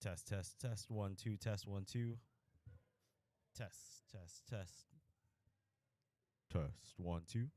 Test, test, test. 1, 2, test, 1, 2. Test, test, test. Test, 1, 2.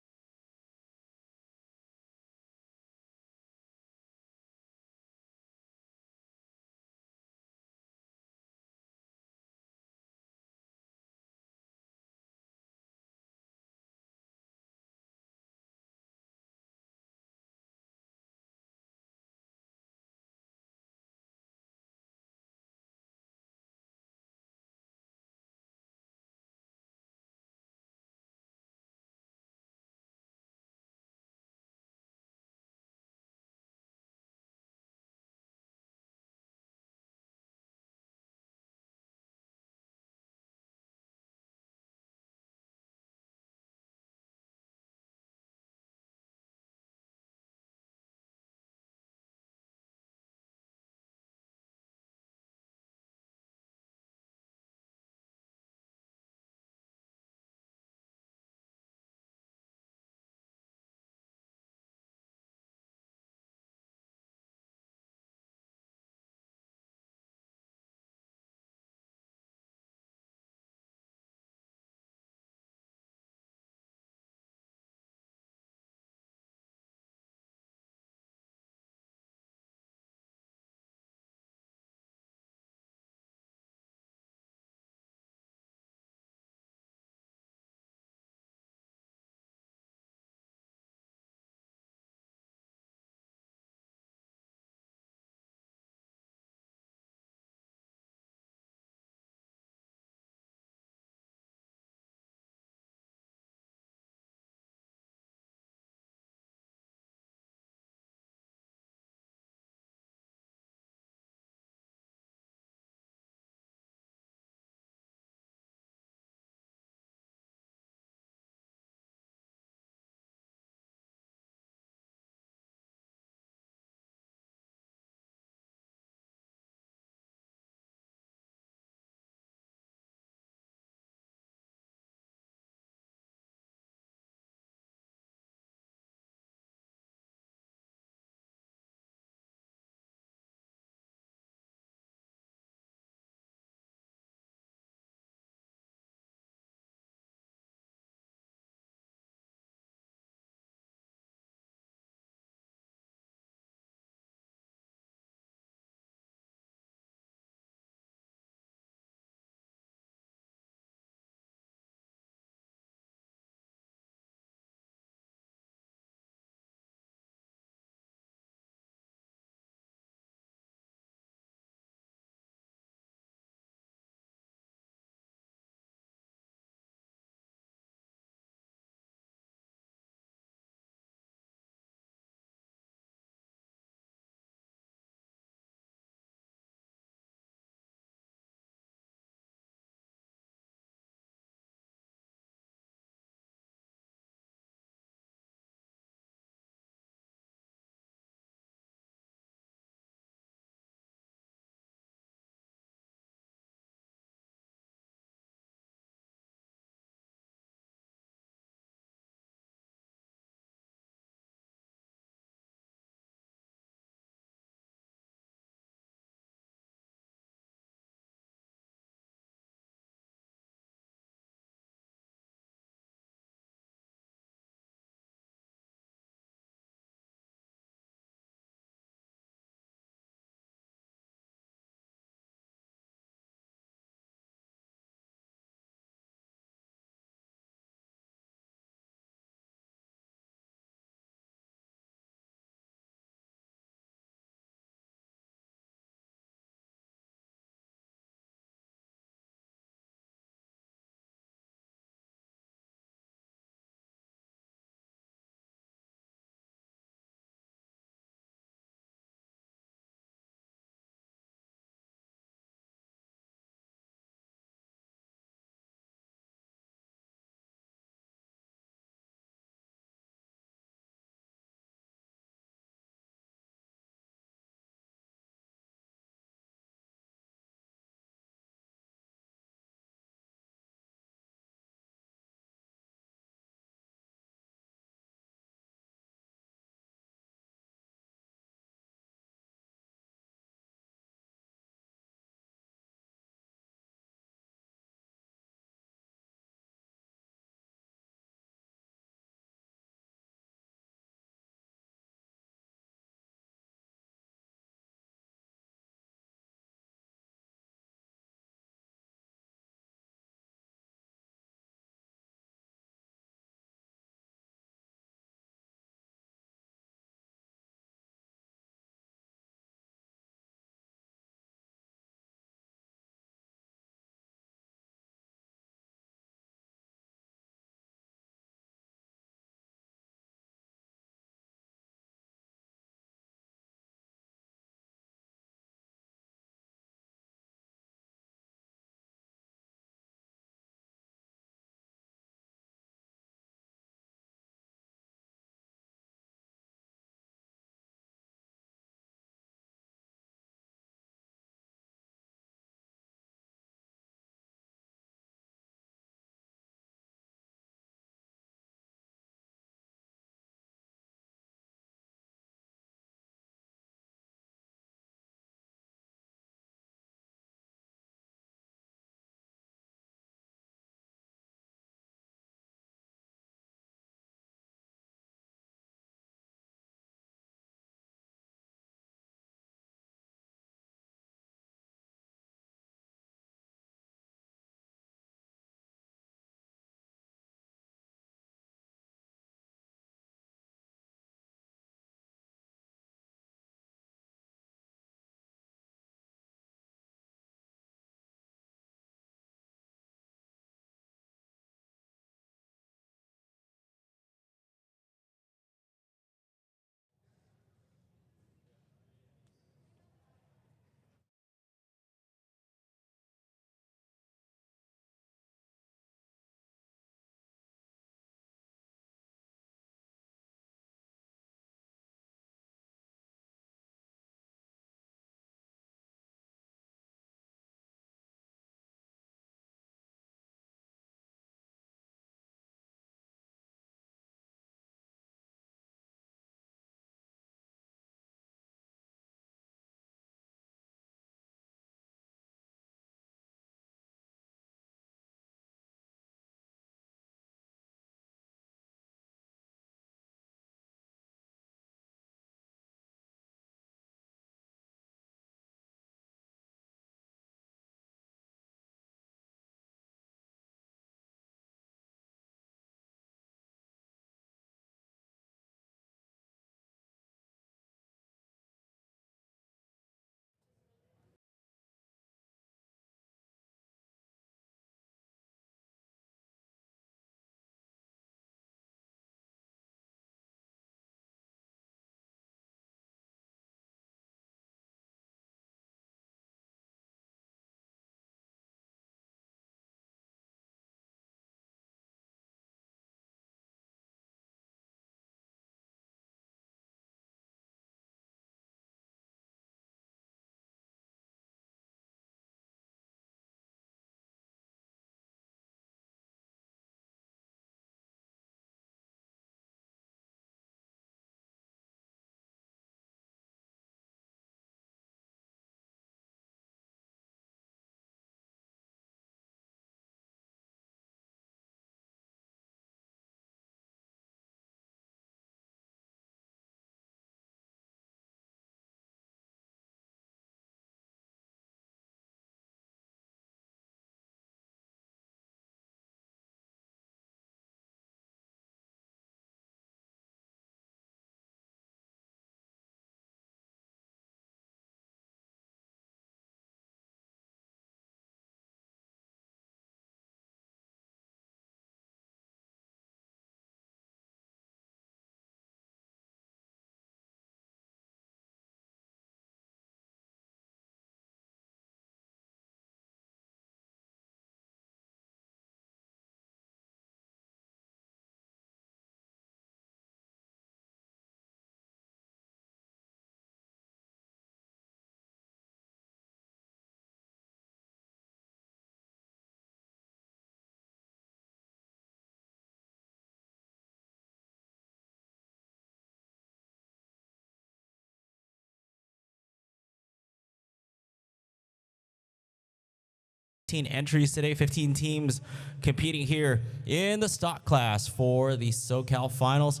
15 entries today, 15 teams competing here in the stock class for the SoCal Finals.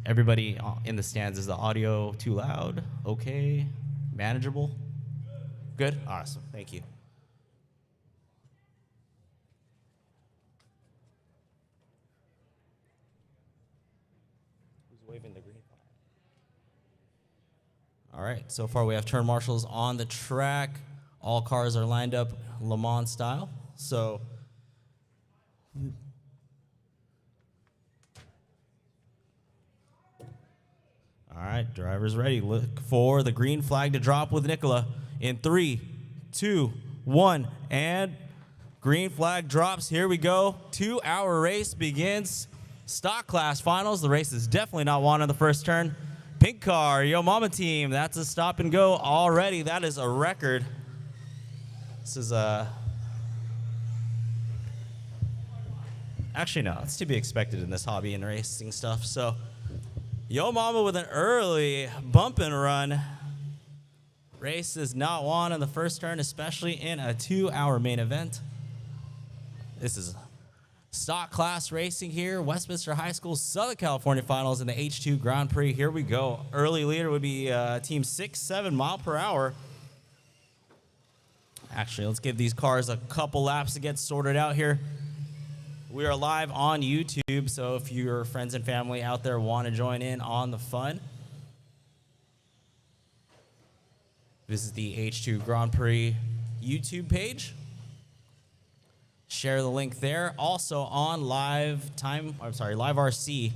Everybody in the stands, is the audio too loud? Okay, manageable? Good? Awesome, thank you. Who's waving the green flag? All right, so far we have turn marshals on the track. All cars are lined up Le Mans style. So all right, drivers ready. Look for the green flag to drop with Nicola in 3, 2, 1, and green flag drops. Here we go. 2-hour race begins. Stock class finals. The race is definitely not won on the first turn. Pink car, Yo Mama team. That's a stop and go already. That is a record. This is actually, no, it's to be expected in this hobby and racing stuff. So, Yo Mama with an early bump and run. Race is not won in the first turn, especially in a 2-hour main event. This is stock class racing here. Westminster High School Southern California Finals in the H2 Grand Prix. Here we go. Early leader would be team 6-7 mile per hour. Actually, let's give these cars a couple laps to get sorted out here. We are live on YouTube, so if your friends and family out there want to join in on the fun, visit the H2 Grand Prix YouTube page. Share the link there. Also on Live RC,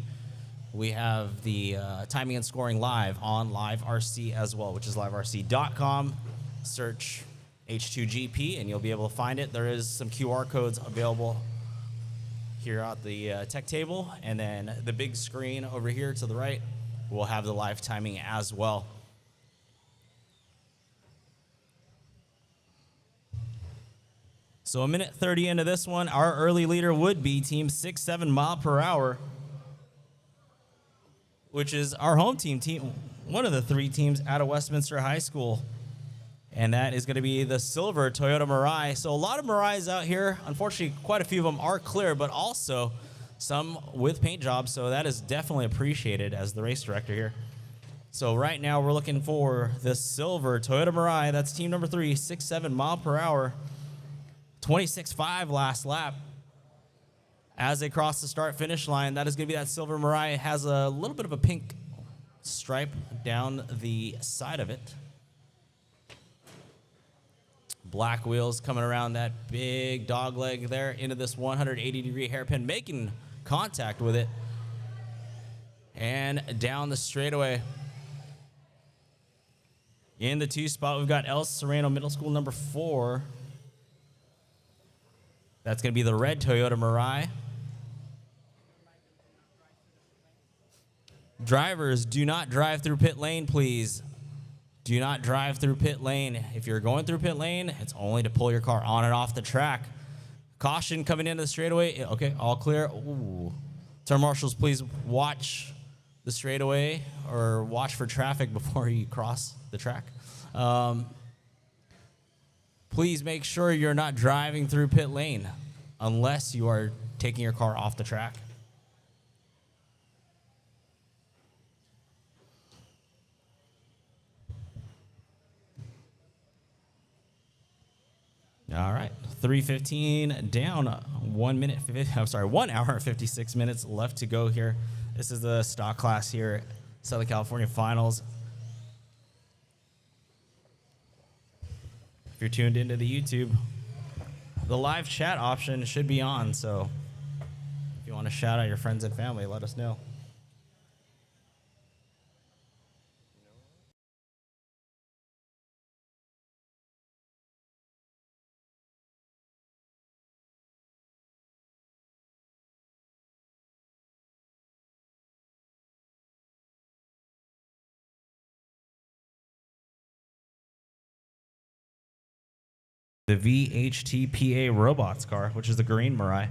we have the timing and scoring live on Live RC as well, which is liverc.com. Search H2GP and you'll be able to find it. There is some QR codes available here at the tech table, and then the big screen over here to the right will have the live timing as well. So 1:30 into this one, our early leader would be team 6-7 mile per hour, which is our home team, one of the 3 teams out of Westminster High School. And that is going to be the silver Toyota Mirai. So a lot of Mirais out here. Unfortunately, quite a few of them are clear, but also some with paint jobs. So that is definitely appreciated as the race director here. So right now we're looking for the silver Toyota Mirai. That's team number 3, 6-7 mile per hour. 26.5 last lap. As they cross the start-finish line, that is going to be that silver Mirai. It has a little bit of a pink stripe down the side of it. Black wheels coming around that big dog leg there into this 180-degree hairpin, making contact with it. And down the straightaway. In the 2 spot, we've got El Sereno Middle School number 4. That's going to be the red Toyota Mirai. Drivers, do not drive through pit lane, please. Do not drive through pit lane. If you're going through pit lane, it's only to pull your car on and off the track. Caution coming into the straightaway. Okay, all clear. Ooh. Turn marshals, please watch the straightaway or watch for traffic before you cross the track. Please make sure you're not driving through pit lane unless you are taking your car off the track. All right, 3:15 down, 1 hour and 56 minutes left to go here. This is the stock class here, Southern California Finals. If you're tuned into the YouTube, the live chat option should be on, so if you want to shout out your friends and family, let us know. The VHTPA Robots car, which is the green Mirai.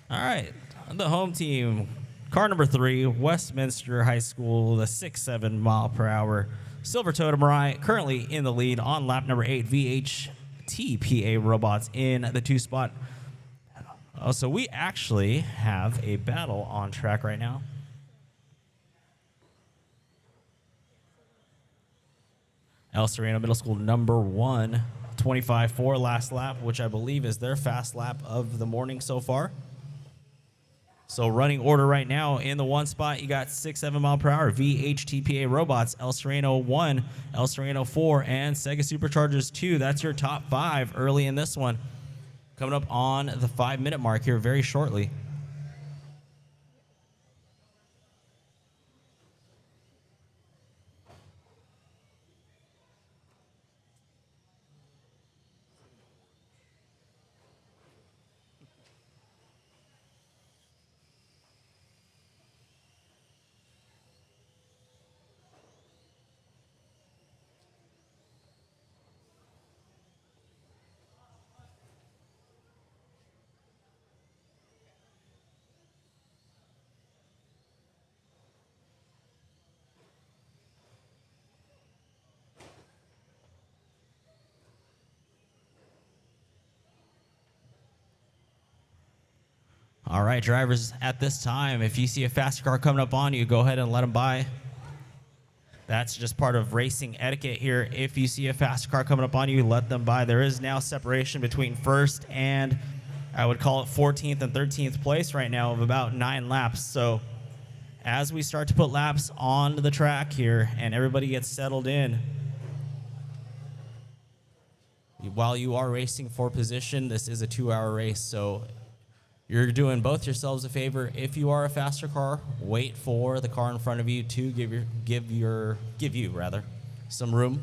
All right, the home team Car number 3, Westminster High School, the 6.7 mile per hour Silver Toyota Mirai, currently in the lead on lap number 8. VHTPA Robots in the 2 spot. So we actually have a battle on track right now. El Sereno Middle School number 1, 25-4 last lap, which I believe is their fast lap of the morning so far. So running order right now in the 1 spot, you got 6.7 mile per hour VHTPA Robots, El Sereno 1, El Sereno 4, and Sega Superchargers 2. That's your top 5 early in this one. Coming up on the 5-minute mark here very shortly. All right, drivers, at this time, if you see a faster car coming up on you, go ahead and let them by. That's just part of racing etiquette here. If you see a faster car coming up on you, let them by. There is now separation between first and, I would call it 14th and 13th place right now of about 9 laps. So as we start to put laps on the track here and everybody gets settled in, while you are racing for position, this is a 2-hour race, so you're doing both yourselves a favor. If you are a faster car, wait for the car in front of you to give you some room.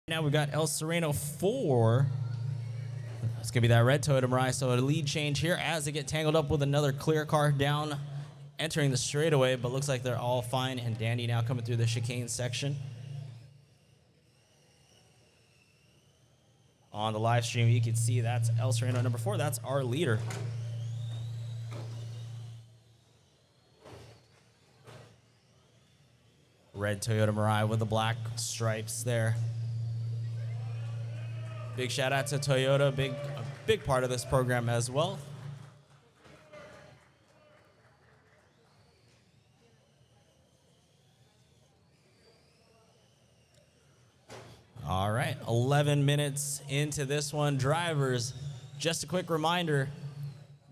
Now we've got El Sereno 4. It's going to be that red Toyota Mirai, so a lead change here as they get tangled up with another clear car down, entering the straightaway, but looks like they're all fine and dandy now coming through the chicane section. On the live stream, you can see that's El Sereno number 4. That's our leader. Red Toyota Mirai with the black stripes there. Big shout out to Toyota, a big part of this program as well. All right, 11 minutes into this one. Drivers, just a quick reminder,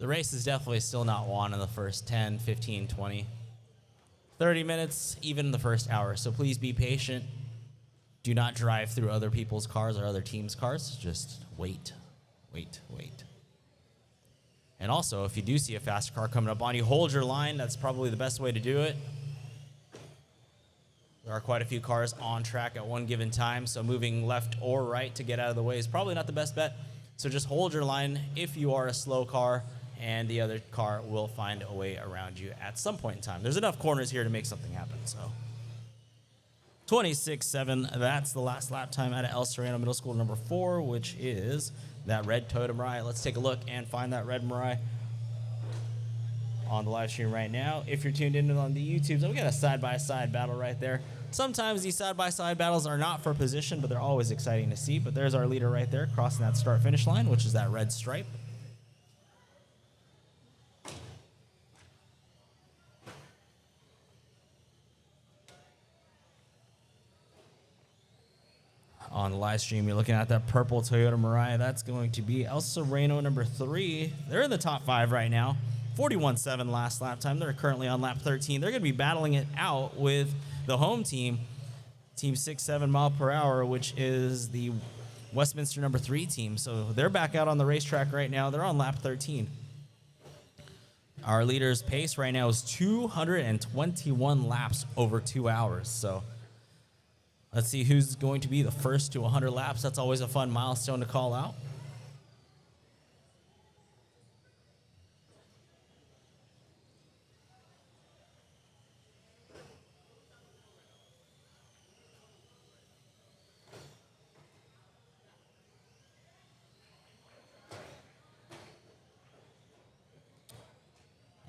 the race is definitely still not won in the first 10, 15, 20, 30 minutes, even the first hour. So please be patient. Do not drive through other people's cars or other teams' cars. Just wait, wait, wait. And also, if you do see a faster car coming up on you, hold your line. That's probably the best way to do it. There are quite a few cars on track at one given time, so moving left or right to get out of the way is probably not the best bet. So just hold your line if you are a slow car, and the other car will find a way around you at some point in time. There's enough corners here to make something happen, so. 26.7, that's the last lap time out of El Sereno Middle School number 4, which is that red Toyota Mirai. Let's take a look and find that red Mirai on the live stream right now. If you're tuned in on the YouTube, so we got a side-by-side battle right there. Sometimes these side-by-side battles are not for position, but they're always exciting to see. But there's our leader right there, crossing that start-finish line, which is that red stripe. On the live stream, you're looking at that purple Toyota Mirai. That's going to be El Sereno number 3. They're in the top 5 right now. 41.7 last lap time. They're currently on lap 13. They're going to be battling it out with the home team, team 6-7 mile per hour, which is the Westminster number 3 team. So they're back out on the racetrack right now. They're on lap 13. Our leader's pace right now is 221 laps over 2 hours. So let's see who's going to be the first to 100 laps. That's always a fun milestone to call out.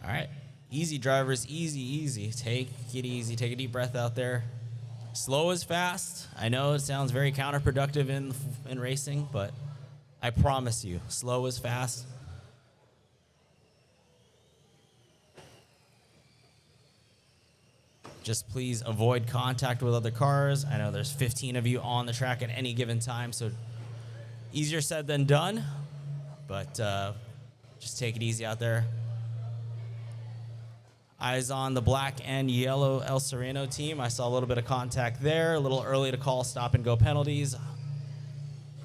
All right, easy drivers, easy, easy. Take it easy, take a deep breath out there. Slow is fast. I know it sounds very counterproductive in racing, but I promise you, slow is fast. Just please avoid contact with other cars. I know there's 15 of you on the track at any given time, so easier said than done, but just take it easy out there. Eyes on the black and yellow El Sereno team. I saw a little bit of contact there. A little early to call stop-and-go penalties.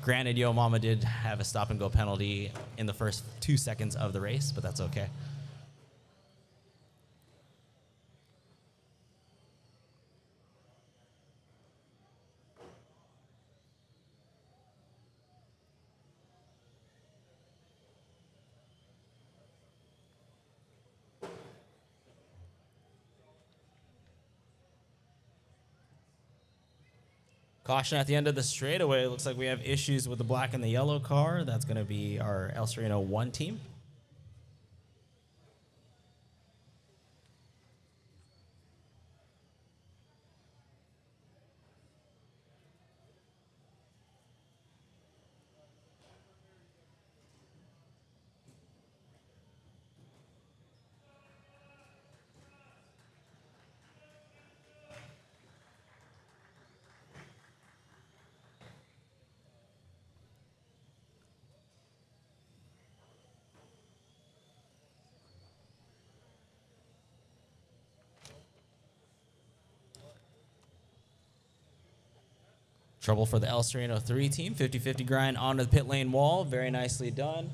Granted, Yo Mama did have a stop-and-go penalty in the first 2 seconds of the race, but that's okay. Caution at the end of the straightaway. It looks like we have issues with the black and the yellow car. That's going to be our El Sereno 1 team. Trouble for the El Sereno 3 team. 50-50 grind onto the pit lane wall. Very nicely done.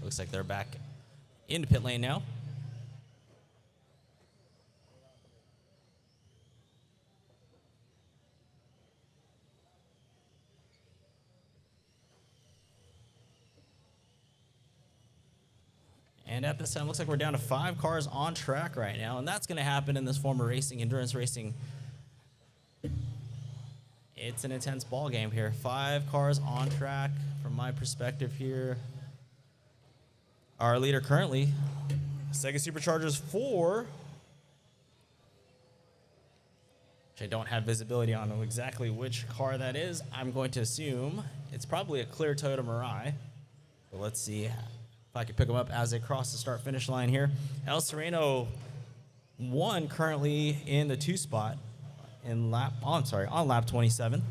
Looks like they're back into pit lane now. And at this time, looks like we're down to 5 cars on track right now, and that's going to happen in this form of racing, endurance racing. It's an intense ball game here. 5 cars on track from my perspective here. Our leader currently, Sega Superchargers 4, which I don't have visibility on exactly which car that is. I'm going to assume it's probably a clear Toyota Mirai. But let's see if I can pick them up as they cross the start-finish line here. El Sereno 1 currently in the 2 spot in on lap 27.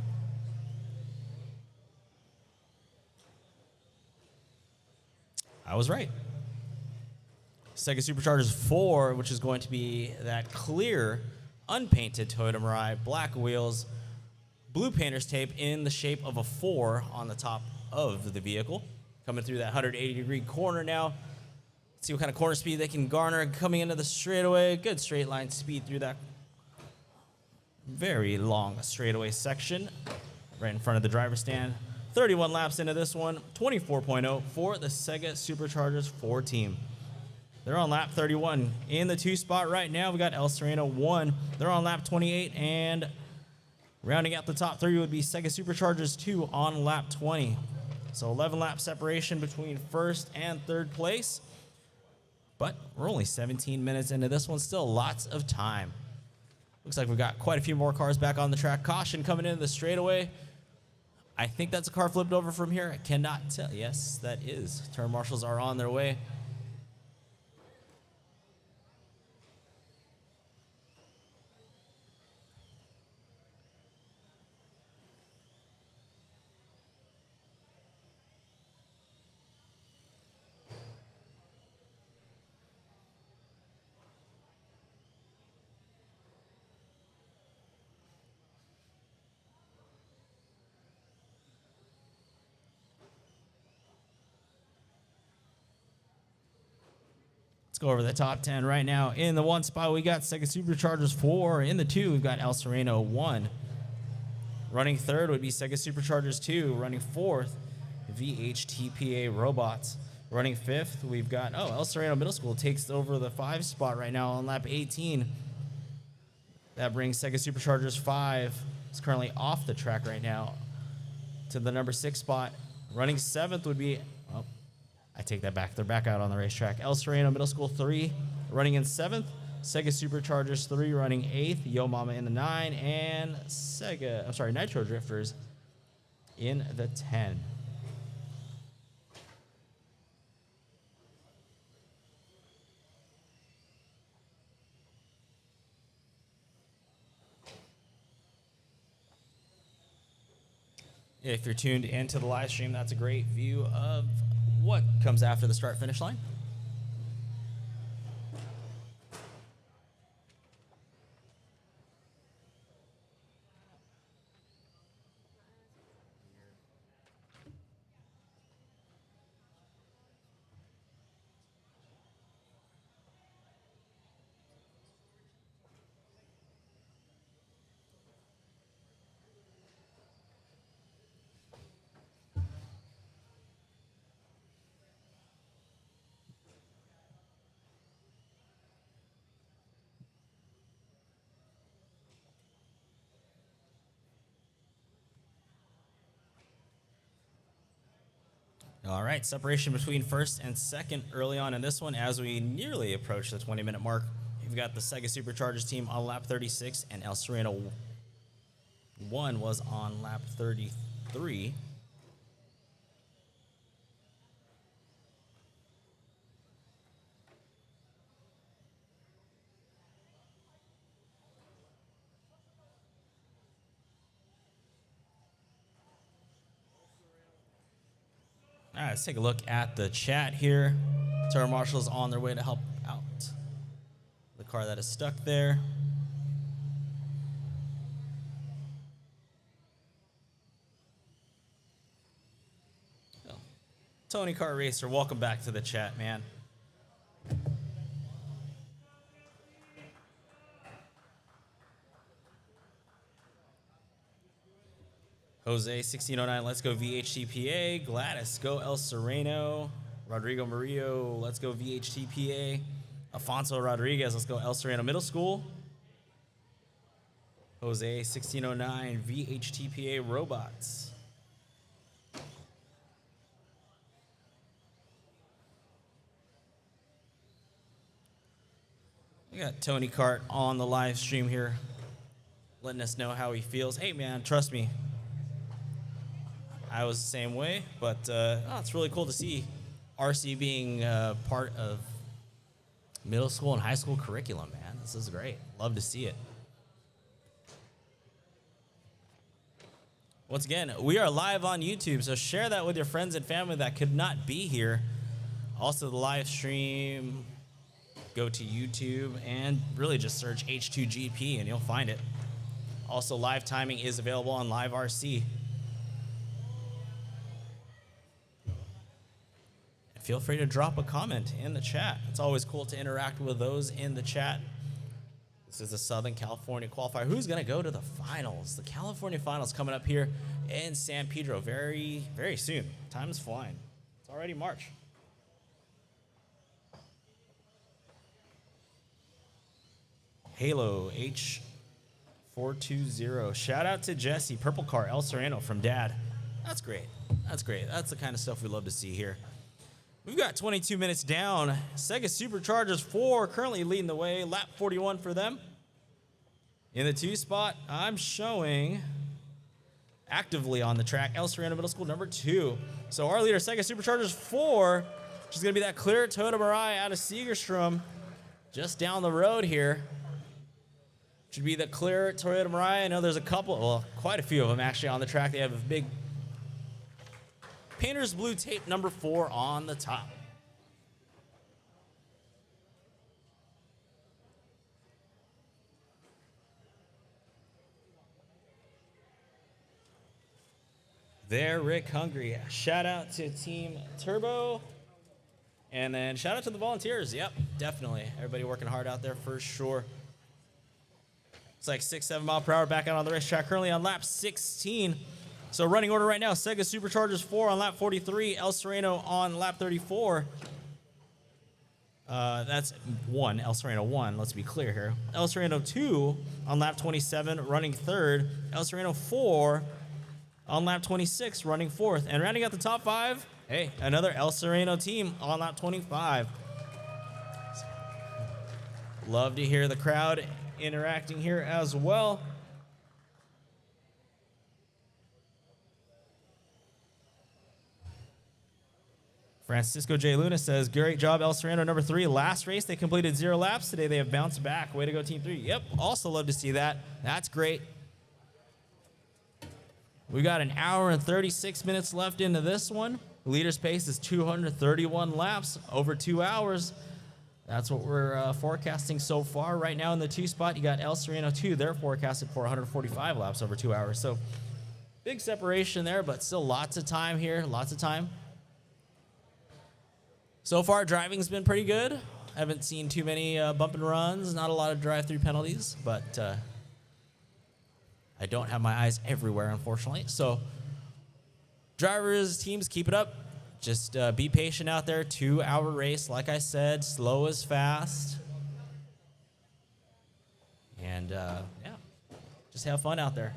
I was right. Sega Superchargers 4, which is going to be that clear, unpainted Toyota Mirai, black wheels, blue painter's tape in the shape of a 4 on the top of the vehicle. Coming through that 180-degree corner now. See what kind of corner speed they can garner coming into the straightaway. Good straight line speed through that very long straightaway section right in front of the driver's stand. 31 laps into this one, 24.0 for the Sega Superchargers 4 team. They're on lap 31. In the 2 spot right now, we got El Sereno 1. They're on lap 28, and rounding out the top 3 would be Sega Superchargers 2 on lap 20. So 11 lap separation between first and third place. But we're only 17 minutes into this one. Still lots of time. Looks like we've got quite a few more cars back on the track. Caution coming into the straightaway. I think that's a car flipped over from here. I cannot tell. Yes, that is. Turn marshals are on their way. Let's go over the top 10 right now. In the 1 spot, we got Sega Superchargers 4. In the 2, we've got El Sereno 1. Running third would be Sega Superchargers 2. Running fourth, H2GP Robots. Running fifth, we've got, El Sereno Middle School takes over the 5 spot right now on lap 18. That brings Sega Superchargers 5. It's currently off the track right now to the number 6 spot. Running 7th would be, I take that back. They're back out on the racetrack. El Sereno Middle School 3 running in 7th. Sega Superchargers 3 running 8th. Yo Mama in the 9. And Nitro Drifters in the 10. If you're tuned into the live stream, that's a great view of what comes after the start-finish line. All right, separation between first and second early on in this one as we nearly approach the 20-minute mark. We've got the Sega Superchargers team on lap 36, and El Sereno 1 was on lap 33. All right, let's take a look at the chat here. Turn marshals on their way to help out the car that is stuck there. Tony Car Racer, welcome back to the chat, man. Jose 1609, let's go VHTPA. Gladys, go El Sereno. Rodrigo Murillo, let's go VHTPA. Alfonso Rodriguez, let's go El Sereno Middle School. Jose 1609, VHTPA Robots. We got Tony Cart on the live stream here, letting us know how he feels. Hey, man, trust me. I was the same way, but it's really cool to see RC being part of middle school and high school curriculum, man. This is great. Love to see it. Once again, we are live on YouTube, so share that with your friends and family that could not be here. Also, the live stream, go to YouTube and really just search H2GP and you'll find it. Also, live timing is available on Live RC. And feel free to drop a comment in the chat. It's always cool to interact with those in the chat. This is the Southern California qualifier. Who's going to go to the finals? The California finals coming up here in San Pedro very, very soon. Time is flying. It's already March. Halo H2GP. Shout out to Jesse, Purple Car, El Sereno from Dad. That's great. That's great. That's the kind of stuff we love to see here. We've got 22 minutes down. Sega Superchargers 4 currently leading the way. Lap 41 for them. In the 2 spot, I'm showing actively on the track El Sereno Middle School number 2. So our leader, Sega Superchargers 4, which is going to be that clear Toyota Mirai out of Segerstrom just down the road here. Should be the clear Toyota Mirai. I know there's a couple, well, quite a few of them actually on the track. They have a big Painter's Blue tape number 4 on the top. There, Rick Hungry. Shout out to Team Turbo. And then shout out to the volunteers. Yep, definitely. Everybody working hard out there for sure. It's like 6-7 mile per hour back out on the racetrack. Currently on lap 16. So running order right now, Sega Superchargers 4 on lap 43. El Sereno on lap 34. That's 1, El Sereno 1, let's be clear here. El Sereno 2 on lap 27, running 3rd. El Sereno 4 on lap 26, running 4th. And rounding out the top 5, hey, another El Sereno team on lap 25. Love to hear the crowd interacting here as well. Francisco J. Luna says, great job, El Sereno number 3. Last race, they completed 0 laps. Today, they have bounced back. Way to go, Team 3. Yep, also love to see that. That's great. We got an hour and 36 minutes left into this one. Leader's pace is 231 laps, over 2 hours. That's what we're forecasting so far. Right now in the 2 spot, you got El Sereno 2. They're forecasted for 145 laps over 2 hours. So big separation there, but still lots of time here, lots of time. So far, driving's been pretty good. I haven't seen too many bump and runs, not a lot of drive-through penalties, but I don't have my eyes everywhere, unfortunately. So drivers, teams, keep it up. Just be patient out there. 2-hour race, like I said, slow is fast. And, yeah, just have fun out there.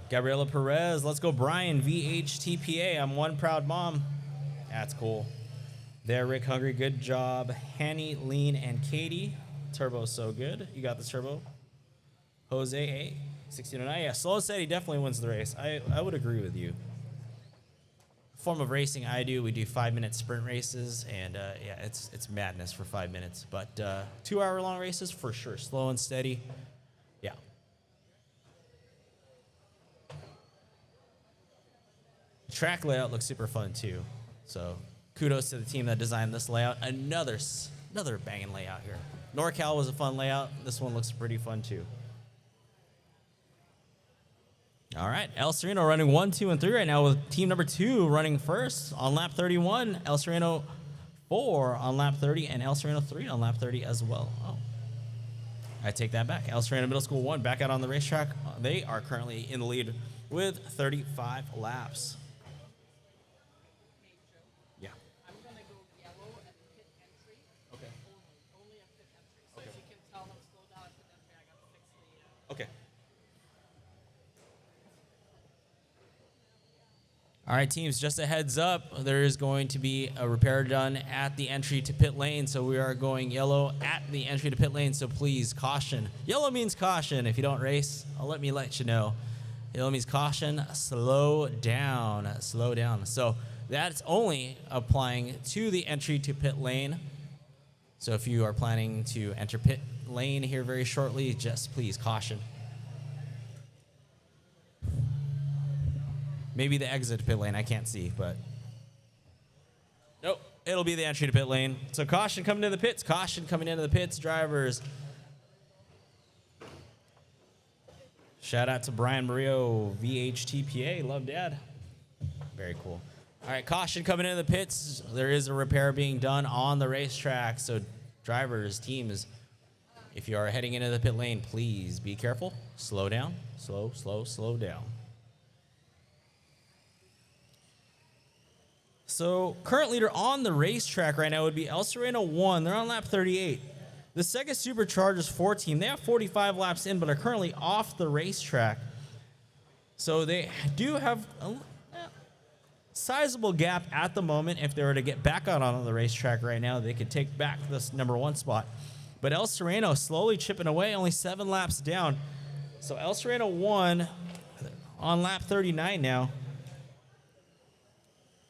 Gabriela Perez, let's go Brian, VHTPA. I'm one proud mom. That's cool. There, Rick Hungry, good job. Hanny, Lean, and Katie. Turbo's so good. You got the turbo. Jose A, 1609. Yeah, slow and steady definitely wins the race. I would agree with you. Form of racing I do, we do 5-minute sprint races, and yeah, it's madness for 5 minutes. But 2-hour-long races for sure, slow and steady. Yeah. The track layout looks super fun too. So kudos to the team that designed this layout. Another banging layout here. NorCal was a fun layout. This one looks pretty fun too. All right, El Sereno running 1, 2, and 3 right now with team number 2 running first on lap 31. El Sereno 4 on lap 30, and El Sereno 3 on lap 30 as well. Oh. I take that back. El Sereno Middle School 1 back out on the racetrack. They are currently in the lead with 35 laps. Yeah. I'm going to go yellow at pit entry. Okay. Only at pit entry. So if you can tell them slow down at pit entry, I got to fix the... Okay. All right, teams, just a heads up, there is going to be a repair done at the entry to pit lane, so we are going yellow at the entry to pit lane, so please, caution. Yellow means caution. If you don't race, let me let you know. Yellow means caution, slow down, slow down. So that's only applying to the entry to pit lane. So if you are planning to enter pit lane here very shortly, just please caution. Maybe the exit to pit lane, I can't see, but nope, it'll be the entry to pit lane. So caution coming into the pits, caution coming into the pits, drivers. Shout out to Brian Murillo, H2GP, love dad. Very cool. All right, caution coming into the pits. There is a repair being done on the racetrack, so drivers, teams, if you are heading into the pit lane, please be careful. Slow down, slow down. So current leader on the racetrack right now would be El Sereno 1. They're on lap 38. The Sega Superchargers 4 team, they have 45 laps in, but are currently off the racetrack. So they do have a sizable gap at the moment. If they were to get back out on the racetrack right now, they could take back this #1 spot. But El Sereno slowly chipping away, only 7 laps down. So El Sereno 1 on lap 39 now.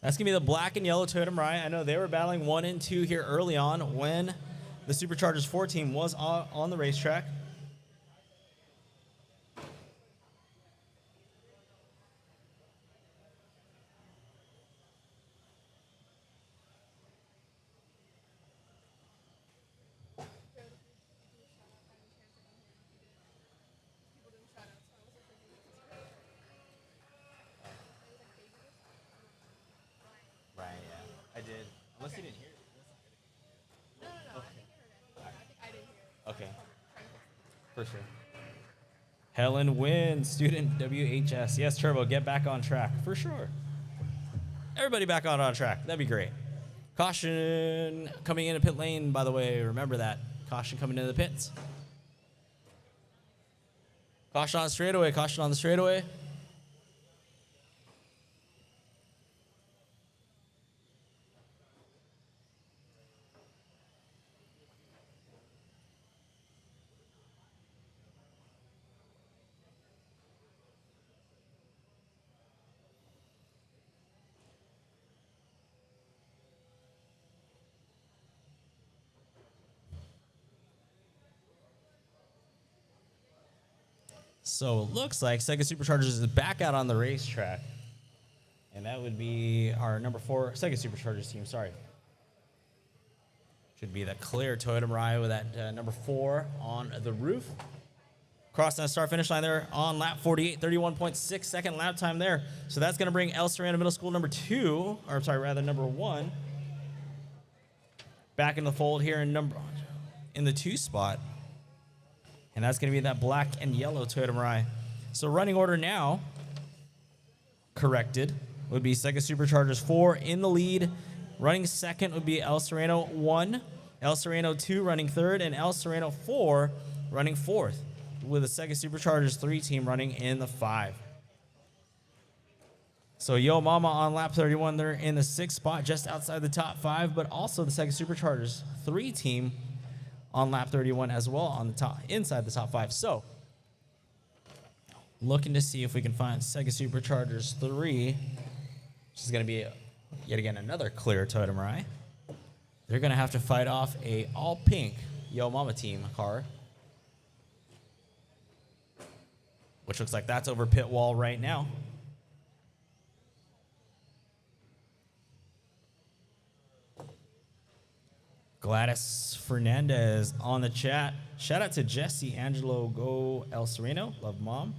That's going to be the black and yellow Toyota Mirai. I know they were battling 1 and 2 here early on when the Superchargers 4 team was on the racetrack. Right, yeah. I did. Unless you didn't hear it. No, I think I heard it. I think I didn't hear it. Okay. For sure. Helen Wynn, student WHS. Yes, Turbo, get back on track. For sure. Everybody back on track. That'd be great. Caution coming into pit lane, by the way. Remember that. Caution coming into the pits. Caution on the straightaway. Caution on the straightaway. So it looks like Sega Superchargers is back out on the racetrack. And that would be our #4 Sega Superchargers team, sorry. Should be the clear Toyota Mirai with that #4 on the roof. Crossing the start-finish line there on lap 48, 31.6 second lap time there. So that's going to bring El Sereno Middle School #2, or sorry, rather #1, back in the fold here in the 2 spot. And that's going to be that black and yellow Toyota Mirai. So running order now, corrected, would be Sega Superchargers 4 in the lead. Running second would be El Sereno 1, El Sereno 2 running third, and El Sereno 4 running fourth, with the Sega Superchargers 3 team running in the 5. So Yo Mama on lap 31, they're in the 6th spot, just outside the top 5, but also the Sega Superchargers 3 team on lap 31 as well, on the top, inside the top 5. So, looking to see if we can find Sega Superchargers 3, which is going to be yet again another clear Toyota Mirai. They're going to have to fight off a all-pink Yo Mama team car, which looks like that's over pit wall right now. Gladys Fernandez on the chat. Shout out to Jesse Angelo, go El Sereno. Love mom.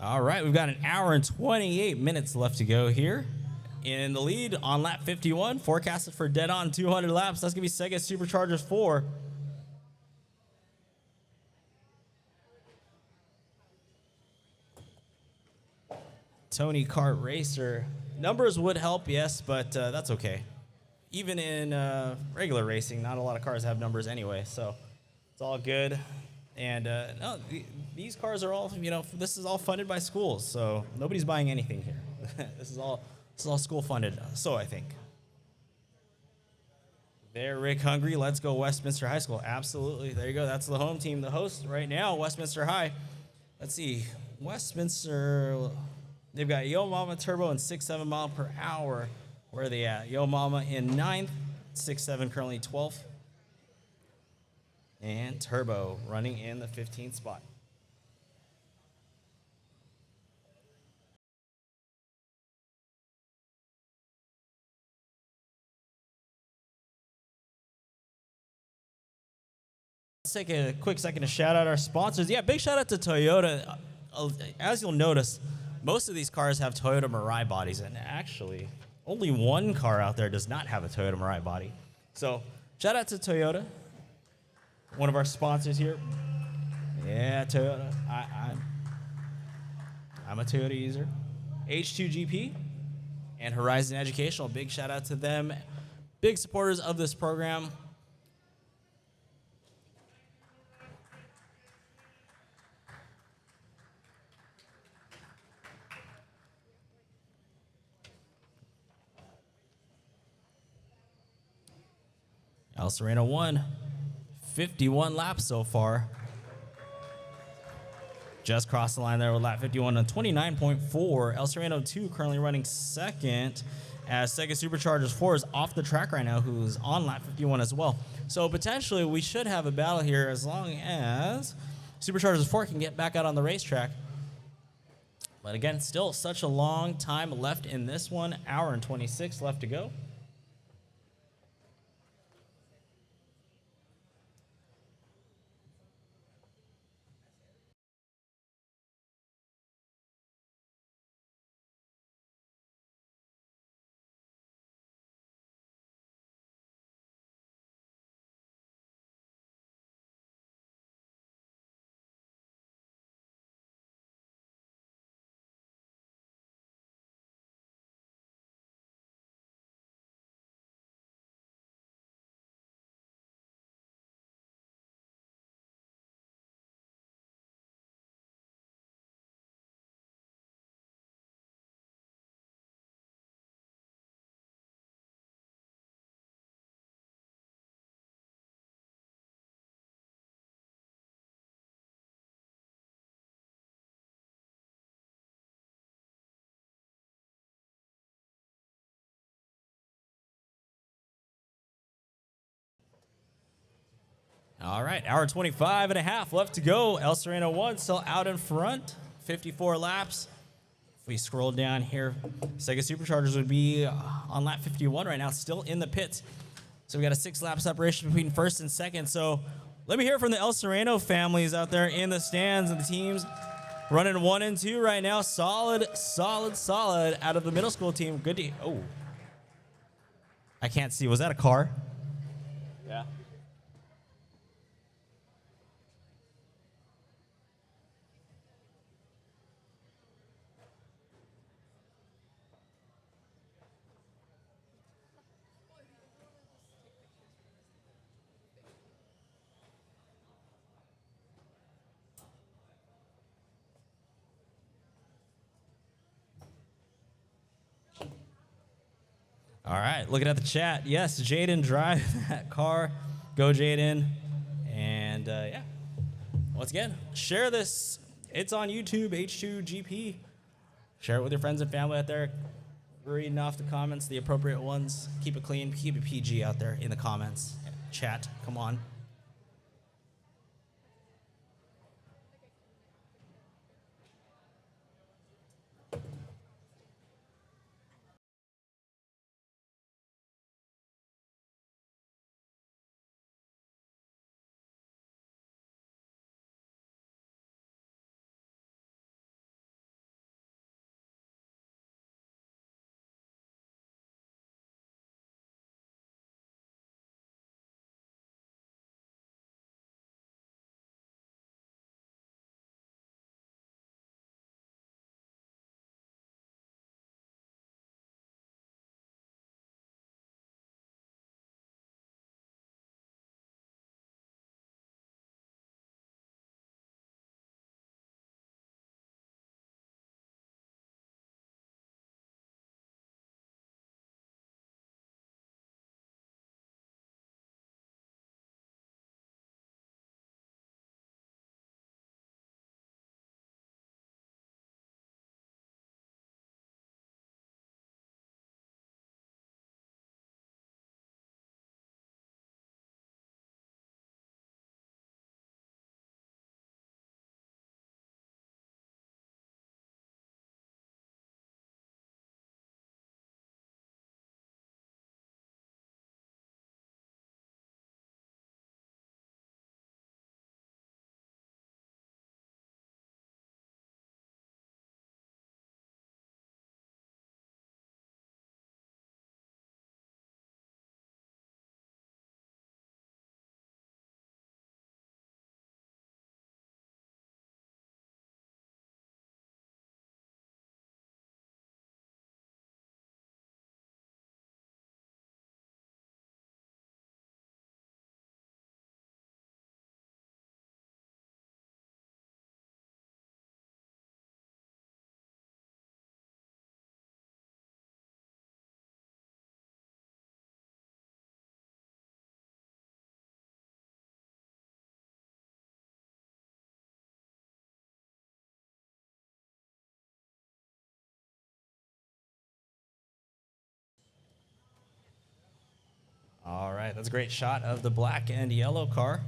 All right, we've got an hour and 28 minutes left to go here. In the lead on lap 51, forecasted for dead on 200 laps. That's going to be Sega Superchargers 4. Tony Kart Racer. Numbers would help, yes, but that's okay. Even in regular racing, not a lot of cars have numbers anyway, so it's all good. And no, these cars are all, this is all funded by schools, so nobody's buying anything here. This is all school funded, so I think. There, Rick Hungry. Let's go Westminster High School. Absolutely. There you go. That's the home team. The host right now, Westminster High. Let's see. Westminster, they've got Yo Mama Turbo and 6.7 mile per hour. Where are they at? Yo Mama in 9th, 6.7 currently 12th. And Turbo running in the 15th spot. Let's take a quick second to shout out our sponsors. Yeah, big shout out to Toyota. As you'll notice, most of these cars have Toyota Mirai bodies, and actually, only one car out there does not have a Toyota Mirai body. So, shout out to Toyota, one of our sponsors here. Yeah, Toyota. I'm a Toyota user. H2GP and Horizon Educational. Big shout out to them. Big supporters of this program. El Sereno won 51 laps so far. Just crossed the line there with lap 51 on 29.4. El Sereno 2 currently running second as Sega Superchargers 4 is off the track right now, who's on lap 51 as well. So potentially we should have a battle here as long as Superchargers 4 can get back out on the racetrack. But again, still such a long time left in this one. Hour and 26 left to go. All right, hour 25 and a half left to go. El Sereno 1 still out in front, 54 laps. If we scroll down here, Sega Superchargers would be on lap 51 right now, still in the pits. So we got a 6-lap separation between first and second. So let me hear from the El Sereno families out there in the stands and the teams running 1 and 2 right now. Solid out of the middle school team. Good to, oh, I can't see. Was that a car? Yeah. All right, looking at the chat. Yes, Jaden drive that car. Go, Jaden. And yeah, once again, share this. It's on YouTube, H2GP. Share it with your friends and family out there. We're reading off the comments, the appropriate ones. Keep it clean, keep it PG out there in the comments. Chat, come on. right, that's a great shot of the black and yellow car,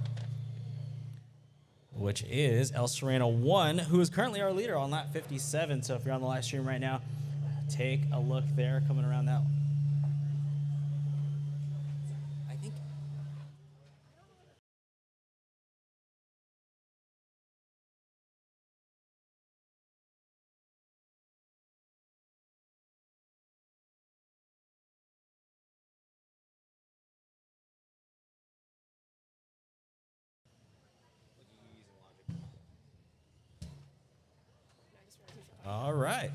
which is El Sereno 1, who is currently our leader on lap 57. So if you're on the live stream right now, take a look there coming around that. I think. All right.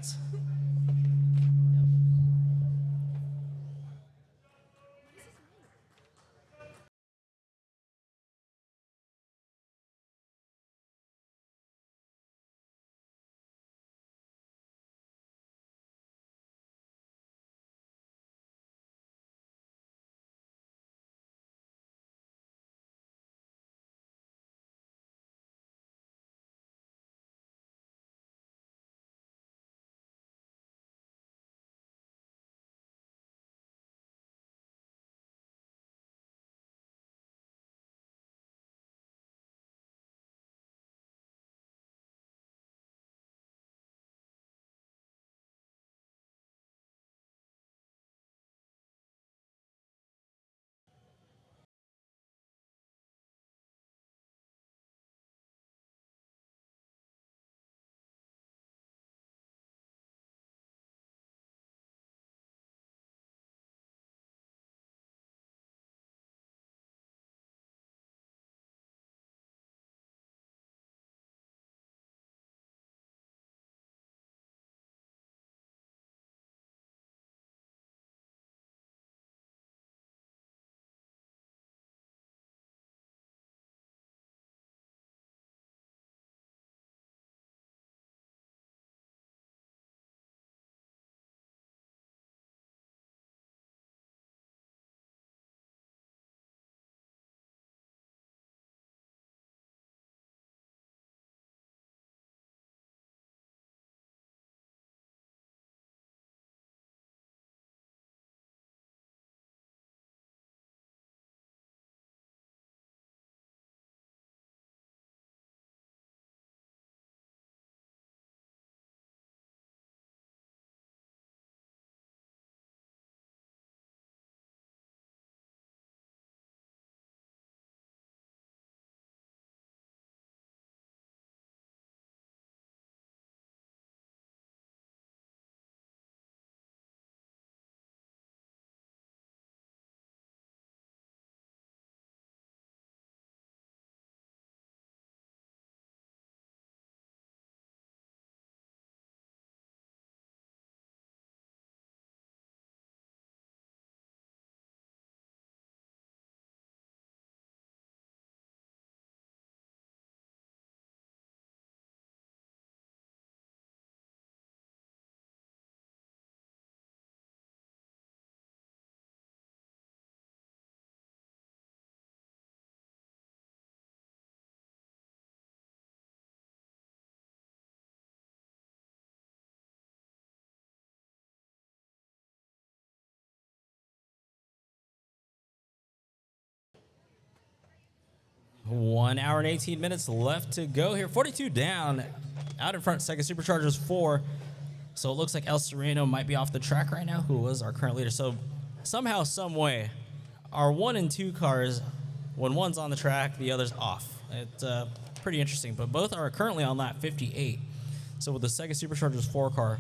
One hour and 18 minutes left to go here. 42 down. Out in front, Sega Superchargers 4. So it looks like El Sereno might be off the track right now, who was our current leader. So somehow, some way, our 1 and 2 cars, when one's on the track, the other's off. It's pretty interesting. But both are currently on lap 58. So with the Sega Superchargers 4 car,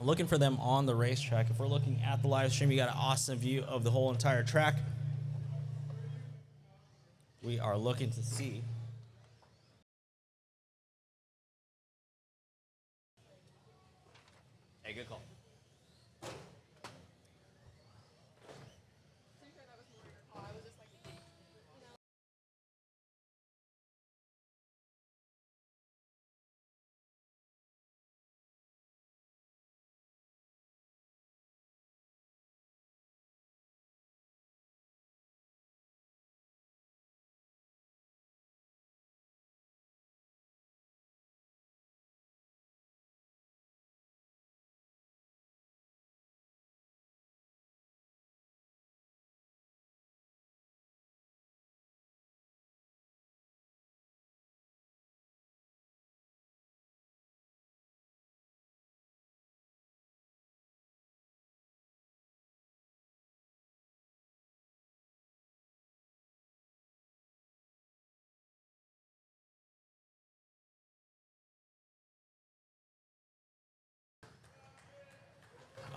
looking for them on the racetrack. If we're looking at the live stream, you got an awesome view of the whole entire track. We are looking to see. Hey, good call.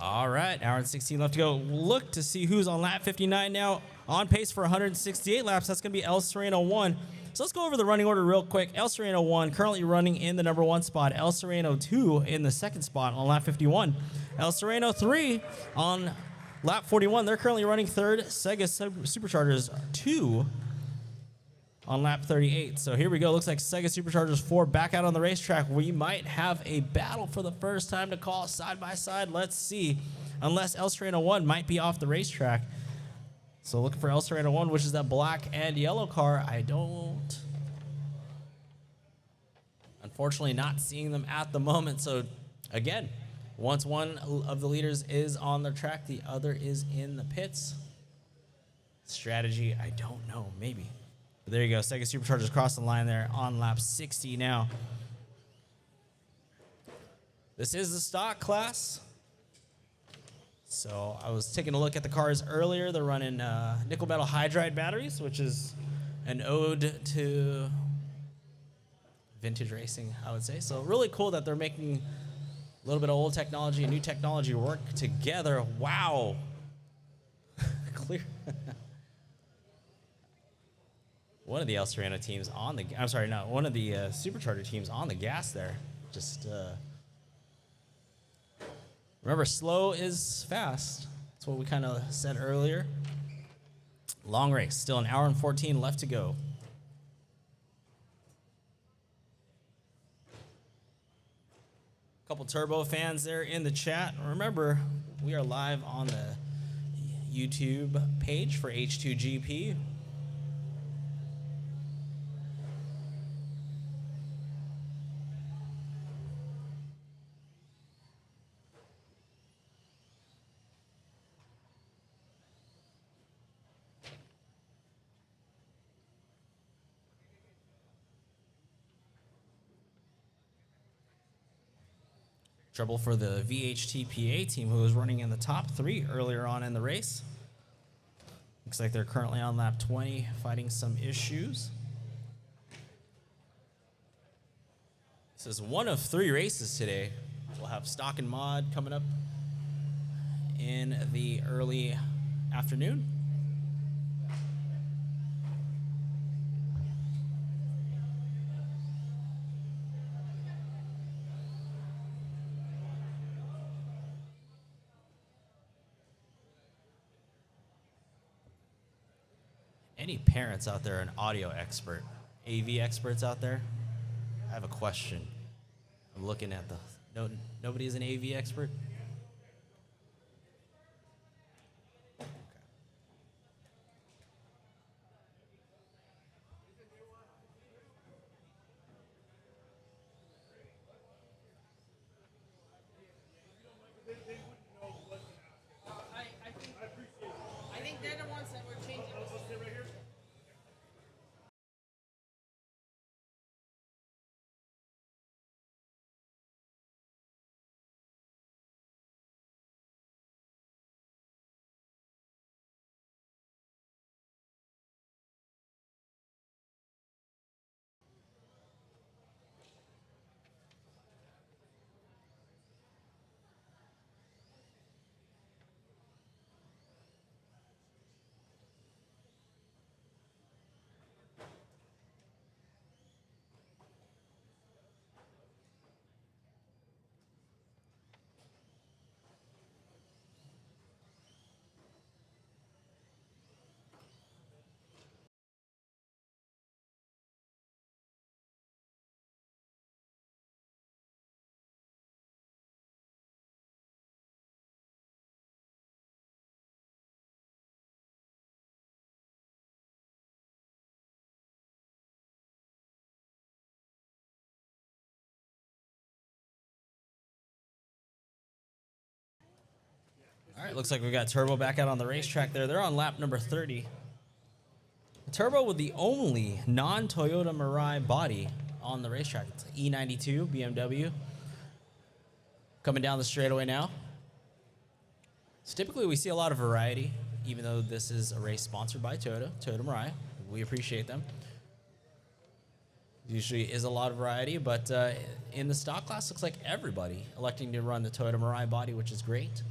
All right, hour and 16 left to go. Look to see who's on lap 59 now. On pace for 168 laps. That's going to be El Sereno 1. So let's go over the running order real quick. El Sereno 1 currently running in the number 1 spot. El Sereno 2 in the 2nd spot on lap 51. El Sereno 3 on lap 41. They're currently running 3rd. Sega Superchargers 2 on lap 38. So here we go. Looks like Sega Superchargers 4 back out on the racetrack. We might have a battle for the first time to call side by side. Let's see. Unless El Sereno 1 might be off the racetrack. So looking for El Sereno 1, which is that black and yellow car. Unfortunately, not seeing them at the moment. So again, once one of the leaders is on the track, the other is in the pits. Strategy, I don't know, maybe. But there you go. Sega Superchargers cross the line there on lap 60 now. This is the stock class. So I was taking a look at the cars earlier. They're running nickel metal hydride batteries, which is an ode to vintage racing, I would say. So really cool that they're making a little bit of old technology and new technology work together. Wow. Clear. One of the El Sereno teams on the, I'm sorry, no, one of the Supercharger teams on the gas there. Just, remember, slow is fast. That's what we kind of said earlier. Long race, still an hour and 14 left to go. Couple Turbo fans there in the chat. Remember, we are live on the YouTube page for H2GP. Trouble for the VHTPA team, who was running in the top 3 earlier on in the race. Looks like they're currently on lap 20, fighting some issues. This is one of 3 races today. We'll have stock and mod coming up in the early afternoon. Any parents out there, an audio expert, AV experts out there? I have a question. I'm looking at the, nobody is an AV expert? I think they're the ones that were changing. All right, looks like we got Turbo back out on the racetrack there. They're on lap number 30. Turbo with the only non-Toyota Mirai body on the racetrack. It's E92 BMW. Coming down the straightaway now. So typically we see a lot of variety, even though this is a race sponsored by Toyota Mirai. We appreciate them. Usually is a lot of variety, but in the stock class, looks like everybody electing to run the Toyota Mirai body, which is great.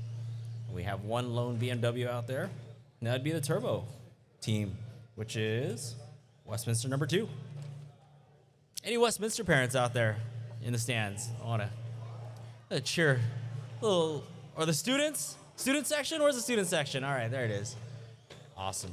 We have one lone BMW out there, and that'd be the Turbo team, which is Westminster number 2. Any Westminster parents out there in the stands? I want to cheer a little. Or the students? Student section? Where's the student section? All right, there it is. Awesome.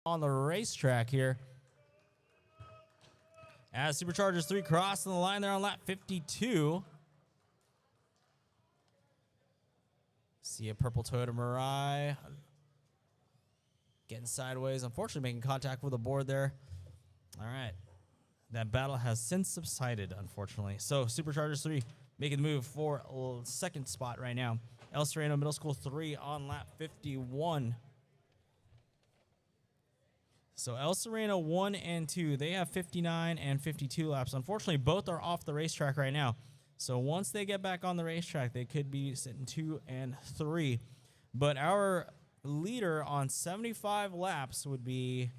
On the racetrack here, as Superchargers 3 crossing the line there on lap 52. See a purple Toyota Mirai getting sideways, unfortunately making contact with the board there. All right, that battle has since subsided, unfortunately. So Superchargers 3 making the move for a second spot right now. El Sereno Middle School 3 on lap 51. So El Sereno 1 and 2, they have 59 and 52 laps. Unfortunately, both are off the racetrack right now. So once they get back on the racetrack, they could be sitting 2 and 3. But our leader on 75 laps would be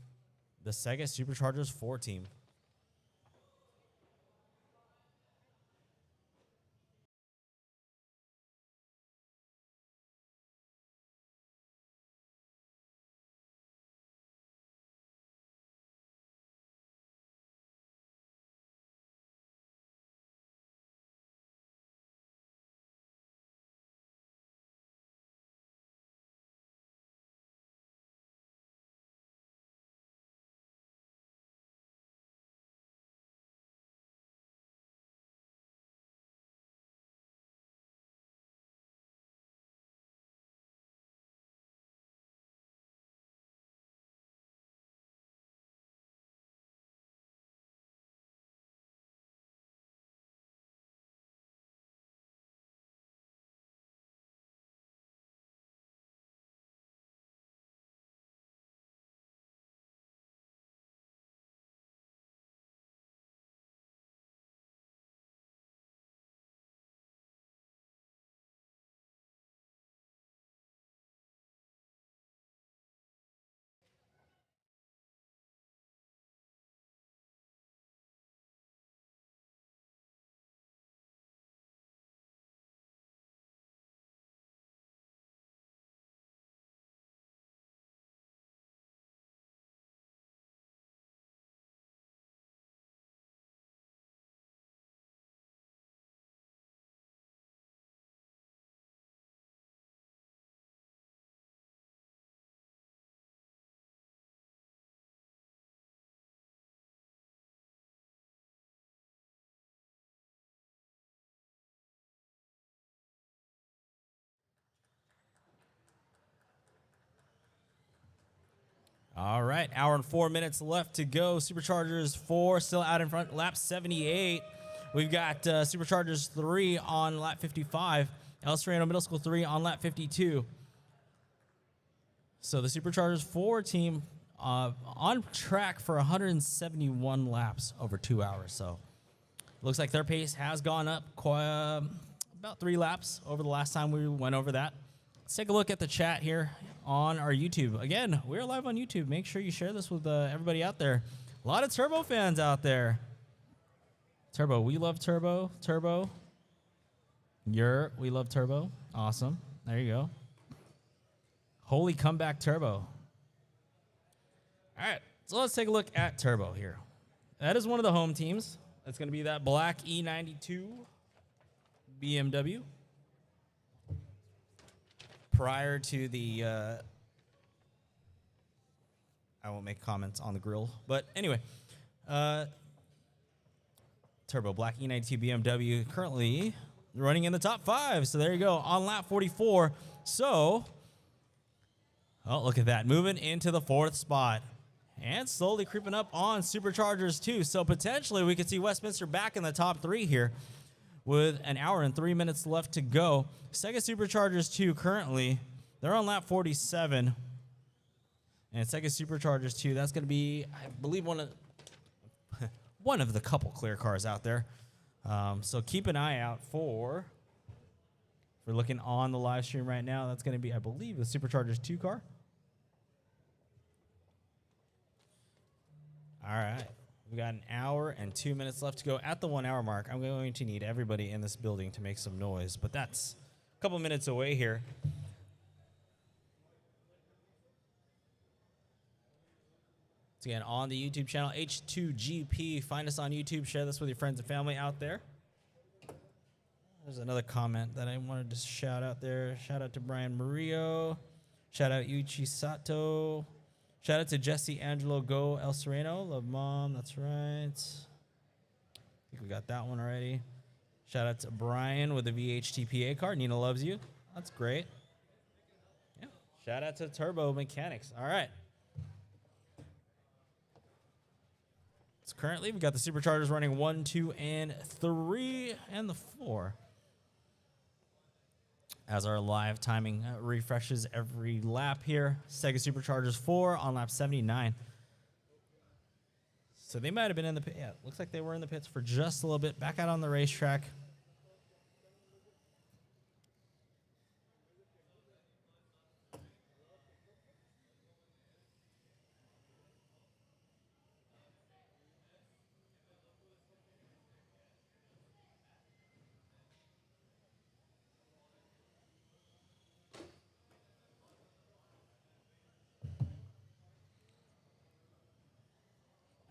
the Sega Superchargers 4 team. All right, hour and 4 minutes left to go. Superchargers 4 still out in front, lap 78. We've got Superchargers 3 on lap 55. El Sereno Middle School 3 on lap 52. So the Superchargers 4 team on track for 171 laps over 2 hours. So looks like their pace has gone up about 3 laps over the last time we went over that. Let's take a look at the chat here on our YouTube. Again, we're live on YouTube. Make sure you share this with everybody out there. A lot of Turbo fans out there. Turbo, we love Turbo. Turbo, we love Turbo. Awesome. There you go. Holy comeback Turbo. All right, so let's take a look at Turbo here. That is one of the home teams. That's going to be that black E92 BMW. Prior to the, I won't make comments on the grill, but anyway, Turbo black E92 BMW currently running in the top 5. So there you go on lap 44. So, oh, look at that, moving into the 4th spot and slowly creeping up on Superchargers 2. So potentially we could see Westminster back in the top 3 here. With an hour and 3 minutes left to go. Sega Superchargers 2 currently, they're on lap 47. And Sega Superchargers 2, that's going to be, I believe, one of the couple clear cars out there. So keep an eye out for, if we're looking on the live stream right now, that's going to be, I believe, the Superchargers 2 car. All right. We've got an hour and 2 minutes left to go. At the 1 hour mark, I'm going to need everybody in this building to make some noise, but that's a couple minutes away here. Once again, on the YouTube channel, H2GP. Find us on YouTube. Share this with your friends and family out there. There's another comment that I wanted to shout out there. Shout out to Brian Murillo. Shout out Yuichi Sato. Shout out to Jesse Angelo Go El Sereno. Love Mom. That's right. I think we got that one already. Shout out to Brian with the VHTPA card. Nina loves you. That's great. Yeah. Shout out to Turbo Mechanics. All right. So currently we've got the Superchargers running 1, 2, and 3, and the 4. As our live timing refreshes every lap here. Sega Superchargers 4 on lap 79. So they might have been in the pit. Yeah, looks like they were in the pits for just a little bit. Back out on the racetrack.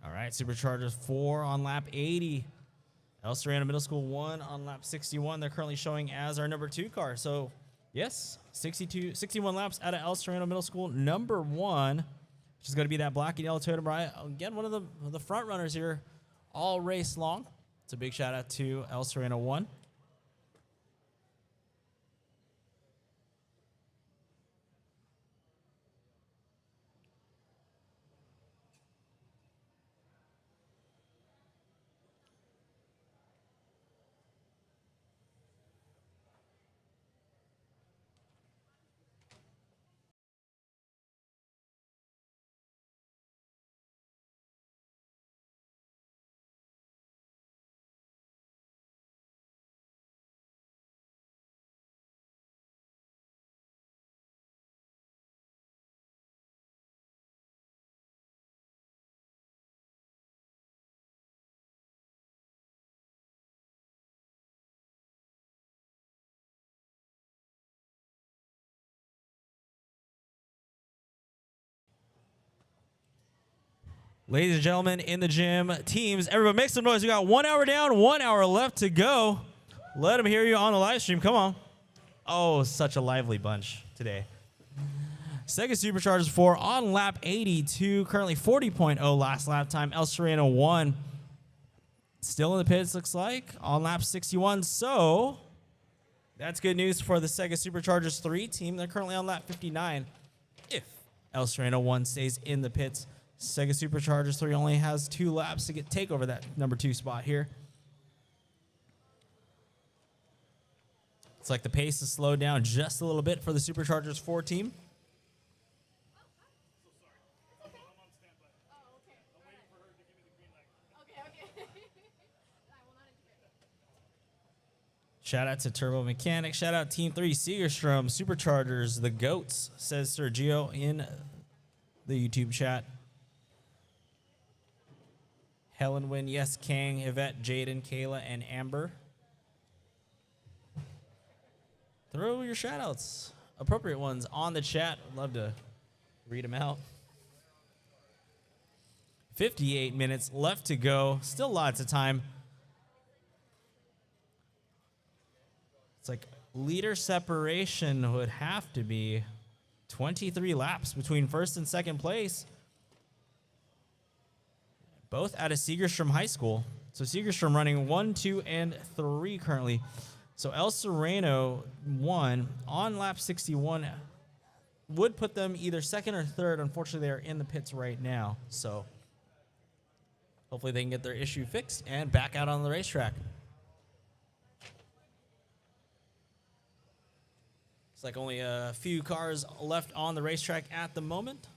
All right, Superchargers 4 on lap 80. El Sereno Middle School 1 on lap 61. They're currently showing as our number 2 car. So, yes, 61 laps out of El Sereno Middle School, number 1, which is going to be that black and yellow Toyota Mirai. Again, one of the front runners here all race long. It's a big shout out to El Sereno 1. Ladies and gentlemen, in the gym, teams, everybody make some noise. We got 1 hour down, 1 hour left to go. Let them hear you on the live stream. Come on. Oh, such a lively bunch today. Sega Superchargers 4 on lap 82, currently 40.0 last lap time. El Sereno 1 still in the pits, looks like, on lap 61. So that's good news for the Sega Superchargers 3 team. They're currently on lap 59. If El Sereno 1 stays in the pits. Sega Superchargers 3 only has 2 laps to take over that number 2 spot here. It's like the pace has slowed down just a little bit for the Superchargers 4 team. Shout out to Turbo Mechanic. Shout out Team 3, Segerstrom, Superchargers, the GOATs, says Sergio in the YouTube chat. Helen Wynn, yes, Kang, Yvette, Jaden, Kayla, and Amber. Throw your shout outs, appropriate ones, on the chat. I'd love to read them out. 58 minutes left to go. Still lots of time. It's like leader separation would have to be 23 laps between first and second place. Both out of Segerstrom High School. So Segerstrom running 1, 2, and 3 currently. So El Sereno 1 on lap 61 would put them either second or third. Unfortunately, they are in the pits right now. So hopefully they can get their issue fixed and back out on the racetrack. It's like only a few cars left on the racetrack at the moment.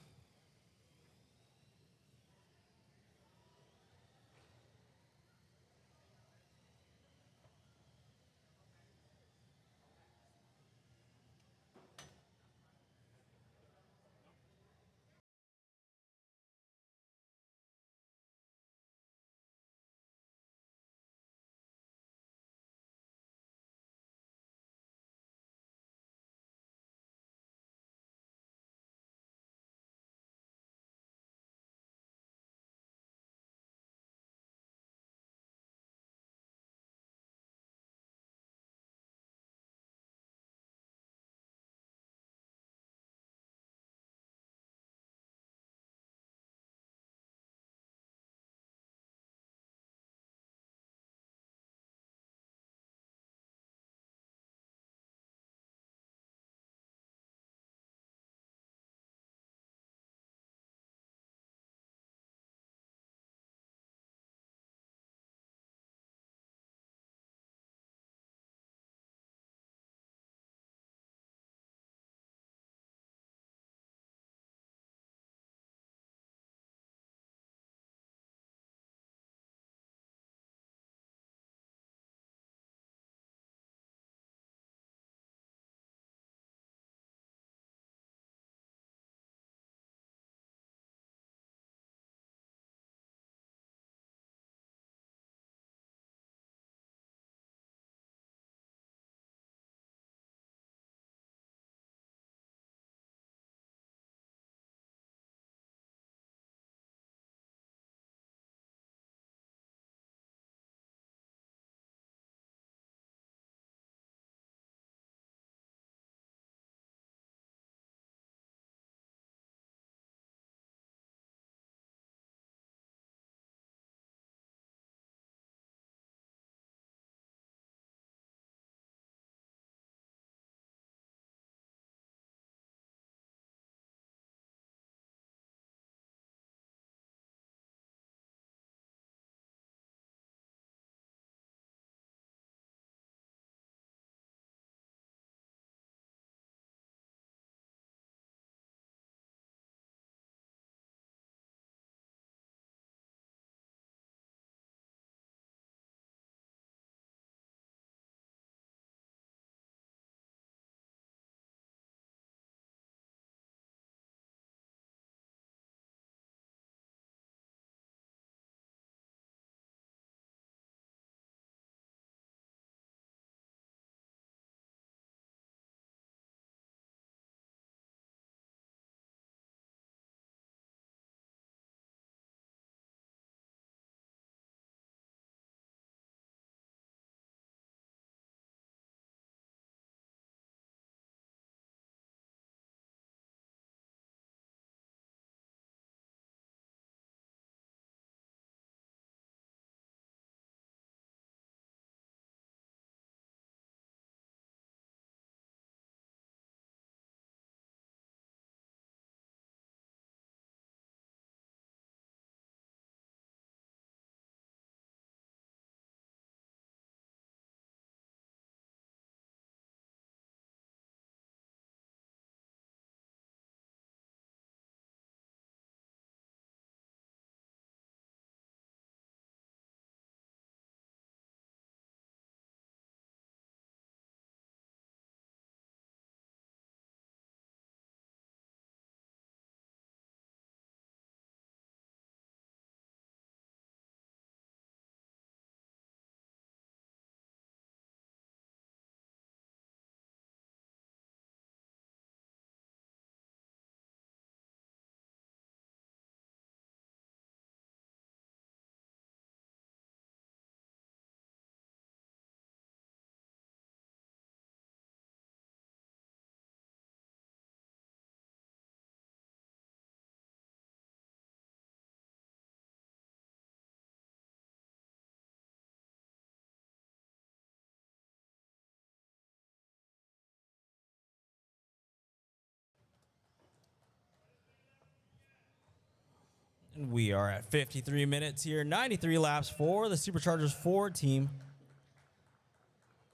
We are at 53 minutes here, 93 laps for the Superchargers 4 team.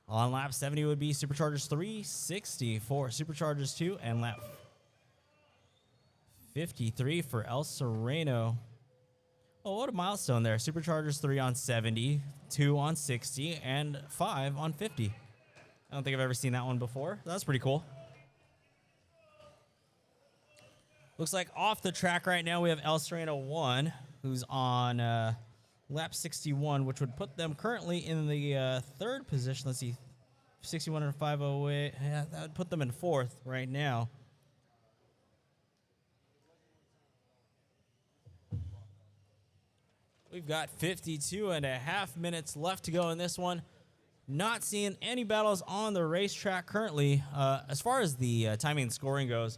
On lap 70 would be Superchargers 3, 60 for Superchargers 2, and lap 53 for El Sereno. Oh, what a milestone there. Superchargers 3 on 70, 2 on 60, and 5 on 50. I don't think I've ever seen that one before. That's pretty cool. Looks like off the track right now we have El Sereno 1, who's on lap 61, which would put them currently in the third position. Let's see, 61 and 508. Yeah, that would put them in fourth right now. We've got 52 and a half minutes left to go in this one. Not seeing any battles on the racetrack currently. As far as the timing and scoring goes,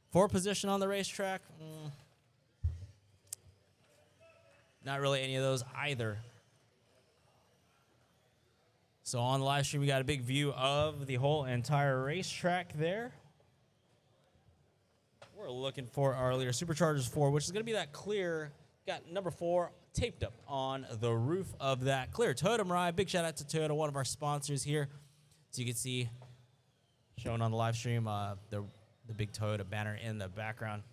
for position on the racetrack, not really any of those either. So on the live stream, we got a big view of the whole entire racetrack there. We're looking for our leader, Superchargers 4, which is going to be that clear. Got number 4 taped up on the roof of that clear Toyota Mirai. Big shout out to Toyota, one of our sponsors here. So you can see, shown on the live stream, the big Toyota banner in the background.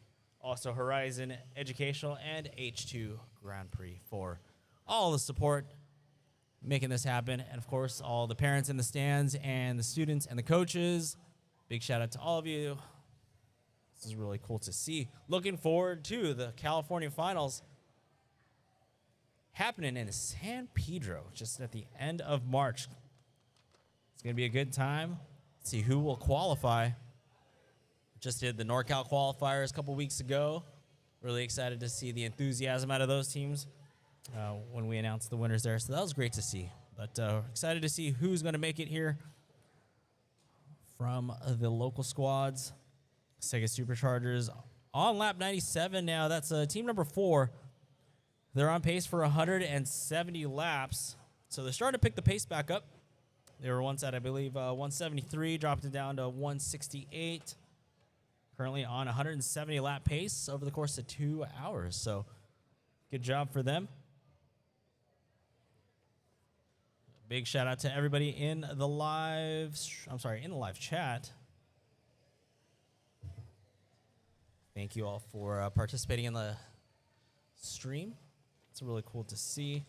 Also Horizon Educational and H2 Grand Prix for all the support making this happen. And of course, all the parents in the stands and the students and the coaches. Big shout out to all of you. This is really cool to see. Looking forward to the California finals happening in San Pedro just at the end of March. It's going to be a good time. Let's see who will qualify. Just did the NorCal qualifiers a couple weeks ago. Really excited to see the enthusiasm out of those teams when we announced the winners there. So that was great to see. But excited to see who's going to make it here from the local squads. Sega Superchargers on lap 97 now. That's team number 4. They're on pace for 170 laps. So they're starting to pick the pace back up. They were once at, I believe, 173, dropped it down to 168. Currently on 170 lap pace over the course of 2 hours. So good job for them. Big shout out to everybody in the live chat. Thank you all for participating in the stream. It's really cool to see.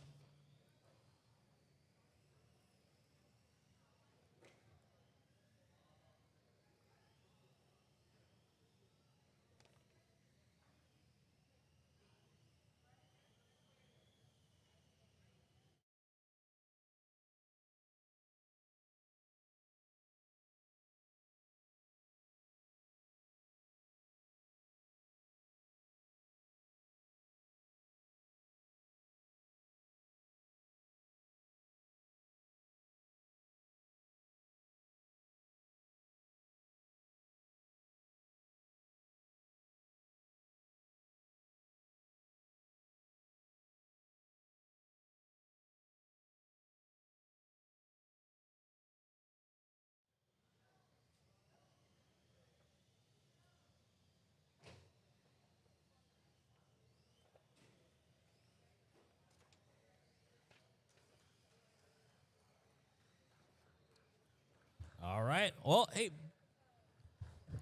All right. Well, hey,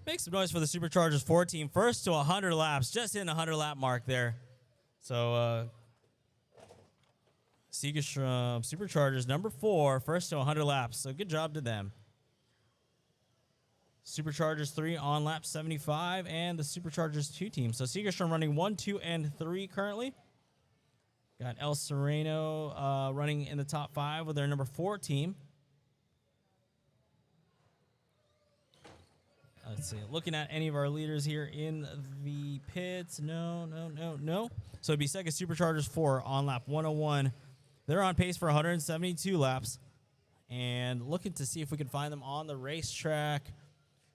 make some noise for the Superchargers 4 team. First to 100 laps, just in the 100 lap mark there. So, Sega Superchargers number 4, first to 100 laps. So good job to them. Superchargers 3 on lap 75, and the Superchargers 2 team. So Segerstrom running 1, 2, and 3 currently. Got El Sereno running in the top 5 with their number 4 team. Let's see. Looking at any of our leaders here in the pits. No. So it'd be Sega Superchargers 4 on lap 101. They're on pace for 172 laps. And looking to see if we can find them on the racetrack.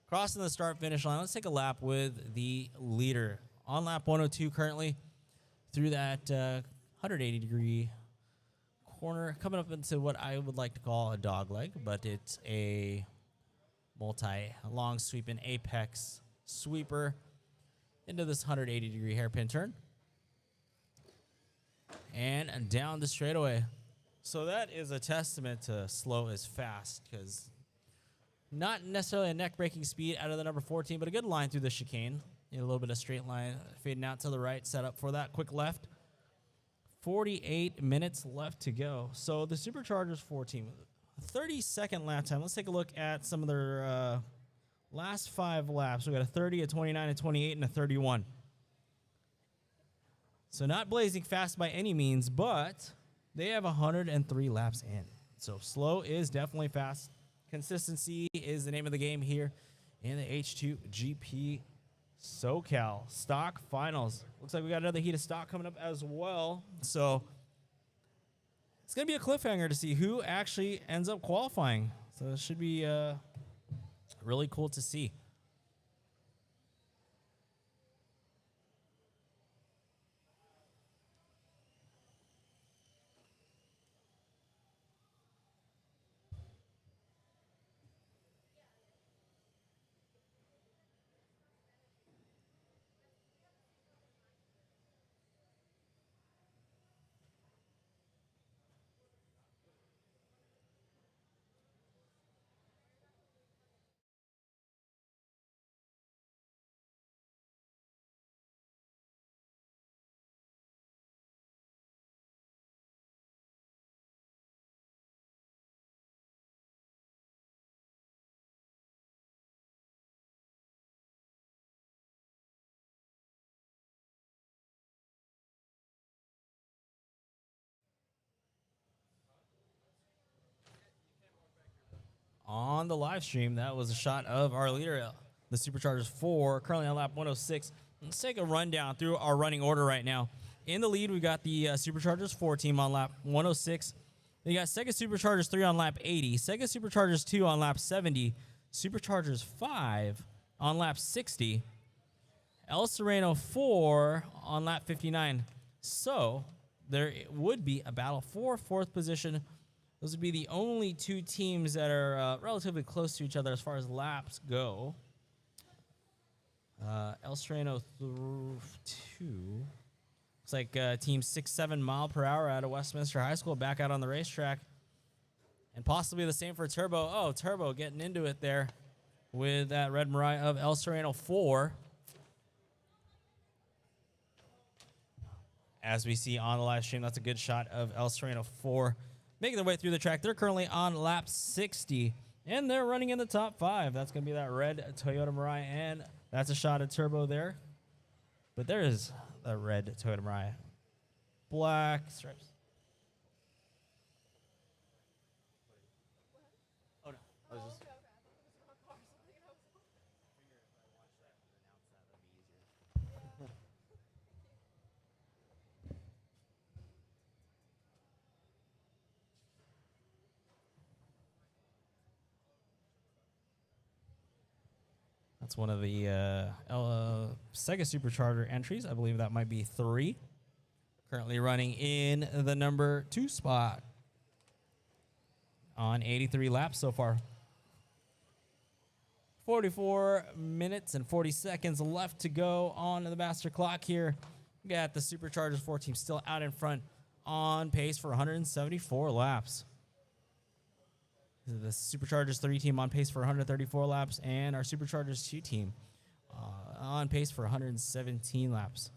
Crossing the start-finish line. Let's take a lap with the leader. On lap 102 currently. Through that 180-degree corner. Coming up into what I would like to call a dog leg. But it's a multi-long sweeping apex sweeper into this 180-degree hairpin turn. and down the straightaway. So that is a testament to slow is fast, because not necessarily a neck-breaking speed out of the number 14, but a good line through the chicane. A little bit of straight line fading out to the right, set up for that quick left. 48 minutes left to go. So the Superchargers 14, 30-second lap time. Let's take a look at some of their last 5 laps. We got a 30, a 29, a 28, and a 31. So not blazing fast by any means, but they have 103 laps in. So slow is definitely fast. Consistency is the name of the game here in the H2GP SoCal Stock Finals. Looks like we got another heat of stock coming up as well. So it's going to be a cliffhanger to see who actually ends up qualifying. So it should be really cool to see. On the live stream, that was a shot of our leader, the Superchargers 4, currently on lap 106. Let's take a rundown through our running order right now. In the lead, we got the Superchargers 4 team on lap 106. Then you got Sega Superchargers 3 on lap 80, Sega Superchargers 2 on lap 70, Superchargers 5 on lap 60, El Sereno 4 on lap 59. So there would be a battle for 4th position. Those would be the only 2 teams that are relatively close to each other as far as laps go. El Sereno 2. Looks like team 6-7 mile per hour out of Westminster High School back out on the racetrack. And possibly the same for Turbo. Oh, Turbo getting into it there with that red Mirai of El Sereno 4. As we see on the live stream, that's a good shot of El Sereno 4 making their way through the track. They're currently on lap 60, and they're running in the top 5. That's going to be that red Toyota Mirai, and that's a shot of Turbo there. But there is a red Toyota Mirai. Black stripes. Oh, no. I was just... That's one of the Sega Supercharger entries. I believe that might be 3. Currently running in the number 2 spot on 83 laps so far. 44 minutes and 40 seconds left to go on the master clock here. We got the Superchargers 4 team still out in front on pace for 174 laps. The Superchargers 3 team on pace for 134 laps, and our Superchargers 2 team on pace for 117 laps.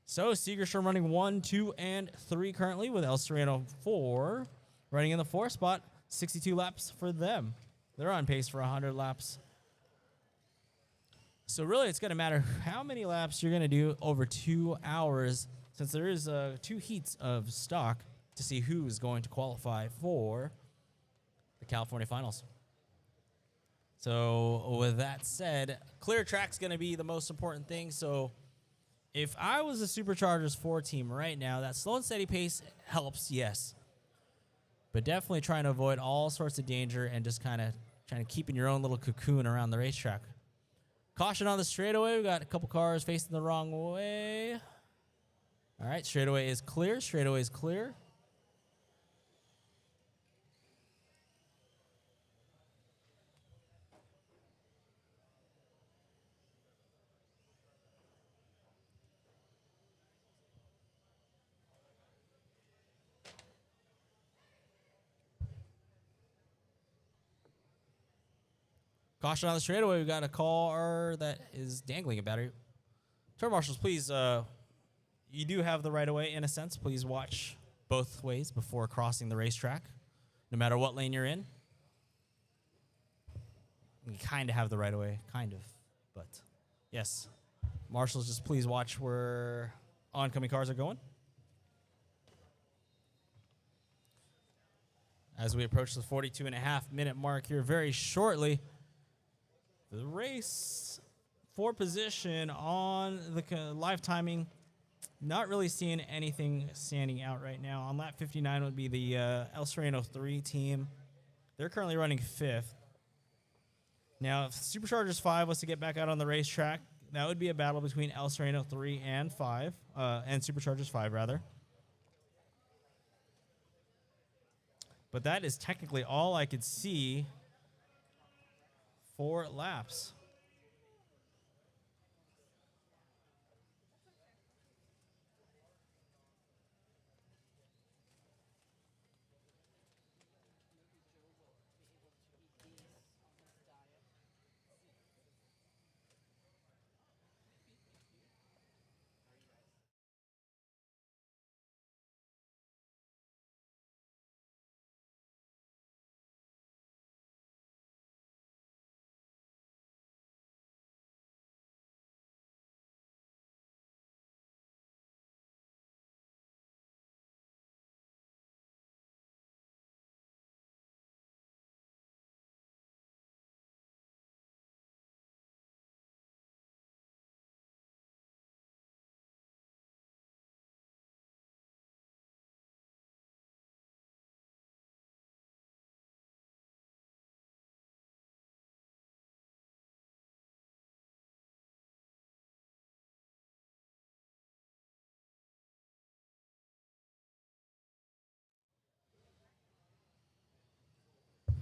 So Segerstrom running 1, 2, and 3 currently, with El Sereno 4 running in the 4th spot. 62 laps for them. They're on pace for 100 laps. So really, it's going to matter how many laps you're going to do over 2 hours, since there is 2 heats of stock to see who is going to qualify for the California Finals. So with that said, clear track's going to be the most important thing. So if I was a Superchargers 4 team right now, that slow and steady pace helps, yes. But definitely trying to avoid all sorts of danger and just kind of trying to keep in your own little cocoon around the racetrack. Caution on the straightaway. We got a couple cars facing the wrong way. All right, straightaway is clear. Straightaway is clear. Caution on the straightaway. We've got a car that is dangling a battery. Turn marshals, please. You do have the right of way in a sense. Please watch both ways before crossing the racetrack, no matter what lane you're in. You kind of have the right of way, kind of, but yes. Marshals, just please watch where oncoming cars are going. As we approach the 42.5-minute mark here very shortly, the race for position on the live timing, not really seeing anything standing out right now. On lap 59 would be the El Sereno 3 team. They're currently running 5th. Now, if Superchargers 5 was to get back out on the racetrack, that would be a battle between El Sereno 3 and 5, and Superchargers 5, rather. But that is technically all I could see for laps.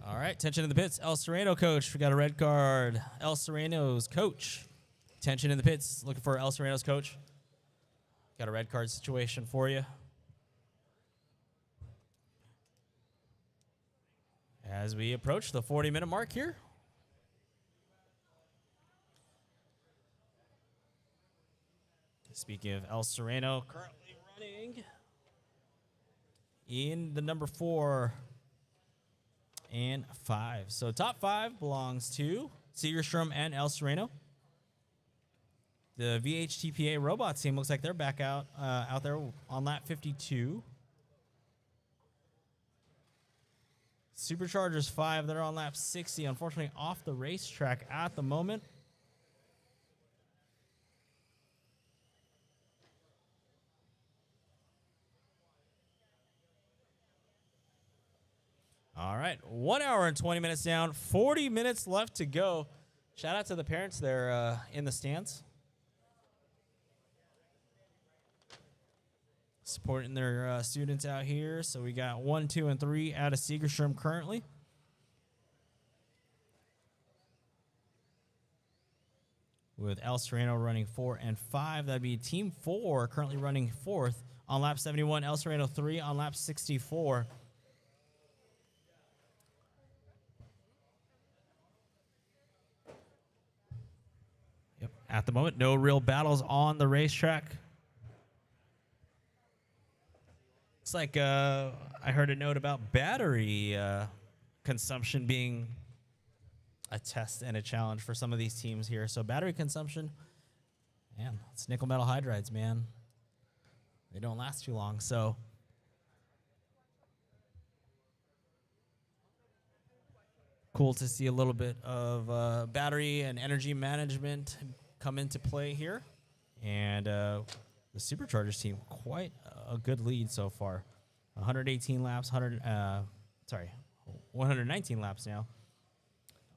All right, tension in the pits. El Sereno coach, we got a red card. El Sereno's coach. Tension in the pits, looking for El Sereno's coach. Got a red card situation for you. As we approach the 40-minute mark here. Speaking of El Sereno, currently running in the number 4 and 5. So top 5 belongs to Segerstrom and El Sereno. The VHTPA Robots team looks like they're back out there on lap 52. Superchargers 5, they're on lap 60. Unfortunately, off the racetrack at the moment. All right, 1 hour and 20 minutes down, 40 minutes left to go. Shout out to the parents there in the stands, supporting their students out here. So we got 1, 2, and 3 out of Segerstrom currently. With El Sereno running 4 and 5. That'd be Team 4 currently running 4th on lap 71. El Sereno 3 on lap 64. Yep. At the moment, no real battles on the racetrack. It's like I heard a note about battery consumption being a test and a challenge for some of these teams here. So battery consumption, man, it's nickel metal hydrides, man. They don't last too long. So cool to see a little bit of battery and energy management come into play here. And the Superchargers team, quite a good lead so far. 118 laps, 119 laps now.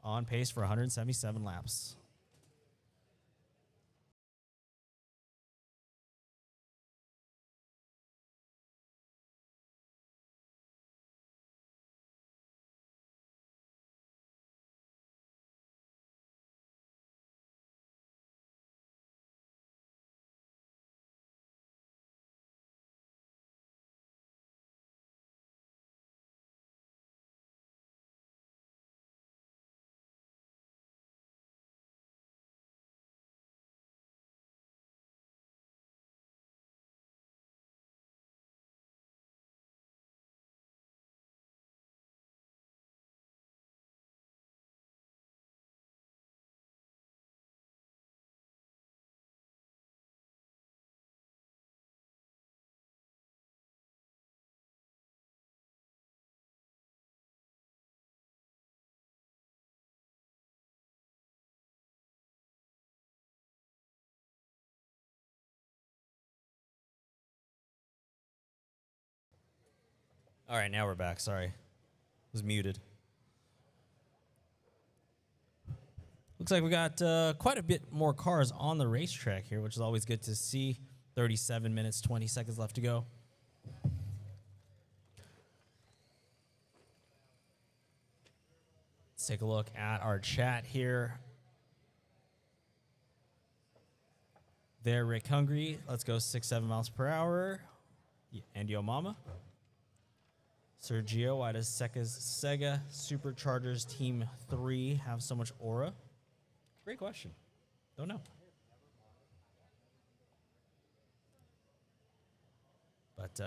On pace for 177 laps. All right, now we're back. Sorry. Was muted. Looks like we got quite a bit more cars on the racetrack here, which is always good to see. 37 minutes, 20 seconds left to go. Let's take a look at our chat here. There, Rick Hungry. Let's go 6-7 miles per hour. And Yo Mama. Sergio, why does Sega Superchargers Team 3 have so much aura? Great question. Don't know. But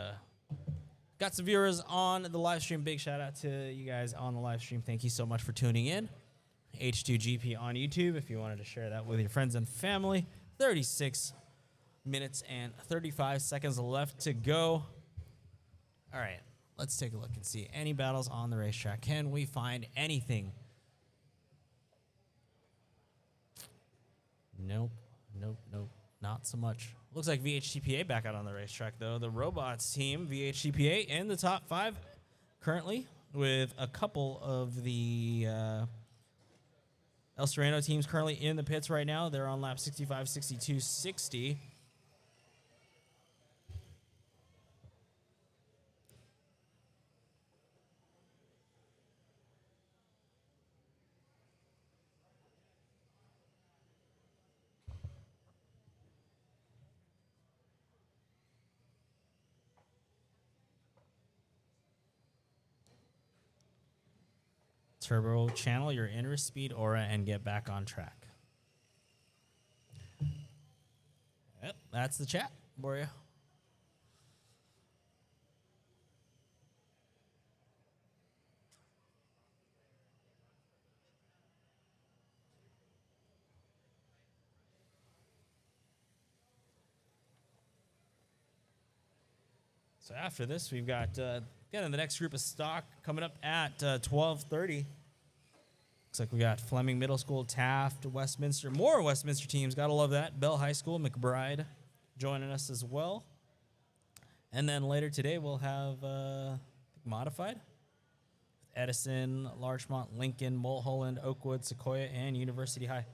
got some viewers on the live stream. Big shout out to you guys on the live stream. Thank you so much for tuning in. H2GP on YouTube if you wanted to share that with your friends and family. 36 minutes and 35 seconds left to go. All right, let's take a look and see any battles on the racetrack. Can we find anything? Nope, nope, nope, not so much. Looks like VHTPA back out on the racetrack, though. The Robots team, VHTPA, in the top 5 currently, with a couple of the El Sereno teams currently in the pits right now. They're on lap 65, 62, 60. Turbo channel your inner speed aura and get back on track. Yep, that's the chat for you. So after this, we've got again the next group of stock coming up at 12:30. Looks like we got Fleming Middle School, Taft, Westminster, more Westminster teams. Gotta love that. Bell High School, McBride joining us as well. And then later today we'll have Modified. Edison, Larchmont, Lincoln, Mulholland, Oakwood, Sequoia, and University High.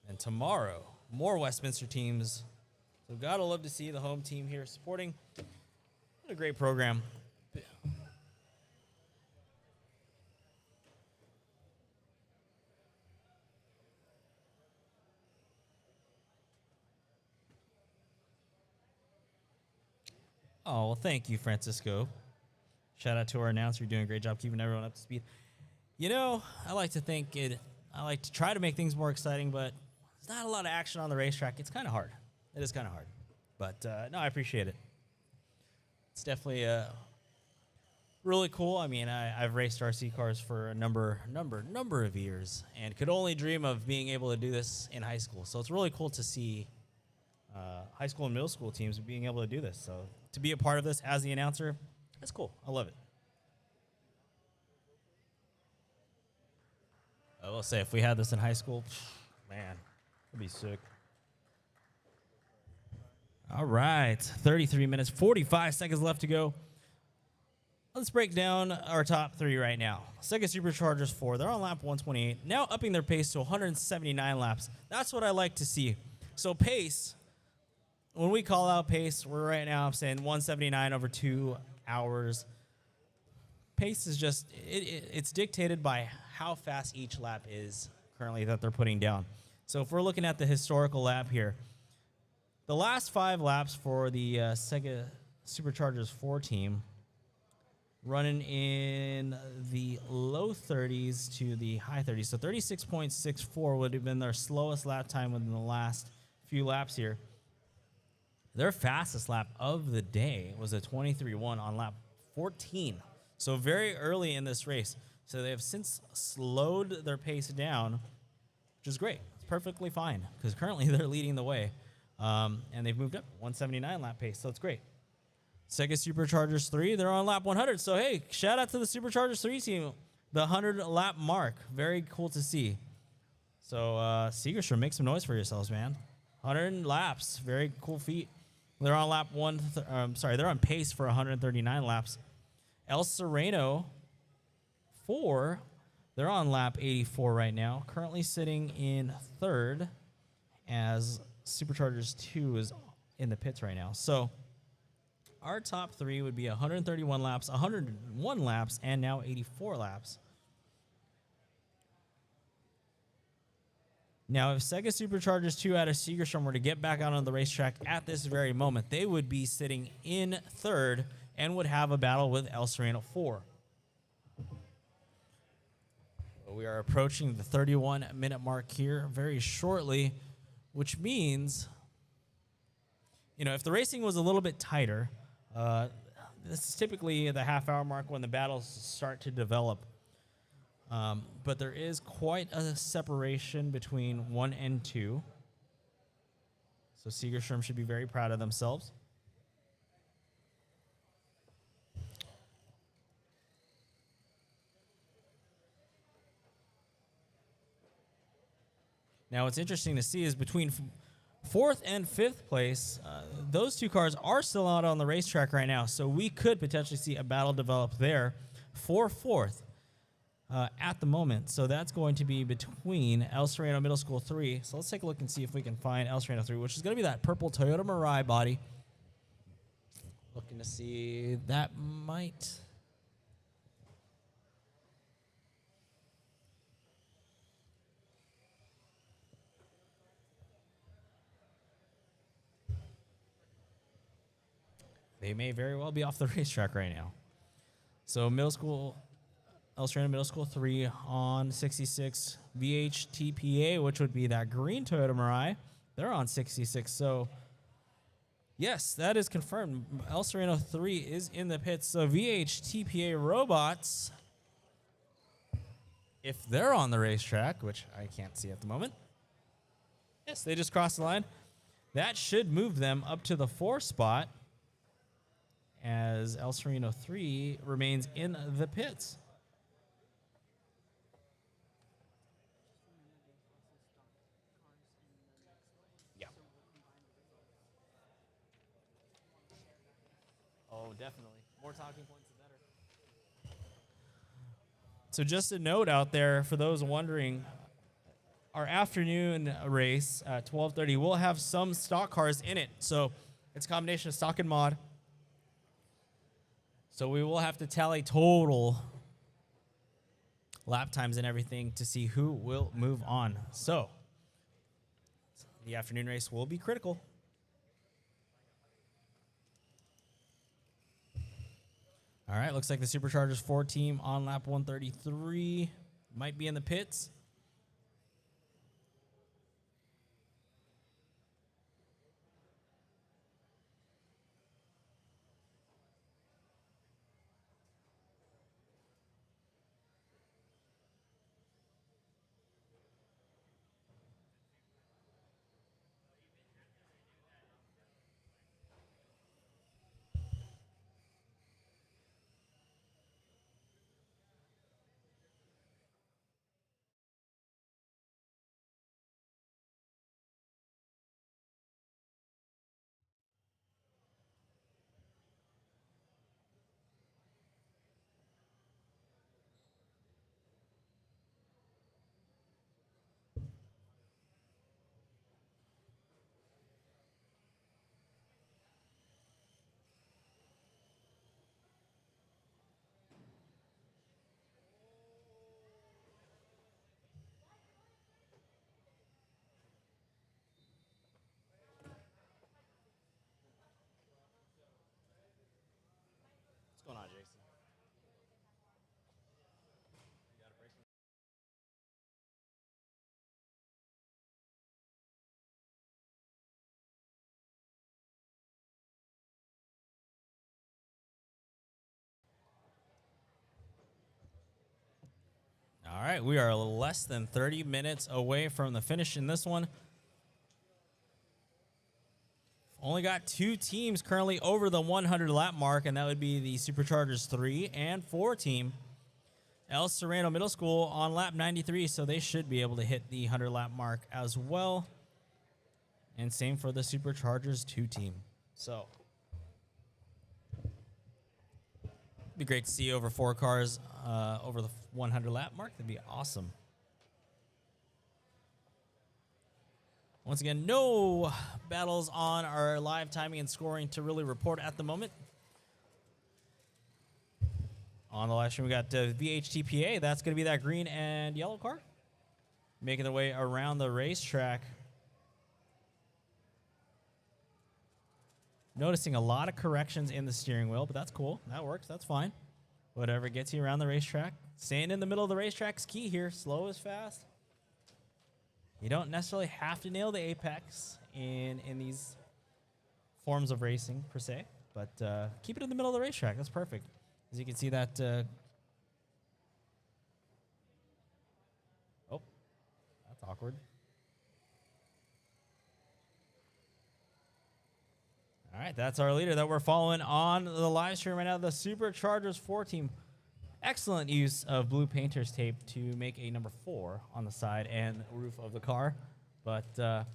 And tomorrow, more Westminster teams. So gotta love to see the home team here supporting. What a great program. Oh, well, thank you, Francisco. Shout out to our announcer. You're doing a great job keeping everyone up to speed. You know, I like to try to make things more exciting, but there's not a lot of action on the racetrack. It's kind of hard. It is kind of hard. But, no, I appreciate it. It's definitely really cool. I mean, I've raced RC cars for a number of years and could only dream of being able to do this in high school. So it's really cool to see high school and middle school teams being able to do this. So to be a part of this as the announcer, that's cool. I love it. I will say, if we had this in high school, man, it'd be sick. All right, 33 minutes, 45 seconds left to go. Let's break down our top 3 right now. Sega Superchargers 4, they're on lap 128, now upping their pace to 179 laps. That's what I like to see. So pace, when we call out pace, we're right now saying 179 over 2 hours. Pace is just, it's dictated by how fast each lap is currently that they're putting down. So if we're looking at the historical lap here, the last 5 laps for the Sega Superchargers 4 team running in the low 30s to the high 30s. So 36.64 would have been their slowest lap time within the last few laps here. Their fastest lap of the day was a 23.1 on lap 14. So very early in this race. So they have since slowed their pace down, which is great. It's perfectly fine because currently they're leading the way. And they've moved up 179 lap pace, so it's great. Sega Superchargers 3, they're on lap 100. So, hey, shout out to the Superchargers 3 team, the 100 lap mark. Very cool to see. So, Segerstrom, make some noise for yourselves, man. 100 laps, very cool feat. They're on lap they're on pace for 139 laps. El Sereno 4, they're on lap 84 right now, currently sitting in third as Superchargers 2 is in the pits right now. So our top three would be 131 laps, 101 laps, and now 84 laps. Now, if Sega Superchargers 2 out of Segerstrom were to get back out on the racetrack at this very moment, they would be sitting in third and would have a battle with El Sereno 4. We are approaching the 31-minute mark here very shortly, which means, if the racing was a little bit tighter, this is typically the half-hour mark when the battles start to develop. But there is quite a separation between 1 and 2. So Segerstrom should be very proud of themselves. Now, what's interesting to see is between 4th and 5th place, those two cars are still out on the racetrack right now. So we could potentially see a battle develop there for 4th. At the moment. So that's going to be between El Sereno Middle School 3. So let's take a look and see if we can find El Sereno 3, which is going to be that purple Toyota Mirai body. Looking to see that might... They may very well be off the racetrack right now. So middle school... El Sereno Middle School 3 on 66 H2GP, which would be that green Toyota Mirai. They're on 66. So, yes, that is confirmed. El Sereno 3 is in the pits. So, H2GP robots, if they're on the racetrack, which I can't see at the moment, yes, they just crossed the line. That should move them up to the 4 spot as El Sereno 3 remains in the pits. Oh, definitely. More talking points, the better. So just a note out there for those wondering, our afternoon race at 12:30 will have some stock cars in it. So it's a combination of stock and mod. So we will have to tally total lap times and everything to see who will move on. So the afternoon race will be critical. All right, looks like the Superchargers 4 team on lap 133 might be in the pits. What's going on, Jason? All right, we are less than 30 minutes away from the finish in this one. Only got 2 teams currently over the 100 lap mark, and that would be the Superchargers 3 and 4 team. El Sereno Middle School on lap 93, so they should be able to hit the 100 lap mark as well. And same for the Superchargers 2 team. So, be great to see over 4 cars over the 100 lap mark. That'd be awesome. Once again, no battles on our live timing and scoring to really report at the moment. On the live stream, we got VHTPA. That's going to be that green and yellow car making their way around the racetrack. Noticing a lot of corrections in the steering wheel, but that's cool. That works. That's fine. Whatever gets you around the racetrack. Staying in the middle of the racetrack is key here. Slow is fast. You don't necessarily have to nail the apex in these forms of racing, per se. But keep it in the middle of the racetrack. That's perfect. As you can see that... oh, that's awkward. All right, that's our leader that we're following on the live stream right now. The Superchargers 4 team. Excellent use of blue painter's tape to make a number 4 on the side and roof of the car. But as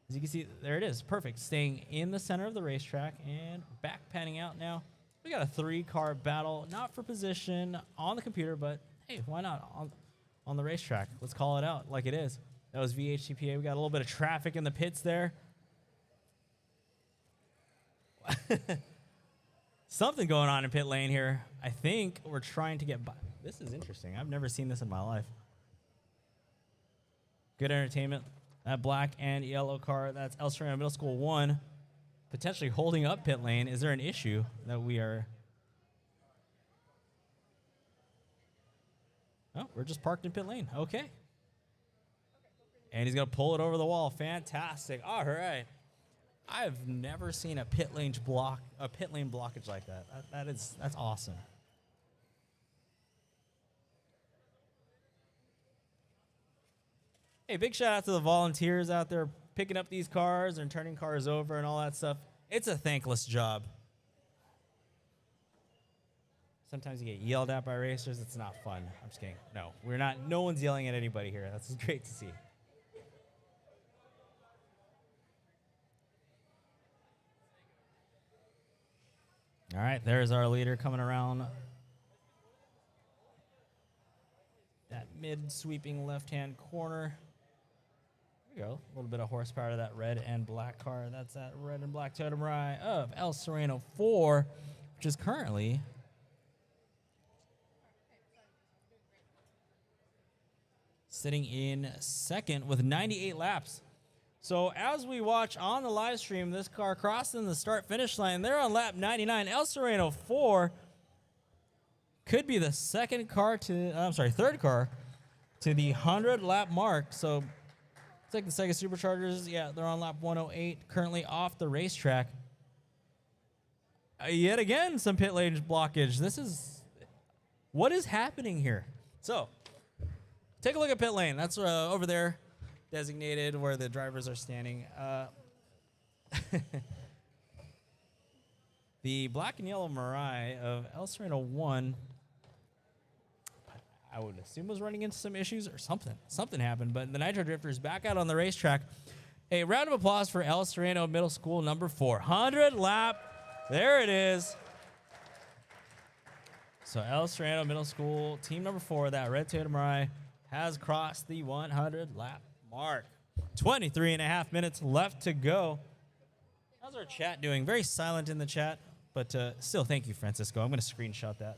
you can see, there it is. Perfect. Staying in the center of the racetrack and back panning out now. We got a 3-car battle, not for position on the computer, but hey, why not on the racetrack? Let's call it out like it is. That was VHTPA. We got a little bit of traffic in the pits there. Something going on in pit lane here. I think we're trying to get by. This is interesting. I've never seen this in my life. Good entertainment. That black and yellow car, that's El Sereno Middle School 1, potentially holding up pit lane. Is there an issue that we are... Oh, we're just parked in pit lane. Okay. And he's going to pull it over the wall. Fantastic. All right. I've never seen a pit lane blockage like that. That's awesome. Hey, big shout out to the volunteers out there picking up these cars and turning cars over and all that stuff. It's a thankless job. Sometimes you get yelled at by racers. It's not fun. I'm just kidding. No, we're not. No one's yelling at anybody here. That's great to see. All right, there's our leader coming around that mid-sweeping left-hand corner. There we go. A little bit of horsepower to that red and black car. That's that red and black Toyota Mirai of El Sereno 4, which is currently sitting in second with 98 laps. So as we watch on the live stream, this car crossing the start-finish line. They're on lap 99. El Sereno 4 could be the third car to the 100-lap mark. So it's like the Sega Superchargers. Yeah, they're on lap 108, currently off the racetrack. Yet again, some pit lane blockage. What is happening here? So take a look at pit lane. That's over there. Designated where the drivers are standing. The black and yellow Mirai of El Sereno 1, I would assume was running into some issues or something. Something happened, but the Nitro Drifter is back out on the racetrack. A round of applause for El Sereno Middle School number 4. 100 lap. There it is. So El Sereno Middle School, team number 4, that red Toyota Mirai, has crossed the 100 lap mark. 23 and a half minutes left to go. How's our chat doing? Very silent in the chat, but still thank you, Francisco. I'm going to screenshot that.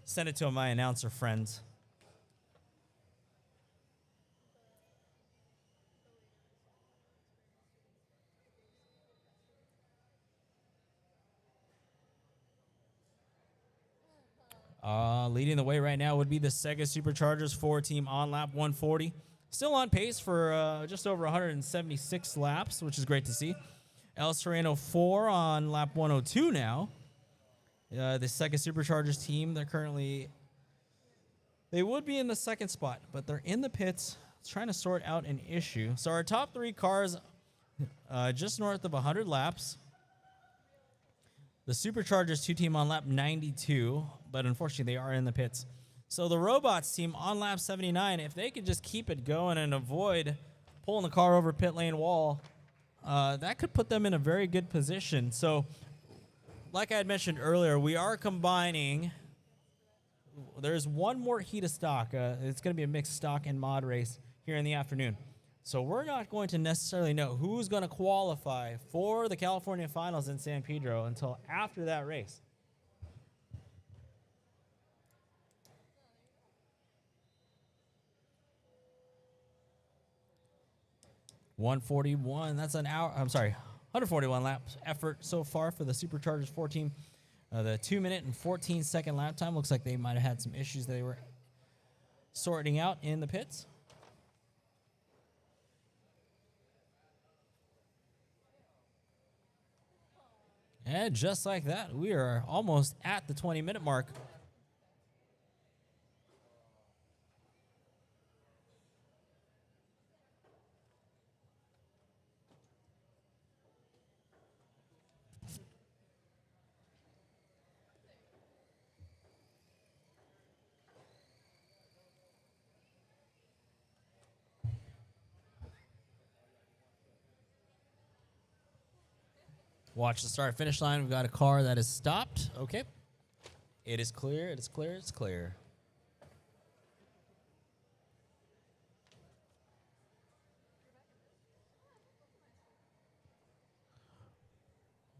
Send it to my announcer friends. Leading the way right now would be the Sega Superchargers 4 team on lap 140. Still on pace for just over 176 laps, which is great to see. El Sereno 4 on lap 102 now. The Sega Superchargers team, they would be in the second spot, but they're in the pits trying to sort out an issue. So our top 3 cars just north of 100 laps. The Superchargers 2 team on lap 92, but unfortunately they are in the pits. So the Robots team on lap 79, if they could just keep it going and avoid pulling the car over pit lane wall, that could put them in a very good position. So, like I had mentioned earlier, we are combining. There's one more heat of stock. It's going to be a mixed stock and mod race here in the afternoon. So we're not going to necessarily know who's going to qualify for the California Finals in San Pedro until after that race. $141. That's an hour. I'm sorry, 141 laps effort so far for the Superchargers 4 team. The 2-minute and 14-second lap time looks like they might have had some issues they were sorting out in the pits. And just like that, we are almost at the 20-minute mark. Watch the start finish line. We've got a car that is stopped. Okay. It is clear. It is clear. It's clear.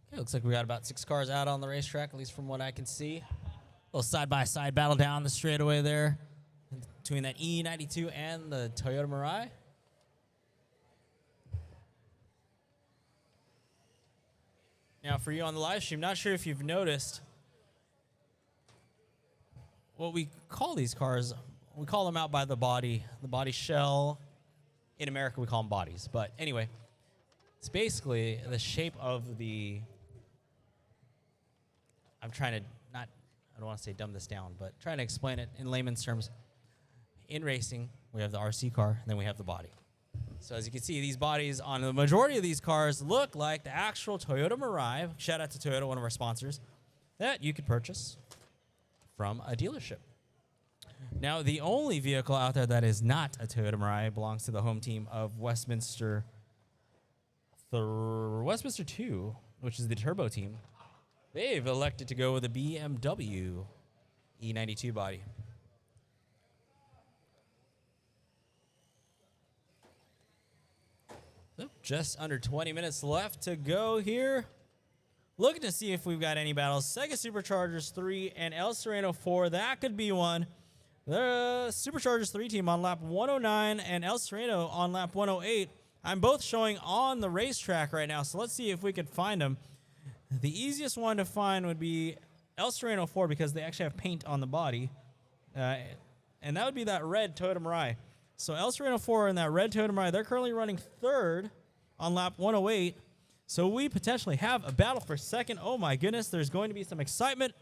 Okay, looks like we got about 6 cars out on the racetrack, at least from what I can see. A little side-by-side battle down the straightaway there between that E92 and the Toyota Mirai. Now, for you on the live stream, not sure if you've noticed what we call these cars. We call them out by the body shell. In America, we call them bodies. But anyway, it's basically the shape of the. I'm trying to I don't want to say dumb this down, but trying to explain it in layman's terms. In racing, we have the RC car, and then we have the body. So as you can see, these bodies on the majority of these cars look like the actual Toyota Mirai. Shout out to Toyota, one of our sponsors, that you could purchase from a dealership. Now, the only vehicle out there that is not a Toyota Mirai belongs to the home team of Westminster 2, which is the turbo team. They've elected to go with a BMW E92 body. Just under 20 minutes left to go here. Looking to see if we've got any battles. Sega Superchargers 3 and El Sereno 4. That could be one. The Superchargers 3 team on lap 109 and El Sereno on lap 108. I'm both showing on the racetrack right now, so let's see if we could find them. The easiest one to find would be El Sereno 4 because they actually have paint on the body. And that would be that red Toyota Mirai. So El Sereno 4 and that red Toyota Mirai, they're currently running third on lap 108. So we potentially have a battle for second. Oh my goodness, there's going to be some excitement.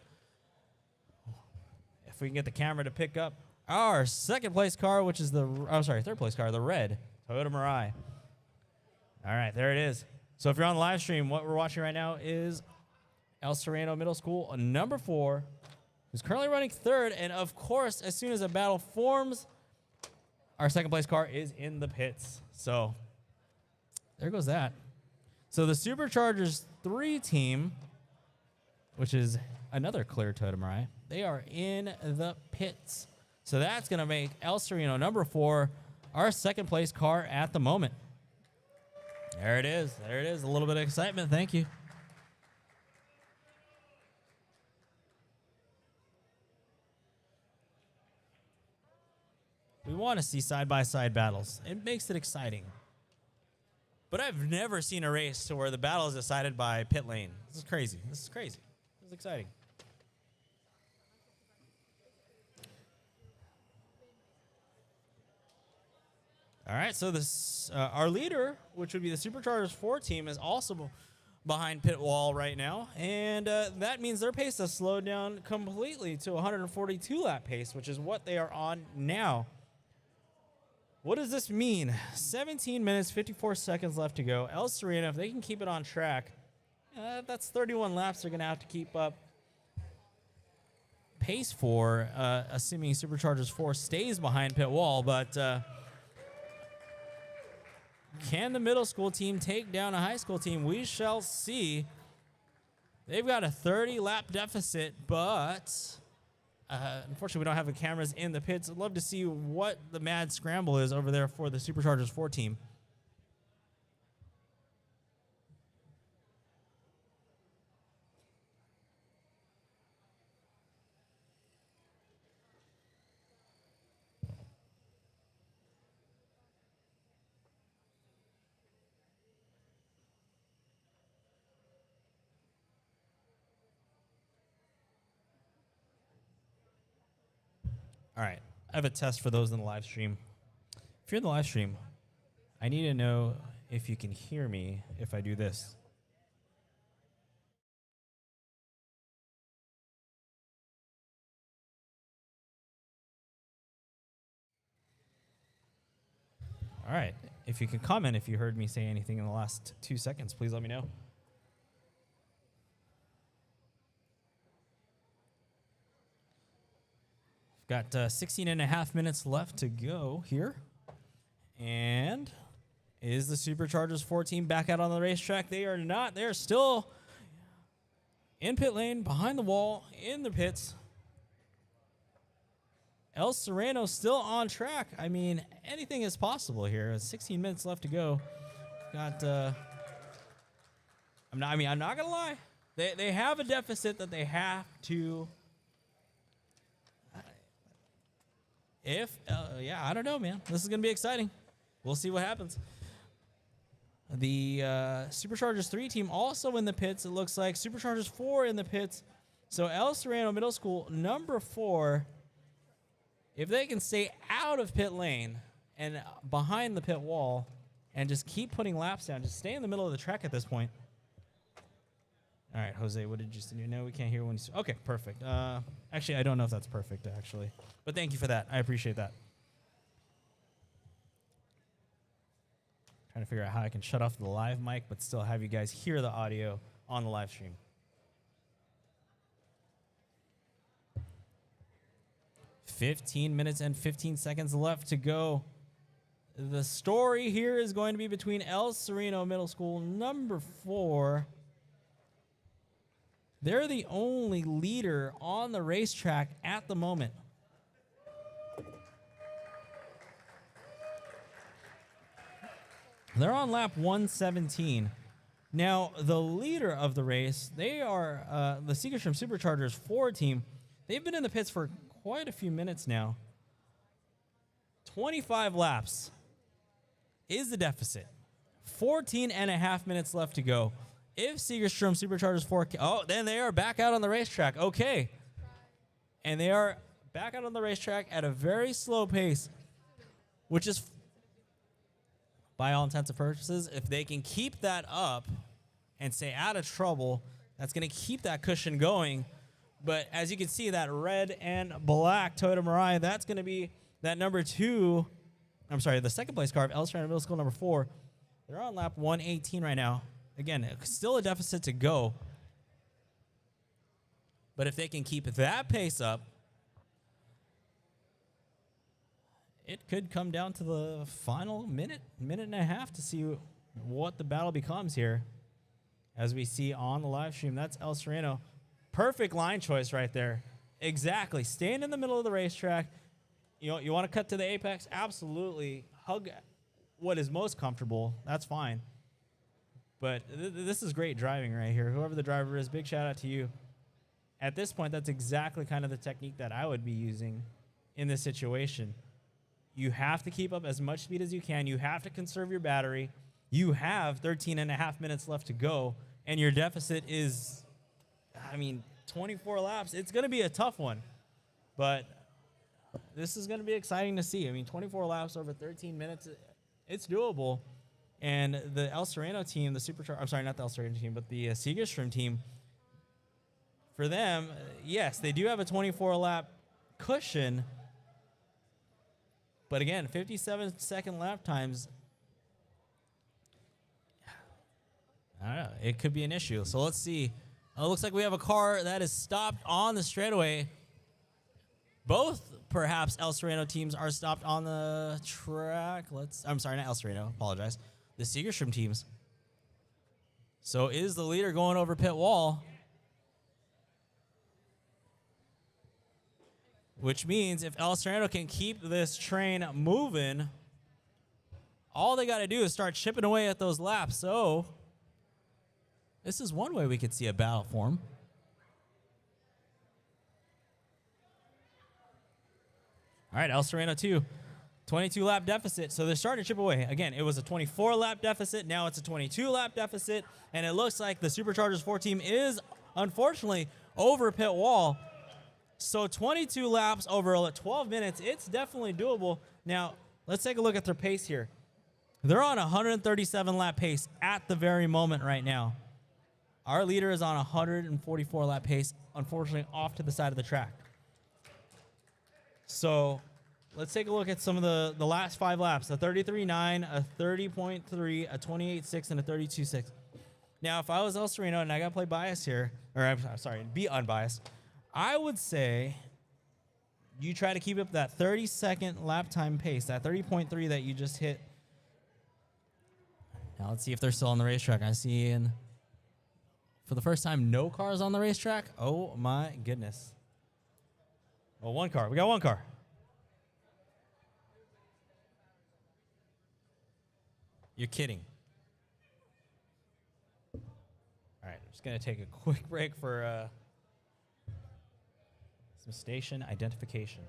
If we can get the camera to pick up our second place car, which is third place car, the red Toyota Mirai. All right, there it is. So if you're on the live stream, what we're watching right now is El Sereno Middle School, number 4, who's currently running third. And of course, as soon as a battle forms, our second place car is in the pits. So there goes that. So the Superchargers 3 team, which is another clear Toyota Mirai, they are in the pits. So that's going to make El Sereno number 4 our second place car at the moment. There it is. There it is. A little bit of excitement. Thank you. We want to see side-by-side battles. It makes it exciting. But I've never seen a race to where the battle is decided by pit lane. This is crazy. This is crazy. This is exciting. All right, so this our leader, which would be the Superchargers 4 team, is also behind pit wall right now. And that means their pace has slowed down completely to 142 lap pace, which is what they are on now. What does this mean? 17 minutes, 54 seconds left to go. El Sereno, if they can keep it on track, that's 31 laps they're going to have to keep up pace for, assuming Superchargers 4 stays behind pit wall. But Can the middle school team take down a high school team? We shall see. They've got a 30-lap deficit, but unfortunately we don't have the cameras in the pits. I'd love to see what the mad scramble is over there for the Superchargers 4 team. All right, I have a test for those in the live stream. If you're in the live stream, I need to know if you can hear me if I do this. All right, if you can comment if you heard me say anything in the last 2 seconds, please let me know. Got 16 and a half minutes left to go here. And is the Superchargers 4 team back out on the racetrack? They are not. They are still in pit lane, behind the wall, in the pits. El Sereno still on track. I mean, anything is possible here. 16 minutes left to go. Got. I'm not gonna lie. They have a deficit that they have to. I don't know, man. This is going to be exciting. We'll see what happens. The Superchargers 3 team also in the pits, it looks like. Superchargers 4 in the pits. So El Sereno Middle School, number 4, if they can stay out of pit lane and behind the pit wall and just keep putting laps down, just stay in the middle of the track at this point. All right, Jose, what did you say? No, we can't hear when you... Okay, perfect. Actually, I don't know if that's perfect, actually. But thank you for that. I appreciate that. Trying to figure out how I can shut off the live mic, but still have you guys hear the audio on the live stream. $15 minutes and 15 seconds left to go. The story here is going to be between El Sereno Middle School, number 4. They're the only leader on the racetrack at the moment. They're on lap 117. Now, the leader of the race, they are the Sega Superchargers 4 team. They've been in the pits for quite a few minutes now. 25 laps is the deficit. 14 and a half minutes left to go. If Segerstrom Superchargers 4... Oh, then they are back out on the racetrack. Okay. And they are back out on the racetrack at a very slow pace, which is, by all intents and purposes, if they can keep that up and stay out of trouble, that's going to keep that cushion going. But as you can see, that red and black Toyota Mirai, that's going to be that number 2... I'm sorry, the second place car of El Sereno Middle School, number 4. They're on lap 118 right now. Again, still a deficit to go. But if they can keep that pace up, it could come down to the final minute and a half to see what the battle becomes here. As we see on the live stream, that's El Sereno. Perfect line choice right there. Exactly. Stand in the middle of the racetrack. You know, you want to cut to the apex? Absolutely. Hug what is most comfortable. That's fine. But this is great driving right here. Whoever the driver is, big shout out to you. At this point, that's exactly kind of the technique that I would be using in this situation. You have to keep up as much speed as you can. You have to conserve your battery. You have 13 and a half minutes left to go, and your deficit is, 24 laps. It's going to be a tough one, but this is going to be exciting to see. 24 laps over 13 minutes, it's doable. And the El Sereno team, the Superchargers, I'm sorry, not the El Sereno team, but the Segerstrom team, for them, yes, they do have a 24-lap cushion. But again, 57-second lap times, I don't know, it could be an issue. So let's see. It looks like we have a car that is stopped on the straightaway. Both, perhaps, El Sereno teams are stopped on the track. I'm sorry, not El Sereno, apologize. the Segerstrom teams. So is the leader going over pit wall? Which means if El Sereno can keep this train moving, all they got to do is start chipping away at those laps. So this is one way we could see a battle form. All right, El Sereno 2, 22-lap deficit. So they're starting to chip away. Again, it was a 24-lap deficit. Now it's a 22-lap deficit. And it looks like the Superchargers 4 team is, unfortunately, over pit wall. So 22 laps over 12 minutes, it's definitely doable. Now, let's take a look at their pace here. They're on a 137-lap pace at the very moment right now. Our leader is on a 144-lap pace, unfortunately, off to the side of the track. So let's take a look at some of the last 5 laps. A 33.9, a 30.3, a 28.6, and a 32.6. Now, if I was El Sereno and I got to play bias here, or I'm sorry, be unbiased, I would say you try to keep up that 30-second lap time pace, that 30.3 that you just hit. Now let's see if they're still on the racetrack. I see for the first time, no cars on the racetrack. Oh my goodness. Oh, one car. We got one car. You're kidding. All right, I'm just going to take a quick break for some station identification.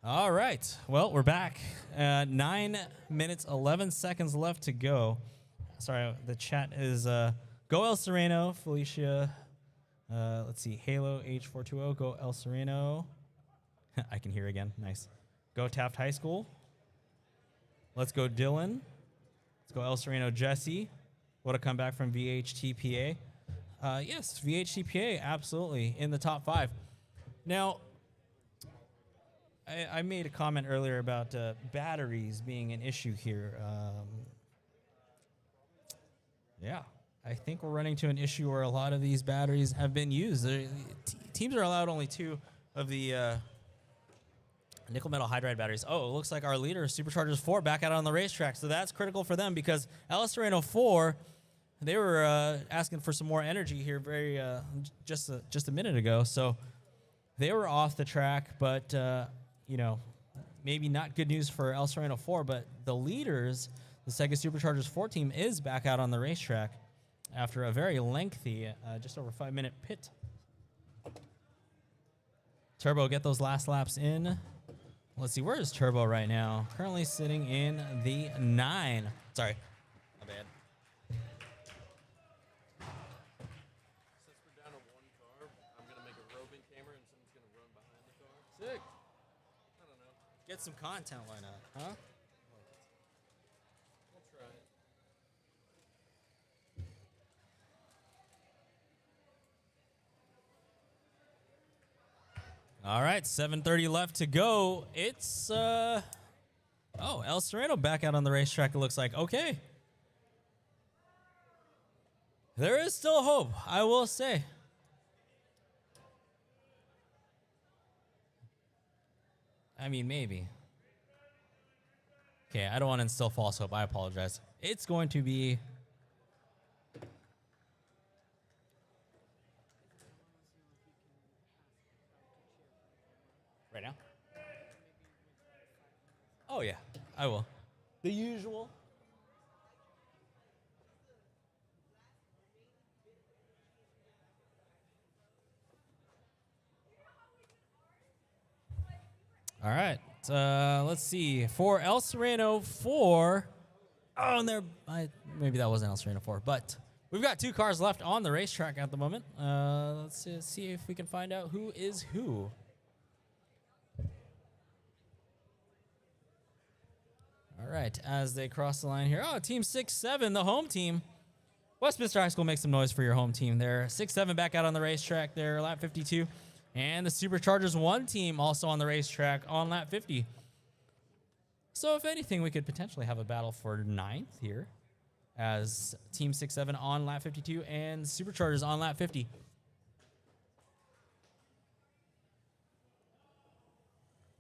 All right. Well, we're back. 9 minutes, 11 seconds left to go. Sorry, the chat is go El Sereno, Felicia. Let's see, Halo H420, go El Sereno. I can hear again. Nice. Go Taft High School. Let's go Dylan. Let's go El Sereno Jesse. What a comeback from VHTPA. Yes, VHTPA, absolutely, in the top 5. Now, I made a comment earlier about batteries being an issue here. Yeah, I think we're running to an issue where a lot of these batteries have been used. Teams are allowed only 2 of the nickel metal hydride batteries. Oh, it looks like our leader, Superchargers 4, back out on the racetrack. So that's critical for them because El Sereno 4, they were asking for some more energy here just a minute ago. So they were off the track, but you know, maybe not good news for El Sereno 4, but the leaders, the Sega Superchargers 4 team, is back out on the racetrack after a very lengthy, just over 5-minute pit. Turbo, get those last laps in. Let's see, where is Turbo right now? Currently sitting in the 9. Sorry, my bad. Since we're down to 1 car, I'm going to make a roving camera and someone's going to run behind the car. Sick. I don't know. Get some content, why not? Huh? We'll try it. All right, 7:30 left to go. It's El Sereno back out on the racetrack. It looks like okay. There is still hope, I will say. I mean, maybe. Okay, I don't want to instill false hope. I apologize. It's going to be right now. Oh yeah, I will. The usual. All right. Let's see. For El Sereno 4. Oh, and there. Maybe that wasn't El Sereno 4, but we've got 2 cars left on the racetrack at the moment. Let's see if we can find out who is who. All right. As they cross the line here. Oh, Team 6-7, the home team. Westminster High School, make some noise for your home team there. 6-7 back out on the racetrack there, lap 52. And the Superchargers 1 team also on the racetrack on lap 50. So if anything, we could potentially have a battle for 9th here as Team 6-7 on lap 52 and Superchargers on lap 50.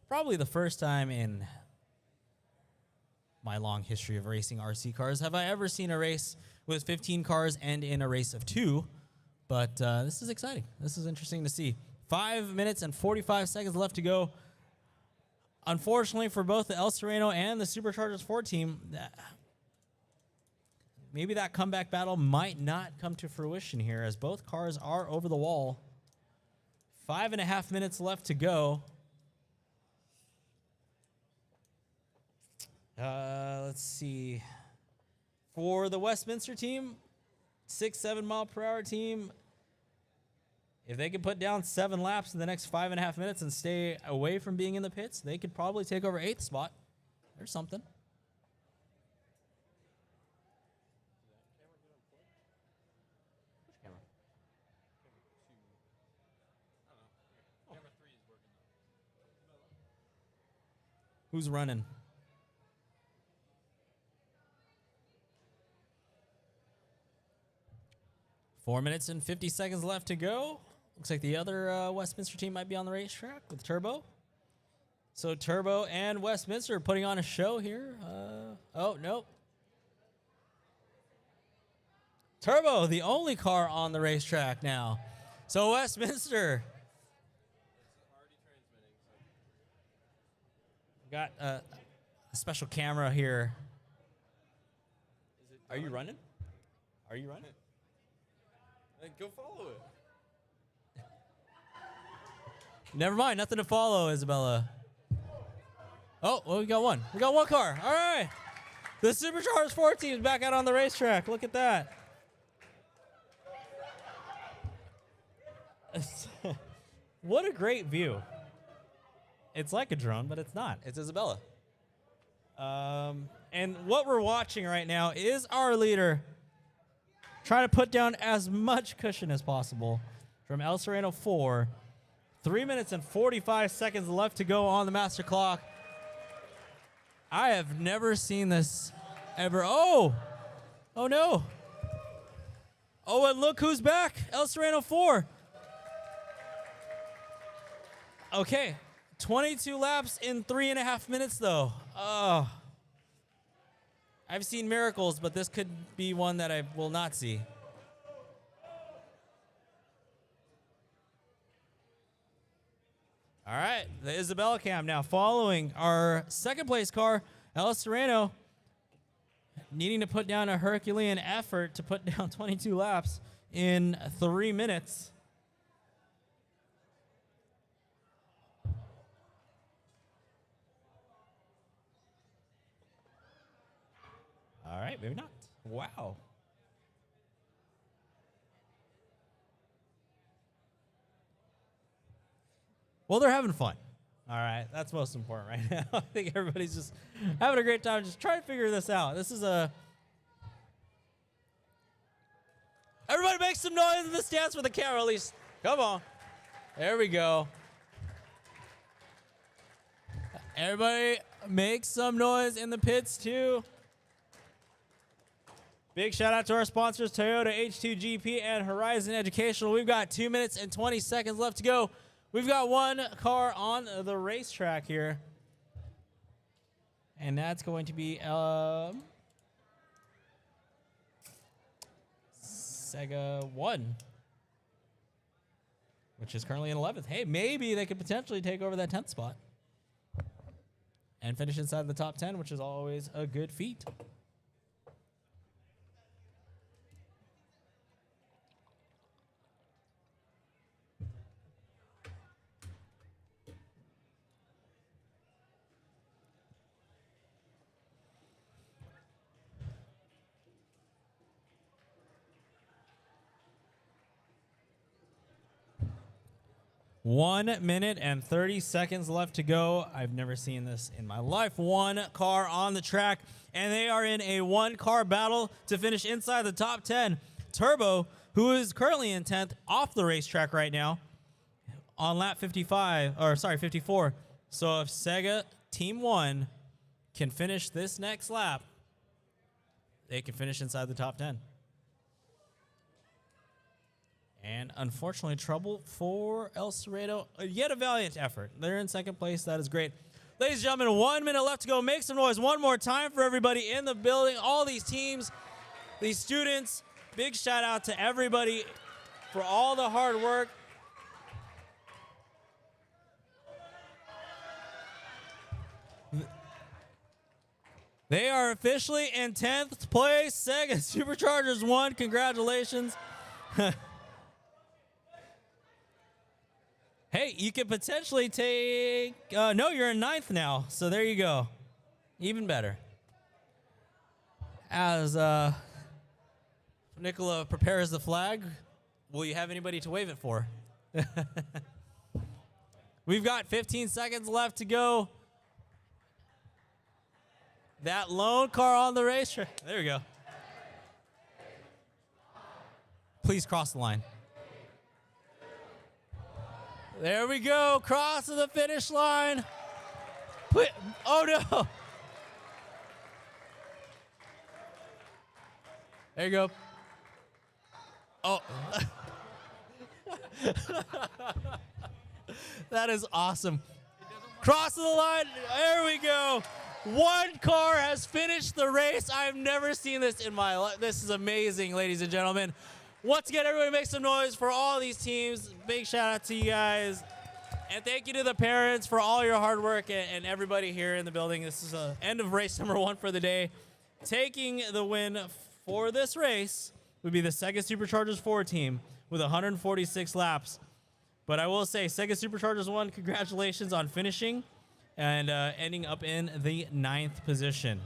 Probably the first time in my long history of racing RC cars have I ever seen a race with 15 cars and in a race of 2. But this is exciting. This is interesting to see. 5 minutes and 45 seconds left to go. Unfortunately for both the El Sereno and the Superchargers 4 team, maybe that comeback battle might not come to fruition here as both cars are over the wall. 5.5 minutes left to go. Let's see. For the Westminster team, 6-7 mile per hour team, if they could put down 7 laps in the next 5.5 minutes and stay away from being in the pits, they could probably take over 8th spot. There's something. Which camera? Camera 3 is working. Who's running? Four minutes and 50 seconds left to go. Looks like the other Westminster team might be on the racetrack with Turbo. So Turbo and Westminster putting on a show here. Oh, nope. Turbo, the only car on the racetrack now. So Westminster. Got a special camera here. Are you running? Are you running? Go follow it. Never mind, nothing to follow, Isabella. Oh, well, we got one. We got one car. All right. The Superchargers 4 team is back out on the racetrack. Look at that. What a great view. It's like a drone, but it's not. It's Isabella. And what we're watching right now is our leader trying to put down as much cushion as possible from El Sereno 4. 3 minutes and 45 seconds left to go on the master clock. I have never seen this ever. Oh! Oh, no. Oh, and look who's back. El Sereno 4. Okay. 22 laps in 3.5 minutes, though. Oh. I've seen miracles, but this could be one that I will not see. All right, the Isabella cam now following our second place car, El Sereno, needing to put down a Herculean effort to put down 22 laps in 3 minutes. All right, maybe not. Wow. Well, they're having fun. All right, that's most important right now. I think everybody's just having a great time. Just trying to figure this out. This is a... Everybody make some noise in the stands for the camera, at least. Come on. There we go. Everybody make some noise in the pits too. Big shout out to our sponsors, Toyota, H2GP, and Horizon Educational. We've got 2 minutes and 20 seconds left to go. We've got one car on the racetrack here. And that's going to be Sega 1, which is currently in 11th. Hey, maybe they could potentially take over that 10th spot and finish inside the top 10, which is always a good feat. One minute and 30 seconds left to go. I've never seen this in my life. One car on the track, and they are in a one-car battle to finish inside the top 10. Turbo, who is currently in 10th, off the racetrack right now on lap 54. So if Sega Team 1 can finish this next lap, they can finish inside the top 10. And unfortunately, trouble for El Cerrado. Yet a valiant effort. They're in second place. That is great. Ladies and gentlemen, 1 minute left to go. Make some noise one more time for everybody in the building. All these teams, these students. Big shout out to everybody for all the hard work. They are officially in 10th place. Sega Superchargers won. Congratulations. Hey, you could potentially take... no, you're in 9th now, so there you go. Even better. As Nicola prepares the flag, will you have anybody to wave it for? We've got 15 seconds left to go. That lone car on the racetrack. There we go. Please cross the line. There we go. Cross to the finish line. Oh, no. There you go. Oh. That is awesome. Cross to the line. There we go. One car has finished the race. I've never seen this in my life. This is amazing, ladies and gentlemen. Once again, everybody make some noise for all these teams. Big shout out to you guys. And thank you to the parents for all your hard work and everybody here in the building. This is the end of race number 1 for the day. Taking the win for this race would be the Sega Superchargers 4 team with 146 laps. But I will say, Sega Superchargers 1, congratulations on finishing and ending up in the 9th position.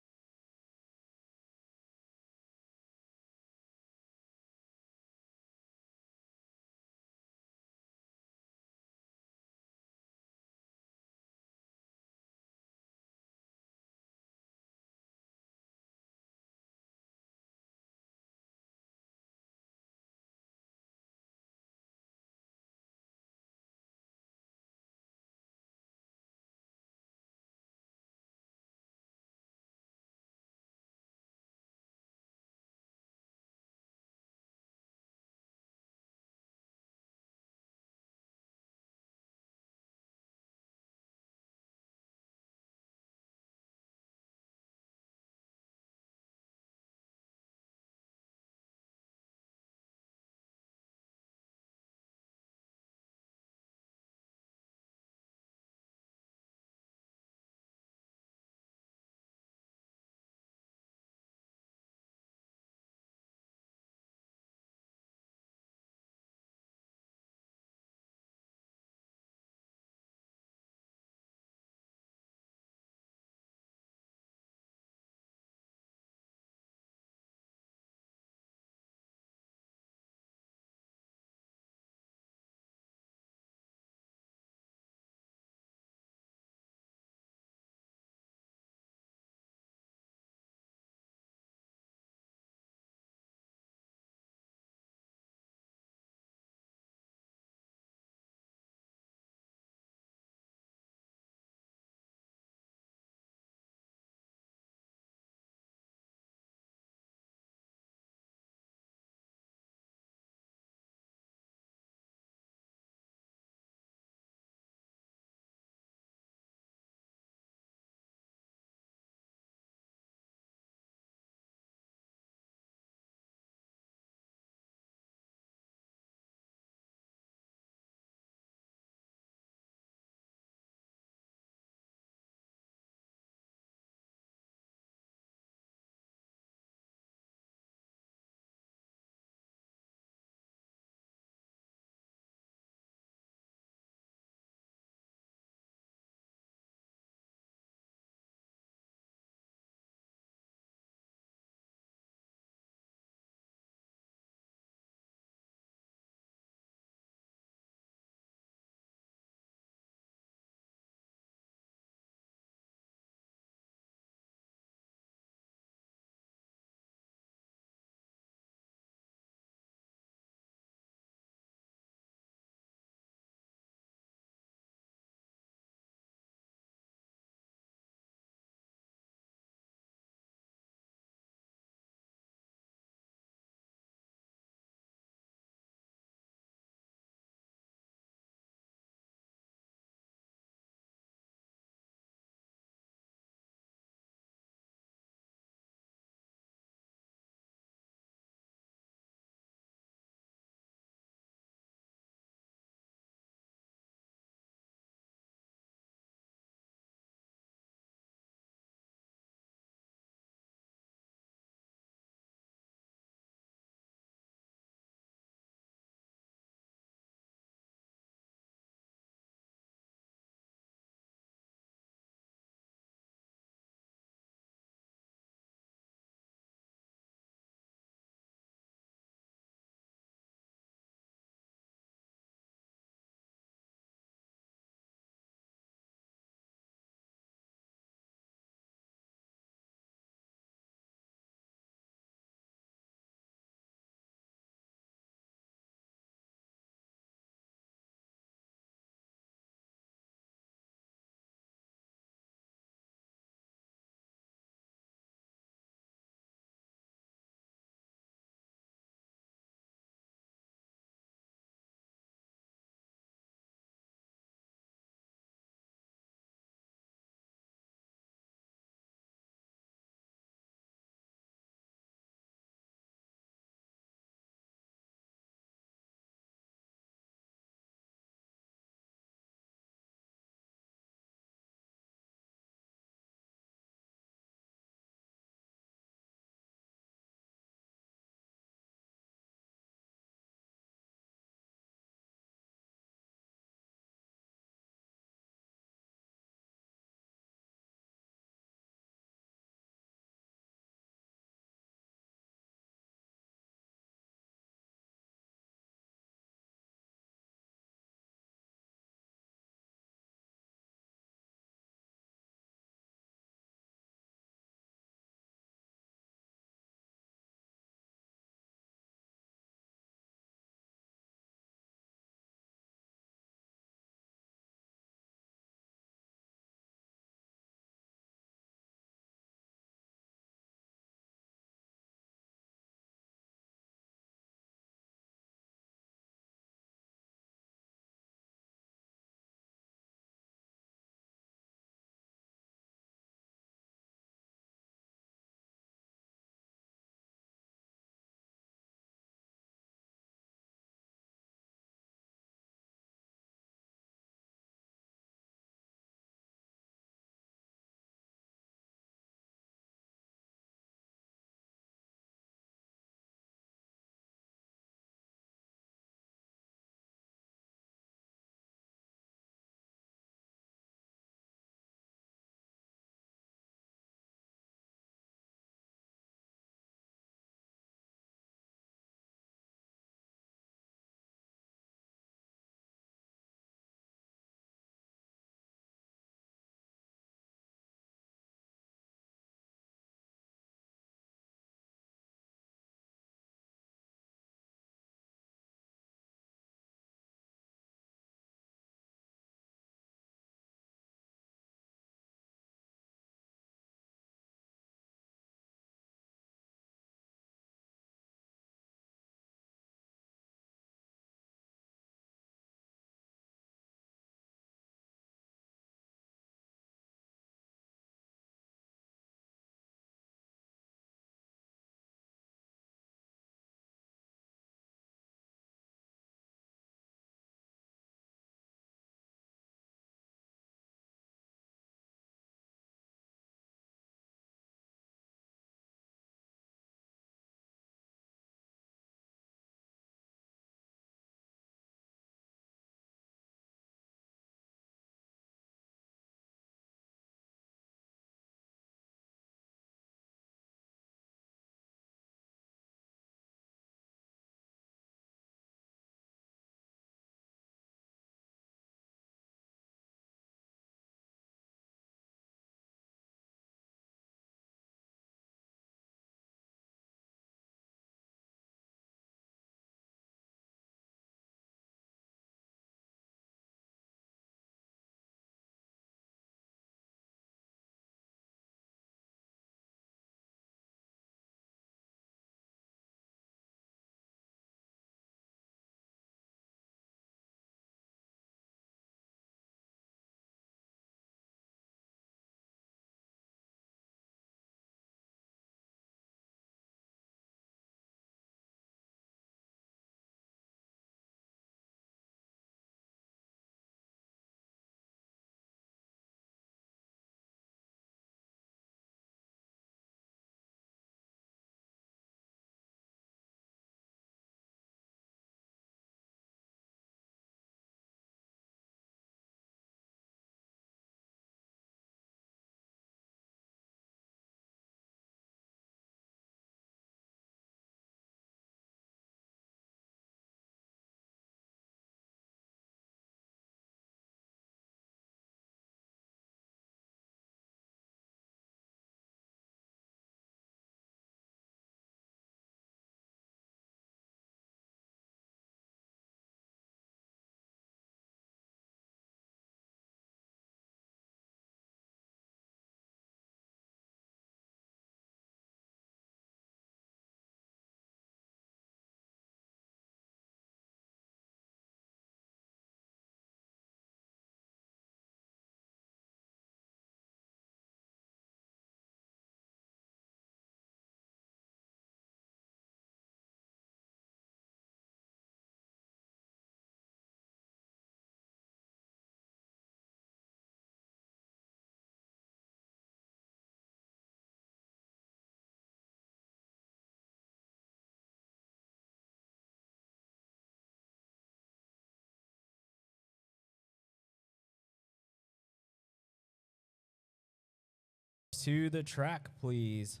to the track, please.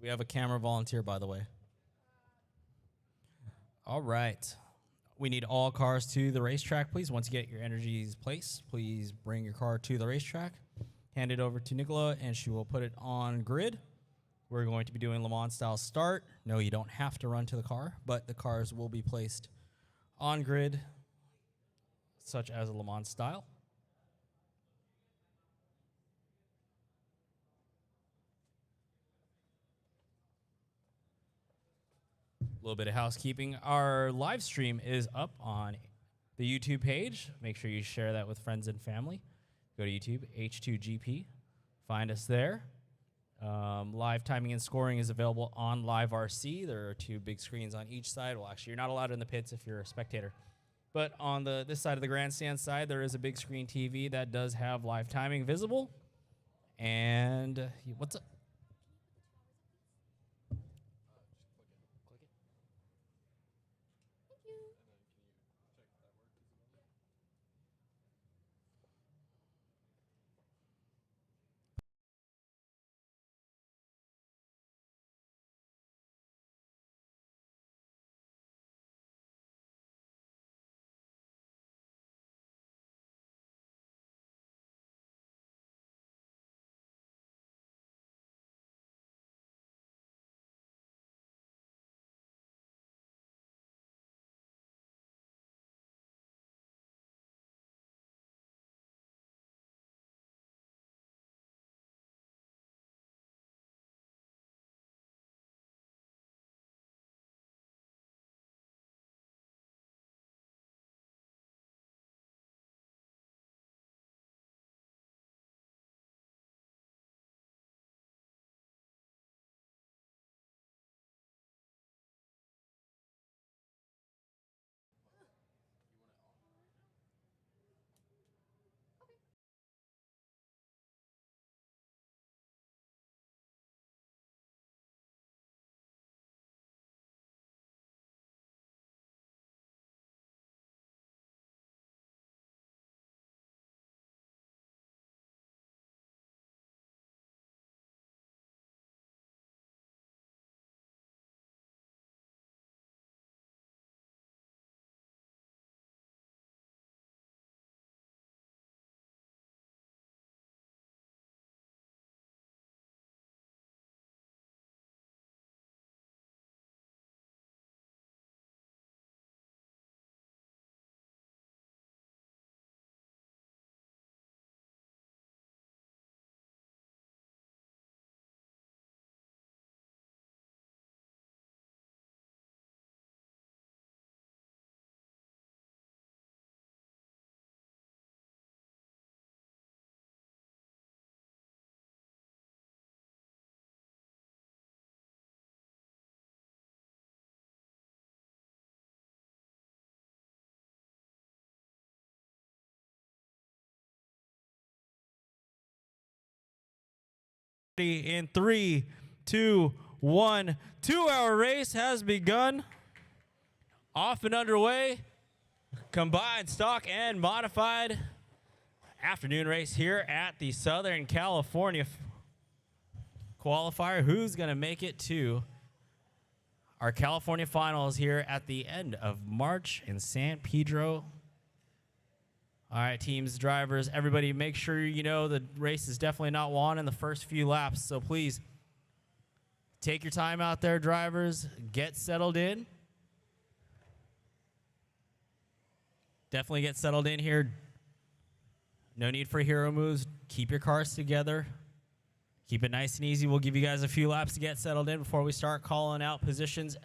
We have a camera volunteer, by the way. All right. We need all cars to the racetrack, please. Once you get your energies placed, please bring your car to the racetrack. Hand it over to Nicola, and she will put it on grid. We're going to be doing Le Mans style start. No, you don't have to run to the car, but the cars will be placed on grid, such as a Le Mans style. A little bit of housekeeping. Our live stream is up on the YouTube page. Make sure you share that with friends and family. Go to YouTube, H2GP. Find us there. Live timing and scoring is available on Live RC. There are 2 big screens on each side. Well, actually, you're not allowed in the pits if you're a spectator. But on this side of the grandstand side, there is a big screen TV that does have live timing visible. And what's up? In 3, 2, 1. 2-hour race has begun. Off and underway. Combined stock and modified afternoon race here at the Southern California qualifier. Who's going to make it to our California finals here at the end of March in San Pedro? All right, teams, drivers, everybody, make sure you know the race is definitely not won in the first few laps. So please take your time out there, drivers. Get settled in. Definitely get settled in here. No need for hero moves. Keep your cars together. Keep it nice and easy. We'll give you guys a few laps to get settled in before we start calling out positions.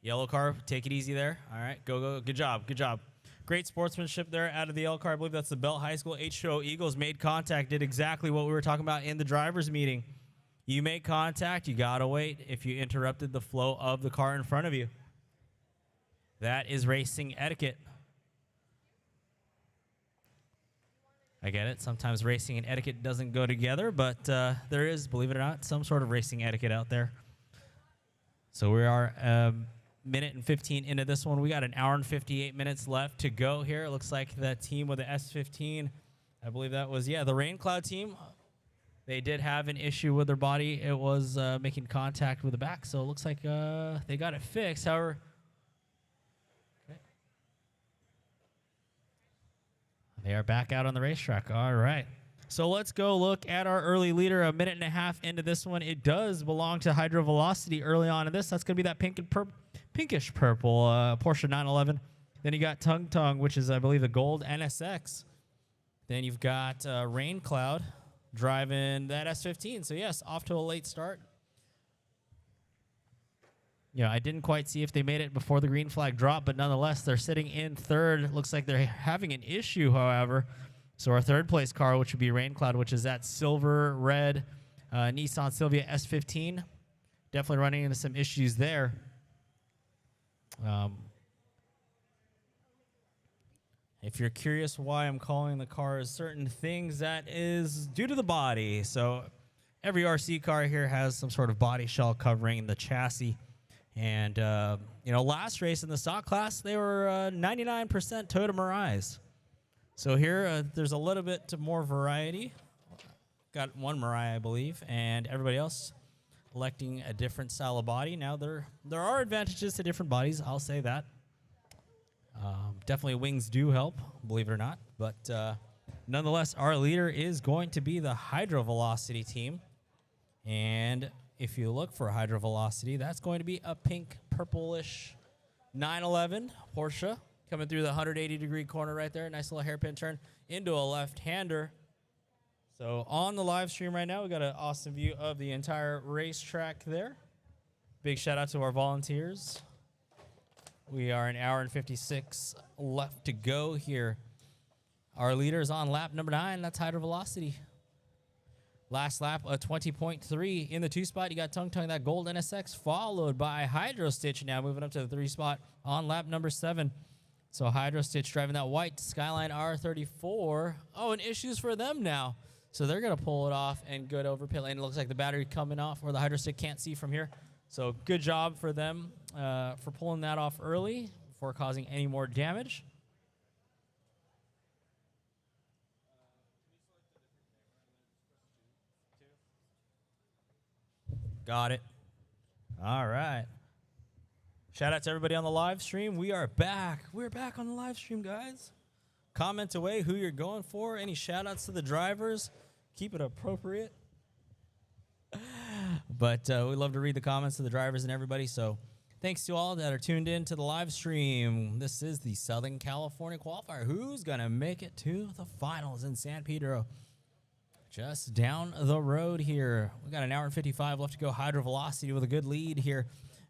Yellow car, take it easy there. All right, go, go. Good job, good job. Great sportsmanship there out of the yellow car. I believe that's the Belt High School. H2O Eagles made contact, did exactly what we were talking about in the driver's meeting. You make contact, you got to wait if you interrupted the flow of the car in front of you. That is racing etiquette. I get it. Sometimes racing and etiquette doesn't go together, but there is, believe it or not, some sort of racing etiquette out there. So we are a minute and 15 into this one. We got an hour and 58 minutes left to go here. It looks like the team with the S15, I believe that was, the Rain Cloud team. They did have an issue with their body. It was making contact with the back, so it looks like they got it fixed. However, they are back out on the racetrack. All right. So let's go look at our early leader. A minute and a half into this one. It does belong to Hydro Velocity early on in this. That's going to be that pinkish purple Porsche 911. Then you got Tung Tung, which is, I believe, the gold NSX. Then you've got Rain Cloud driving that S15. So, yes, off to a late start. I didn't quite see if they made it before the green flag dropped, but nonetheless, they're sitting in third. Looks like they're having an issue, however. So our third place car, which would be Rain Cloud, which is that silver red Nissan Silvia S15, definitely running into some issues there. If you're curious why I'm calling the cars certain things, that is due to the body. So every RC car here has some sort of body shell covering the chassis. And, last race in the stock class, they were 99% Toyota Mirais. So here, there's a little bit more variety. Got one Mirai, I believe, and everybody else electing a different style of body. Now, there are advantages to different bodies, I'll say that. Definitely wings do help, believe it or not. But nonetheless, our leader is going to be the Hydro Velocity team. And if you look for Hydro Velocity, that's going to be a pink, purplish 911 Porsche coming through the 180-degree corner right there. Nice little hairpin turn into a left-hander. So on the live stream right now, we got an awesome view of the entire racetrack there. Big shout out to our volunteers. We are an hour and 56 left to go here. Our leader is on lap number 9. That's Hydro Velocity. Last lap, a 20.3 in the 2 spot. You got Tung Tung, that gold NSX, followed by Hydro Stitch now moving up to the 3 spot on lap number 7. So Hydro Stitch driving that white Skyline R34. Oh, and issues for them now. So they're going to pull it off and good over pit lane. It looks like the battery coming off where the Hydro Stick can't see from here. So good job for them for pulling that off early before causing any more damage. Got it. All right. Shout out to everybody on the live stream. We are back. We're back on the live stream, guys. Comment away who you're going for. Any shout outs to the drivers. Keep it appropriate. But we love to read the comments of the drivers and everybody. So thanks to all that are tuned in to the live stream. This is the Southern California qualifier. Who's going to make it to the finals in San Pedro? Just down the road here. We got an hour and 55 left to go. Hydro Velocity with a good lead here.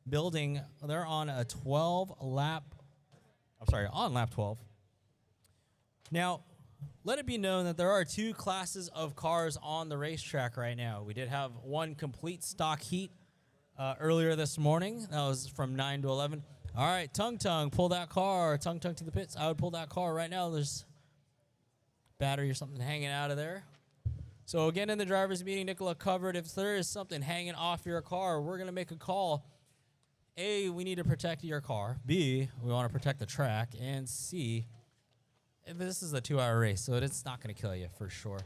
Building, they're on a 12-lap, on lap 12. Now, let it be known that there are 2 classes of cars on the racetrack right now. We did have one complete stock heat earlier this morning. That was from 9 to 11. All right, Tung Tung, pull that car. Tung Tung to the pits. I would pull that car right now. There's battery or something hanging out of there. So again, in the driver's meeting, Nicola covered if there is something hanging off your car, we're going to make a call. A, we need to protect your car. B, we want to protect the track. And C, this is a 2-hour race, so it's not going to kill you for sure.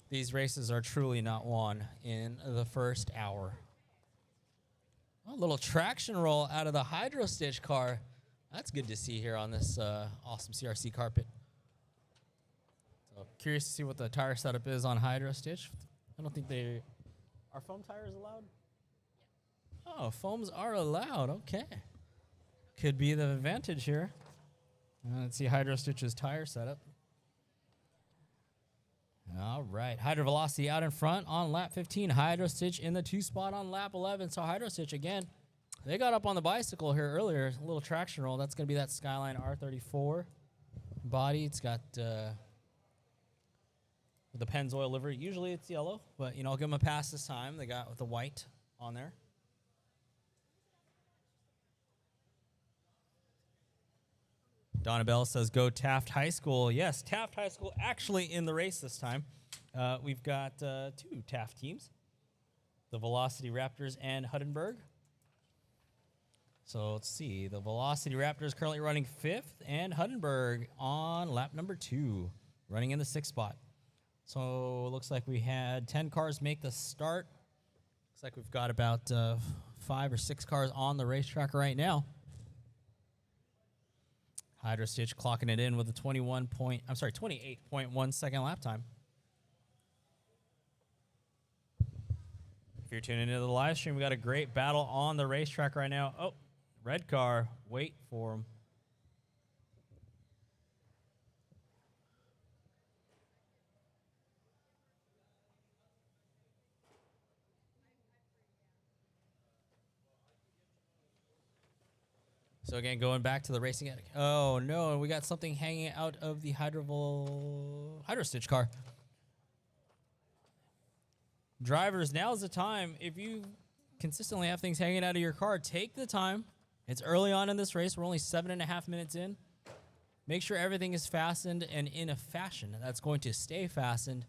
These races are truly not won in the first hour. A little traction roll out of the Hydro Stitch car. That's good to see here on this awesome CRC carpet. So curious to see what the tire setup is on Hydro Stitch. I don't think they... Are foam tires allowed? Oh, foams are allowed. Okay. Could be the advantage here. Let's see Hydro Stitch's tire setup. All right. Hydro Velocity out in front on lap 15. Hydro Stitch in the 2 spot on lap 11. So Hydro Stitch, again, they got up on the bicycle here earlier. A little traction roll. That's going to be that Skyline R34 body. It's got the Pennzoil livery. Usually it's yellow, but, I'll give them a pass this time. They got with the white on there. Donna Bell says, go Taft High School. Yes, Taft High School actually in the race this time. We've got 2 Taft teams, the Velocity Raptors and Huttenberg. So let's see. The Velocity Raptors currently running 5th, and Hudenberg on lap number 2, running in the 6th spot. So it looks like we had 10 cars make the start. Looks like we've got about 5 or 6 cars on the racetrack right now. Hydro Stitch clocking it in with a 28.1 second lap time. If you're tuning into the live stream, we got a great battle on the racetrack right now. Oh, red car, wait for him. So again, going back to the racing. Oh no, we got something hanging out of the Hydro Stitch car. Drivers, now's the time. If you consistently have things hanging out of your car, take the time. It's early on in this race. We're only 7.5 minutes in. Make sure everything is fastened and in a fashion that's going to stay fastened.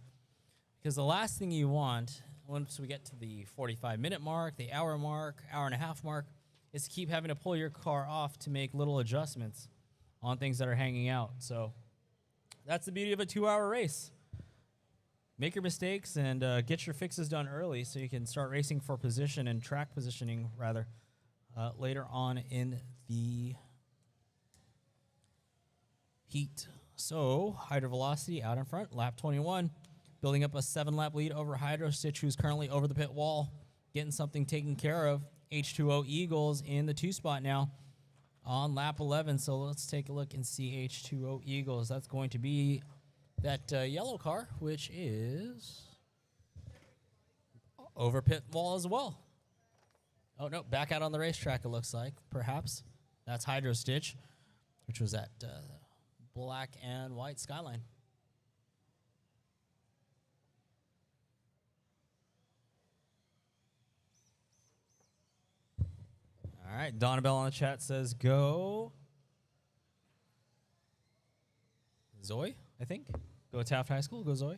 Because the last thing you want, once we get to the 45-minute mark, the hour mark, hour-and-a-half mark, is to keep having to pull your car off to make little adjustments on things that are hanging out. So that's the beauty of a 2-hour race. Make your mistakes and get your fixes done early so you can start racing for position and track positioning, rather, later on in the heat. So Hydro Velocity out in front, lap 21, building up a 7-lap lead over Hydro Stitch, who's currently over the pit wall, getting something taken care of. H2O Eagles in the 2 spot now on lap 11. So let's take a look and see H2O Eagles. That's going to be that yellow car, which is over pit wall as well. Oh, no, back out on the racetrack, it looks like, perhaps. That's Hydro Stitch, which was that black and white skyline. All right, Donabelle on the chat says go Zoe, I think. Go Taft High School, go Zoe.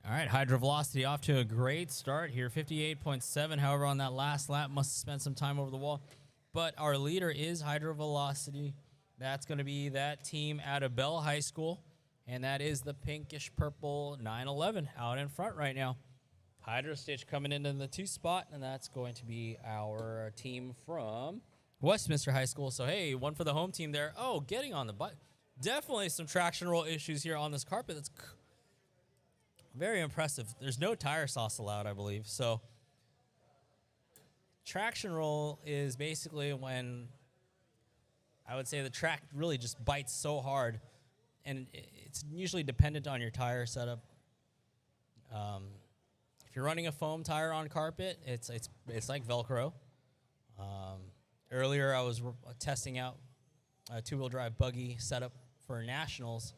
All right, Hydro Velocity off to a great start here, 58.7. However, on that last lap, must have spent some time over the wall. But our leader is Hydro Velocity. That's going to be that team out of Bell High School. And that is the pinkish purple 911 out in front right now. Hydro Stitch coming into the 2 spot. And that's going to be our team from Westminster High School. So, hey, one for the home team there. Oh, getting on the butt. Definitely some traction roll issues here on this carpet. That's very impressive. There's no tire sauce allowed, I believe. So traction roll is basically when I would say the track really just bites so hard, and it's usually dependent on your tire setup. If you're running a foam tire on carpet, it's like Velcro. Earlier, I was testing out a 2-wheel drive buggy setup for nationals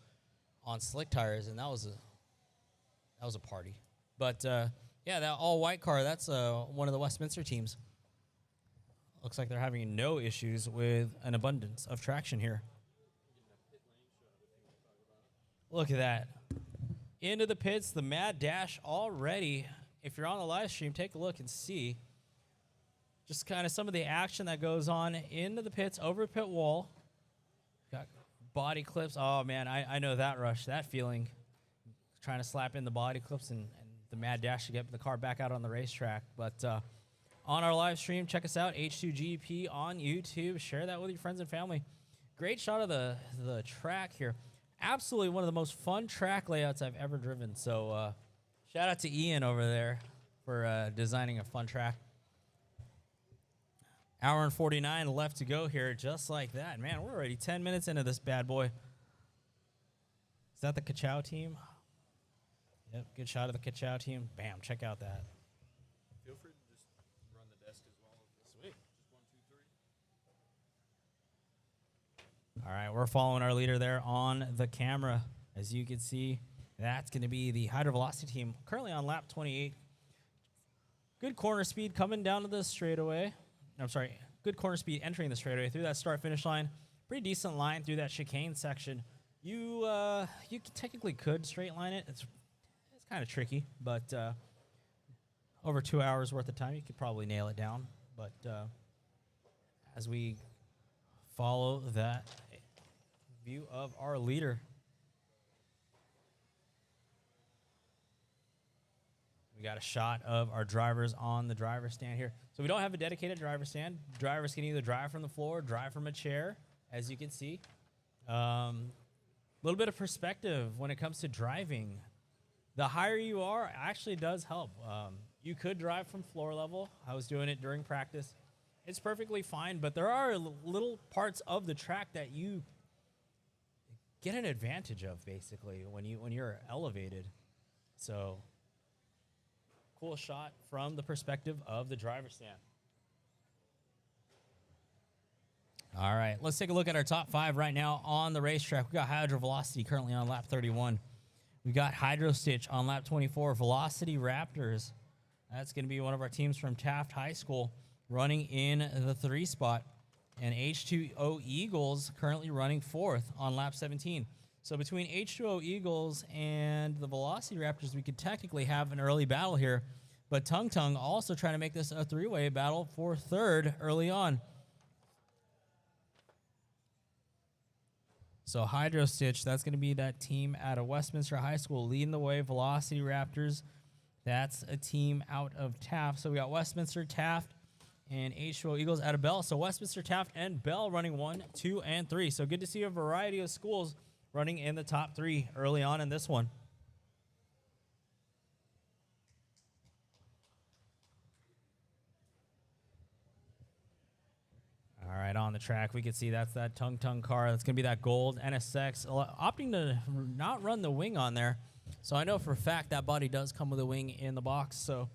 on slick tires, and that was a party. But yeah, that all white car, that's one of the Westminster teams. Looks like they're having no issues with an abundance of traction here. Look at that. Into the pits, the mad dash already. If you're on the live stream, take a look and see just kind of some of the action that goes on into the pits, over the pit wall. Got body clips. Oh, man, I know that rush, that feeling. Trying to slap in the body clips and the mad dash to get the car back out on the racetrack. But on our live stream, check us out, H2GP on YouTube. Share that with your friends and family. Great shot of the track here. Absolutely one of the most fun track layouts I've ever driven. So shout out to Ian over there for designing a fun track. Hour and 49 left to go here, just like that. Man, we're already 10 minutes into this bad boy. Is that the Kachow team? Yep, good shot of the Kachow team. Bam, check out that. Feel free to just run the desk as well. Sweet. Just 1, 2, 3. All right, we're following our leader there on the camera. As you can see, that's going to be the Hydro Velocity team, currently on lap 28. Good corner speed coming down to the straightaway. I'm sorry, good corner speed entering the straightaway through that start-finish line. Pretty decent line through that chicane section. You technically could straight line it. It's kind of tricky, but over 2 hours worth of time, you could probably nail it down. But as we follow that view of our leader, we got a shot of our drivers on the driver's stand here. So we don't have a dedicated driver's stand. Drivers can either drive from the floor, drive from a chair, as you can see. A little bit of perspective when it comes to driving. The higher you are actually does help. You could drive from floor level. I was doing it during practice. It's perfectly fine, but there are little parts of the track that you get an advantage of basically when you're elevated. So cool shot from the perspective of the driver's stand. All right, let's take a look at our top 5 right now on the racetrack. We got Hydro Velocity currently on lap 31. We got Hydro Stitch on lap 24. Velocity Raptors, that's going to be one of our teams from Taft High School, running in the 3 spot. And H2O Eagles currently running 4th on lap 17. So between H2O Eagles and the Velocity Raptors, we could technically have an early battle here. But Tung Tung also trying to make this a 3-way battle for 3rd early on. So Hydro Stitch, that's going to be that team out of Westminster High School leading the way. Velocity Raptors, that's a team out of Taft. So we got Westminster, Taft, and H2O Eagles out of Bell. So Westminster, Taft, and Bell running 1, 2, and 3. So good to see a variety of schools running in the top 3 early on in this one. All right, on the track, we can see that's that Tung Tung car. That's going to be that gold NSX. Opting to not run the wing on there. So I know for a fact that body does come with a wing in the box. So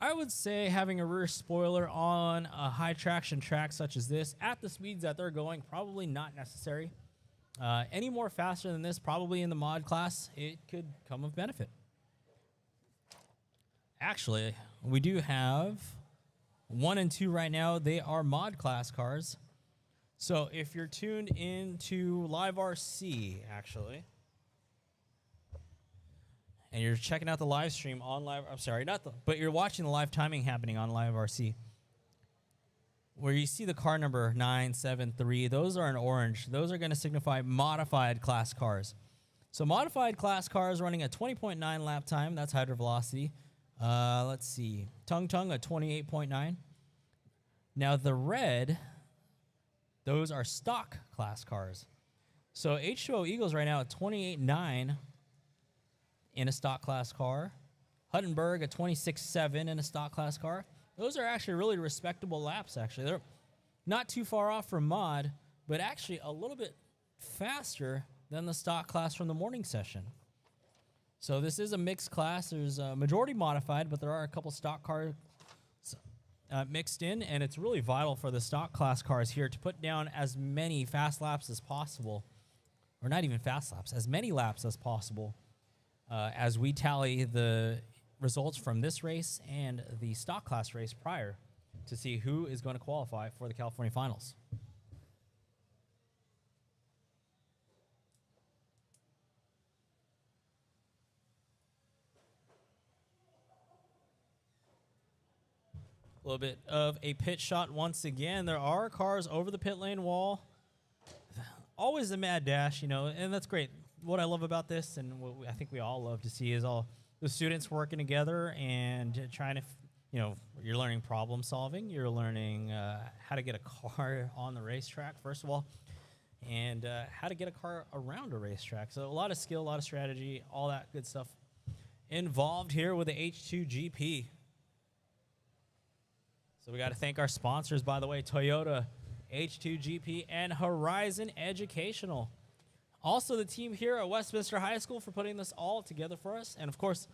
I would say having a rear spoiler on a high traction track such as this at the speeds that they're going, probably not necessary. Any more faster than this, probably in the mod class, it could come of benefit. Actually, we do have 1 and 2 right now. They are mod class cars. So if you're tuned into Live RC, actually, and you're checking out the live stream on live, I'm sorry, but you're watching the live timing happening on Live RC, where you see the car number 973, those are in orange. Those are going to signify modified class cars. So modified class cars running a 20.9 lap time. That's Hydro Velocity. Let's see. Tung Tung at 28.9. Now the red, those are stock class cars. So H2O Eagles right now at 28.9 in a stock class car. Huttenberg at 26.7 in a stock class car. Those are actually really respectable laps, actually. They're not too far off from mod, but actually a little bit faster than the stock class from the morning session. So this is a mixed class. There's a majority modified, but there are a couple stock cars mixed in, and it's really vital for the stock class cars here to put down as many fast laps as possible, or not even fast laps, as many laps as possible, as we tally the results from this race and the stock class race prior to see who is going to qualify for the California Finals. A little bit of a pit shot once again. There are cars over the pit lane wall. Always a mad dash, you know, and that's great. What I love about this, and what I think we all love to see, is all the students working together and trying to, you know, you're learning problem solving. You're learning how to get a car on the racetrack, first of all, and how to get a car around a racetrack. So a lot of skill, a lot of strategy, all that good stuff involved here with the H2GP. So we got to thank our sponsors, by the way, Toyota, H2GP, and Horizon Educational. Also the team here at Westminster High School for putting this all together for us. And, of course,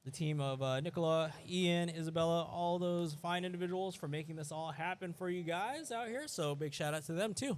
the team of Nicola, Ian, Isabella, all those fine individuals for making this all happen for you guys out here. So big shout out to them, too.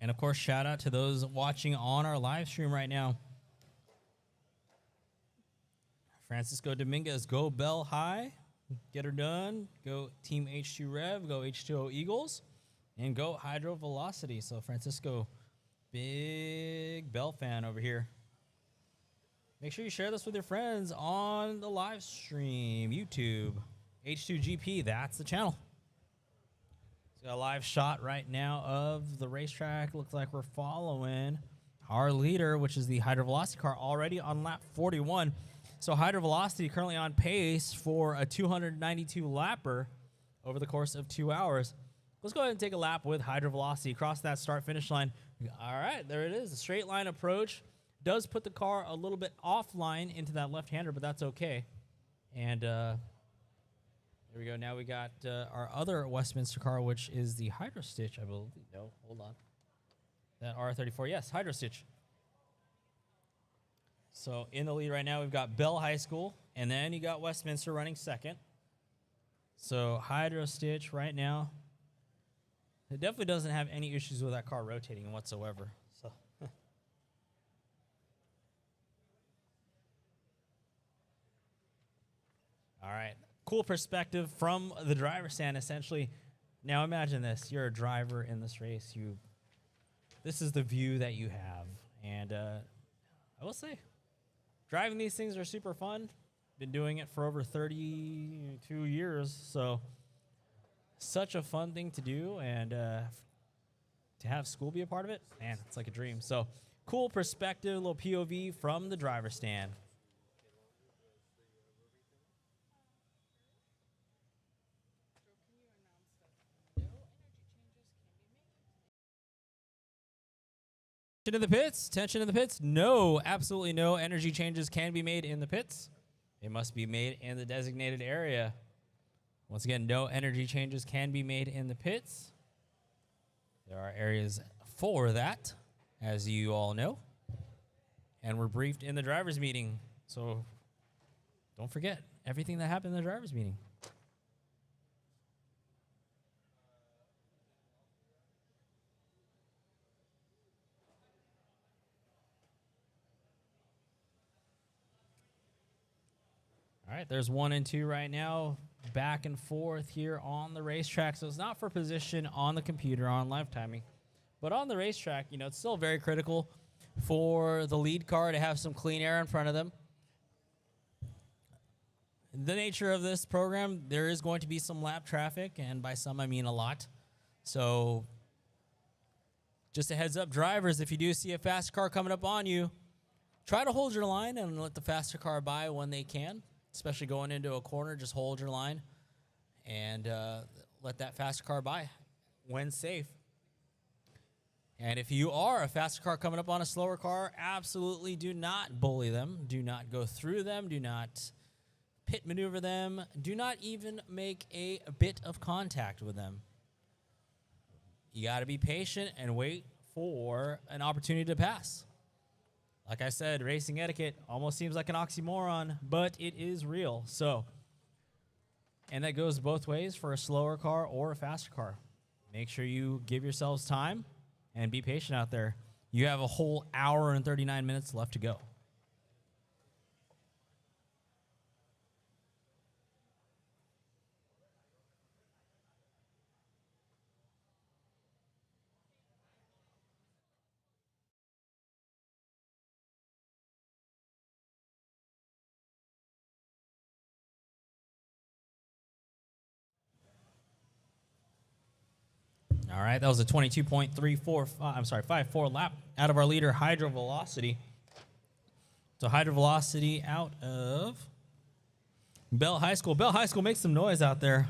And, of course, shout out to those watching on our live stream right now. Francisco Dominguez, go Bell High. Get her done. Go Team H2 Rev. Go H2O Eagles. And go Hydro Velocity. So, Francisco, big Bell fan over here. Make sure you share this with your friends on the live stream, YouTube. H2GP, that's the channel. Got a live shot right now of the racetrack. Looks like we're following our leader, which is the Hydro Velocity car, already on lap 41. So Hydro Velocity currently on pace for a 292 lapper over the course of 2 hours. Let's go ahead and take a lap with Hydro Velocity. Cross that start-finish line. All right, there it is. A straight line approach. Does put the car a little bit offline into that left-hander, but that's okay. And there we go. Now we got our other Westminster car, which is the Hydro Stitch, I believe. No, hold on. That R34, yes, Hydro Stitch. So in the lead right now, we've got Bell High School, and then you got Westminster running second. So Hydro Stitch right now, it definitely doesn't have any issues with that car rotating whatsoever. So. All right. Cool perspective from the driver's stand, essentially. Now imagine this. You're a driver in this race. This is the view that you have. And I will say, driving these things are super fun. Been doing it for over 32 years. So such a fun thing to do. And to have school be a part of it, man, it's like a dream. So cool perspective, a little POV from the driver's stand. In the pits, tension in the pits. No, absolutely no energy changes can be made in the pits. They must be made in the designated area. Once again, no energy changes can be made in the pits. There are areas for that, as you all know. And we're briefed in the driver's meeting. So don't forget everything that happened in the driver's meeting. All right, there's 1 and 2 right now, back and forth here on the racetrack. So it's not for position on the computer on live timing, but on the racetrack, you know, it's still very critical for the lead car to have some clean air in front of them. The nature of this program, there is going to be some lap traffic, and by some I mean a lot. So just a heads up, drivers, if you do see a fast car coming up on you, try to hold your line and let the faster car by when they can. Especially going into a corner, just hold your line and let that faster car by when safe. And if you are a faster car coming up on a slower car, absolutely do not bully them. Do not go through them. Do not pit maneuver them. Do not even make a bit of contact with them. You got to be patient and wait for an opportunity to pass. Like I said, racing etiquette almost seems like an oxymoron, but it is real. So, and that goes both ways for a slower car or a faster car. Make sure you give yourselves time and be patient out there. You have a whole hour and 39 minutes left to go. All right, that was a 54 lap out of our leader, Hydro Velocity. So Hydro Velocity out of Bell High School. Bell High School, make some noise out there.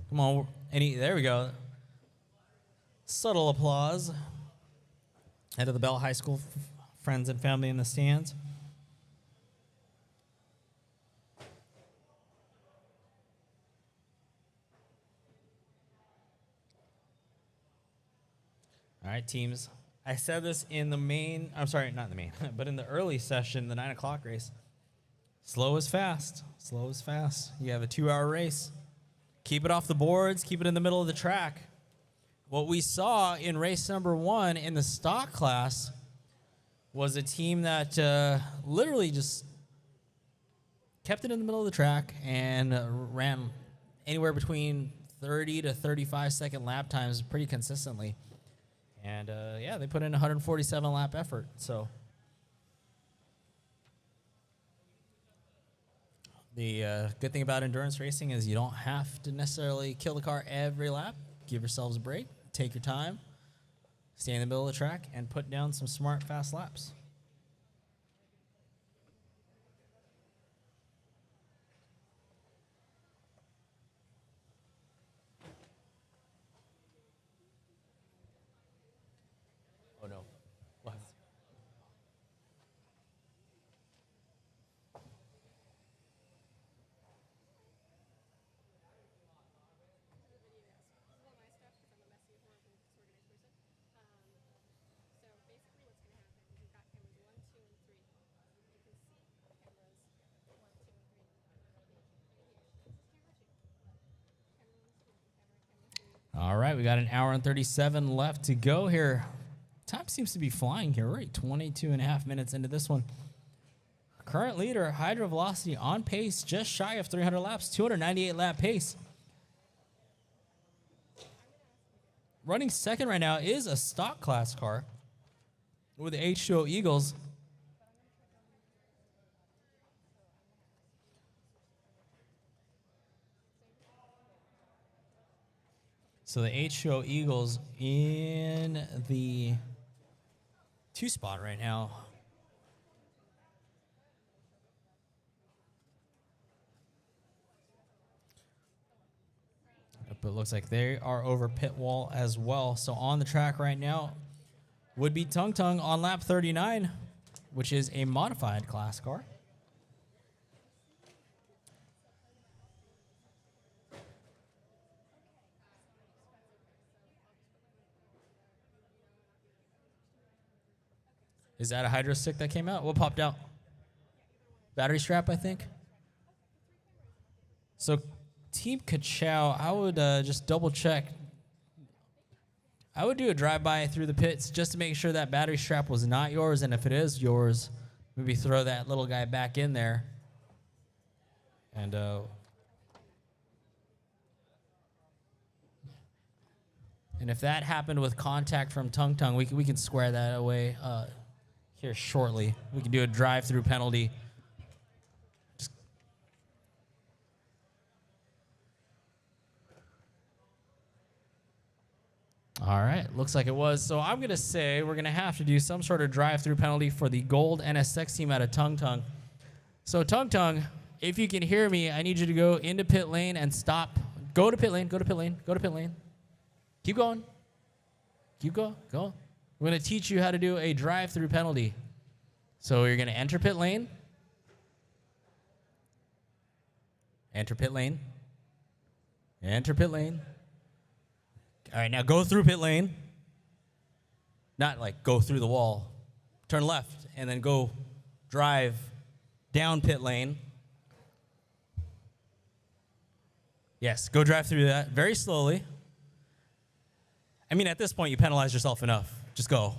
Come on, there we go. Subtle applause. Head of the Bell High School friends and family in the stands. All right, teams. I said this in the main, I'm sorry, not in the main, but in the early session, the 9 o'clock race. Slow is fast. Slow is fast. You have a 2-hour race. Keep it off the boards. Keep it in the middle of the track. what we saw in race number 1 in the stock class was a team that literally just kept it in the middle of the track and ran anywhere between 30 to 35 second lap times pretty consistently. And yeah, they put in a 147 lap effort. So the good thing about endurance racing is you don't have to necessarily kill the car every lap. Give yourselves a break, take your time, stay in the middle of the track, and put down some smart, fast laps. Oh no. What? All right, we got an hour and 37 left to go here. Time seems to be flying here. We're 22 and a half minutes into this one. Current leader, Hydro Velocity, on pace, just shy of 300 laps, 298 lap pace. Running second right now is a stock class car with the H2O Eagles. So the H2O Eagles in the 2 spot right now. But it looks like they are over pit wall as well. So on the track right now would be Tung Tung on lap 39, which is a modified class car. Is that a hydro stick that came out? What popped out? Battery strap, I think. So Team Kachow, I would just double check. I would do a drive-by through the pits just to make sure that battery strap was not yours, and if it is yours, maybe throw that little guy back in there. And if that happened with contact from Tung Tung, we can square that away here shortly. We can do a drive-through penalty. All right, looks like it was. So I'm going to say we're going to have to do some sort of drive-through penalty for the gold NSX team out of Tung Tung. So Tung Tung, if you can hear me, I need you to go into pit lane and stop. Go to pit lane, go to pit lane, go to pit lane. Keep going. Keep going, go. We're going to teach you how to do a drive-through penalty. So you're going to enter pit lane. Enter pit lane. Enter pit lane. All right, now go through pit lane. Not like go through the wall. Turn left and then go drive down pit lane. Yes, go drive through that very slowly. I mean, at this point, you penalize yourself enough. Just go.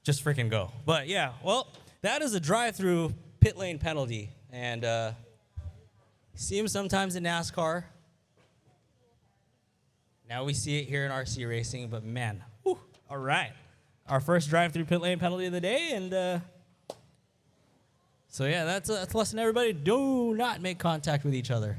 Just freaking go. But yeah, well, that is a drive-through pit lane penalty. And see them sometimes in NASCAR. Now we see it here in RC racing, but man, whew, all right. Our first drive-through pit lane penalty of the day, and so yeah, that's a lesson, everybody. Do not make contact with each other.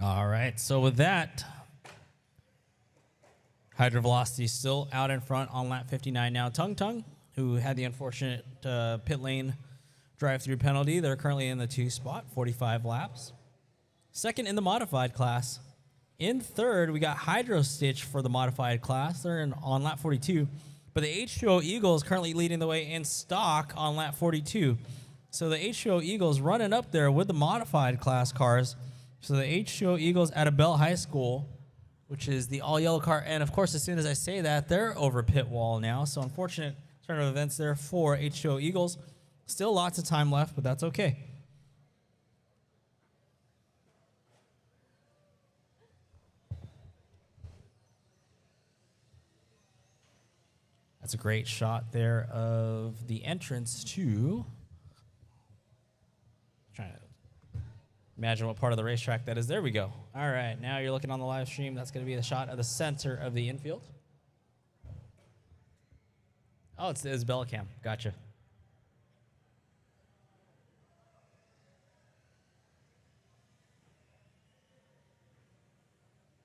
All right, so with that, Hydro Velocity still out in front on lap 59 now. Tung Tung, who had the unfortunate pit lane drive-through penalty. They're currently in the 2 spot, 45 laps. Second in the modified class. In third, we got Hydro Stitch for the modified class. They're on lap 42. But the H2O Eagle is currently leading the way in stock on lap 42. So the H2O Eagles running up there with the modified class cars. So the H2O Eagles out of Bell High School, which is the all-yellow car. And, of course, as soon as I say that, they're over pit wall now. So unfortunate turn of events there for H2O Eagles. Still lots of time left, but that's okay. That's a great shot there of the entrance to... Trying to imagine what part of the racetrack that is. There we go. All right, now you're looking on the live stream. That's going to be the shot of the center of the infield. Oh, it's Bellicam. Gotcha.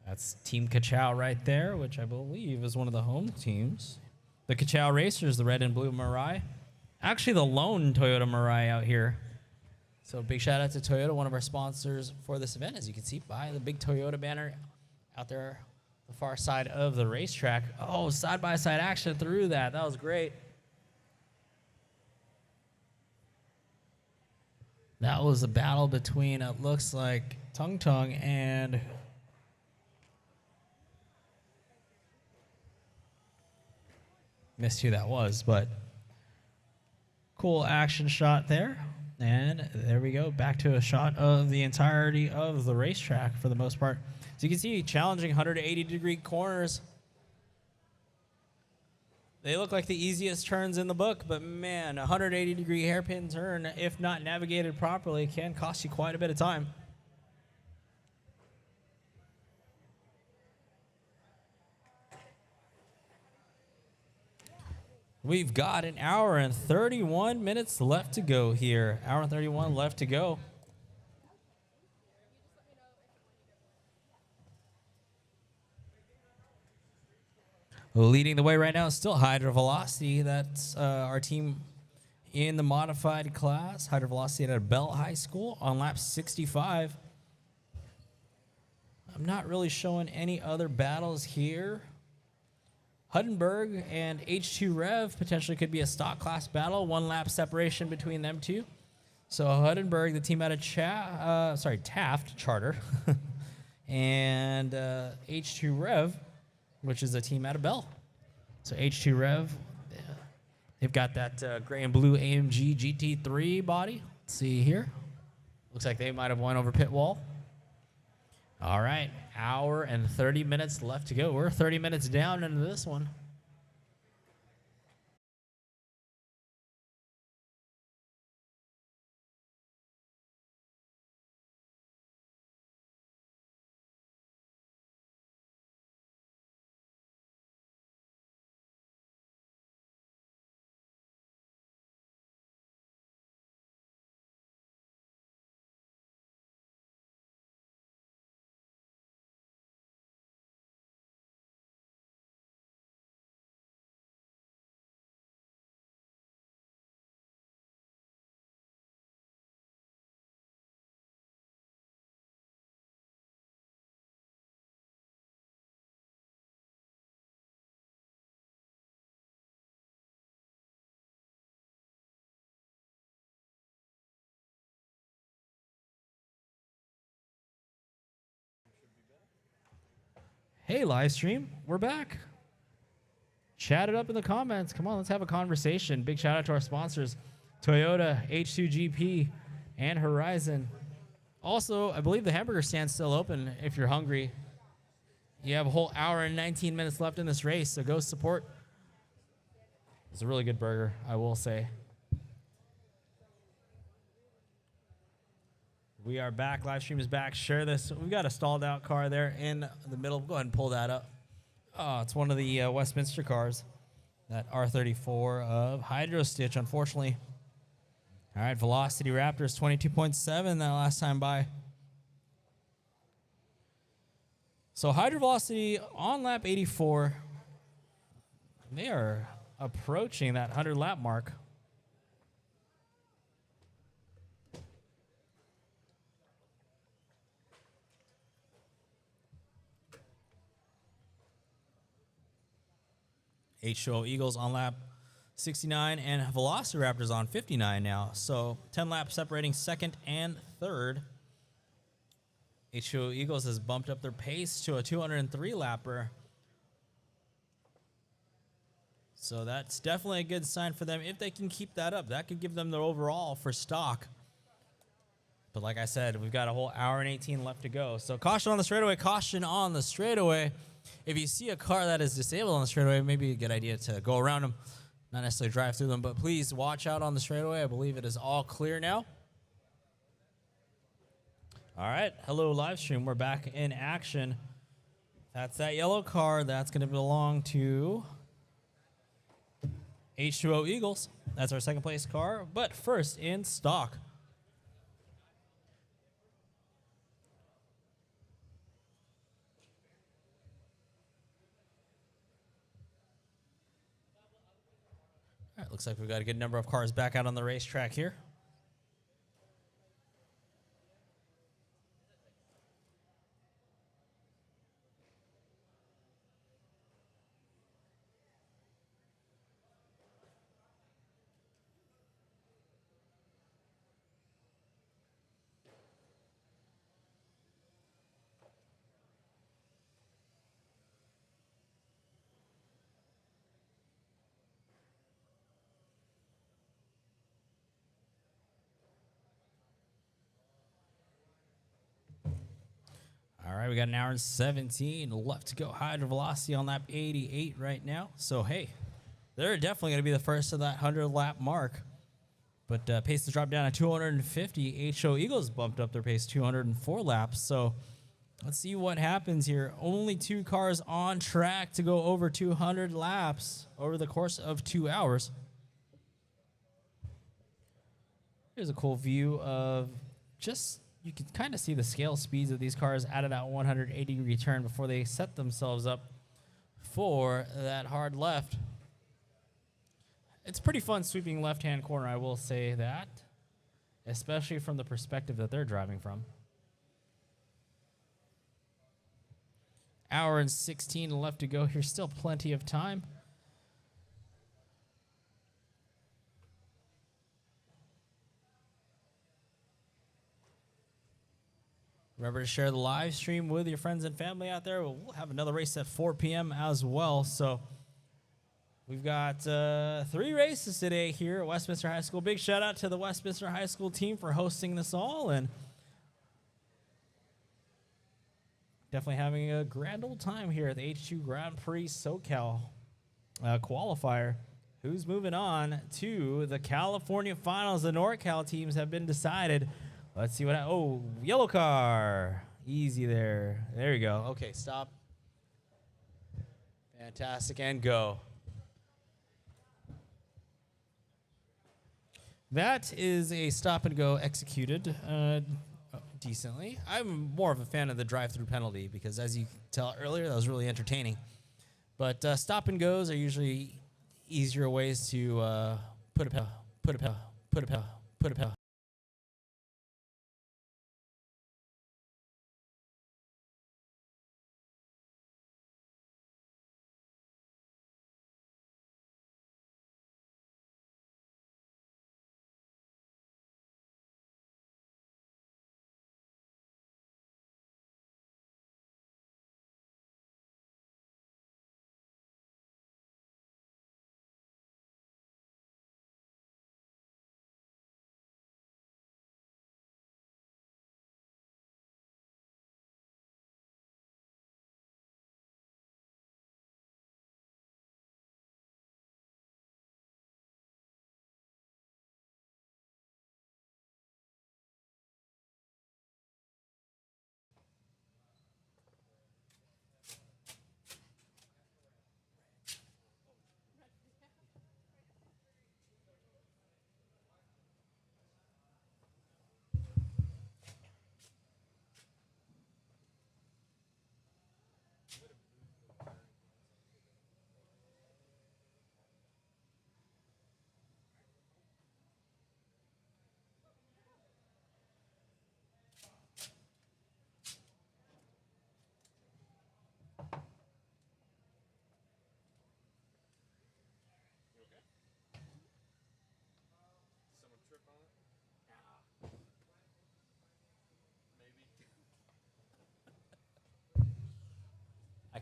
That's Team Kachow right there, which I believe is one of the home teams. The Kachow Racers, the red and blue Mirai. Actually, the lone Toyota Mirai out here. So big shout out to Toyota, one of our sponsors for this event. As you can see by the big Toyota banner out there, the far side of the racetrack. Oh, side-by-side action through that. That was great. That was a battle between, it looks like, Tung Tung and... Missed who that was, but cool action shot there. And there we go, back to a shot of the entirety of the racetrack for the most part. So you can see challenging 180-degree corners. They look like the easiest turns in the book, but man, a 180-degree hairpin turn, if not navigated properly, can cost you quite a bit of time. We've got an hour and 31 minutes left to go here. Hour and 31 left to go. Leading the way right now is still Hydro Velocity. That's our team in the modified class. Hydro Velocity at Bell High School on lap 65. I'm not really showing any other battles here. Huddenberg and H2 Rev potentially could be a stock class battle. 1 lap separation between them two. So Huddenberg, the team out of Taft Charter, and H2 Rev, which is a team out of Bell. So H2 Rev, they've got that gray and blue AMG GT3 body. Let's see here. Looks like they might have won over pit wall. All right, hour and 30 minutes left to go. We're 30 minutes down into this one. Hey, live stream, we're back. Chat it up in the comments. Come on, let's have a conversation. Big shout out to our sponsors, Toyota, H2GP, and Horizon. Also, I believe the hamburger stand's still open if you're hungry. You have a whole hour and 19 minutes left in this race, so go support. It's a really good burger, I will say. We are back. Live stream is back. Share this. We've got a stalled out car there in the middle. Go ahead and pull that up. Oh, it's one of the Westminster cars. That R34 of Hydro Stitch, unfortunately. All right, Velocity Raptors 22.7 that last time by. So Hydro Velocity on lap 84. They are approaching that 100 lap mark. H2O Eagles on lap 69 and Velociraptors on 59 now. So 10 laps separating second and third. H2O Eagles has bumped up their pace to a 203 lapper. So that's definitely a good sign for them. If they can keep that up, that could give them the overall for stock. But like I said, we've got a whole hour and 18 left to go. So caution on the straightaway, caution on the straightaway. If you see a car that is disabled on the straightaway, maybe a good idea to go around them, not necessarily drive through them, but please watch out on the straightaway. I believe it is all clear now. All right, hello live stream. We're back in action. That's that yellow car. That's going to belong to H2O Eagles. That's our second place car, but first in stock. All right, looks like we've got a good number of cars back out on the racetrack here. All right, we got an hour and 17 left to go. Hydro velocity on lap 88 right now. So, hey, they're definitely going to be the first of that 100-lap mark. But pace to drop down to 250. HO Eagles bumped up their pace 204 laps. So, let's see what happens here. Only 2 cars on track to go over 200 laps over the course of 2 hours. Here's a cool view of just... You can kind of see the scale speeds of these cars out of that 180-degree turn before they set themselves up for that hard left. It's pretty fun sweeping left-hand corner, I will say that, especially from the perspective that they're driving from. Hour and 16 left to go here. Still plenty of time. Remember to share the live stream with your friends and family out there. We'll have another race at 4 p.m. as well. So we've got 3 races today here at Westminster High School. Big shout out to the Westminster High School team for hosting this all and definitely having a grand old time here at the H2 Grand Prix SoCal Qualifier. Who's moving on to the California Finals? The NorCal teams have been decided. Let's see what oh, yellow car. Easy there. There you go. Okay, stop. Fantastic, and go. That is a stop and go executed decently. I'm more of a fan of the drive-through penalty because, as you could tell earlier, that was really entertaining. But stop and goes are usually easier ways to put a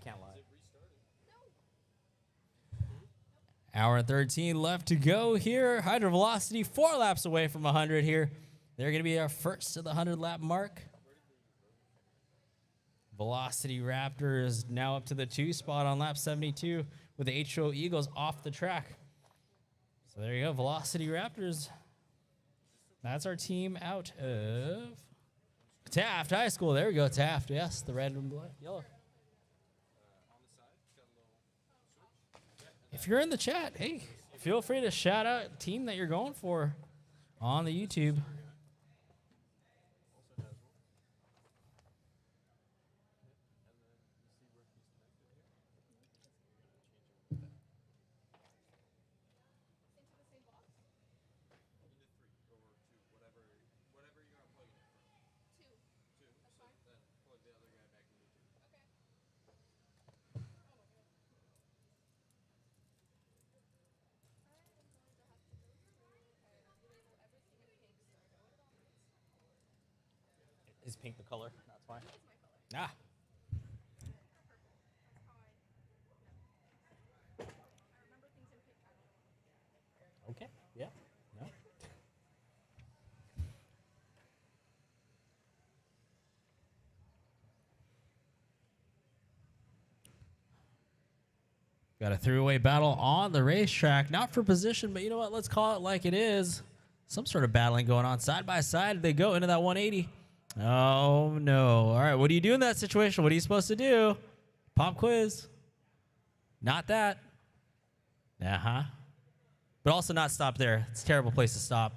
can't lie. Hour and 13 left to go here. Hydro Velocity 4 laps away from 100 here. They're going to be our first to the 100 lap mark. Velocity Raptors now up to the 2 spot on lap 72 with the H2O Eagles off the track. So there you go, Velocity Raptors. That's our team out of Taft High School. There we go, Taft. Yes, the red and black, yellow. If you're in the chat, hey, feel free to shout out the team that you're going for on the YouTube. Is pink the color? That's fine. Ah. Okay. Yeah. No. Got a three-way battle on the racetrack. Not for position, but you know what? Let's call it like it is. Some sort of battling going on. Side by side, they go into that 180. Oh, no. All right, what do you do in that situation? What are you supposed to do? Pop quiz. Not that. Uh-huh. But also not stop there. It's a terrible place to stop.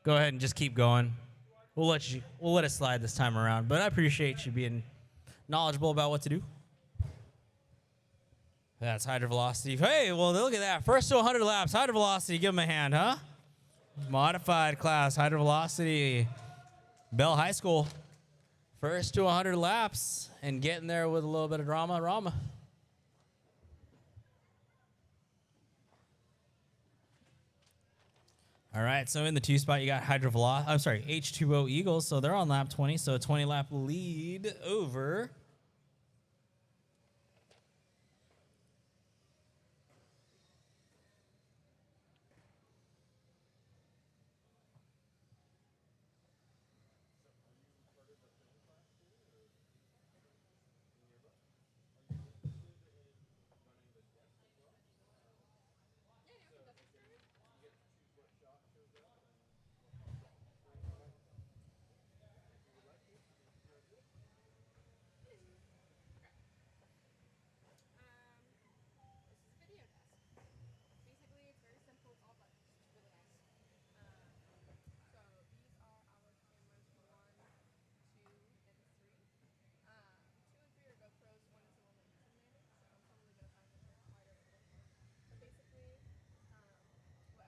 Go ahead and just keep going. We'll let it slide this time around. But I appreciate you being knowledgeable about what to do. That's Hydro Velocity. Hey, well, look at that. First to 100 laps. Hydro Velocity. Give them a hand, huh? Modified class. Hydro Velocity. Bell High School, first to 100 laps and getting there with a little bit of drama. All right, so in the 2 spot, you got H2O Eagles, so they're on lap 20, so a 20 lap lead over.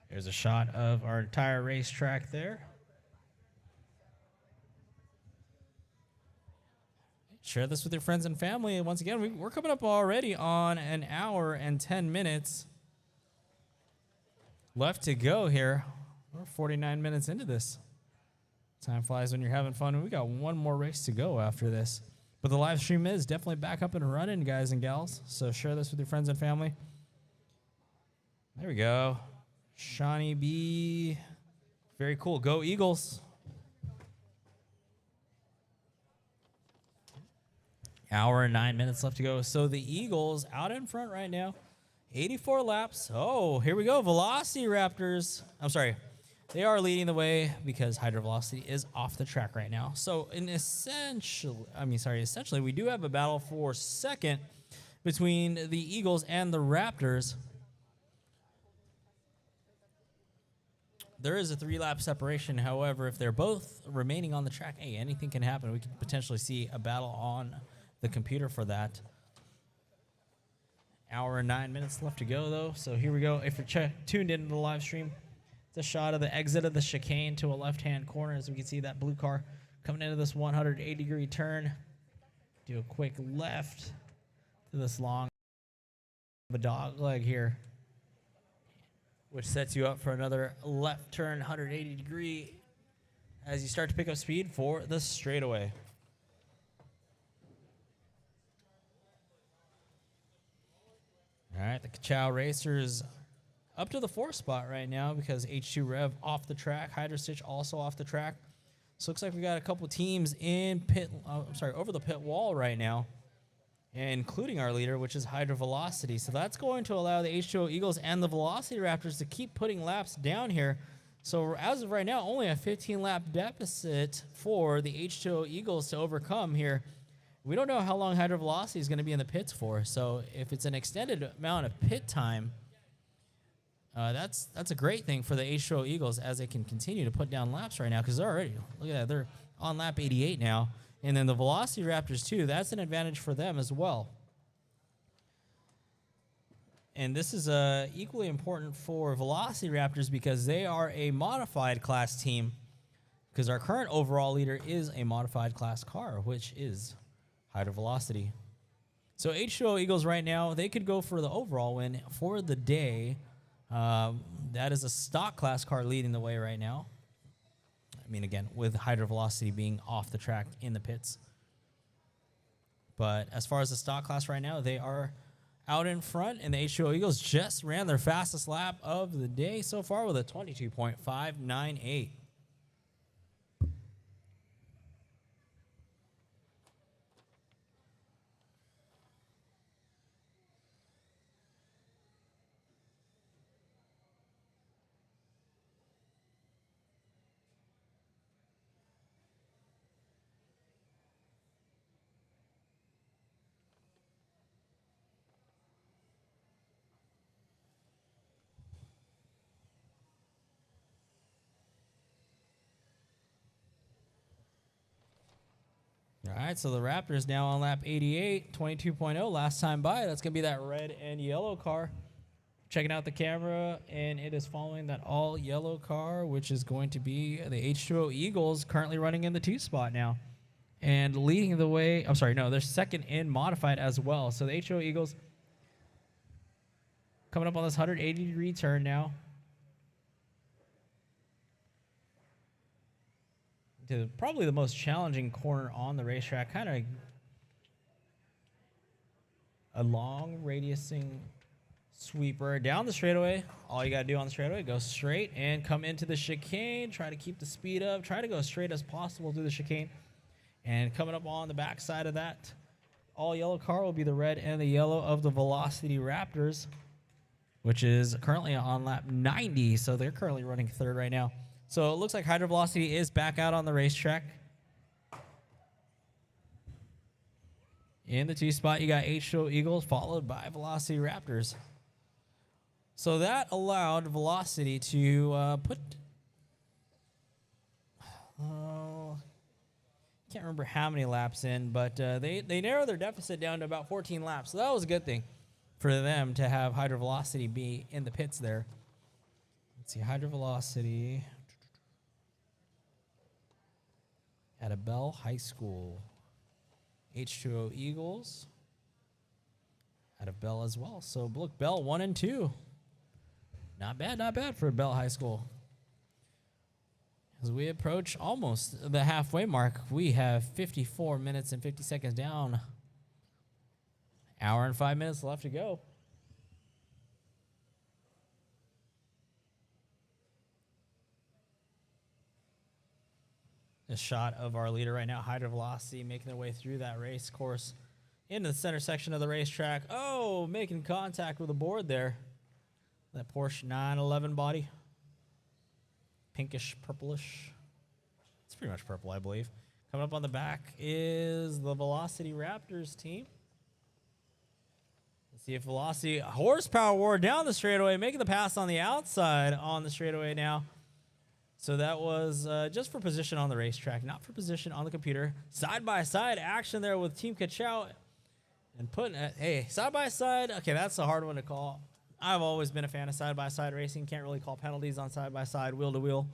There's a shot of our entire racetrack there. Share this with your friends and family. Once again, we're coming up already on an hour and 10 minutes left to go here. We're 49 minutes into this. Time flies when you're having fun. And we got one more race to go after this. But the live stream is definitely back up and running, guys and gals. So share this with your friends and family. There we go. Shawnee B. Very cool. Go Eagles. Hour and 9 minutes left to go. So the Eagles out in front right now. 84 laps. Oh, here we go. Velocity Raptors. I'm sorry. They are leading the way because Hydro Velocity is off the track right now. So essentially, we do have a battle for second between the Eagles and the Raptors. There is a 3-lap separation. However, if they're both remaining on the track, hey, anything can happen. We could potentially see a battle on the computer for that. Hour and 9 minutes left to go, though. So here we go. If you're tuned into the live stream, it's a shot of the exit of the chicane to a left-hand corner. As we can see, that blue car coming into this 180-degree turn. Do a quick left to this long dog leg here, which sets you up for another left turn, 180 degree, as you start to pick up speed for the straightaway. right, the Kachow Racers up to the 4th spot right now because H2 Rev off the track. Hydro Stitch also off the track. So looks like we got a couple teams in over the pit wall right now, including our leader, which is Hydro Velocity. So that's going to allow the H2O Eagles and the Velocity Raptors to keep putting laps down here. So as of right now, only a 15-lap deficit for the H2O Eagles to overcome here. We don't know how long Hydro Velocity is going to be in the pits for. So if it's an extended amount of pit time, that's a great thing for the H2O Eagles as they can continue to put down laps right now because they're already, look at that, they're on lap 88 now. And then the Velocity Raptors, too, that's an advantage for them as well. And this is equally important for Velocity Raptors because they are a modified class team because our current overall leader is a modified class car, which is Hydro Velocity. So H2O Eagles right now, they could go for the overall win for the day. That is a stock class car leading the way right now. I mean, again, with Hydro Velocity being off the track in the pits. But as far as the stock class right now, they are out in front, and the H2O Eagles just ran their fastest lap of the day so far with a 22.598. All right, so the Raptors now on lap 88, 22.0, last time by. That's going to be that red and yellow car. Checking out the camera, and it is following that all yellow car, which is going to be the H2O Eagles, currently running in the 2 spot now. And leading the way, I'm sorry, no, they're second in modified as well. So the H2O Eagles coming up on this 180-degree turn now. To probably the most challenging corner on the racetrack, kind of a long radiusing sweeper down the straightaway. All you got to do on the straightaway, go straight and come into the chicane, try to keep the speed up, try to go straight as possible through the chicane. And coming up on the back side of that all yellow car will be the red and the yellow of the Velocity Raptors, which is currently on lap 90, so they're currently running 3rd right now. So it looks like Hydro Velocity is back out on the racetrack. In the 2 spot, you got H2O Eagles followed by Velocity Raptors. So that allowed Velocity to put... can't remember how many laps in, but they narrowed their deficit down to about 14 laps. So that was a good thing for them to have Hydro Velocity be in the pits there. Let's see, Hydro Velocity... at a Bell High School. H2O Eagles out of Bell as well. So look, Bell 1 and 2. Not bad for Bell High School. As we approach almost the halfway mark, we have 54 minutes and 50 seconds down. Hour and 5 minutes left to go. A shot of our leader right now, Hydro Velocity, making their way through that race course into the center section of the racetrack. Oh, making contact with the board there. That Porsche 911 body. Pinkish, purplish. It's pretty much purple, I believe. Coming up on the back is the Velocity Raptors team. Let's see if Velocity, horsepower war down the straightaway, making the pass on the outside on the straightaway now. So that was just for position on the racetrack, not for position on the computer. Side-by-side action there with Team Kachow. And putting it, hey, side-by-side. Okay, that's a hard one to call. I've always been a fan of side-by-side racing. Can't really call penalties on side-by-side, wheel-to-wheel.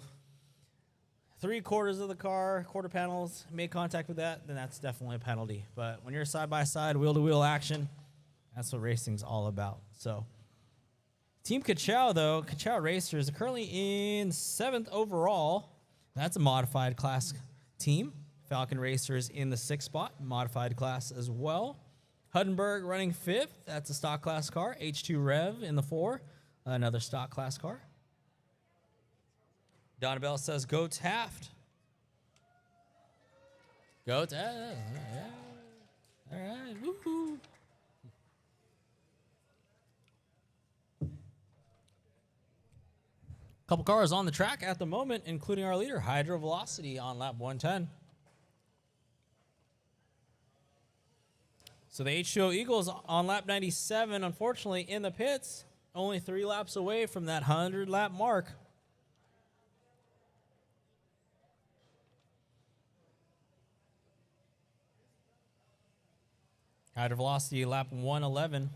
3/4 of the car, quarter panels, made contact with that, then that's definitely a penalty. But when you're side-by-side, wheel-to-wheel action, that's what racing's all about. So... Team Kachow, though, Kachow Racers are currently in 7th overall. That's a modified class team. Falcon Racers in the 6th spot, modified class as well. Hudenberg running 5th. That's a stock class car. H2 Rev in the 4. Another stock class car. Donabell says, go Taft. Go Taft. All right. Woohoo. Couple cars on the track at the moment, including our leader, Hydro Velocity, on lap 110. So the H2O Eagles on lap 97, unfortunately, in the pits, only 3 laps away from that 100-lap mark. Hydro Velocity, lap 111.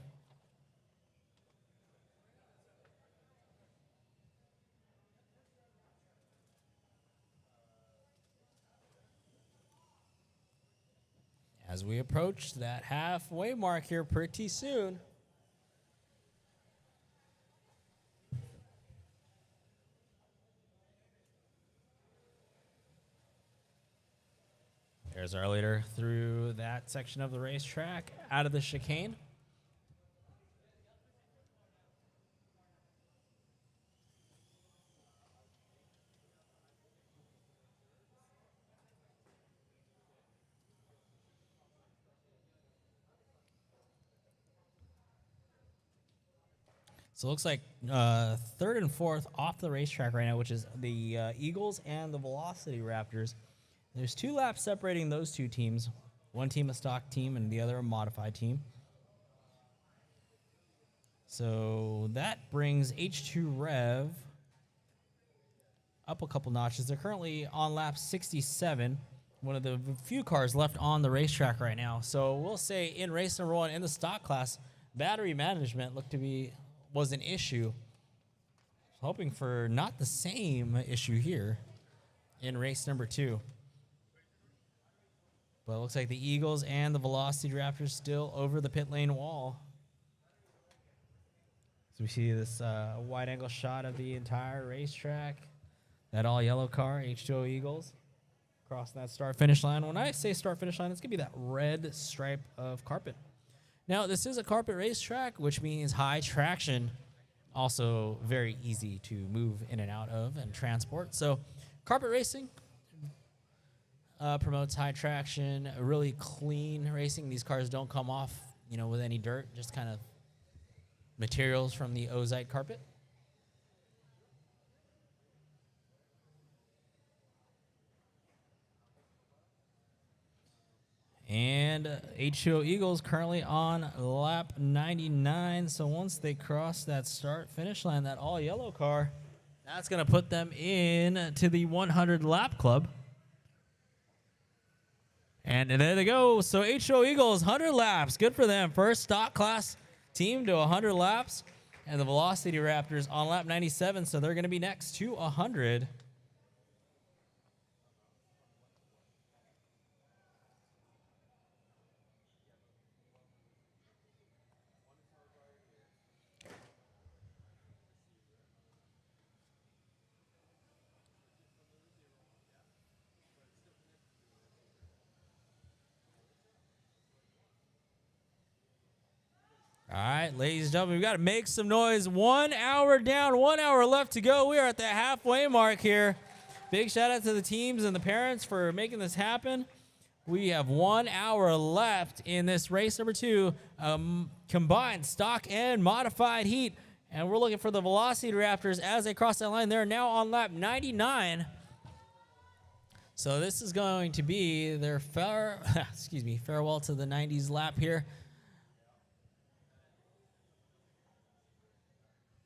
As we approach that halfway mark here pretty soon. There's our leader through that section of the racetrack, out of the chicane. So it looks like 3rd and 4th off the racetrack right now, which is the Eagles and the Velocity Raptors. There's 2 laps separating those 2 teams. One team a stock team and the other a modified team. So that brings H2 Rev up a couple notches. They're currently on lap 67, one of the few cars left on the racetrack right now. So we'll say in race number 1 in the stock class, battery management was an issue. Hoping for not the same issue here in race number 2. But it looks like the Eagles and the Velocity Raptors still over the pit lane wall. So we see this wide-angle shot of the entire racetrack. That all-yellow car, H2O Eagles, crossing that start-finish line. When I say start-finish line, it's going to be that red stripe of carpet. Now, this is a carpet racetrack, which means high traction, also very easy to move in and out of and transport. So carpet racing promotes high traction, really clean racing. These cars don't come off, with any dirt, just kind of materials from the ozite carpet. And H2O Eagles currently on lap 99. So once they cross that start-finish line, that all-yellow car, that's going to put them in to the 100-lap club. And there they go. So H2O Eagles, 100 laps. Good for them. First stock class team to 100 laps. And the Velocity Raptors on lap 97, so they're going to be next to 100. All right, ladies and gentlemen, we've got to make some noise. 1 hour down, 1 hour left to go. We are at the halfway mark here. Big shout out to the teams and the parents for making this happen. We have 1 hour left in this race number 2, combined stock and modified heat. And we're looking for the Velocity Raptors as they cross that line. They're now on lap 99. So this is going to be their farewell to the 90s lap here,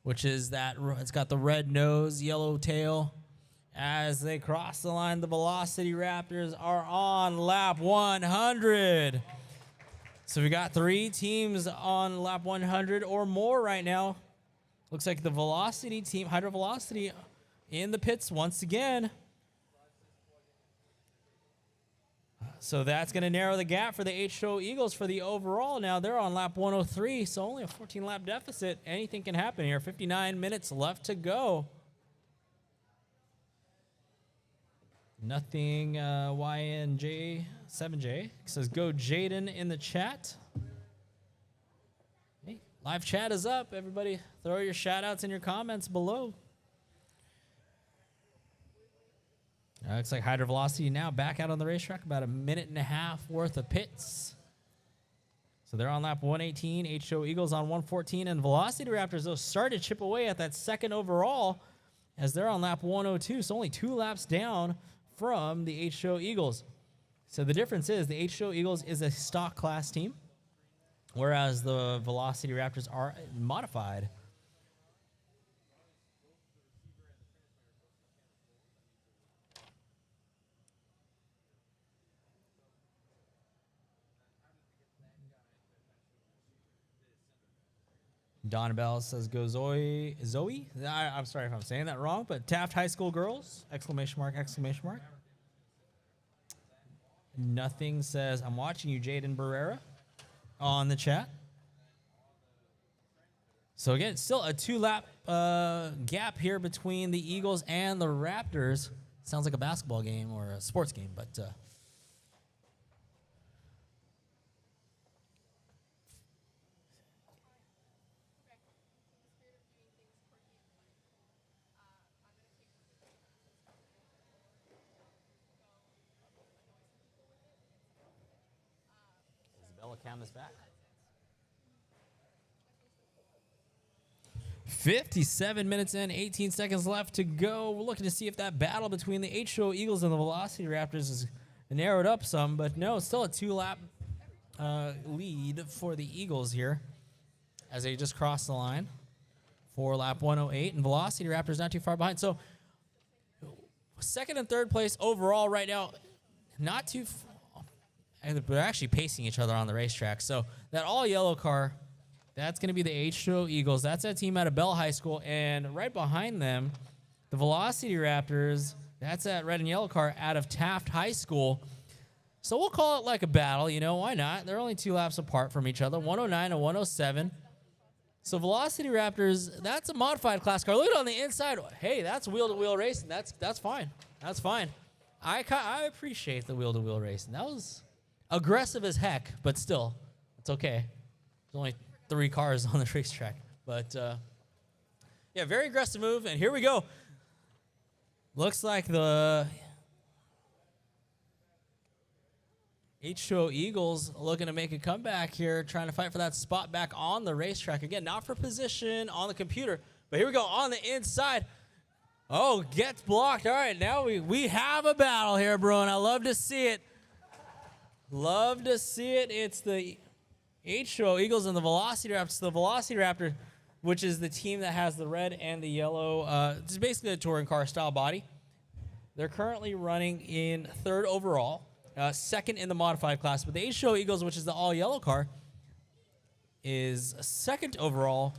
which is that it's got the red nose, yellow tail. As they cross the line, the Velocity Raptors are on lap 100. So we got 3 teams on lap 100 or more right now. Looks like the Velocity team, Hydro Velocity, in the pits once again. So that's going to narrow the gap for the H2O Eagles for the overall. Now they're on lap 103, so only a 14-lap deficit. Anything can happen here. 59 minutes left to go. Nothing YNJ7J says go Jaden in the chat. Live chat is up. Everybody, throw your shout outs in your comments below. Looks like Hydro Velocity now back out on the racetrack. About a minute and a half worth of pits. So they're on lap 118. H2O Eagles on 114. And Velocity Raptors, though, started to chip away at that second overall as they're on lap 102. So only 2 laps down from the H2O Eagles. So the difference is the H2O Eagles is a stock class team, whereas the Velocity Raptors are modified. Don Bell says, go Zoe. Zoe? I'm sorry if I'm saying that wrong, but Taft High School girls, exclamation mark, exclamation mark. Nothing says, I'm watching you, Jaden Barrera, on the chat. So again, still a 2-lap gap here between the Eagles and the Raptors. Sounds like a basketball game or a sports game, but Isabella Cam is back. 57 minutes in, 18 seconds left to go. We're looking to see if that battle between the H2O Eagles and the Velocity Raptors is narrowed up some, but no, it's still a 2-lap lead for the Eagles here as they just crossed the line for lap 108, and Velocity Raptors not too far behind. So second and third place overall right now, not too they're actually pacing each other on the racetrack. So that all-yellow car, that's going to be the H2O Eagles. That's that team out of Bell High School. And right behind them, the Velocity Raptors, that's that red and yellow car out of Taft High School. So we'll call it like a battle, you know, why not? They're only 2 laps apart from each other, 109 and 107. So Velocity Raptors, that's a modified class car. Look at it on the inside. Hey, that's wheel-to-wheel racing. That's fine. That's fine. I appreciate the wheel-to-wheel racing. That was aggressive as heck, but still, it's okay. There's only 3 cars on the racetrack. But, yeah, very aggressive move. And here we go. Looks like the H2O Eagles looking to make a comeback here, trying to fight for that spot back on the racetrack. Again, not for position on the computer, but here we go on the inside. Oh, gets blocked. All right, now we have a battle here, bro, and I love to see it. Love to see it. It's the H2O Eagles and the Velocity Raptors. The Velocity Raptor, which is the team that has the red and the yellow. It's basically a touring car style body. They're currently running in 3rd overall. 2nd in the modified class, but the H2O Eagles, which is the all-yellow car, is 2nd overall,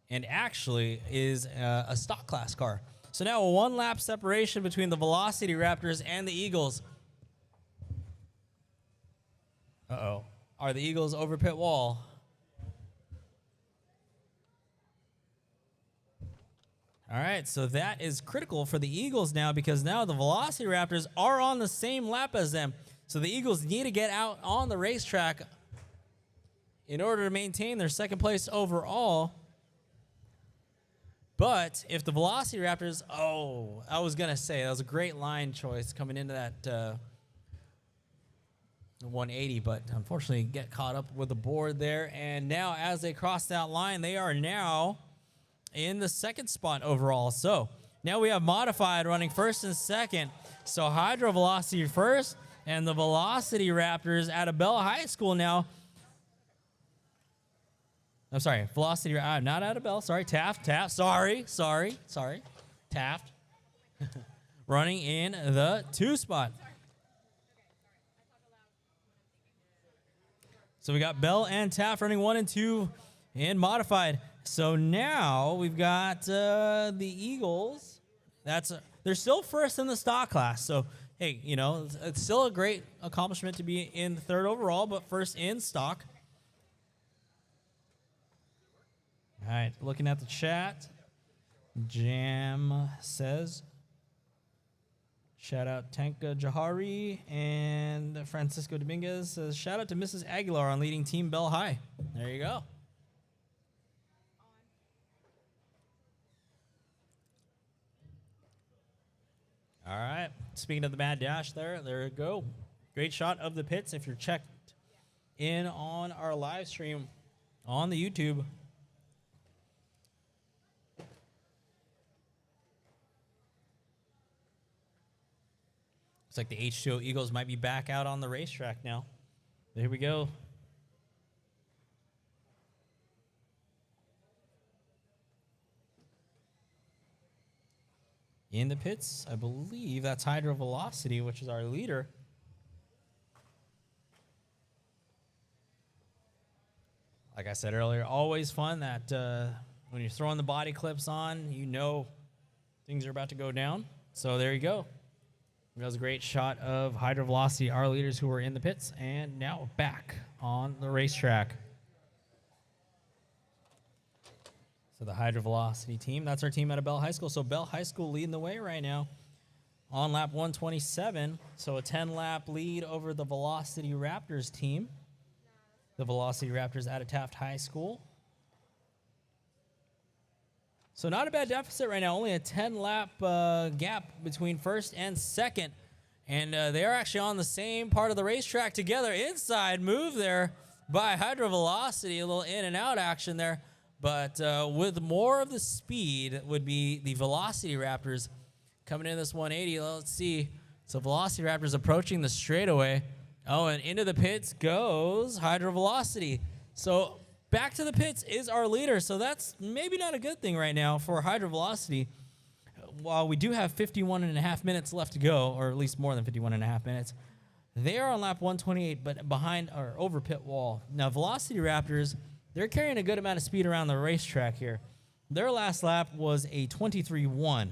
and actually is a stock class car. So now a 1-lap separation between the Velocity Raptors and the Eagles. Uh-oh. Are the Eagles over pit wall? All right, so that is critical for the Eagles now because now the Velocity Raptors are on the same lap as them. So the Eagles need to get out on the racetrack in order to maintain their 2nd place overall. But if the Velocity Raptors, I was going to say, that was a great line choice coming into that 180, but unfortunately get caught up with the board there. And now as they cross that line, they are now in the 2nd spot overall. So now we have modified running 1st and 2nd. So Hydro Velocity 1st and the Velocity Raptors out of Bell High School now. I'm sorry, Velocity, not out of Bell. Sorry, Taft. Sorry. Taft. Running in the 2 spot. So we got Bell and Taft running 1 and 2 in modified. So now we've got the Eagles. They're still 1st in the stock class. So, hey, you know, it's still a great accomplishment to be in 3rd overall, but 1st in stock. All right, looking at the chat. Jam says, Shout out Tanka Jahari and Francisco Dominguez says, shout out to Mrs. Aguilar on leading Team Bell High. There you go. All right. Speaking of the Mad Dash there you go. Great shot of the pits if you're checked in on our live stream on the YouTube. Looks like the H2O Eagles might be back out on the racetrack now. There we go. In the pits, I believe that's Hydro Velocity, which is our leader. Like I said earlier, always fun that when you're throwing the body clips on, you know things are about to go down. So there you go. That was a great shot of Hydro Velocity, our leaders who were in the pits, and now back on the racetrack. So the Hydro Velocity team, that's our team out of Bell High School. So Bell High School leading the way right now on lap 127. So a 10-lap lead over the Velocity Raptors team. The Velocity Raptors out of Taft High School. So not a bad deficit right now. Only a 10-lap gap between first and second. And they are actually on the same part of the racetrack together. Inside move there by Hydro Velocity. A little in and out action there. But with more of the speed would be the Velocity Raptors coming in this 180. Let's see. So Velocity Raptors approaching the straightaway. Oh, and into the pits goes Hydro Velocity. So back to the pits is our leader. So that's maybe not a good thing right now for Hydro Velocity. While we do have 51 and a half minutes left to go, or at least more than 51 and a half minutes, they are on lap 128, but behind our over pit wall. Now, Velocity Raptors, they're carrying a good amount of speed around the racetrack here. Their last lap was a 23-1.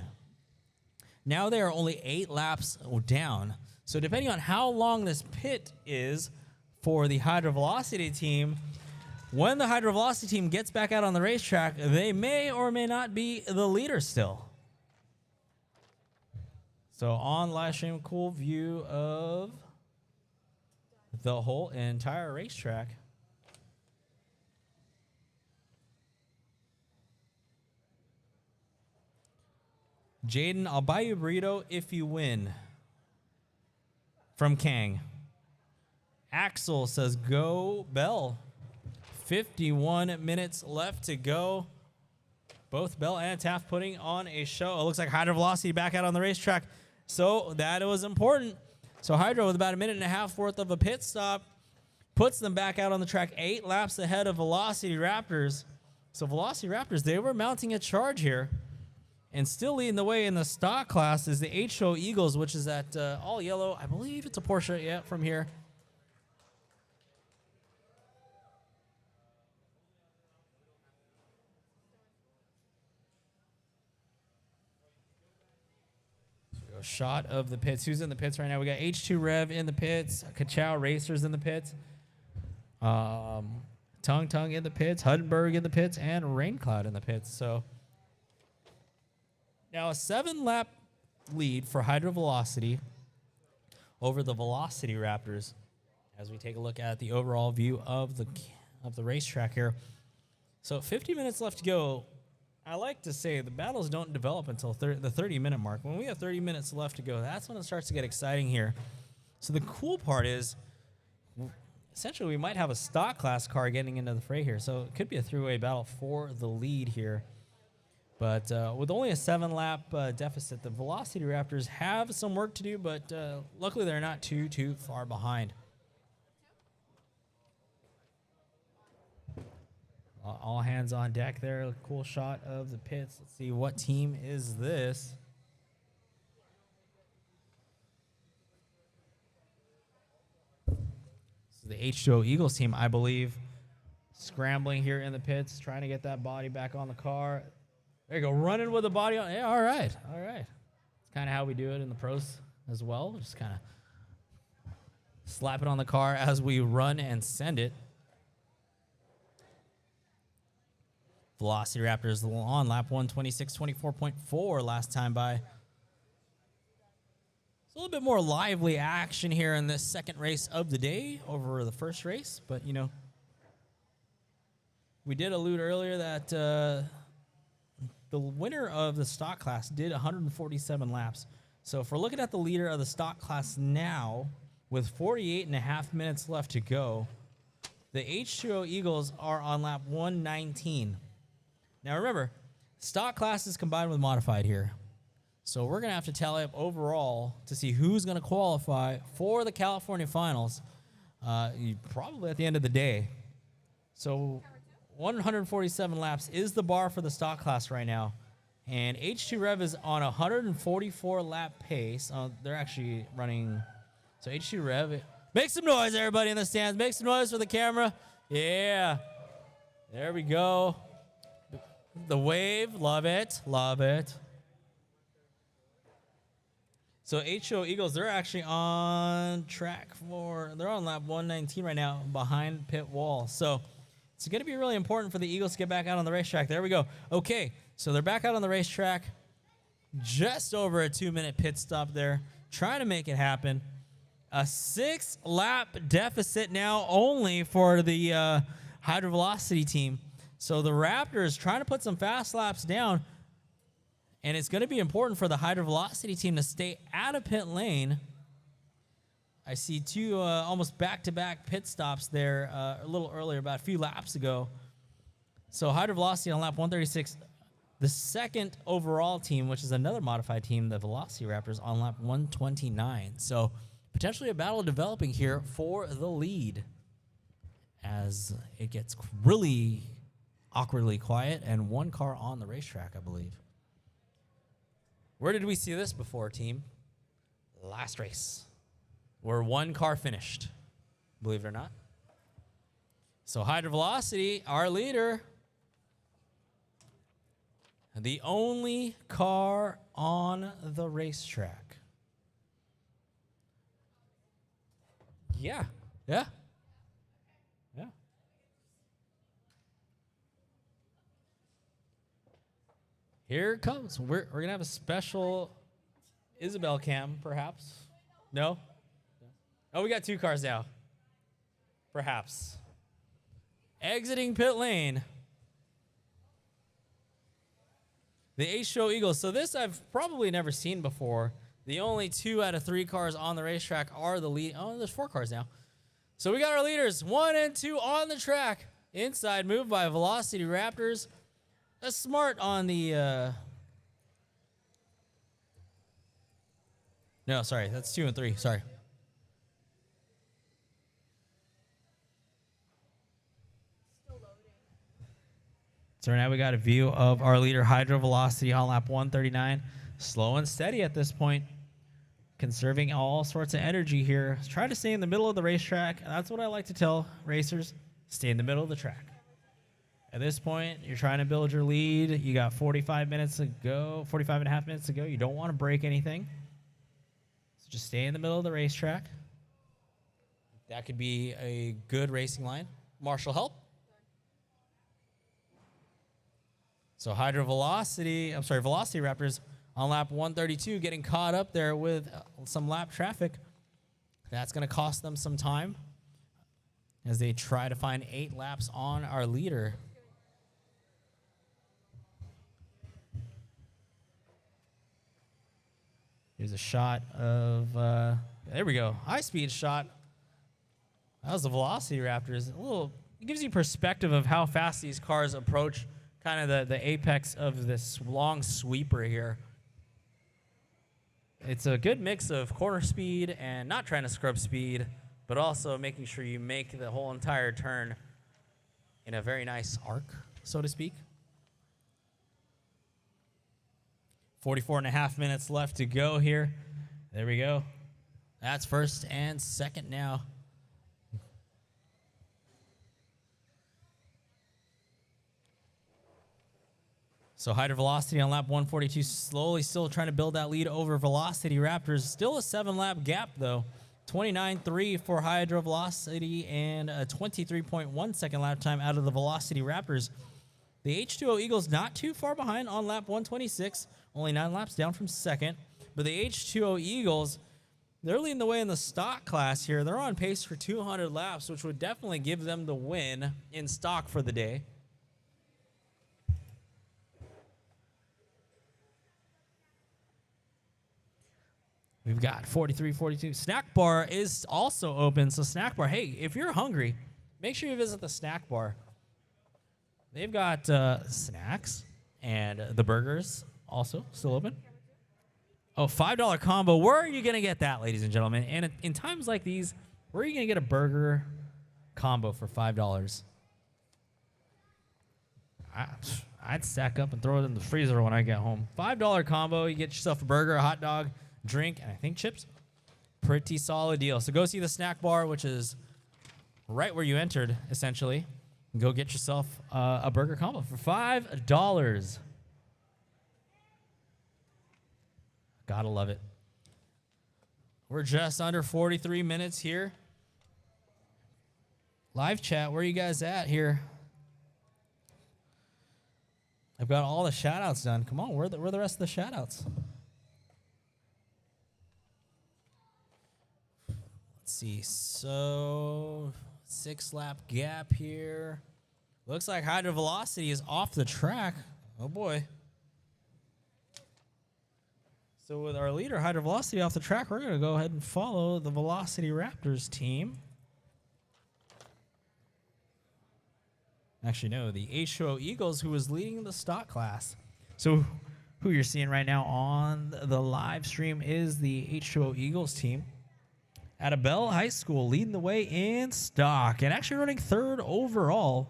Now they are only 8 laps down. So depending on how long this pit is for the Hydro Velocity team, when the Hydro Velocity team gets back out on the racetrack, they may or may not be the leader still. So on live stream, cool view of the whole entire racetrack. Jaden, I'll buy you a burrito if you win. From Kang. Axel says, go Bell. 51 minutes left to go. Both Bell and Taft putting on a show. It looks like Hydro Velocity back out on the racetrack. So that was important. So Hydro with about a minute and a half worth of a pit stop puts them back out on the track 8 laps ahead of Velocity Raptors. So Velocity Raptors, they were mounting a charge here. And still leading the way in the stock class is the H2O Eagles, which is at all yellow. I believe it's a Porsche, yeah, from here. So a shot of the pits. Who's in the pits right now? We got H2 Rev in the pits, Kachow Racers in the pits, Tung Tung in the pits, Huddenberg in the pits, and Raincloud in the pits. So now a 7-lap lead for Hydro Velocity over the Velocity Raptors as we take a look at the overall view of the racetrack here. So 50 minutes left to go. I like to say the battles don't develop until the 30-minute mark. When we have 30 minutes left to go, that's when it starts to get exciting here. So the cool part is essentially we might have a stock class car getting into the fray here. So it could be a three-way battle for the lead here. But with only a 7-lap deficit, the Velocity Raptors have some work to do, but luckily they're not too far behind. All hands on deck there. A cool shot of the pits. Let's see, what team is this? This is the H2O Eagles team, I believe. Scrambling here in the pits, trying to get that body back on the car. There you go, running with the body on. Yeah, all right. It's kind of how we do it in the pros as well. Just kind of slap it on the car as we run and send it. Velocity Raptors on lap 126, 24.4 last time by. bit more lively action here in this second race of the day over the first race. But, you know, we did allude earlier that the winner of the stock class did 147 laps. So if we're looking at the leader of the stock class now, with 48.5 minutes left to go, the H2O Eagles are on lap 119. Now remember, stock class is combined with modified here. So we're going to have to tally up overall to see who's going to qualify for the California finals probably at the end of the day. So 147 laps is the bar for the stock class right now. And H2 Rev is on a 144 lap pace. They're actually running. So H2 Rev, make some noise, everybody in the stands. Make some noise for the camera. Yeah. There we go. The wave, love it, love it. So H2O Eagles, they're actually on track they're on lap 119 right now behind pit wall. So it's going to be really important for the Eagles to get back out on the racetrack. There we go. Okay, so they're back out on the racetrack. Just over a 2-minute pit stop there. Trying to make it happen. A 6-lap deficit now only for the Hydro Velocity team. So the Raptors trying to put some fast laps down. And it's going to be important for the Hydro Velocity team to stay out of pit lane. I see two almost back-to-back pit stops there a little earlier, about a few laps ago. So Hydro Velocity on lap 136. The second overall team, which is another modified team, the Velocity Raptors, on lap 129. So potentially a battle developing here for the lead as it gets really awkwardly quiet and one car on the racetrack, I believe. Where did we see this before, team? Last race, where one car finished, believe it or not. So Hydro Velocity, our leader, the only car on the racetrack. Yeah. Here it comes. We're going to have a special Isabel cam, perhaps. No? Oh, we got two cars now. Perhaps. Exiting pit lane. The H2O Eagles. So this I've probably never seen before. The only 2 out of 3 cars on the racetrack are the lead. Oh, there's 4 cars now. So we got our leaders, 1 and 2 on the track. Inside move by Velocity Raptors. That's smart on the... No, sorry. That's 2 and 3. Sorry. So now we got a view of our leader, Hydro Velocity, on lap 139. Slow and steady at this point. Conserving all sorts of energy here. Try to stay in the middle of the racetrack. That's what I like to tell racers. Stay in the middle of the track. At this point, you're trying to build your lead. You got 45 minutes to go, 45 and a half minutes to go. You don't want to break anything. So just stay in the middle of the racetrack. That could be a good racing line. Marshall, help. So Velocity Raptors on lap 132 getting caught up there with some lap traffic. That's going to cost them some time as they try to find 8 laps on our leader. Here's a shot of, there we go, high-speed shot. That was the Velocity Raptors. It gives you perspective of how fast these cars approach kind of the apex of this long sweeper here. It's a good mix of corner speed and not trying to scrub speed, but also making sure you make the whole entire turn in a very nice arc, so to speak. 44 and a half minutes left to go here. There we go. That's first and second now. So Hydro Velocity on lap 142, slowly still trying to build that lead over Velocity Raptors. Still a 7-lap gap, though. 29.3 for Hydro Velocity and a 23.1 second lap time out of the Velocity Raptors. The H2O Eagles not too far behind on lap 126, only 9 laps down from second. But the H2O Eagles They're leading the way in the stock class here. They're on pace for 200 laps, which would definitely give them the win in stock for the day. We've got 43, 42. Snack bar is also open. So snack bar, hey, if you're hungry, make sure you visit the snack bar. They've got snacks and the burgers also still open. Oh, $5 combo. Where are you going to get that, ladies and gentlemen? And in times like these, where are you going to get a burger combo for $5? I'd stack up and throw it in the freezer when I get home. $5 combo. You get yourself a burger, a hot dog, drink, and I think chips. Pretty solid deal. So go see the snack bar, which is right where you entered, essentially. Go get yourself a burger combo for $5. Gotta love it. We're just under 43 minutes here. Live chat, where are you guys at here? I've got all the shout-outs done. Come on, where are the rest of the shout-outs? Let's see. So, 6-lap gap here. Looks like Hydro Velocity is off the track. Oh, boy. So with our leader, Hydro Velocity, off the track, we're going to go ahead and follow the Velocity Raptors team. Actually, no, the H2O Eagles, who was leading the stock class. So who you're seeing right now on the live stream is the H2O Eagles team. At Bell High School, leading the way in stock and actually running third overall.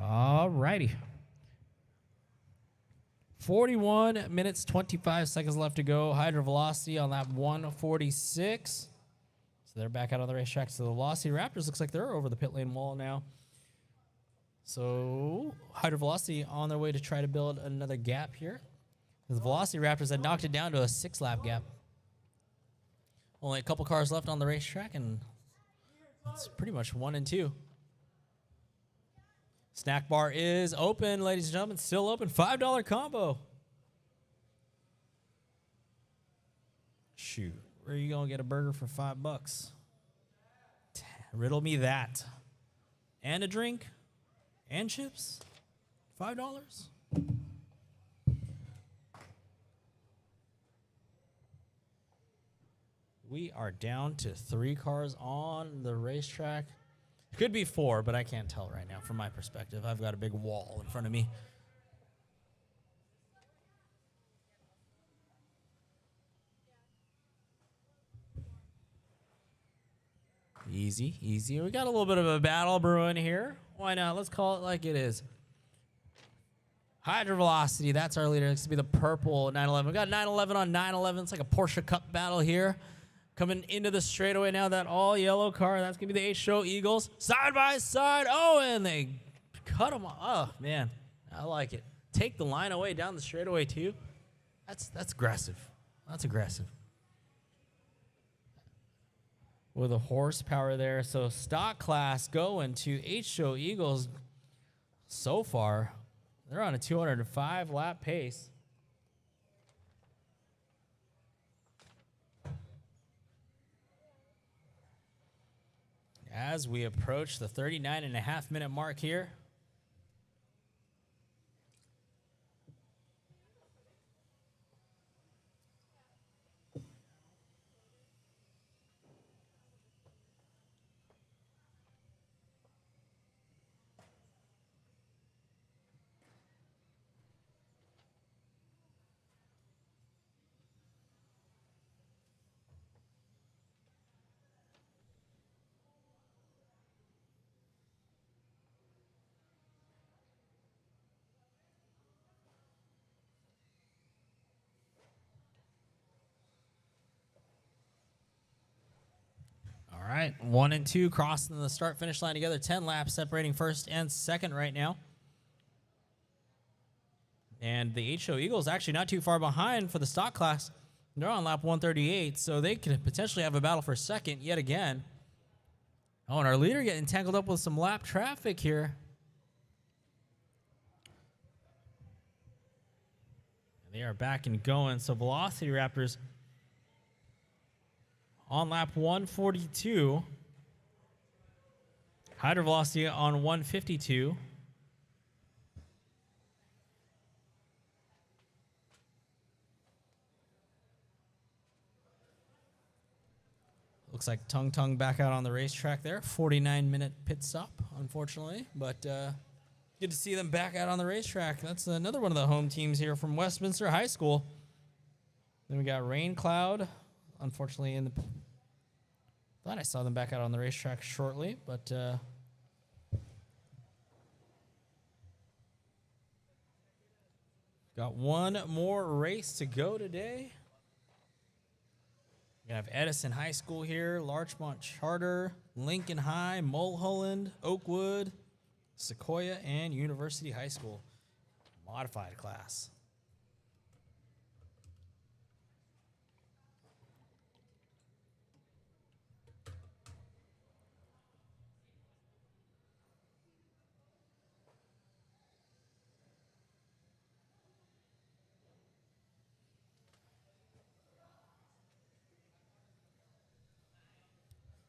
All righty. 41 minutes, 25 seconds left to go. Hydro Velocity on lap 146. So they're back out on the racetrack. So the Velocity Raptors looks like they're over the pit lane wall now. So Hydro Velocity on their way to try to build another gap here. The Velocity Raptors had knocked it down to a 6-lap gap. Only a couple cars left on the racetrack, and it's pretty much 1 and 2. Snack bar is open, ladies and gentlemen. Still open. $5 combo. Shoot. Where are you going to get a burger for $5? Riddle me that. And a drink. And chips. $5? We are down to 3 cars on the racetrack. Could be 4, but I can't tell right now from my perspective. I've got a big wall in front of me. Easy, easy. We got a little bit of a battle brewing here. Why not? Let's call it like it is. Hydro Velocity, that's our leader. It's going to be the purple 911. We got 911 on 911. It's like a Porsche Cup battle here. Coming into the straightaway now, that all-yellow car. That's going to be the H2O Eagles. Side by side. Oh, and they cut them off. Oh, man. I like it. Take the line away down the straightaway, too. That's aggressive. That's aggressive. With a horsepower there. So stock class going to H2O Eagles. So far, they're on a 205-lap pace. As we approach the 39.5-minute mark here. All right, 1 and 2 crossing the start-finish line together. 10 laps separating first and second right now. And the H2 Eagles actually not too far behind for the stock class. They're on lap 138, so they could potentially have a battle for second yet again. Oh, and our leader getting tangled up with some lap traffic here. They are back and going. So Velocity Raptors on lap 142. Hydro Velocity on 152. Looks like Tung Tung back out on the racetrack there. 49-minute pit stop, unfortunately. But good to see them back out on the racetrack. That's another one of the home teams here from Westminster High School. Then we got Rain Cloud. Unfortunately, thought I saw them back out on the racetrack shortly, but got one more race to go today. We have Edison High School here, Larchmont Charter, Lincoln High, Mulholland, Oakwood, Sequoia, and University High School. Modified class.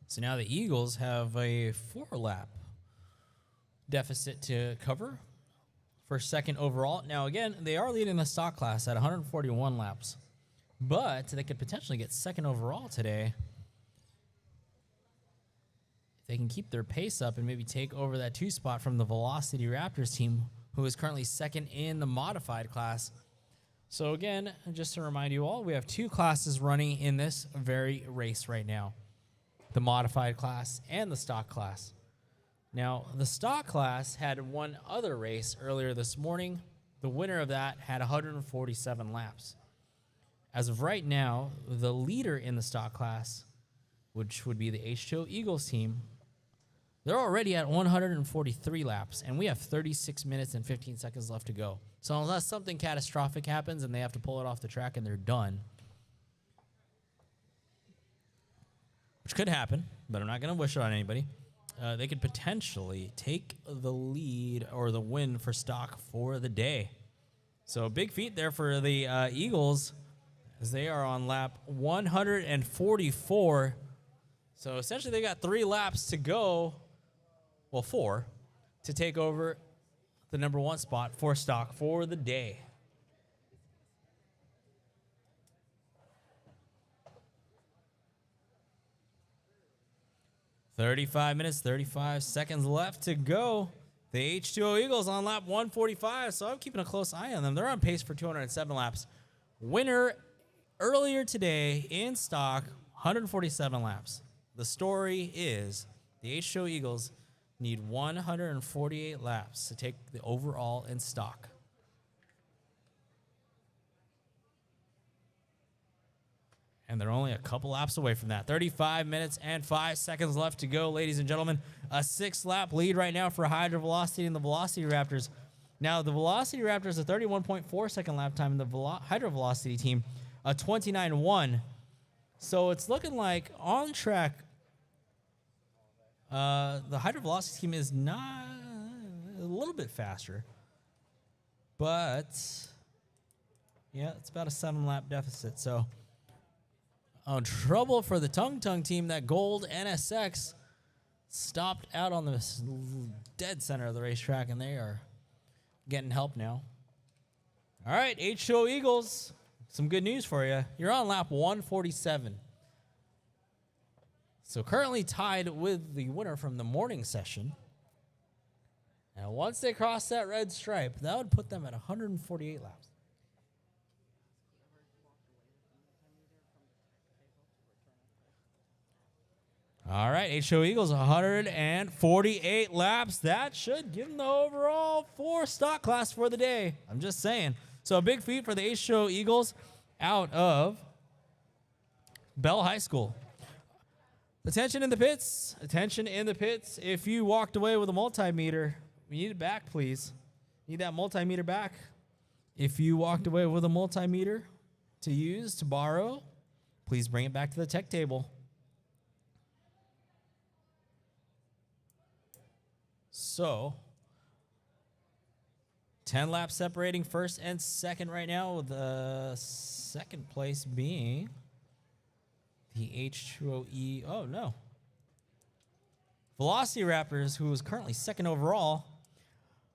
So now the Eagles have a 4-lap deficit to cover for second overall. Now, again, they are leading the stock class at 141 laps, but they could potentially get second overall today if they can keep their pace up and maybe take over that 2 spot from the Velocity Raptors team, who is currently second in the modified class. So, again, just to remind you all, we have 2 classes running in this very race right now. The modified class and the stock class. Now, the stock class had one other race earlier this morning. The winner of that had 147 laps. As of right now, the leader in the stock class, which would be the H2 Eagles team, they're already at 143 laps, and we have 36 minutes and 15 seconds left to go. So unless something catastrophic happens and they have to pull it off the track and they're done, which could happen, but I'm not going to wish it on anybody, they could potentially take the lead or the win for stock for the day. So big feat there for the Eagles as they are on lap 144. So essentially they got 3 laps to go, well 4, to take over the number 1 spot for stock for the day. 35 minutes, 35 seconds left to go. The H2O Eagles on lap 145, so I'm keeping a close eye on them. They're on pace for 207 laps. Winner earlier today in stock, 147 laps. The story is the H2O Eagles need 148 laps to take the overall in stock. And they're only a couple laps away from that. 35 minutes and 5 seconds left to go, ladies and gentlemen. A 6-lap lead right now for Hydro Velocity and the Velocity Raptors. Now, the Velocity Raptors, a 31.4 second lap time, and the Hydro Velocity team, a 29.1. So it's looking like on track, the Hydro Velocity team is not a little bit faster. But, yeah, it's about a 7-lap deficit. So, trouble for the Tung Tung team. That gold NSX stopped out on the dead center of the racetrack, and they are getting help now. All right, H2O Eagles, some good news for you. You're on lap 147. So currently tied with the winner from the morning session. Now, once they cross that red stripe, that would put them at 148 laps. All right, H2O Eagles, 148 laps. That should give them the overall 4 stock class for the day. I'm just saying. So a big feat for the H2O Eagles out of Bell High School. Attention in the pits. Attention in the pits. If you walked away with a multimeter, we need it back, please. Need that multimeter back. If you walked away with a multimeter to use, to borrow, please bring it back to the tech table. So, 10 laps separating first and second right now, with the second place being the H2OE. Oh, no. Velocity Raptors, who is currently second overall.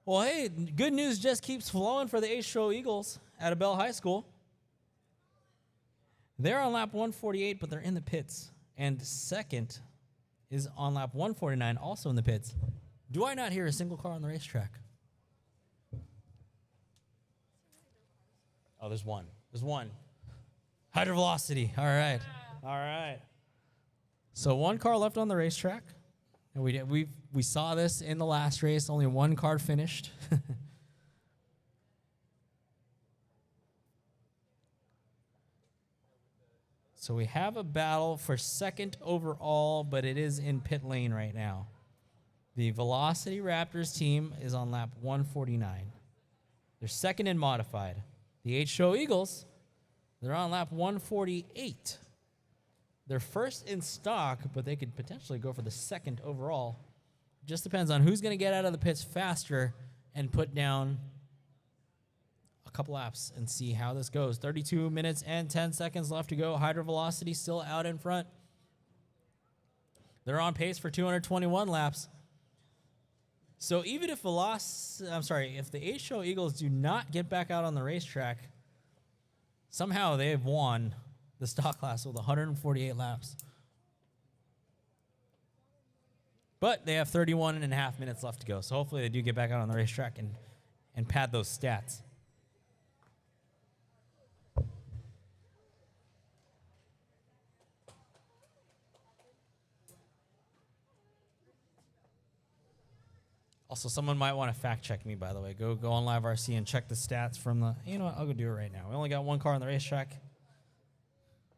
Well, hey, good news just keeps flowing for the H2O Eagles at Bell High School. They're on lap 148, but they're in the pits. And second is on lap 149, also in the pits. Do I not hear a single car on the racetrack? Oh, there's one. There's one. Hydro velocity. All right. All right. So one car left on the racetrack. And we saw this in the last race. Only one car finished. So we have a battle for second overall, but it is in pit lane right now. The Velocity Raptors team is on lap 149. They're second in modified. The H2O Eagles, they're on lap 148. They're first in stock, but they could potentially go for the second overall. Just depends on who's going to get out of the pits faster and put down a couple laps and see how this goes. 32 minutes and 10 seconds left to go. Hydro Velocity still out in front. They're on pace for 221 laps. So even if if the H2O Eagles do not get back out on the racetrack, somehow they have won the stock class with 148 laps. But they have 31 and a half minutes left to go. So hopefully they do get back out on the racetrack and pad those stats. Also, someone might want to fact check me, by the way. Go on Live RC and check the stats from the... You know what? I'll go do it right now. We only got one car on the racetrack.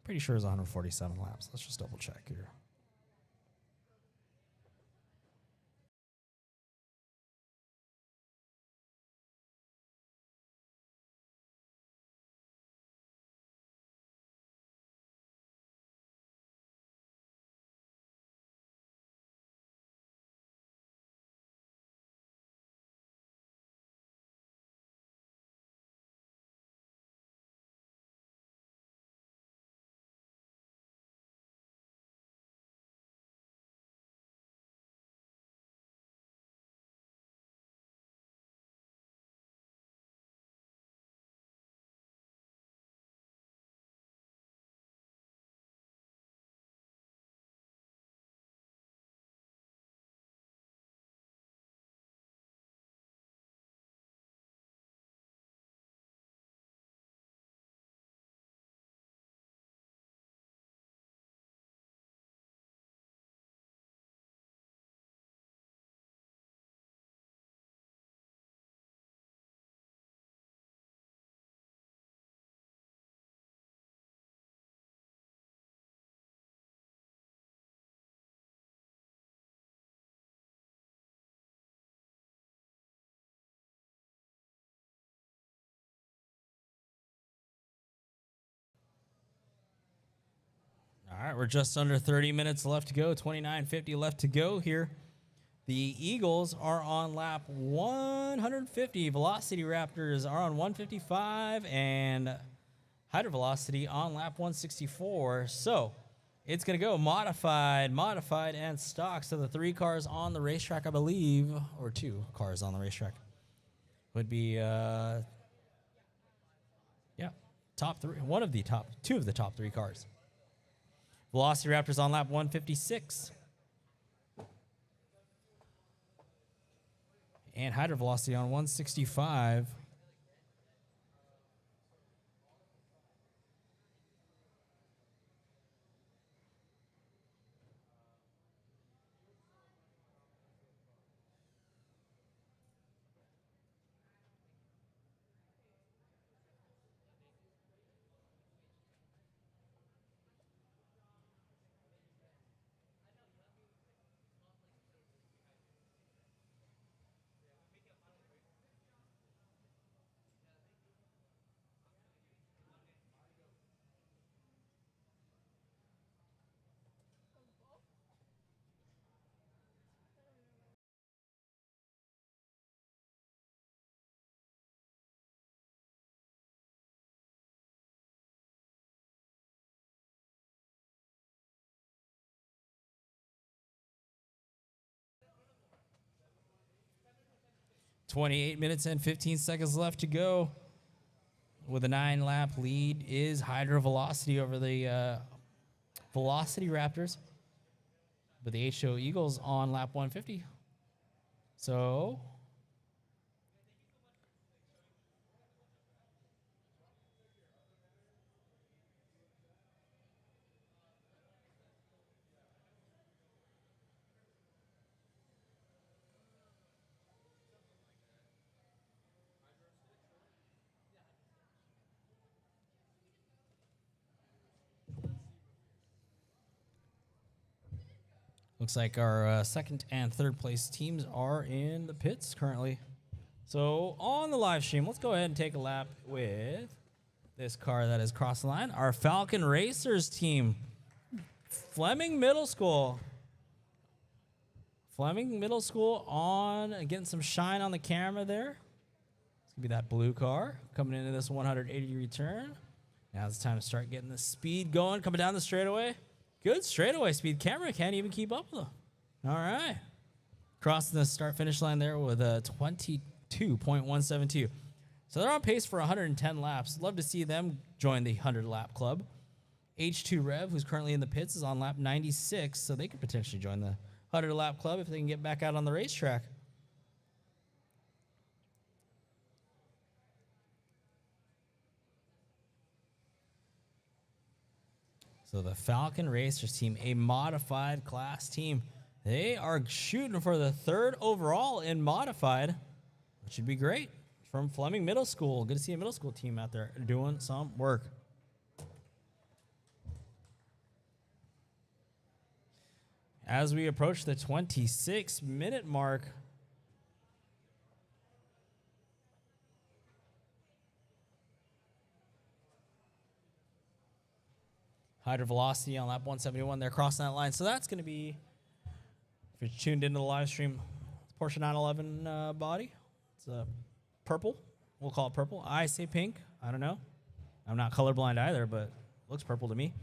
Pretty sure it's 147 laps. Let's just double check here. All right, we're just under 30 minutes left to go. 29:50 left to go here. The Eagles are on lap 150. Velocity Raptors are on 155. And Hydro Velocity on lap 164. So it's going to go modified, and stock. So the three cars on the racetrack, I believe, or two cars on the racetrack, would be, top three. Two of the top three cars. Velocity Raptors on lap 156. And Hydro Velocity on 165. 28 minutes and 15 seconds left to go. With a 9-lap lead is Hydro Velocity over the Velocity Raptors. But the H2 Eagles on lap 150. So looks like our second and third place teams are in the pits currently. So on the live stream, let's go ahead and take a lap with this car that has crossed the line. Our Falcon Racers team, Fleming Middle School. Fleming Middle School on getting some shine on the camera there. It's going to be that blue car coming into this 180-degree turn. Now it's time to start getting the speed going, coming down the straightaway. Good straightaway speed. Camera can't even keep up with them. All right. Crossing the start-finish line there with a 22.172. So they're on pace for 110 laps. Love to see them join the 100-lap club. H2 Rev, who's currently in the pits, is on lap 96, so they could potentially join the 100-lap club if they can get back out on the racetrack. So the Falcon Racers team, a modified class team. They are shooting for the 3rd overall in modified, which would be great. From Fleming Middle School. Good to see a middle school team out there doing some work. As we approach the 26-minute mark, Hydro Velocity on lap 171. They're crossing that line. So that's going to be, if you're tuned into the live stream, Porsche 911 body. It's purple. We'll call it purple. I say pink. I don't know. I'm not colorblind either, but looks purple to me.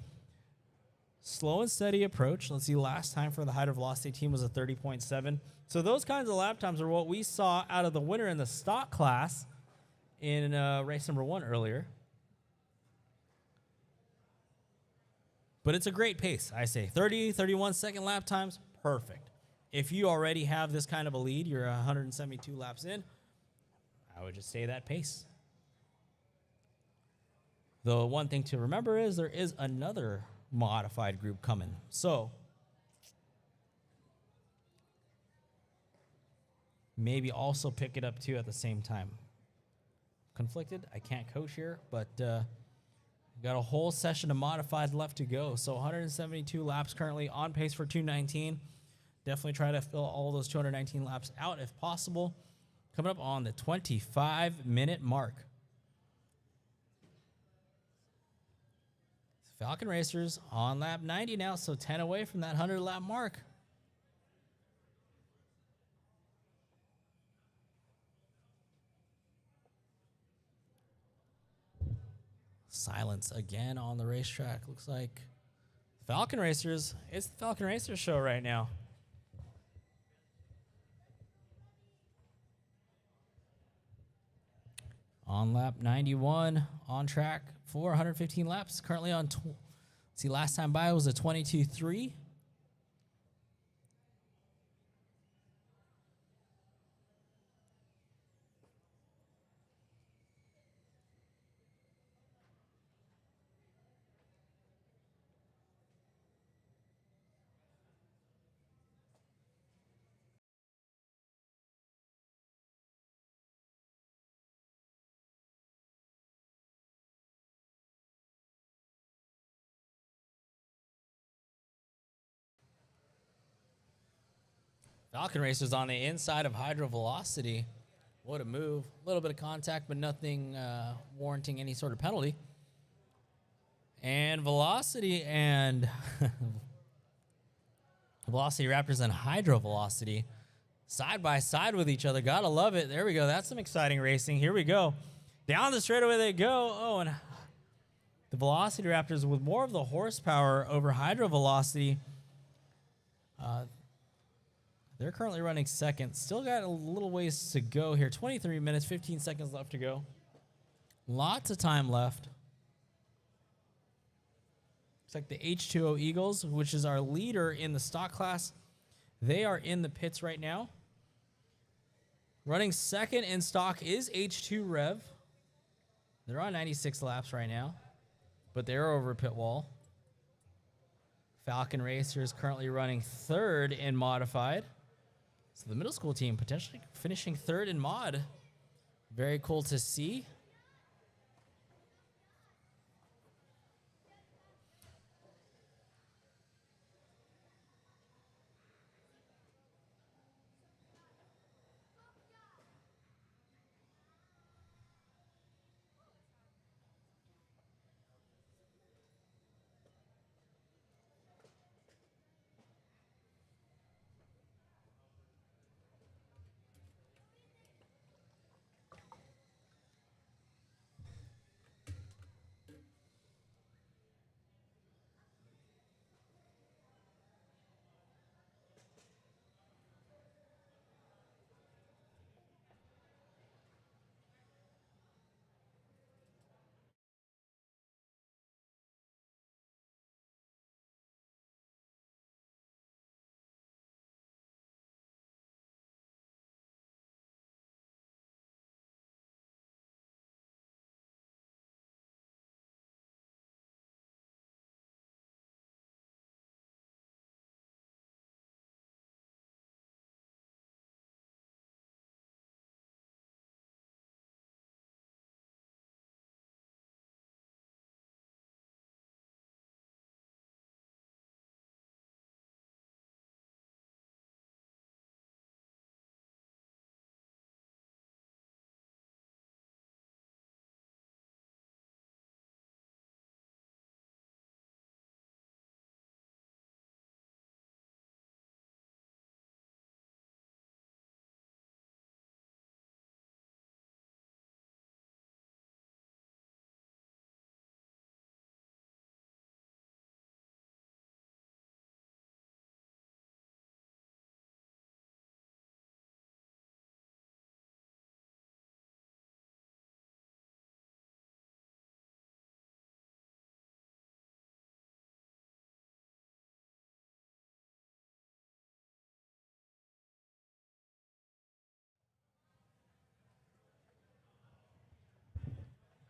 Slow and steady approach. Let's see, last time for the Hydro Velocity team was a 30.7. So those kinds of lap times are what we saw out of the winner in the stock class in race number 1 earlier. But it's a great pace, I say. 30, 31 second lap times, perfect. If you already have this kind of a lead, you're 172 laps in, I would just stay that pace. The one thing to remember is there is another modified group coming. So maybe also pick it up too at the same time. Conflicted, I can't coach here, but got a whole session of modified left to go. So 172 laps currently, on pace for 219. Definitely try to fill all those 219 laps out if possible. Coming up on the 25-minute mark. Falcon Racers on lap 90 now, so 10 away from that 100-lap mark. Silence again on the racetrack. Looks like Falcon Racers. It's the Falcon Racers show right now. On lap 91, on track for 115 laps. Currently on, see, last time by was a 22.3. Falcon Racers on the inside of Hydro Velocity. What a move. A little bit of contact, but nothing warranting any sort of penalty. And Velocity and Velocity Raptors and Hydro Velocity side by side with each other. Gotta love it. There we go. That's some exciting racing. Here we go. Down the straightaway they go. Oh, and the Velocity Raptors with more of the horsepower over Hydro Velocity. They're currently running second. Still got a little ways to go here. 23 minutes, 15 seconds left to go. Lots of time left. Looks like the H2O Eagles, which is our leader in the stock class, they are in the pits right now. Running second in stock is H2 Rev. They're on 96 laps right now, but they're over pit wall. Falcon Racer is currently running third in modified. So the middle school team potentially finishing third in mod. Very cool to see.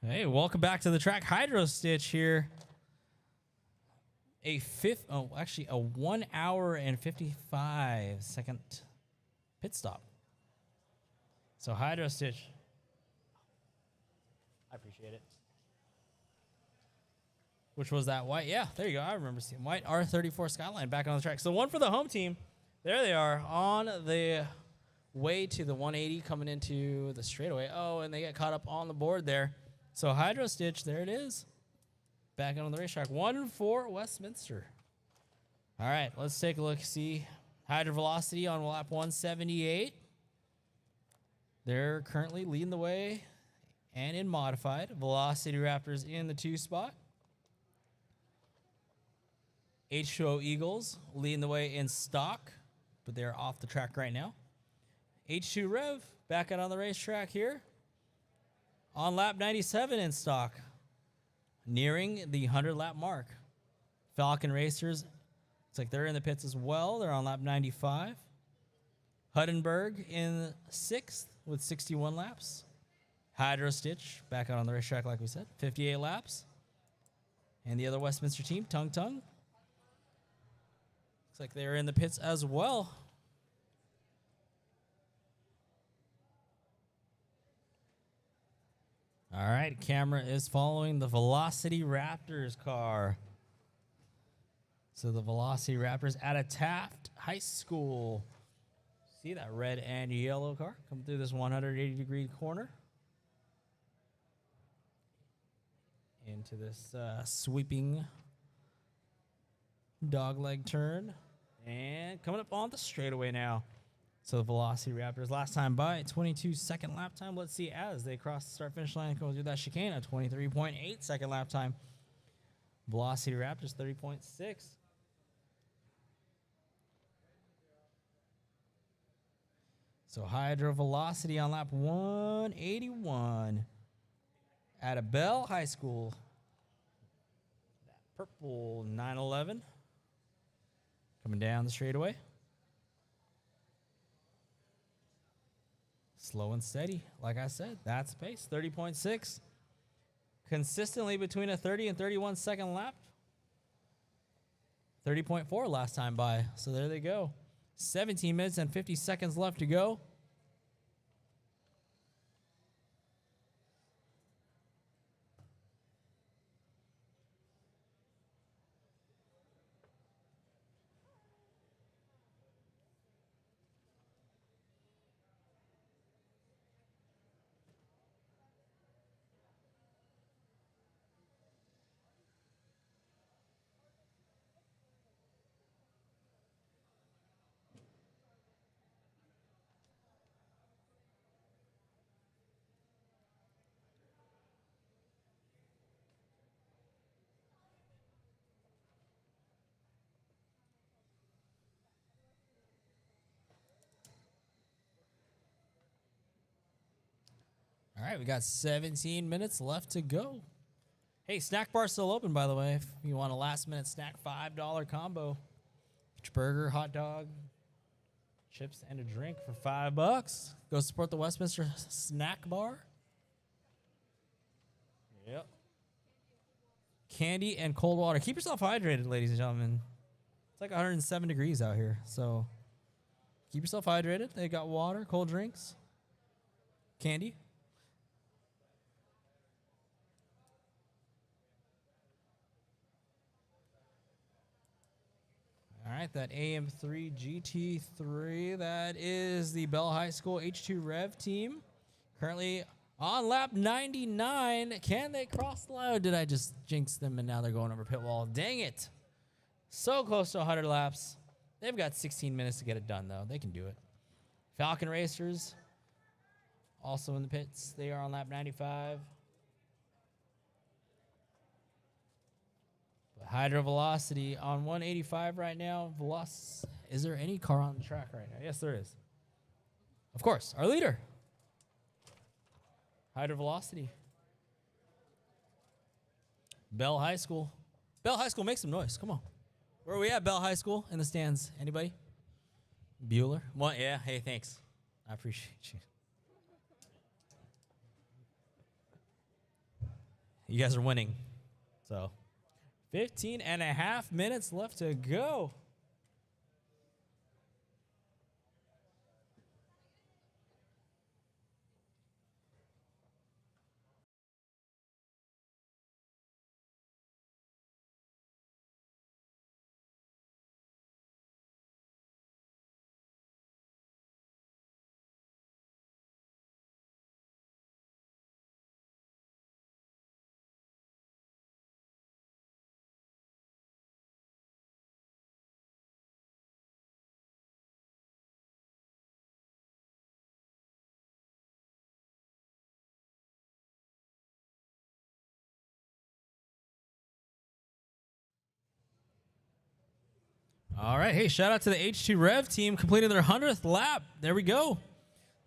Hey, welcome back to the track. Hydro Stitch here. Actually a 1 hour and 55 second pit stop. So Hydro Stitch. I appreciate it. Which was that white? Yeah, there you go. I remember seeing white R34 Skyline back on the track. So one for the home team. There they are on the way to the 180 coming into the straightaway. Oh, and they get caught up on the board there. So Hydro Stitch, there it is. Back on the racetrack. 1 for Westminster. All right, let's take a look. See Hydro Velocity on lap 178. They're currently leading the way and in modified. Velocity Raptors in the 2 spot. H2O Eagles leading the way in stock, but they're off the track right now. H2 Rev back out on the racetrack here. On lap 97 in stock, nearing the 100-lap mark. Falcon Racers, looks like they're in the pits as well. They're on lap 95. Huddenberg in 6th with 61 laps. Hydro Stitch back out on the racetrack, like we said, 58 laps. And the other Westminster team, Tung Tung, looks like they're in the pits as well. All right, camera is following the Velocity Raptors car. So the Velocity Raptors out of Taft High School. See that red and yellow car come through this 180-degree corner. Into this sweeping dogleg turn. And coming up on the straightaway now. So the Velocity Raptors last time by 22-second lap time. Let's see as they cross the start-finish line and go through that chicane at 23.8-second lap time. Velocity Raptors 30.6. So Hydro Velocity on lap 181 at Bell High School. That purple 911 coming down the straightaway. Slow and steady. Like I said, that's the pace. 30.6. Consistently between a 30 and 31 second lap. 30.4 last time by. So there they go. 17 minutes and 50 seconds left to go. All right, we got 17 minutes left to go. Hey, snack bar's still open, by the way. If you want a last-minute snack, $5 combo. Get your burger, hot dog, chips, and a drink for $5. Go support the Westminster Snack Bar. Yep. Candy and cold water. Keep yourself hydrated, ladies and gentlemen. It's like 107 degrees out here, so keep yourself hydrated. They got water, cold drinks, candy. All right, that AM3 GT3, that is the Bell High School H2 Rev team. Currently on lap 99. Can they cross the line? Or did I just jinx them and now they're going over pit wall? Dang it. So close to 100 laps. They've got 16 minutes to get it done, though. They can do it. Falcon Racers, also in the pits. They are on lap 95. Hydro Velocity on 185 right now. Is there any car on the track right now? Yes, there is. Of course, our leader. Hydro Velocity. Bell High School. Bell High School, make some noise. Come on. Where are we at, Bell High School? In the stands. Anybody? Bueller? What? Yeah. Hey, thanks. I appreciate you. You guys are winning. So 15 and a half minutes left to go. All right. Hey, shout out to the H2 Rev team completing their 100th lap. There we go.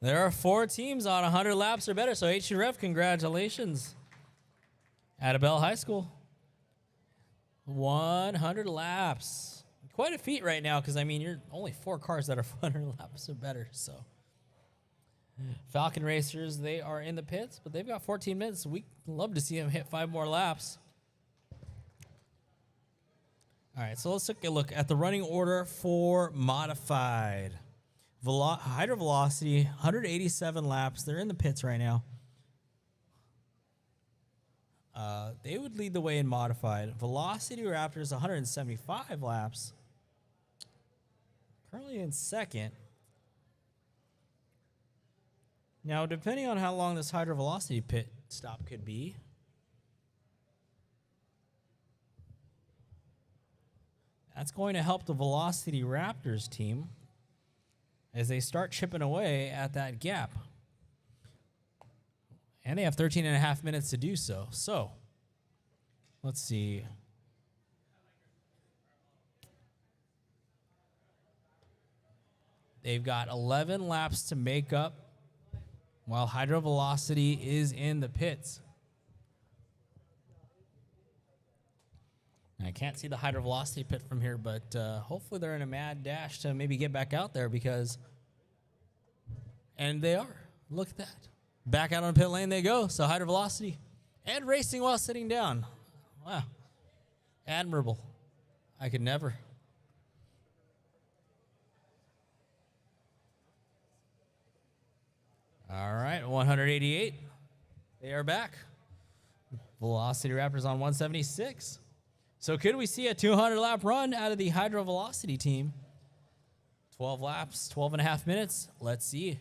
There are 4 teams on 100 laps or better. So H2 Rev, congratulations. At Bell High School. 100 laps. Quite a feat right now because, I mean, you're only 4 cars that are 100 laps or better. So Falcon Racers, they are in the pits, but they've got 14 minutes. We'd love to see them hit 5 more laps. All right, so let's take a look at the running order for modified. Hydro Velocity, 187 laps. They're in the pits right now. They would lead the way in modified. Velocity Raptors, 175 laps. Currently in second. Now, depending on how long this Hydro Velocity pit stop could be, that's going to help the Velocity Raptors team as they start chipping away at that gap. And they have 13 and a half minutes to do so. So, let's see. They've got 11 laps to make up while Hydro Velocity is in the pits. I can't see the Hydro Velocity pit from here, but hopefully they're in a mad dash to maybe get back out there because... And they are. Look at that. Back out on pit lane they go. So Hydro Velocity and racing while sitting down. Wow. Admirable. I could never. All right, 188. They are back. Velocity Raptors on 176. So could we see a 200-lap run out of the Hydro Velocity team? 12 laps, 12 and a half minutes. Let's see.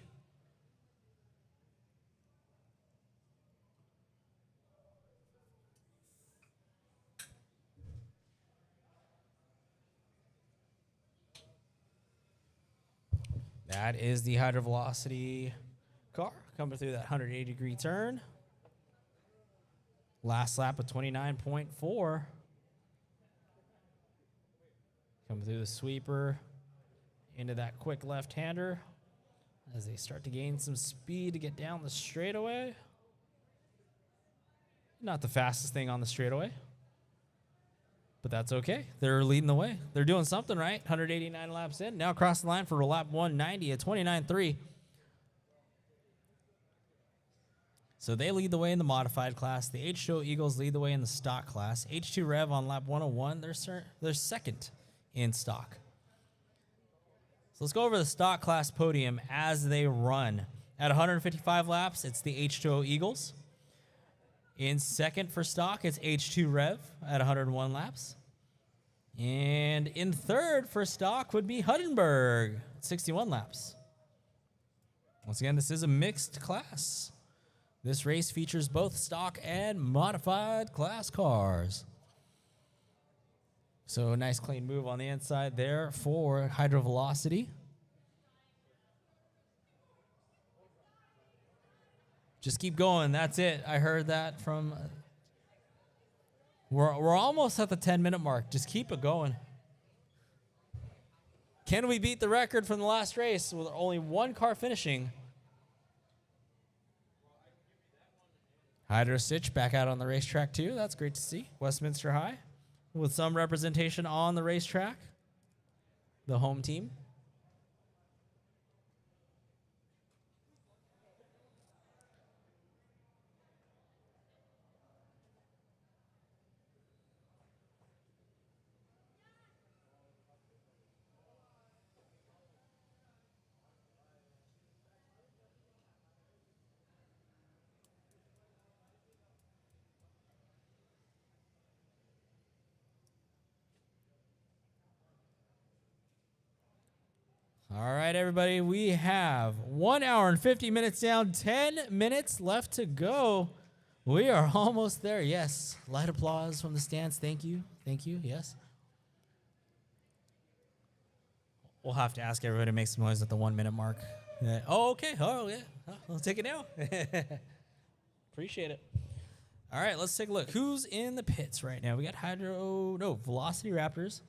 That is the Hydro Velocity car coming through that 180-degree turn. Last lap of 29.4. Coming through the sweeper into that quick left-hander as they start to gain some speed to get down the straightaway. Not the fastest thing on the straightaway, but that's okay. They're leading the way. They're doing something right. 189 laps in. Now across the line for lap 190 at 29.3. So they lead the way in the modified class. The H2O Eagles lead the way in the stock class. H2 Rev on lap 101. They're second in stock. So let's go over the stock class podium as they run. At 155 laps, it's the H2O Eagles. In second for stock, it's H2 Rev at 101 laps. And in third for stock would be Huddenberg at 61 laps. Once again, this is a mixed class. This race features both stock and modified class cars. So a nice clean move on the inside there for Hydro Velocity. Just keep going. That's it. I heard that from... We're almost at the 10-minute mark. Just keep it going. Can we beat the record from the last race with only one car finishing? Hydro Stitch back out on the racetrack too. That's great to see. Westminster High with some representation on the racetrack. The home team. All right, everybody, we have 1 hour and 50 minutes down, 10 minutes left to go. We are almost there. Yes, light applause from the stands. Thank you. Thank you. Yes. We'll have to ask everybody to make some noise at the 1 minute mark. Oh, okay. Oh, yeah. I'll take it now. Appreciate it. All right, let's take a look. Who's in the pits right now? We got Velocity Raptors.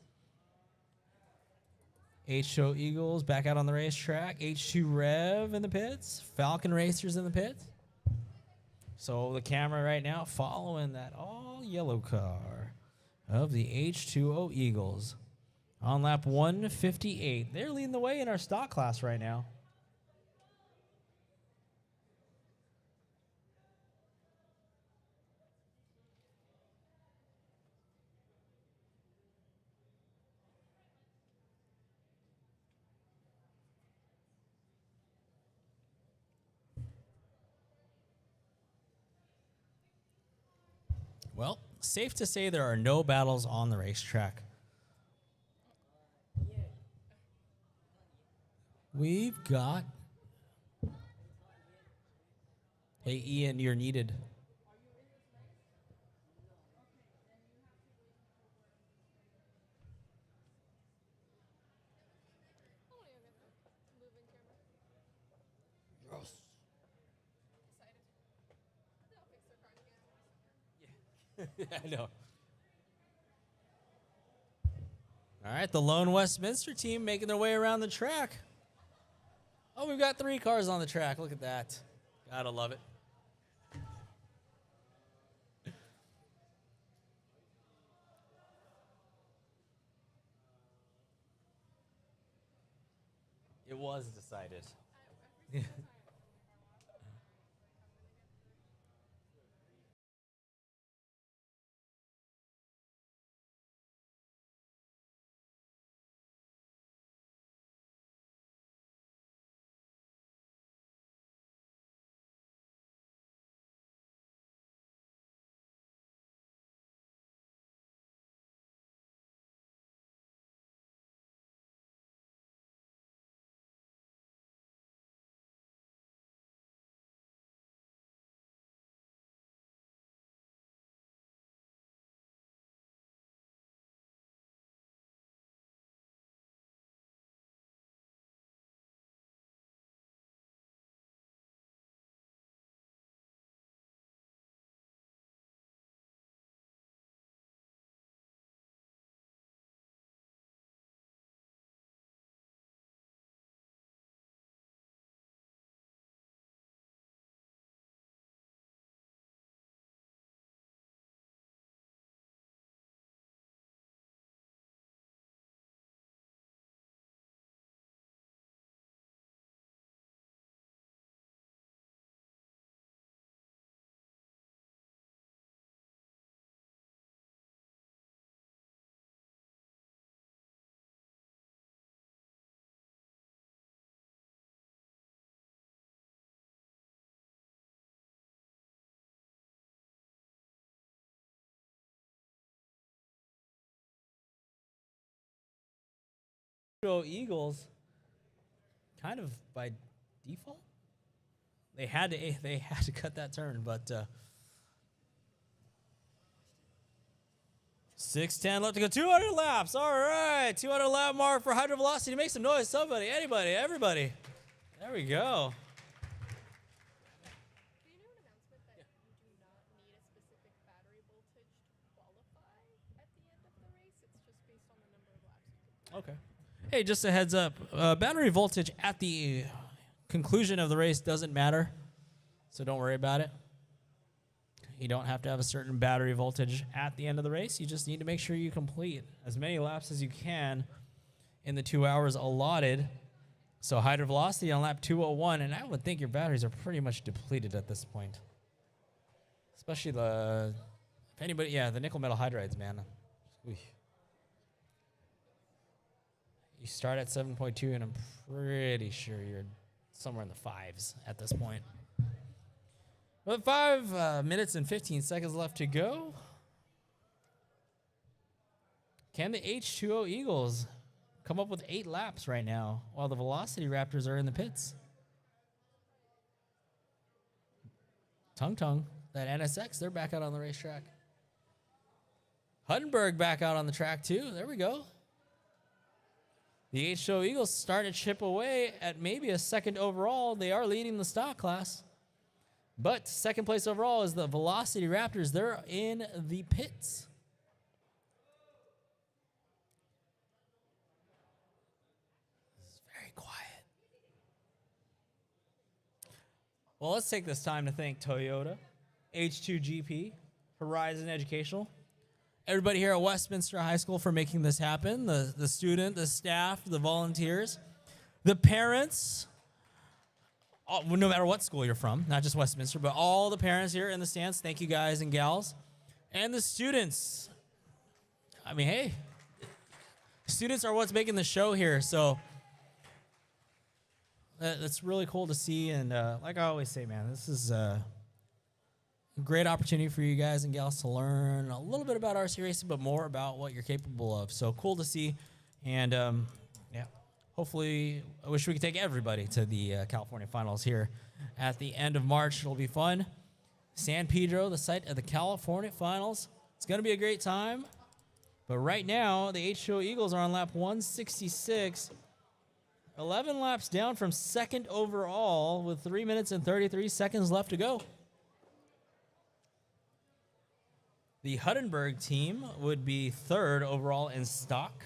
H2O Eagles back out on the racetrack. H2 Rev in the pits. Falcon Racers in the pits. So the camera right now following that all yellow car of the H2O Eagles on lap 158. They're leading the way in our stock class right now. Well, safe to say there are no battles on the racetrack. We've got... Hey, Ian, you're needed. I know. All right, the Lone Westminster team making their way around the track. Oh, we've got 3 cars on the track. Look at that. Gotta love it. It was decided. Eagles, kind of by default, they had to cut that turn, but 6:10 left to go. 200 laps. All right, 200 lap mark for Hydro Velocity. Make some noise, somebody, anybody, everybody. There we go. Do you know an announcement that you do not need a specific battery voltage to qualify at the end of the race? It's just based on the number of laps you can. Okay. Hey, just a heads up. Battery voltage at the conclusion of the race doesn't matter, so don't worry about it. You don't have to have a certain battery voltage at the end of the race. You just need to make sure you complete as many laps as you can in the 2 hours allotted. So Hydro Velocity on lap 201, and I would think your batteries are pretty much depleted at this point. Especially the nickel metal hydrides, man. Oof. You start at 7.2, and I'm pretty sure you're somewhere in the 5s at this point. But 5 minutes and 15 seconds left to go. Can the H2O Eagles come up with 8 laps right now while the Velocity Raptors are in the pits? Tung, that NSX, they're back out on the racetrack. Huttenberg back out on the track too. There we go. The H2O Eagles starting to chip away at maybe a second overall. They are leading the stock class. But second place overall is the Velocity Raptors. They're in the pits. This is very quiet. Well, let's take this time to thank Toyota, H2GP, Horizon Educational, everybody here at Westminster High School for making this happen, the student, the staff, the volunteers, the parents, no matter what school you're from, not just Westminster, but all the parents here in the stands, thank you guys and gals, and the students. I mean, hey, students are what's making the show here, so that's really cool to see, and like I always say, man, this is a great opportunity for you guys and gals to learn a little bit about RC racing, but more about what you're capable of. So cool to see, and yeah, hopefully, I wish we could take everybody to the California Finals here at the end of March. It'll be fun. San Pedro, the site of the California Finals. It's going to be a great time. But right now, the H2O Eagles are on lap 166. 11 laps down from second overall with 3 minutes and 33 seconds left to go. The Huttenberg team would be third overall in stock.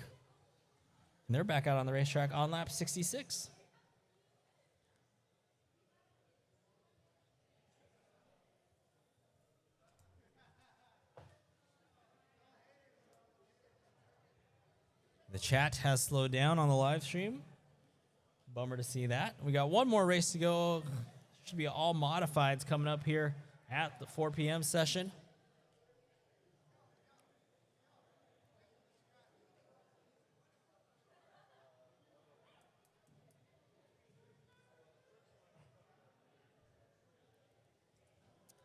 And they're back out on the racetrack on lap 66. The chat has slowed down on the live stream. Bummer to see that. We got one more race to go. Should be all modifieds coming up here at the 4 p.m. session.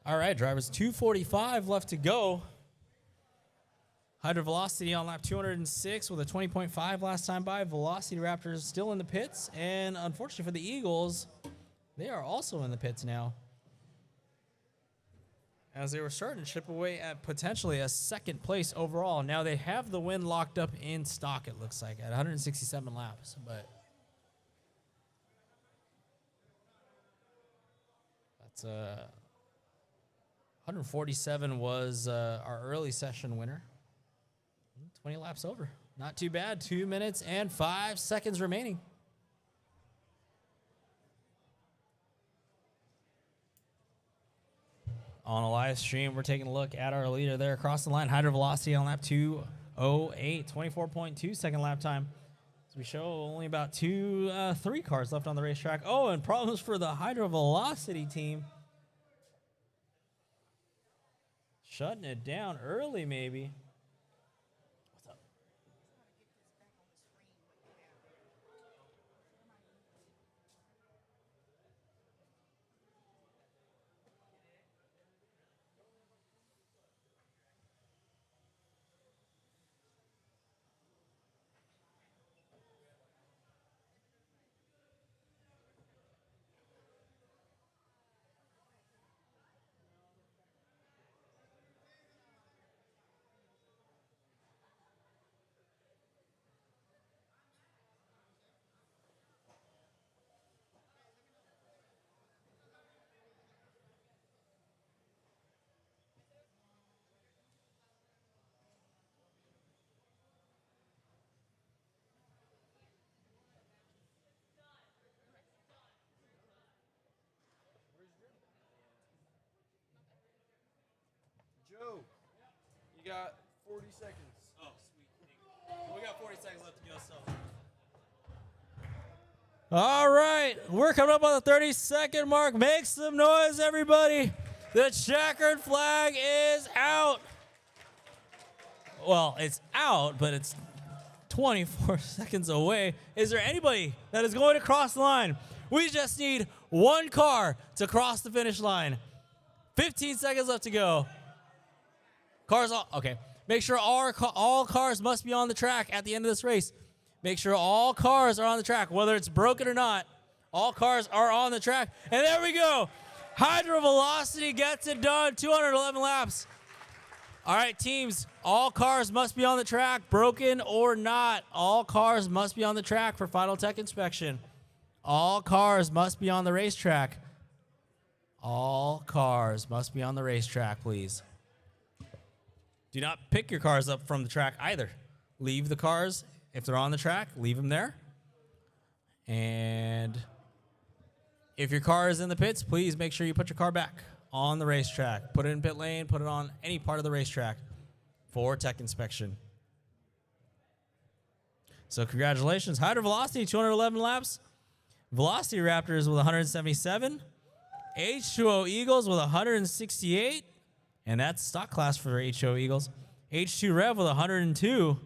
All right, drivers, 2:45 left to go. Hydro Velocity on lap 206 with a 20.5 last time by. Velocity Raptors still in the pits. And unfortunately for the Eagles, they are also in the pits now, as they were starting to chip away at potentially a second place overall. Now they have the win locked up in stock, it looks like, at 167 laps. But that's 147 was our early session winner. 20 laps over. Not too bad. 2 minutes and 5 seconds remaining. On a live stream, we're taking a look at our leader there across the line. Hydro Velocity on lap 2:08, 24.2 second lap time. So we show only about 3 cars left on the racetrack. Oh, and problems for the Hydro Velocity team. Shutting it down early, maybe. What's up? Joe, you got 40 seconds. Oh, sweet. We got 40 seconds left to go, so. All right, we're coming up on the 30-second mark. Make some noise, everybody. The checkered flag is out. Well, it's out, but it's 24 seconds away. Is there anybody that is going to cross the line? We just need one car to cross the finish line. 15 seconds left to go. Cars all, okay. Make sure all cars must be on the track at the end of this race. Make sure all cars are on the track, whether it's broken or not. All cars are on the track. And there we go. Hydro Velocity gets it done. 211 laps. All right, teams, all cars must be on the track, broken or not. All cars must be on the track for final tech inspection. All cars must be on the racetrack. All cars must be on the racetrack, please. Do not pick your cars up from the track either. Leave the cars, if they're on the track, leave them there. And if your car is in the pits, please make sure you put your car back on the racetrack. Put it in pit lane, put it on any part of the racetrack for tech inspection. So congratulations. Hydro Velocity, 211 laps. Velocity Raptors with 177. H2O Eagles with 168. And that's stock class for H2O Eagles. H2 Rev with 102.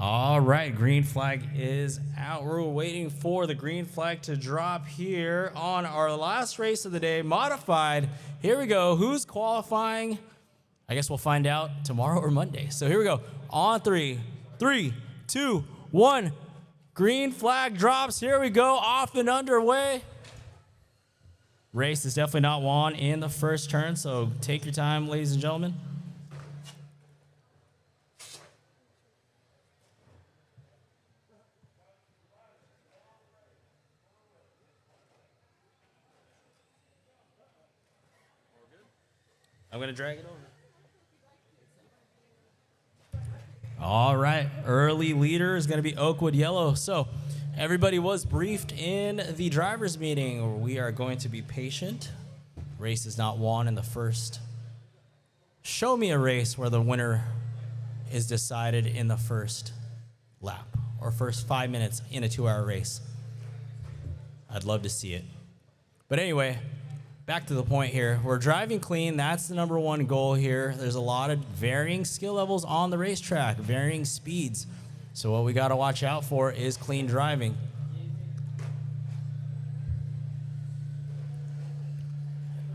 All right, green flag is out. We're waiting for the green flag to drop here on our last race of the day, modified. Here we go. Who's qualifying? I guess we'll find out tomorrow or Monday. So here we go. On three, 2, 1. Green flag drops. Here we go. Off and underway. Race is definitely not won in the first turn, so take your time, ladies and gentlemen. I'm going to drag it over. All right. Early leader is going to be Oakwood Yellow. So everybody was briefed in the driver's meeting. We are going to be patient. Race is not won in the first. Show me a race where the winner is decided in the first lap or first 5 minutes in a 2-hour race. I'd love to see it. But anyway, back to the point here. We're driving clean. That's the number one goal here. There's a lot of varying skill levels on the racetrack, varying speeds. So what we got to watch out for is clean driving.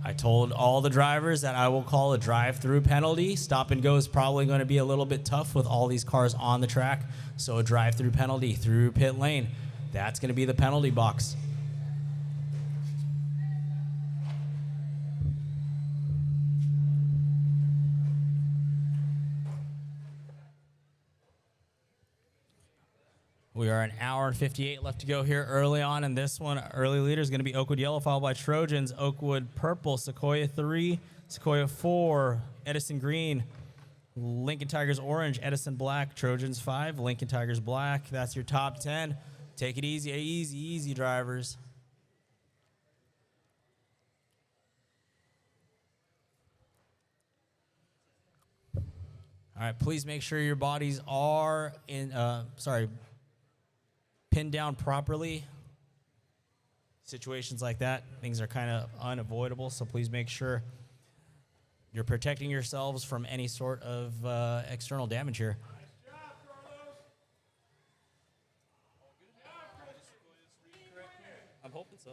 I told all the drivers that I will call a drive-through penalty. Stop and go is probably going to be a little bit tough with all these cars on the track. So a drive-through penalty through pit lane. That's going to be the penalty box. We are an hour and 58 left to go here early on in this one. Early leader is going to be Oakwood Yellow, followed by Trojans, Oakwood Purple, Sequoia 3, Sequoia 4, Edison Green, Lincoln Tigers Orange, Edison Black, Trojans 5, Lincoln Tigers Black. That's your top 10. Take it easy, easy, drivers. All right, please make sure your bodies are pinned down properly. Situations like that, things are kind of unavoidable, so please make sure you're protecting yourselves from any sort of external damage here. Nice job, Carlos. I'm hoping so.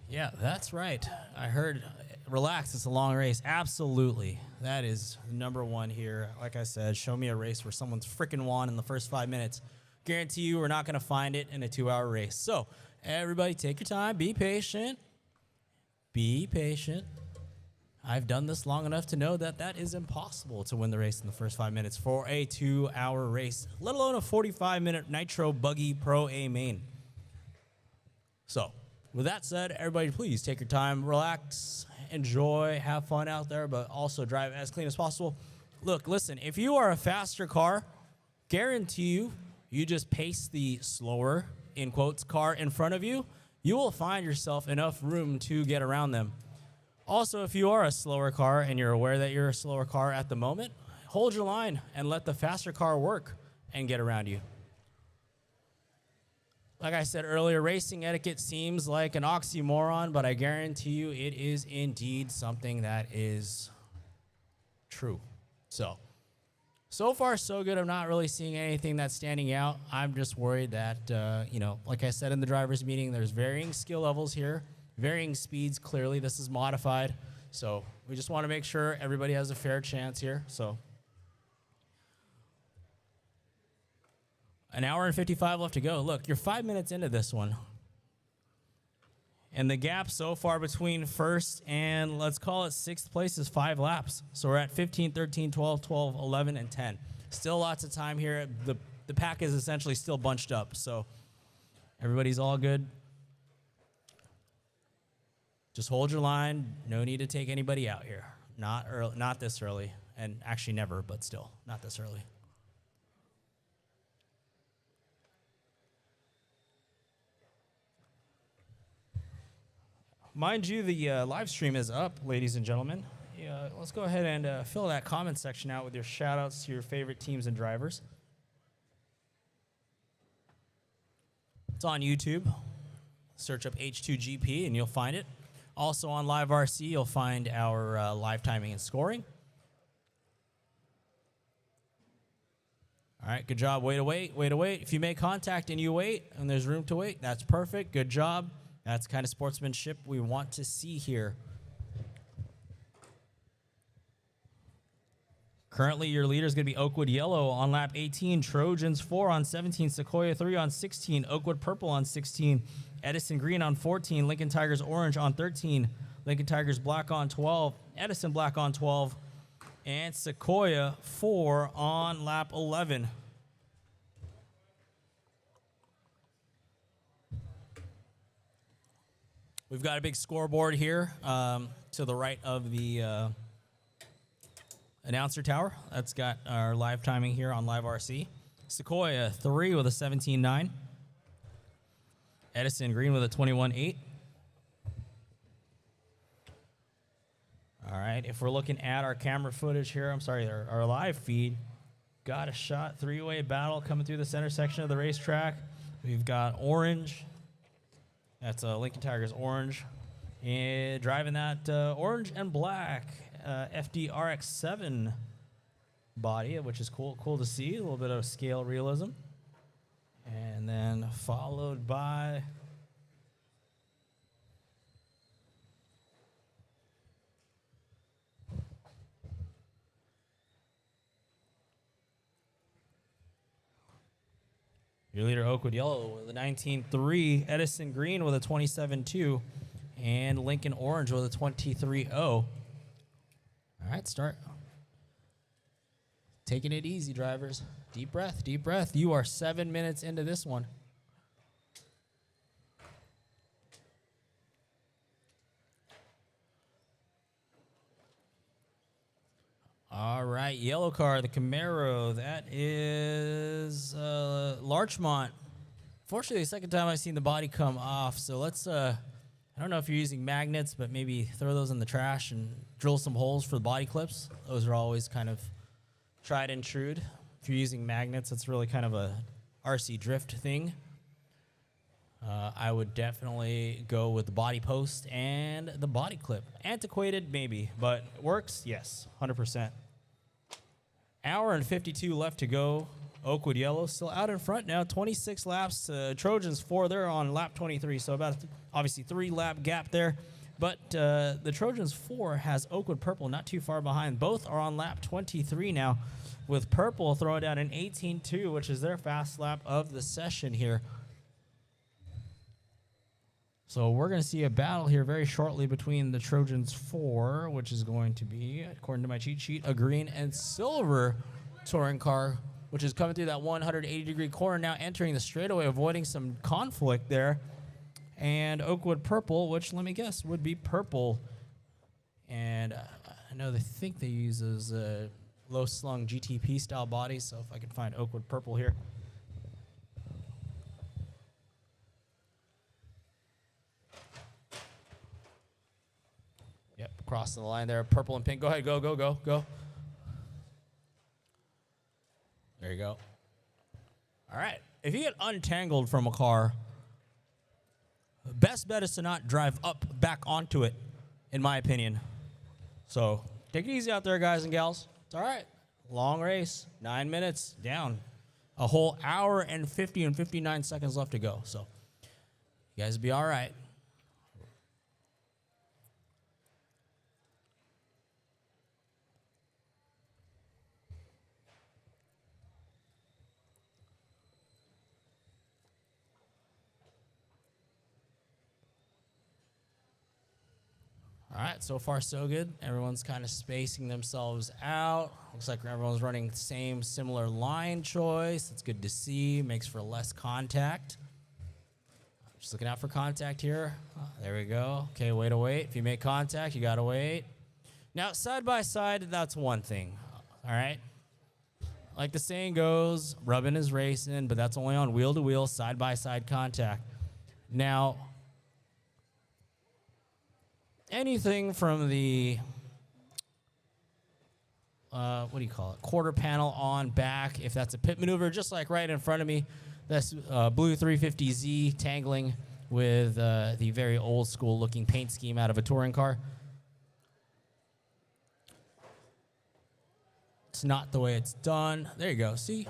Yeah, that's right. I heard, relax, it's a long race. Absolutely. That is number one here. Like I said, show me a race where someone's freaking won in the first 5 minutes. Guarantee you we're not going to find it in a 2-hour race. So, everybody take your time. Be patient. Be patient. I've done this long enough to know that that is impossible to win the race in the first 5 minutes for a 2-hour race, let alone a 45-minute Nitro Buggy Pro A main. So, with that said, everybody please take your time, relax, enjoy, have fun out there, but also drive as clean as possible. Look, listen, if you are a faster car, guarantee you just pace the slower, in quotes, car in front of you, you will find yourself enough room to get around them. Also, if you are a slower car and you're aware that you're a slower car at the moment, hold your line and let the faster car work and get around you. Like I said earlier, racing etiquette seems like an oxymoron, but I guarantee you it is indeed something that is true. So far, so good. I'm not really seeing anything that's standing out. I'm just worried that, like I said in the driver's meeting, there's varying skill levels here, varying speeds. Clearly, this is modified. So we just want to make sure everybody has a fair chance here. So an hour and 55 left to go. Look, you're 5 minutes into this one. And the gap so far between first and let's call it sixth place is 5 laps. So we're at 15, 13, 12, 12, 11, and 10. Still lots of time here. The pack is essentially still bunched up. So everybody's all good. Just hold your line. No need to take anybody out here. Not early, not this early, and actually never, but still, not this early. Mind you, the live stream is up, ladies and gentlemen. Yeah, let's go ahead and fill that comment section out with your shout-outs to your favorite teams and drivers. It's on YouTube. Search up H2GP and you'll find it. Also on Live RC, you'll find our live timing and scoring. All right, good job. Way to wait, way to wait. If you make contact and you wait and there's room to wait, that's perfect. Good job. That's the kind of sportsmanship we want to see here. Currently, your leader is going to be Oakwood Yellow on lap 18, Trojans 4 on 17, Sequoia 3 on 16, Oakwood Purple on 16, Edison Green on 14, Lincoln Tigers Orange on 13, Lincoln Tigers Black on 12, Edison Black on 12, and Sequoia 4 on lap 11. We've got a big scoreboard here to the right of the announcer tower. That's got our live timing here on Live RC. Sequoia 3 with a 17.9. Edison Green with a 21.8. All right, if we're looking at our camera footage here, our live feed, got a shot, three-way battle coming through the center section of the racetrack. We've got orange. That's Lincoln Tigers orange. And driving that orange and black FD-RX-7 body, which is cool to see. A little bit of scale realism. And then followed by your leader, Oakwood Yellow, with a 19.3, Edison Green with a 27.2, and Lincoln Orange with a 23.0. All right, start. Taking it easy, drivers. Deep breath, deep breath. You are 7 minutes into this one. All right, yellow car, the Camaro. That is Larchmont. Fortunately, the second time I've seen the body come off. So let's, I don't know if you're using magnets, but maybe throw those in the trash and drill some holes for the body clips. Those are always kind of tried and true. If you're using magnets, it's really kind of a RC drift thing. I would definitely go with the body post and the body clip. Antiquated, maybe, but works, yes, 100%. Hour and 52 left to go. Oakwood Yellow still out in front now, 26 laps. Trojans 4, they're on lap 23, so about obviously 3-lap gap there. But the Trojans 4 has Oakwood Purple not too far behind. Both are on lap 23 now, with Purple throwing down an 18.2, which is their fast lap of the session here. So we're going to see a battle here very shortly between the Trojans 4, which is going to be, according to my cheat sheet, a green and silver touring car, which is coming through that 180-degree corner now, entering the straightaway, avoiding some conflict there. And Oakwood Purple, which, let me guess, would be purple. And I know they think they use those low-slung GTP-style bodies, so if I can find Oakwood Purple here. Yep, crossing the line there, purple and pink. Go ahead, go. There you go. All right, if you get untangled from a car, best bet is to not drive back onto it, in my opinion. So take it easy out there, guys and gals. It's all right. Long race, 9 minutes down. A whole hour and 50 and 59 seconds left to go. So you guys be all right. All right, so far so good. Everyone's kind of spacing themselves out. Looks like everyone's running similar line choice. It's good to see. Makes for less contact. Just looking out for contact here. There we go. Okay, way to wait. If you make contact, you got to wait. Now, side by side, that's one thing. All right? Like the saying goes, rubbing is racing, but that's only on wheel-to-wheel, side-by-side contact. Now, anything from the, what do you call it, quarter panel on back, if that's a pit maneuver, just like right in front of me, that's blue 350Z tangling with the very old-school looking paint scheme out of a touring car. It's not the way it's done. There you go. See?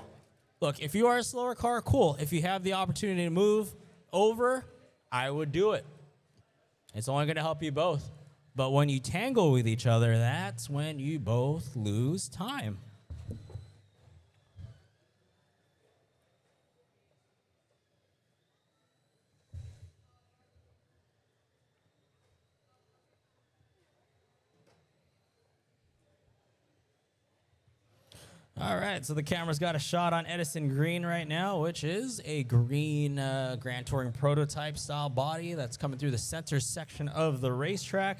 Look, if you are a slower car, cool. If you have the opportunity to move over, I would do it. It's only going to help you both. But when you tangle with each other, that's when you both lose time. All right, so the camera's got a shot on Edison Green right now, which is a green Grand Touring prototype style body that's coming through the center section of the racetrack.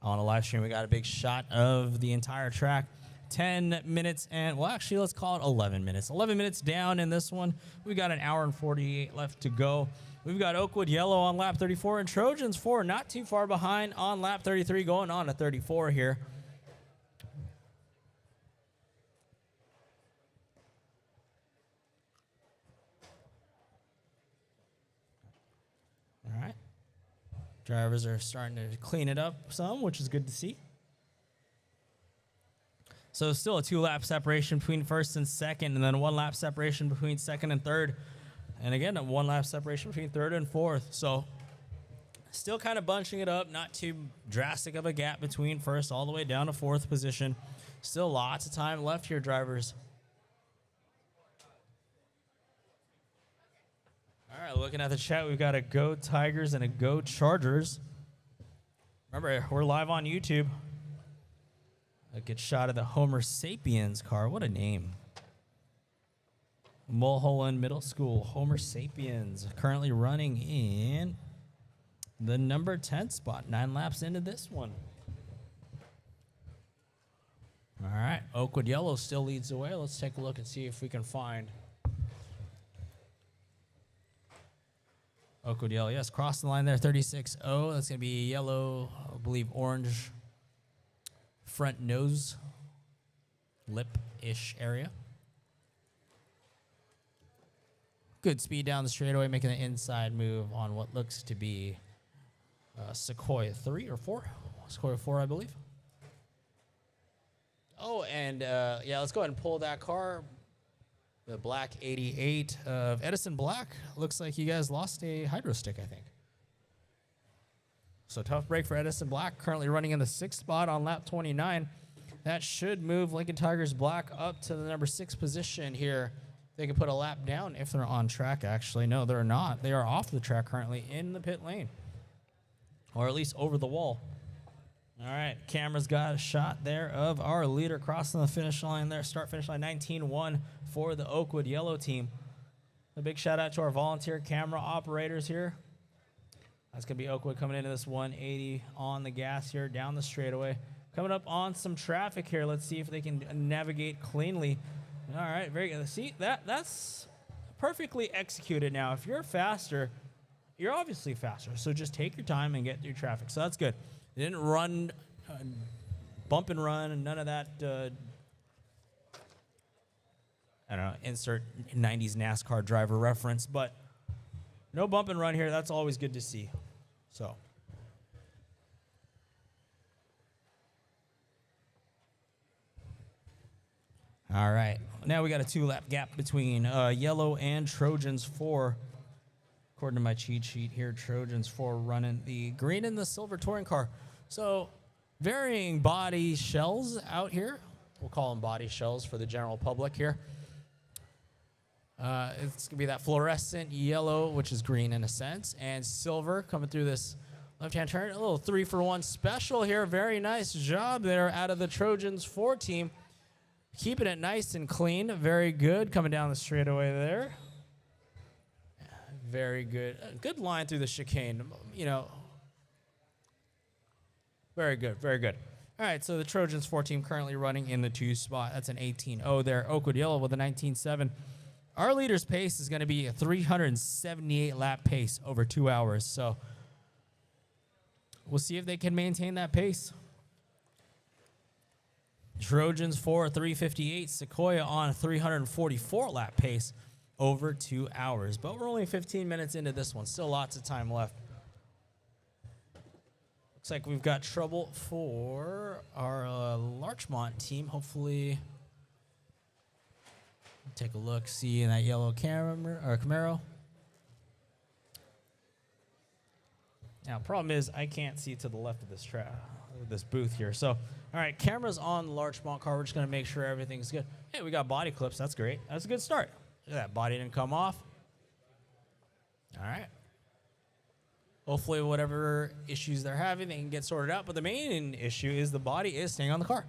On a live stream, we got a big shot of the entire track. 10 minutes and, well, actually, let's call it 11 minutes. 11 minutes down in this one. We got an hour and 48 left to go. We've got Oakwood Yellow on lap 34 and Trojans 4 not too far behind on lap 33, going on to 34 here. All right. Drivers are starting to clean it up some, which is good to see. So still a 2-lap separation between first and second, and then a 1-lap separation between second and third. And again, a 1-lap separation between third and fourth. So still kind of bunching it up, not too drastic of a gap between first all the way down to fourth position. Still lots of time left here, drivers. All right, looking at the chat, we've got a Go Tigers and a Go Chargers. Remember, we're live on YouTube. A good shot of the Homer Sapiens car. What a name. Mulholland Middle School, Homer Sapiens, currently running in the number 10 spot, 9 laps into this one. All right, Oakwood Yellow still leads the way. Let's take a look and see if we can find Oakwood Yellow. Yes, cross the line there, 36-0. That's going to be yellow, I believe orange front nose, lip-ish area. Good speed down the straightaway, making the inside move on what looks to be Sequoia 3 or 4. Sequoia 4, I believe. Oh, and yeah, let's go ahead and pull that car. The black 88 of Edison Black. Looks like you guys lost a hydro stick, I think. So tough break for Edison Black, currently running in the 6th spot on lap 29. That should move Lincoln Tigers Black up to the number 6 position here. They can put a lap down if they're on track, actually. No, they're not. They are off the track currently in the pit lane, or at least over the wall. All right, camera's got a shot there of our leader crossing the finish line there. Start-finish line 19-1 for the Oakwood Yellow team. A big shout-out to our volunteer camera operators here. That's going to be Oakwood coming into this 180 on the gas here, down the straightaway. Coming up on some traffic here. Let's see if they can navigate cleanly. All right, very good. See, that's perfectly executed now. If you're faster, you're obviously faster. So just take your time and get through traffic. So that's good. They didn't run, bump and run, and none of that, I don't know, insert 90s NASCAR driver reference. But no bump and run here. That's always good to see. So. All right. Now we got a 2-lap gap between Yellow and Trojans 4. According to my cheat sheet here, Trojans 4 running the green and the silver touring car. So varying body shells out here. We'll call them body shells for the general public here. It's going to be that fluorescent yellow, which is green in a sense, and silver coming through this left-hand turn. A little 3-for-1 special here. Very nice job there out of the Trojans 4 team. Keeping it nice and clean. Very good. Coming down the straightaway there. Very good. Good line through the chicane. You know, very good. Very good. All right, so the Trojans 4 team currently running in the 2 spot. That's an 18-0 there. Oakwood Yellow with a 19-7. Our leader's pace is going to be a 378 lap pace over 2 hours. So we'll see if they can maintain that pace. Trojans 4, 358. Sequoia on a 344 lap pace over 2 hours. But we're only 15 minutes into this one. Still lots of time left. Looks like we've got trouble for our Larchmont team. Hopefully, take a look, see in that yellow Camaro. Now, problem is I can't see to the left of this booth here. So, all right, camera's on the Larchmont car. We're just gonna make sure everything's good. Hey, we got body clips. That's great. That's a good start. Look at that, body didn't come off. All right. Hopefully, whatever issues they're having, they can get sorted out. But the main issue is the body is staying on the car.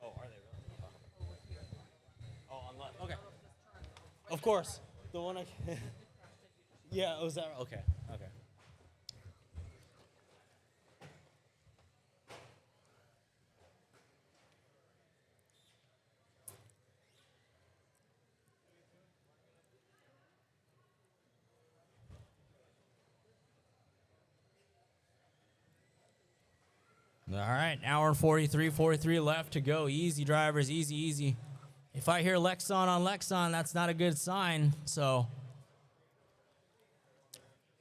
Oh, are they really? Oh, on left. Okay. Of course. The one I... Yeah, was that... Okay, okay. All right, hour and 43 left to go. Easy, drivers, easy, easy. If I hear Lexon on Lexon, that's not a good sign. So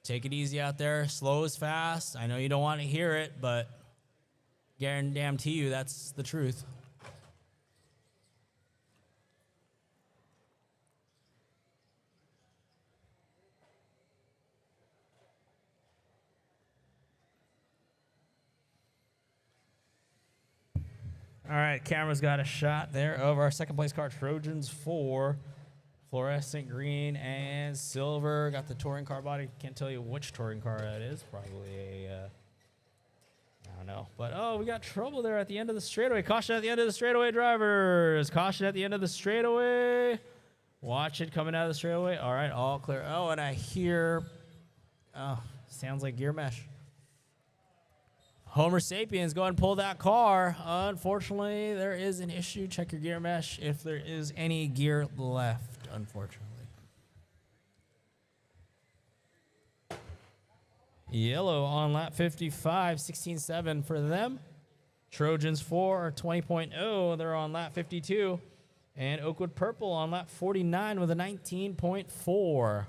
take it easy out there. Slow is fast. I know you don't want to hear it, but guarantee you that's the truth. All right, camera's got a shot there of our second place car, Trojans 4. Fluorescent green and silver. Got the touring car body. Can't tell you which touring car that is. Probably a, I don't know. But, oh, we got trouble there at the end of the straightaway. Caution at the end of the straightaway, drivers. Caution at the end of the straightaway. Watch it coming out of the straightaway. All right, all clear. Oh, and I hear, oh, sounds like gear mesh. Homer Sapiens, go ahead and pull that car. Unfortunately, there is an issue. Check your gear mesh if there is any gear left, unfortunately. Yellow on lap 55, 16.7 for them. Trojans 4 are 20.0. They're on lap 52. And Oakwood Purple on lap 49 with a 19.4.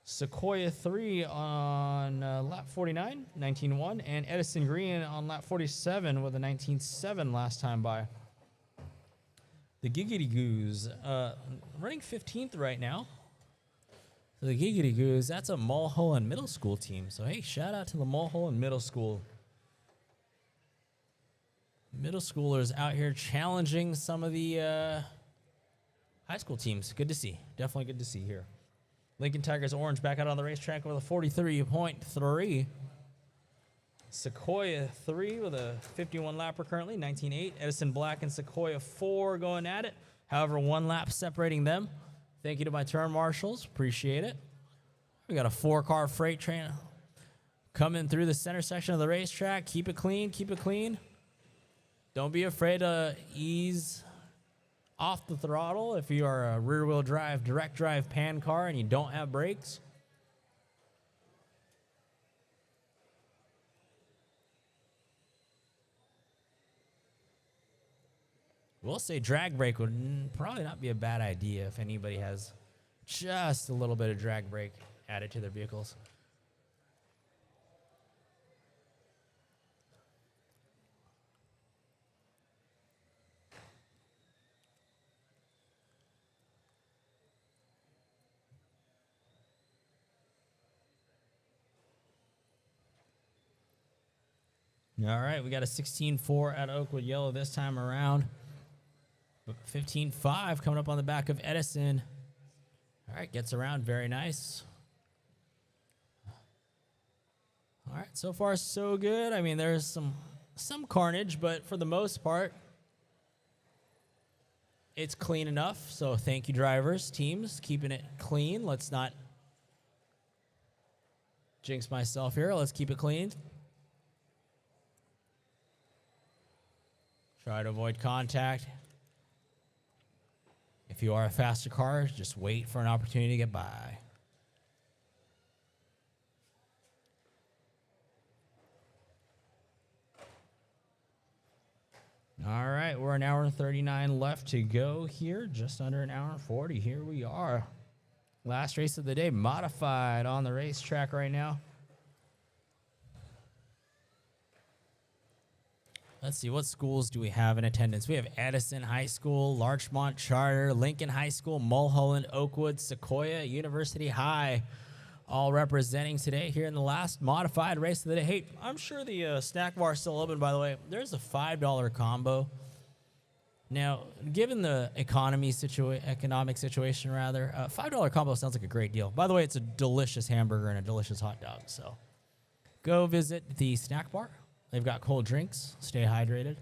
Sequoia 3 on lap 49, 19.1, and Edison Green on lap 47 with a 19.7 last time by. The Giggity Goose running 15th right now. So the Giggity Goose, that's a Mulholland Middle School team. So, hey, shout out to the Mulholland Middle School. Middle schoolers out here challenging some of the high school teams. Good to see. Definitely good to see here. Lincoln Tigers Orange back out on the racetrack with a 43.3. Sequoia 3 with a 51 lapper currently, 19.8. Edison Black and Sequoia 4 going at it. However, 1 lap separating them. Thank you to my turn marshals. Appreciate it. We got a 4-car freight train coming through the center section of the racetrack. Keep it clean. Keep it clean. Don't be afraid to ease off the throttle if you are a rear-wheel drive, direct drive pan car and you don't have brakes. We'll say drag brake would probably not be a bad idea if anybody has just a little bit of drag brake added to their vehicles. All right, we got a 16.4 out of Oakwood Yellow this time around. 15.5 coming up on the back of Edison. All right, gets around, very nice. All right, so far so good. I mean, there's some carnage, but for the most part, it's clean enough. So thank you, drivers, teams, keeping it clean. Let's not jinx myself here. Let's keep it clean. Try to avoid contact. If you are a faster car, just wait for an opportunity to get by. All right, we're an hour and 39 left to go here. Just under an hour and 40. Here we are. Last race of the day, modified on the racetrack right now. Let's see, what schools do we have in attendance? We have Edison High School, Larchmont Charter, Lincoln High School, Mulholland, Oakwood, Sequoia, University High, all representing today here in the last modified race of the day. Hey, I'm sure the snack bar is still open, by the way. There's a $5 combo. Now, given the economic situation, rather, $5 combo sounds like a great deal. By the way, it's a delicious hamburger and a delicious hot dog, so go visit the snack bar. They've got cold drinks. Stay hydrated.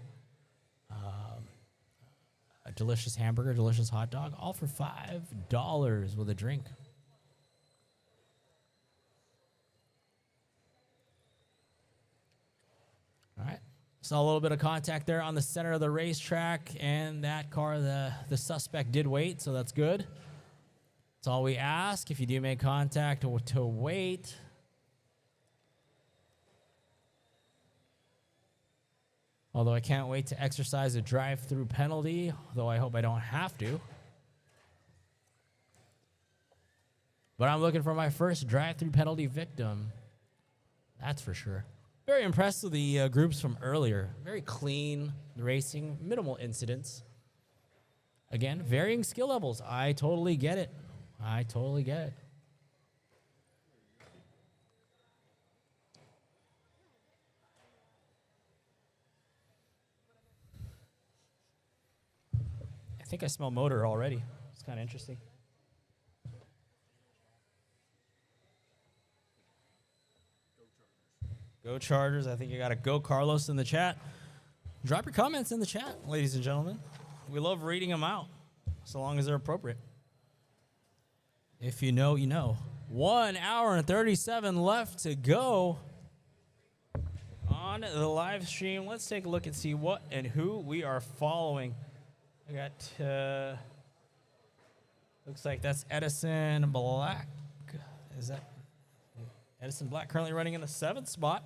A delicious hamburger, delicious hot dog, all for $5 with a drink. All right. Saw a little bit of contact there on the center of the racetrack, and that car, the suspect did wait, so that's good. That's all we ask. If you do make contact, to wait. Although I can't wait to exercise a drive-through penalty, though I hope I don't have to. But I'm looking for my first drive-through penalty victim. That's for sure. Very impressed with the groups from earlier. Very clean racing, minimal incidents. Again, varying skill levels. I totally get it. I totally get it. I think I smell motor already. It's kind of interesting. Go Chargers. I think you got a Go Carlos in the chat. Drop your comments in the chat, ladies and gentlemen. We love reading them out, so long as they're appropriate. If you know, you know. 1 hour and 37 left to go on the live stream. Let's take a look and see what and who we are following. I got, looks like that's Edison Black. Is that Edison Black currently running in the 7th spot?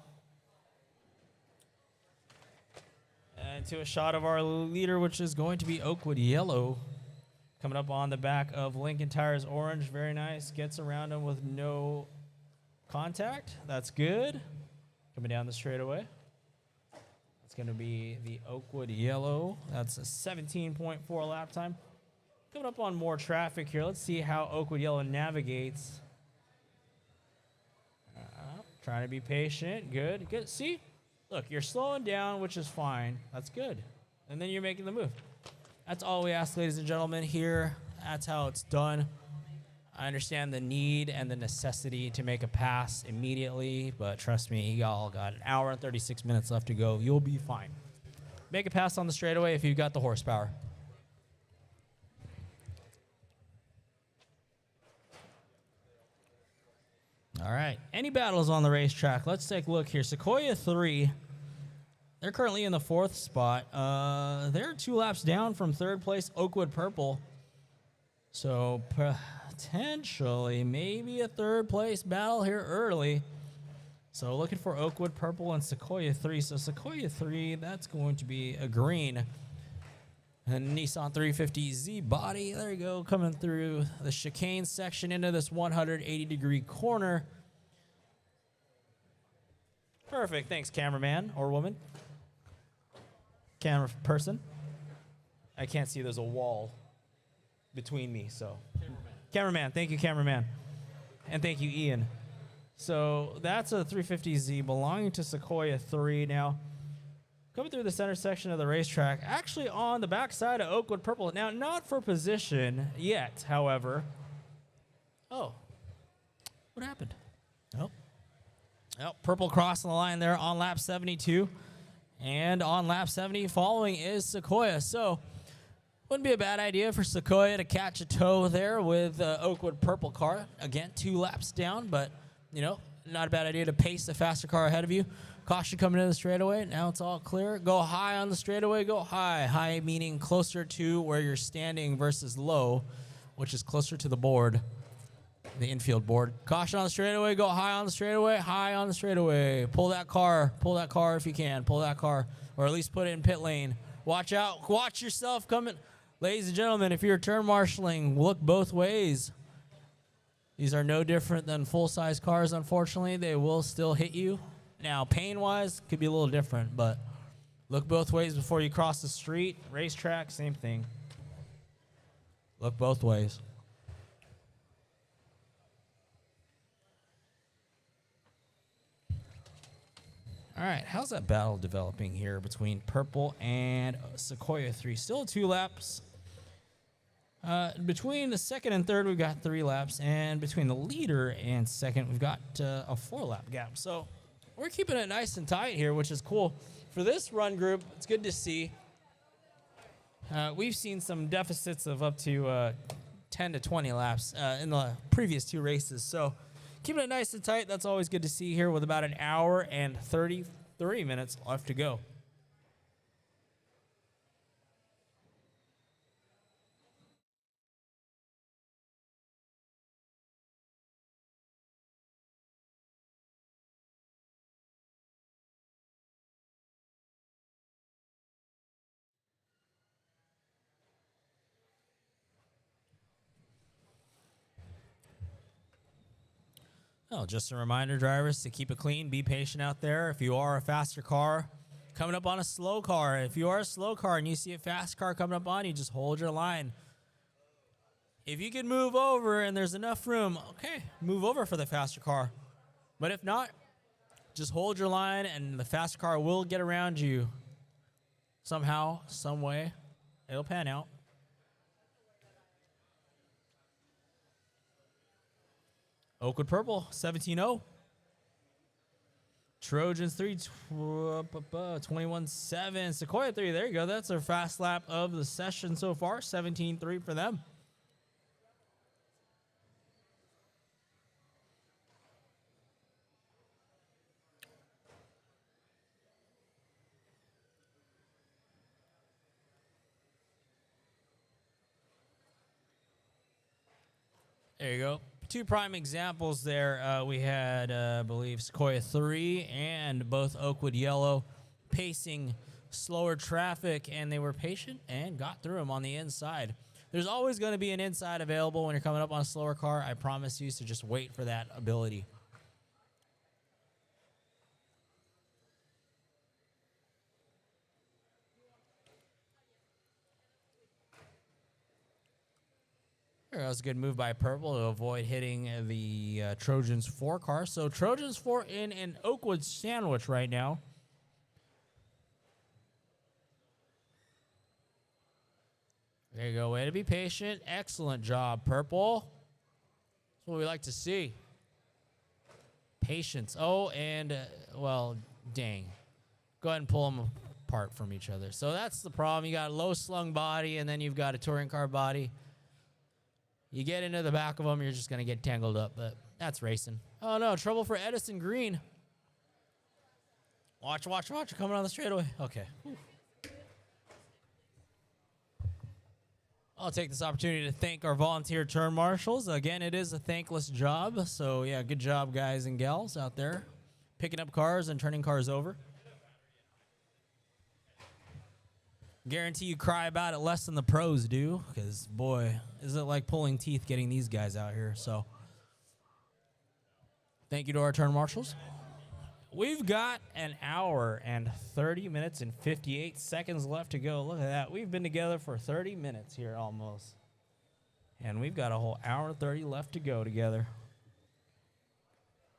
And to a shot of our leader, which is going to be Oakwood Yellow. Coming up on the back of Lincoln Tires Orange. Very nice. Gets around him with no contact. That's good. Coming down the straightaway. It's going to be the Oakwood Yellow. That's a 17.4 lap time. Coming up on more traffic here. Let's see how Oakwood Yellow navigates. Trying to be patient. Good. Good. See? Look, you're slowing down, which is fine. That's good. And then you're making the move. That's all we ask, ladies and gentlemen, here. That's how it's done. I understand the need and the necessity to make a pass immediately, but trust me, y'all got an hour and 36 minutes left to go. You'll be fine. Make a pass on the straightaway if you've got the horsepower. All right. Any battles on the racetrack? Let's take a look here. Sequoia 3. They're currently in the 4th spot. They're 2 laps down from 3rd place, Oakwood Purple. So potentially maybe a 3rd place battle here early. So looking for Oakwood Purple and Sequoia 3. So Sequoia 3, that's going to be a green. And Nissan 350Z body, there you go, coming through the chicane section into this 180-degree corner. Perfect, thanks, cameraman or woman. Camera person. I can't see, there's a wall between me, so. Cameraman, thank you, cameraman. And thank you, Ian. So that's a 350Z belonging to Sequoia 3 now. Coming through the center section of the racetrack, actually on the backside of Oakwood Purple. Now, not for position yet, however. Oh, what happened? Oh, Purple crossing the line there on lap 72. And on lap 70 following is Sequoia. So Wouldn't be a bad idea for Sequoia to catch a tow there with Oakwood purple car. Again, 2 laps down, but, you know, not a bad idea to pace the faster car ahead of you. Caution coming into the straightaway. Now it's all clear. Go high on the straightaway. Go high. High meaning closer to where you're standing versus low, which is closer to the board, the infield board. Caution on the straightaway. Go high on the straightaway. High on the straightaway. Pull that car. Pull that car if you can. Pull that car, or at least put it in pit lane. Watch out. Watch yourself coming. Ladies and gentlemen, if you're turn marshaling, look both ways. These are no different than full-size cars, unfortunately. They will still hit you. Now, pain-wise, could be a little different, but look both ways before you cross the street. Racetrack, same thing. Look both ways. All right, how's that battle developing here between Purple and Sequoia 3? Still 2 laps. Between the second and third, we've got 3 laps, and between the leader and second, we've got a 4-lap gap. So we're keeping it nice and tight here, which is cool. For this run group, it's good to see. We've seen some deficits of up to 10 to 20 laps in the previous 2 races. So keeping it nice and tight, that's always good to see here with about an hour and 33 minutes left to go. Oh, just a reminder, drivers, to keep it clean. Be patient out there. If you are a faster car coming up on a slow car, if you are a slow car and you see a fast car coming up on you, just hold your line. If you can move over and there's enough room, okay, move over for the faster car. But if not, just hold your line and the faster car will get around you somehow, some way. It'll pan out. Oakwood Purple, 17-0. Trojans 3, 21-7. Sequoia 3, there you go. That's our fast lap of the session so far, 17-3 for them. There you go. 2 prime examples there. We had, I believe, Sequoia 3 and both Oakwood Yellow pacing slower traffic, and they were patient and got through them on the inside. There's always going to be an inside available when you're coming up on a slower car. I promise you, so just wait for that ability. That was a good move by Purple to avoid hitting the Trojans 4 car. So Trojans 4 in an Oakwood sandwich right now. There you go. Way to be patient. Excellent job, Purple. That's what we like to see. Patience. Oh, and, well, dang. Go ahead and pull them apart from each other. So that's the problem. You got a low slung body, and then you've got a touring car body. You get into the back of them, you're just going to get tangled up, but that's racing. Oh, no, trouble for Edison Green. Watch, watch, watch. Coming on the straightaway. Okay. Whew. I'll take this opportunity to thank our volunteer turn marshals. Again, it is a thankless job, so, yeah, good job, guys and gals out there, picking up cars and turning cars over. Guarantee you cry about it less than the pros do, because, boy, is it like pulling teeth getting these guys out here. So thank you to our turn marshals. We've got an hour and 30 minutes and 58 seconds left to go. Look at that. We've been together for 30 minutes here almost. And we've got a whole hour and 30 left to go together.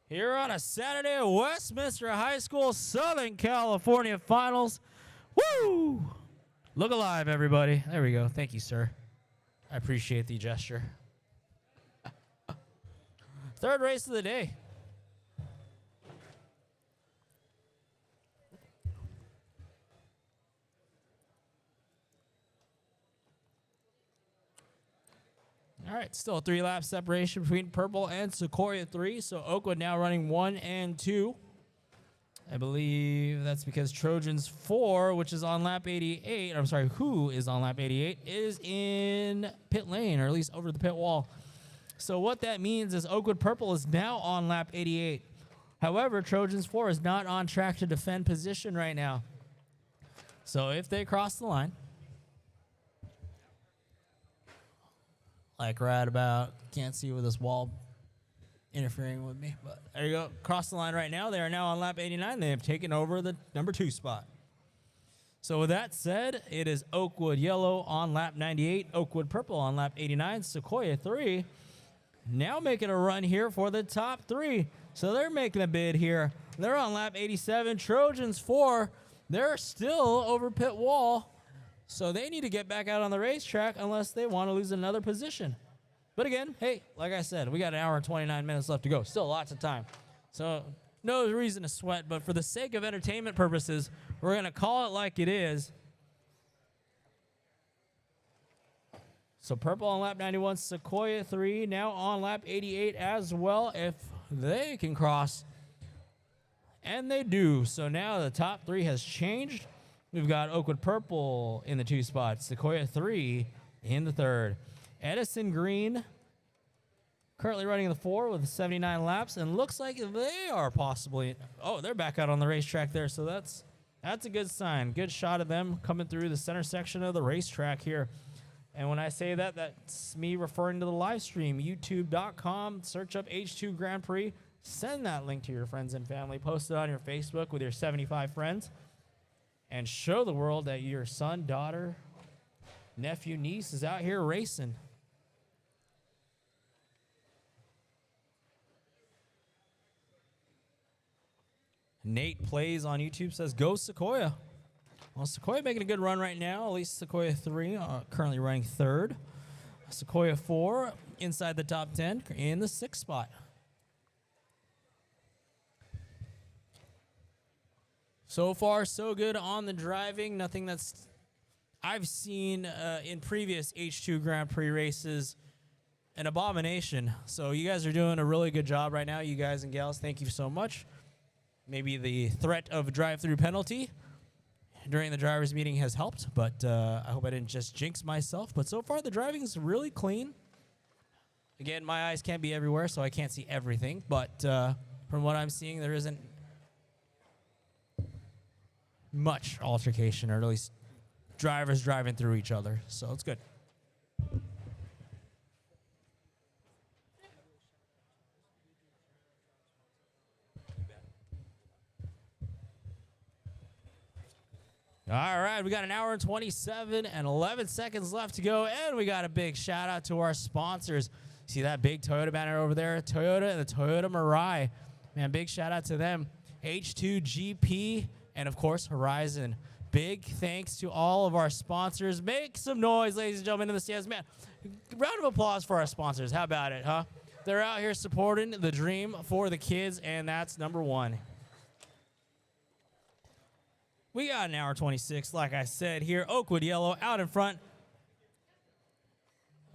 Here on a Saturday at Westminster High School, Southern California Finals. Woo! Look alive, everybody. There we go. Thank you, sir. I appreciate the gesture. Third race of the day. right, still a 3-lap separation between Purple and Sequoia 3. So Oakwood now running 1 and 2. I believe that's because Trojans 4, which is on lap 88, I'm sorry, who is on lap 88, is in pit lane, or at least over the pit wall. So what that means is Oakwood Purple is now on lap 88. However, Trojans 4 is not on track to defend position right now. So if they cross the line, like right about, can't see with this wall interfering with me, but there you go. Cross the line right now. They are now on lap 89. They have taken over the number 2 spot. So with that said, it is Oakwood Yellow on lap 98, Oakwood Purple on lap 89, Sequoia 3 now making a run here for the top 3. So they're making a bid here. They're on lap 87. Trojans 4, they're still over pit wall. So they need to get back out on the racetrack unless they want to lose another position. But again, hey, like I said, we got an hour and 29 minutes left to go. Still lots of time. So no reason to sweat, but for the sake of entertainment purposes, we're going to call it like it is. So Purple on lap 91, Sequoia 3 now on lap 88 as well if they can cross. And they do. So now the top 3 has changed. We've got Oakwood Purple in the 2 spots, Sequoia 3 in the 3rd. Edison Green currently running the 4 with 79 laps, and looks like they are possibly, oh, they're back out on the racetrack there, so that's a good sign. Good shot of them coming through the center section of the racetrack here. And when I say that, that's me referring to the live stream, youtube.com, search up H2 Grand Prix, send that link to your friends and family, post it on your Facebook with your 75 friends, and show the world that your son, daughter, nephew, niece is out here racing. Nate Plays on YouTube says, go Sequoia. Well, Sequoia making a good run right now. At least Sequoia 3 currently running 3rd. Sequoia 4 inside the top 10 in the 6th spot. So far, so good on the driving. Nothing that's I've seen in previous H2 Grand Prix races an abomination. So you guys are doing a really good job right now, you guys and gals. Thank you so much. Maybe the threat of drive-through penalty during the drivers' meeting has helped, but I hope I didn't just jinx myself. But so far, the driving is really clean. Again, my eyes can't be everywhere, so I can't see everything. But from what I'm seeing, there isn't much altercation, or at least drivers driving through each other. So it's good. All right, we got an hour and 27 and 11 seconds left to go, and we got a big shout out to our sponsors. See that big Toyota banner over there? Toyota and the Toyota Mirai. Man, big shout out to them. H2GP and, of course, Horizon. Big thanks to all of our sponsors. Make some noise, ladies and gentlemen, in the stands. Man, round of applause for our sponsors. How about it, huh? They're out here supporting the dream for the kids, and that's number 1. We got an hour 26, like I said here. Oakwood Yellow out in front.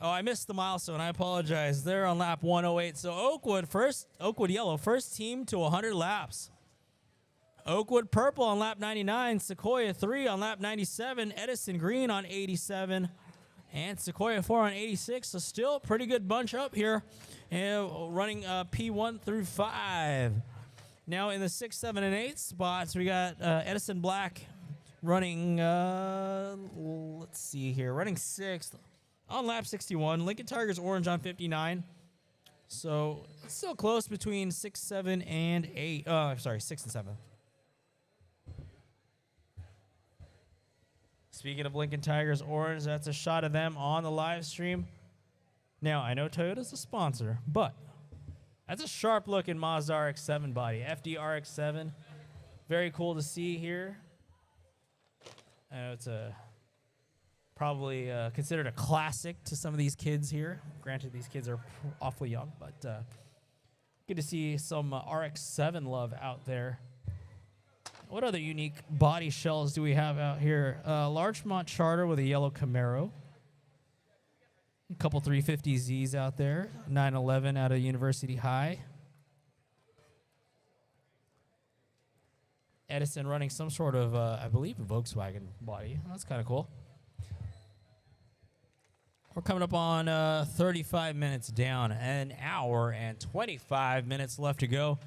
Oh, I missed the milestone. I apologize. They're on lap 108. So Oakwood Yellow, first team to 100 laps. Oakwood Purple on lap 99. Sequoia 3 on lap 97. Edison Green on 87. And Sequoia 4 on 86. So still a pretty good bunch up here. And running P1 through 5. Now in the 6, 7, and 8 spots, we got Edison Black running, let's see here, running 6th on lap 61. Lincoln Tigers Orange on 59. So it's still close between 6, 7, and 8. Sorry, 6 and 7. Speaking of Lincoln Tigers Orange, that's a shot of them on the live stream. Now, I know Toyota's a sponsor, but that's a sharp-looking Mazda RX-7 body. FD RX-7. Very cool to see here. It's probably considered a classic to some of these kids here. Granted, these kids are awfully young, but good to see some RX-7 love out there. What other unique body shells do we have out here? Larchmont Charter with a yellow Camaro. A couple 350Zs out there. 911 out of University High. Edison running some sort of, I believe, a Volkswagen body. That's kind of cool. We're coming up on 35 minutes down, an hour and 25 minutes left to go.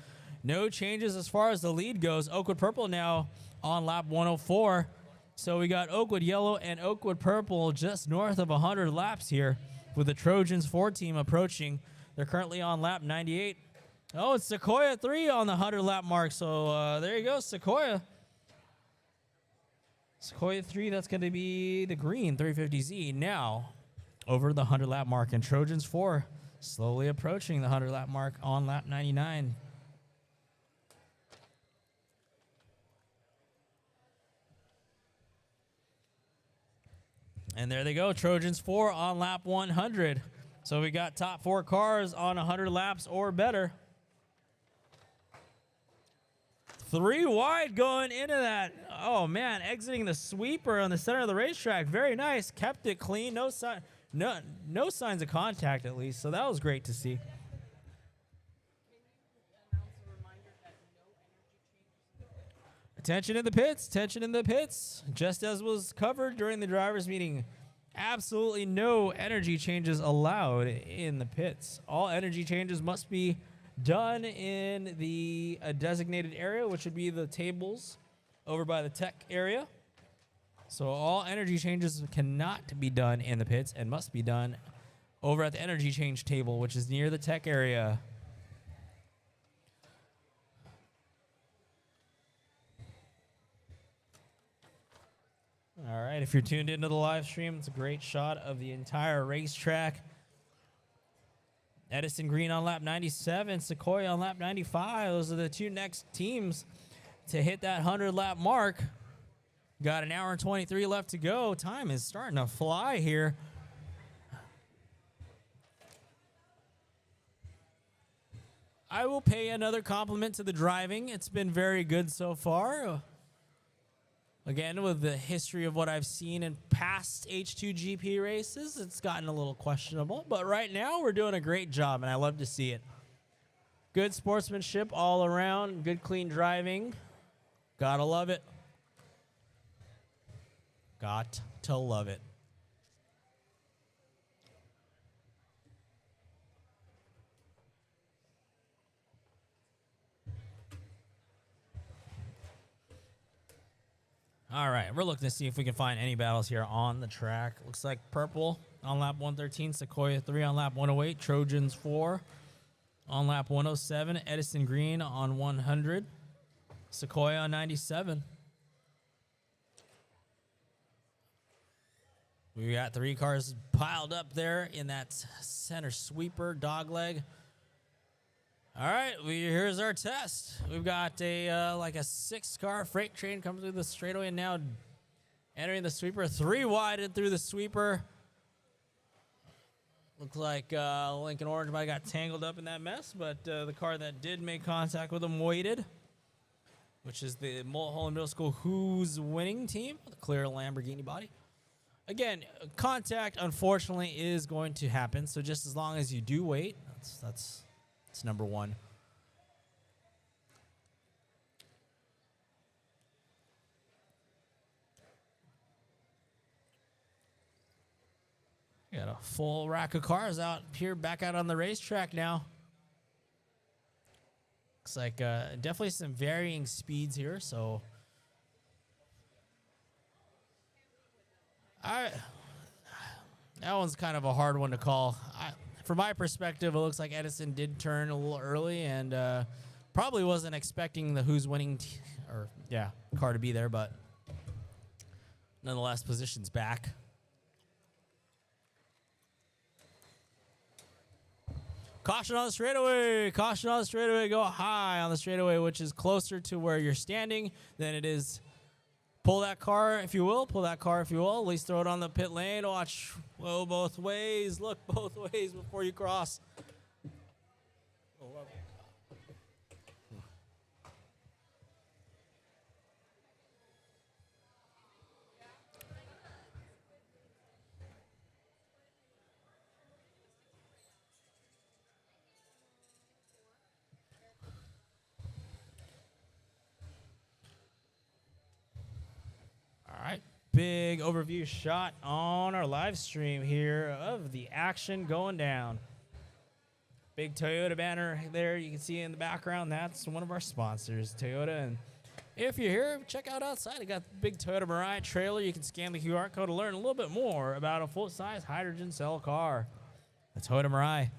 No changes as far as the lead goes. Oakwood Purple now on lap 104. So we got Oakwood Yellow and Oakwood Purple just north of 100 laps here with the Trojans 4 team approaching. They're currently on lap 98. Oh, it's Sequoia 3 on the 100 lap mark. So there you go, Sequoia. Sequoia 3, that's going to be the green 350Z now over the 100 lap mark. And Trojans 4 slowly approaching the 100 lap mark on lap 99. And there they go, Trojans 4 on lap 100. So we got top 4 cars on 100 laps or better. 3 wide going into that. Oh, man, exiting the sweeper on the center of the racetrack. Very nice. Kept it clean. No signs of contact, at least. So that was great to see. Tension in the pits. Tension in the pits. Just as was covered during the drivers' meeting. Absolutely no energy changes allowed in the pits. All energy changes must be done in the designated area, which would be the tables over by the tech area. So all energy changes cannot be done in the pits and must be done over at the energy change table, which is near the tech area. All right, if you're tuned into the live stream, it's a great shot of the entire racetrack. Edison Green on lap 97, Sequoia on lap 95. Those are the 2 next teams to hit that 100 lap mark. Got an hour and 23 left to go. Time is starting to fly here. I will pay another compliment to the driving. It's been very good so far. Again, with the history of what I've seen in past H2GP races, it's gotten a little questionable. But right now, we're doing a great job, and I love to see it. Good sportsmanship all around. Good, clean driving. Gotta love it. Got to love it. All right, we're looking to see if we can find any battles here on the track. Looks like Purple on lap 113, Sequoia 3 on lap 108, Trojans 4 on lap 107, Edison Green on 100, Sequoia on 97. We got 3 cars piled up there in that center sweeper dogleg. All right, here's our test. We've got a like a 6-car freight train coming through the straightaway and now entering the sweeper. 3 wide in through the sweeper. Looks like Lincoln Orange might have got tangled up in that mess, but the car that did make contact with him waited, which is the Mulholland Middle School Who's Winning team, the clear Lamborghini body. Again, contact, unfortunately, is going to happen, so just as long as you do wait, that's number 1. Got a full rack of cars out here, back out on the racetrack now. Looks like definitely some varying speeds here, so that one's kind of a hard one to call. From my perspective, it looks like Edison did turn a little early and probably wasn't expecting the Who's Winning car to be there, but nonetheless, position's back. Caution on the straightaway. Caution on the straightaway. Go high on the straightaway, which is closer to where you're standing than it is. Pull that car, if you will. Pull that car, if you will. At least throw it on the pit lane. Watch. Whoa, both ways. Look both ways before you cross. big overview shot on our live stream here of the action going down. Big Toyota banner there you can see in the background. That's one of our sponsors, Toyota. And if you're here, check out outside. I got the big Toyota Mirai trailer. You can scan the QR code to learn a little bit more about a full-size hydrogen cell car. The Toyota Mirai.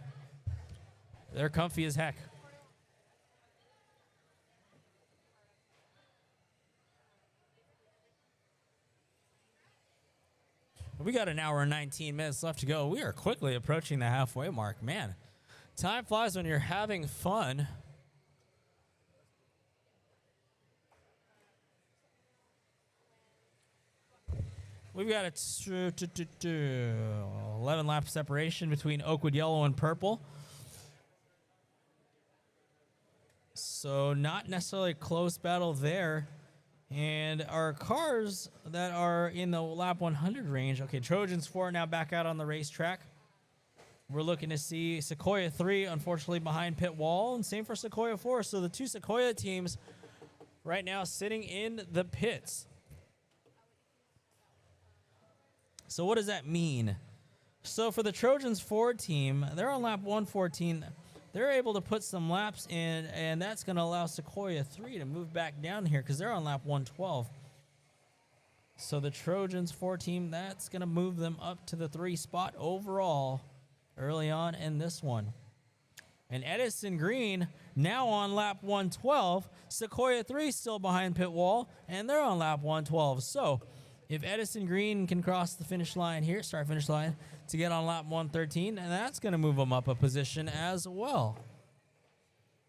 They're comfy as heck. We got an hour and 19 minutes left to go. We are quickly approaching the halfway mark. Man, time flies when you're having fun. We've got a 11 lap separation between Oakwood Yellow and Purple. So not necessarily a close battle there. And our cars that are in the lap 100 range. Okay, Trojans 4 now back out on the racetrack. We're looking to see Sequoia 3, unfortunately, behind pit wall. And same for Sequoia 4. So the two Sequoia teams right now sitting in the pits. So what does that mean? So for the Trojans 4 team, they're on lap 114. They're able to put some laps in, and that's going to allow Sequoia 3 to move back down here because they're on lap 112. So the Trojans 4 team, that's going to move them up to the 3 spot overall early on in this one. And Edison Green now on lap 112. Sequoia 3 still behind pit wall, and they're on lap 112. So if Edison Green can cross the finish line here, start-finish line, to get on lap 113, and that's going to move them up a position as well.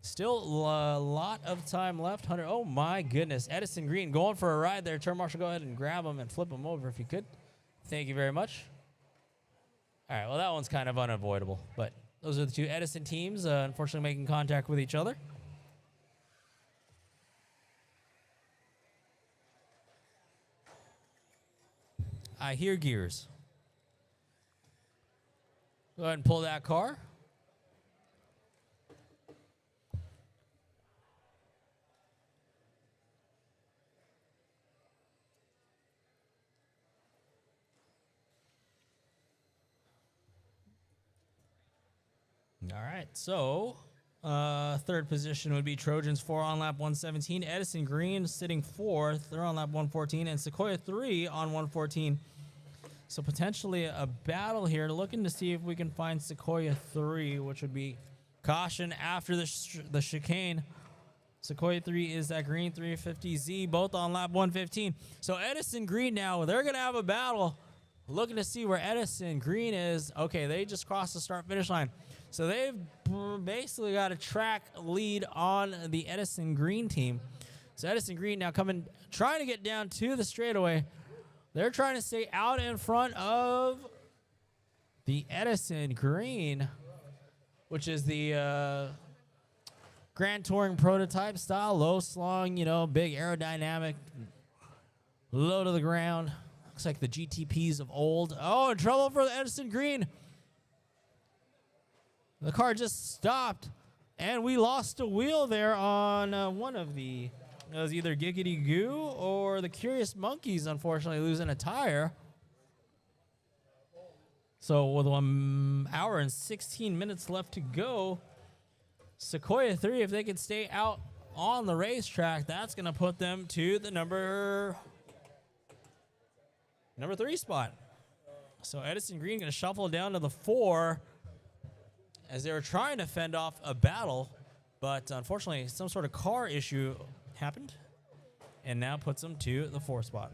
Still a lot of time left. 100. Oh, my goodness. Edison Green going for a ride there. Turn marshal, go ahead and grab him and flip him over if you could. Thank you very much. All right, well, that one's kind of unavoidable, but those are the two Edison teams, unfortunately making contact with each other. I hear gears. Go ahead and pull that car. All right, so third position would be Trojans 4 on lap 117. Edison Green sitting fourth. They're on lap 114. And Sequoia 3 on 114. So potentially a battle here, looking to see if we can find Sequoia 3, which would be caution after the chicane. Sequoia 3 is that green 350Z, both on lap 115. So Edison Green now, they're going to have a battle. Looking to see where Edison Green is. Okay, they just crossed the start-finish line. So they've basically got a track lead on the Edison Green team. So Edison Green now trying to get down to the straightaway. They're trying to stay out in front of the Edison Green, which is the Grand Touring prototype style, low slung, big aerodynamic, low to the ground. Looks like the GTPs of old. Oh, in trouble for the Edison Green. The car just stopped, and we lost a wheel there on one of the... It was either Giggity Goo or the Curious Monkeys, unfortunately, losing a tire. So with 1 hour and 16 minutes left to go, Sequoia 3, if they could stay out on the racetrack, that's going to put them to the number 3 spot. So Edison Green going to shuffle down to the 4 as they were trying to fend off a battle, but unfortunately some sort of car issue happened, and now puts them to the 4 spot.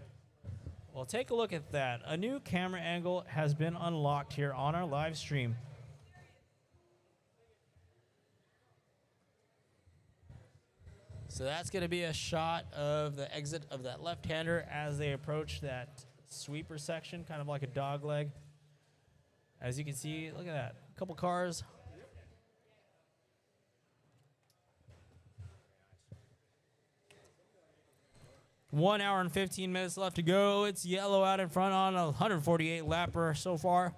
Well, take a look at that. A new camera angle has been unlocked here on our live stream. So that's going to be a shot of the exit of that left-hander as they approach that sweeper section, kind of like a dog leg. As you can see, look at that. A couple cars. One hour and 15 minutes left to go. It's yellow out in front on a 148 lapper so far.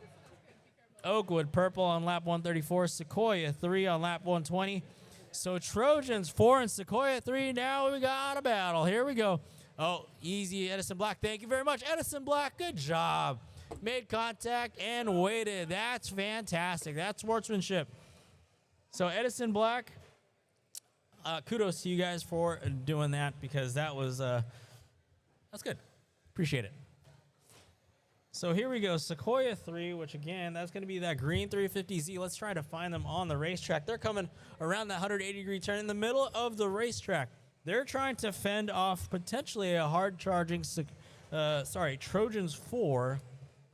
Oakwood purple on lap 134. Sequoia 3 on lap 120. So Trojans 4 and Sequoia 3. Now we got a battle. Here we go. Oh, easy, Edison Black. Thank you very much, Edison Black. Good job. Made contact and waited. That's fantastic. That's sportsmanship. So Edison Black, kudos to you guys for doing that because that was that's good. Appreciate it. So here we go, Sequoia 3, which again, that's going to be that green 350Z. Let's try to find them on the racetrack. They're coming around that 180-degree turn in the middle of the racetrack. They're trying to fend off potentially a hard-charging, Trojans 4,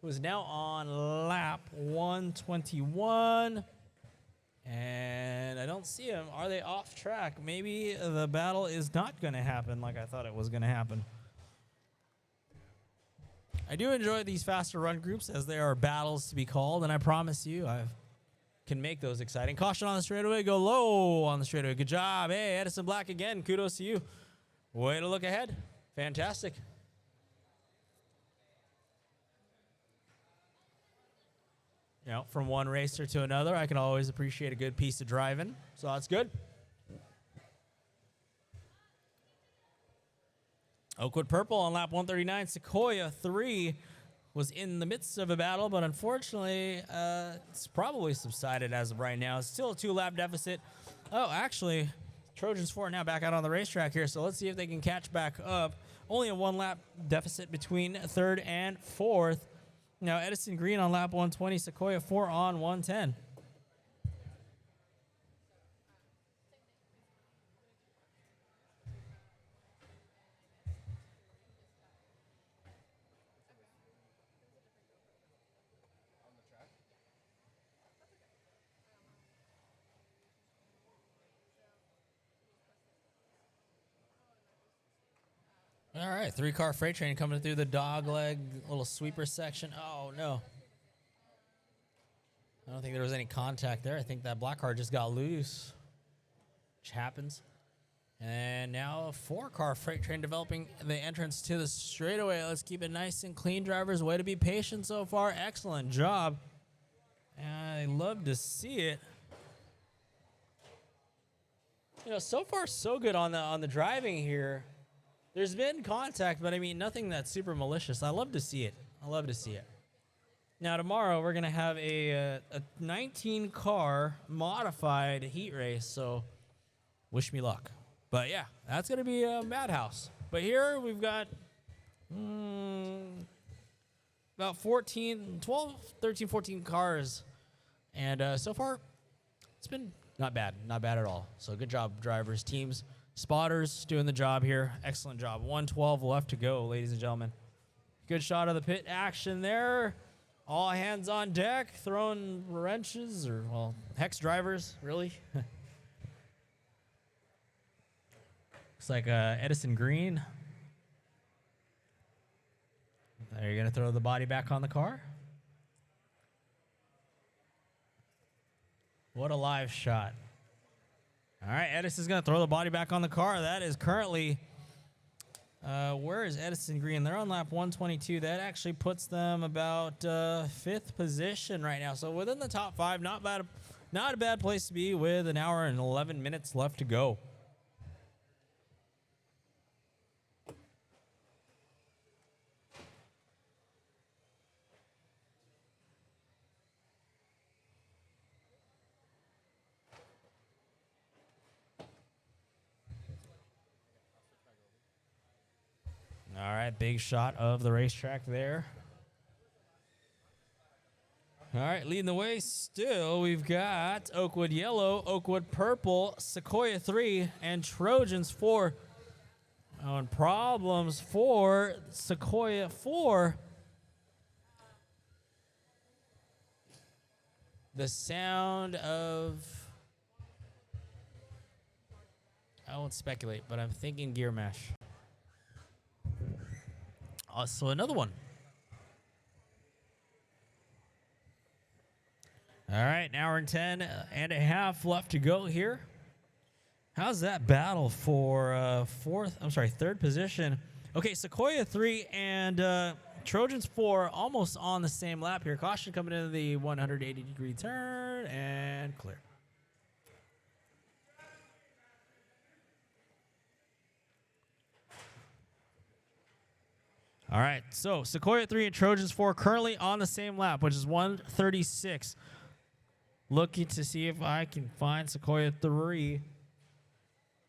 who is now on lap 121. And I don't see him. Are they off track? Maybe the battle is not going to happen like I thought it was going to happen. I do enjoy these faster run groups as they are battles to be called, and I promise you I can make those exciting. Caution on the straightaway, go low on the straightaway. Good job. Hey, Edison Black again, kudos to you. Way to look ahead. Fantastic. You know, from one racer to another, I can always appreciate a good piece of driving, so that's good. Oakwood Purple on lap 139. Sequoia 3 was in the midst of a battle, but unfortunately, it's probably subsided as of right now. It's still a 2-lap deficit. Oh, actually, Trojans 4 are now back out on the racetrack here, so let's see if they can catch back up. Only a 1-lap deficit between third and fourth. Now, Edison Green on lap 120, Sequoia 4 on 110. All right, 3-car freight train coming through the dogleg little sweeper section. Oh, no. I don't think there was any contact there. I think that black car just got loose, which happens. And now a 4-car freight train developing the entrance to the straightaway. Let's keep it nice and clean, drivers. Way to be patient so far. Excellent job. I love to see it. You know, so far so good on the driving here. There's been contact, but I mean, nothing that's super malicious. I love to see it. I love to see it. Now, tomorrow, we're going to have a 19-car modified heat race, so wish me luck. But, yeah, that's going to be a madhouse. But here we've got about 13, 14 cars. And so far, it's been not bad. Not bad at all. So good job, drivers, teams. Spotters doing the job here. Excellent job. 112 left to go, ladies and gentlemen. Good shot of the pit action there. All hands on deck, throwing wrenches or, well, hex drivers, really. Looks like Edison Green. Are you going to throw the body back on the car? What a live shot. All right, Edison's going to throw the body back on the car. That is currently, where is Edison Green? They're on lap 122. That actually puts them about 5th position right now. So within the top 5, not a bad place to be with an hour and 11 minutes left to go. All right, big shot of the racetrack there. All right, leading the way still, we've got Oakwood Yellow, Oakwood Purple, Sequoia 3, and Trojans 4. Oh, and problems for Sequoia 4. The sound of... I won't speculate, but I'm thinking gear mesh. So another one. All right, an hour and 10 and a half left to go here. How's that battle for third position? Okay, Sequoia 3 and Trojans 4 almost on the same lap here. Caution coming into the 180-degree turn and clear. All right, so Sequoia 3 and Trojans 4 currently on the same lap, which is 136. Looking to see if I can find Sequoia 3,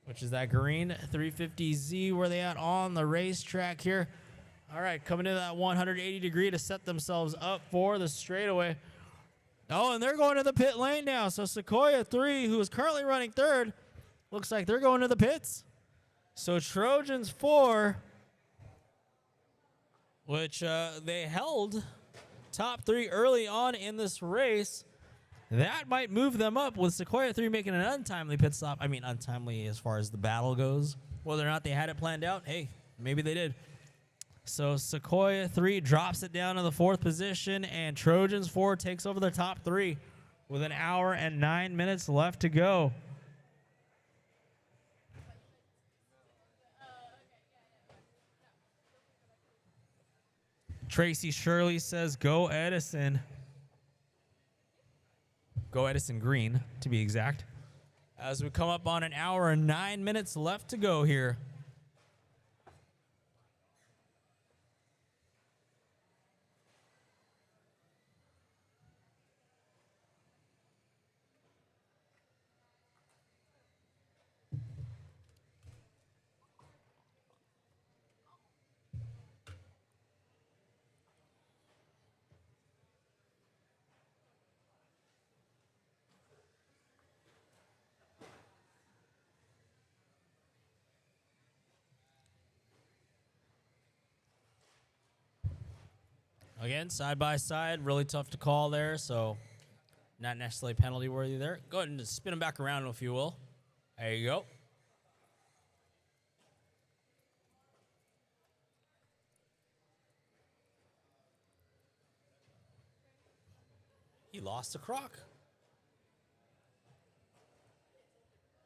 which is that green 350Z. Where they at on the racetrack here? All right, coming into that 180 degree to set themselves up for the straightaway. Oh, and they're going to the pit lane now. So Sequoia 3, who is currently running third, looks like they're going to the pits. So Trojans 4, which they held top 3 early on in this race. That might move them up with Sequoia 3 making an untimely pit stop. I mean, untimely as far as the battle goes. Whether or not they had it planned out, hey, maybe they did. So Sequoia 3 drops it down to the 4th position, and Trojans 4 takes over the top 3 with an hour and 9 minutes left to go. Tracy Shirley says, go Edison. Go Edison Green, to be exact. As we come up on an hour and 9 minutes left to go here. Again, side by side, really tough to call there, so not necessarily penalty worthy there. Go ahead and just spin them back around, if you will. There you go. He lost the crock.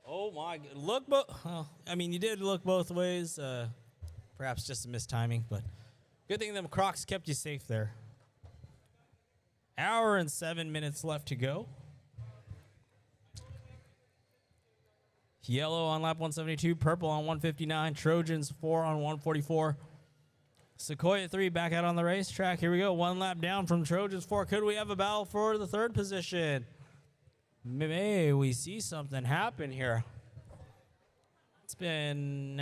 Oh my! Look, I mean, you did look both ways. Perhaps just a mistiming, but. Good thing them Crocs kept you safe there. Hour and 7 minutes left to go. Yellow on lap 172, purple on 159, Trojans 4 on 144. Sequoia 3 back out on the racetrack. Here we go, 1 lap down from Trojans 4. Could we have a battle for the 3rd position? May we see something happen here. It's been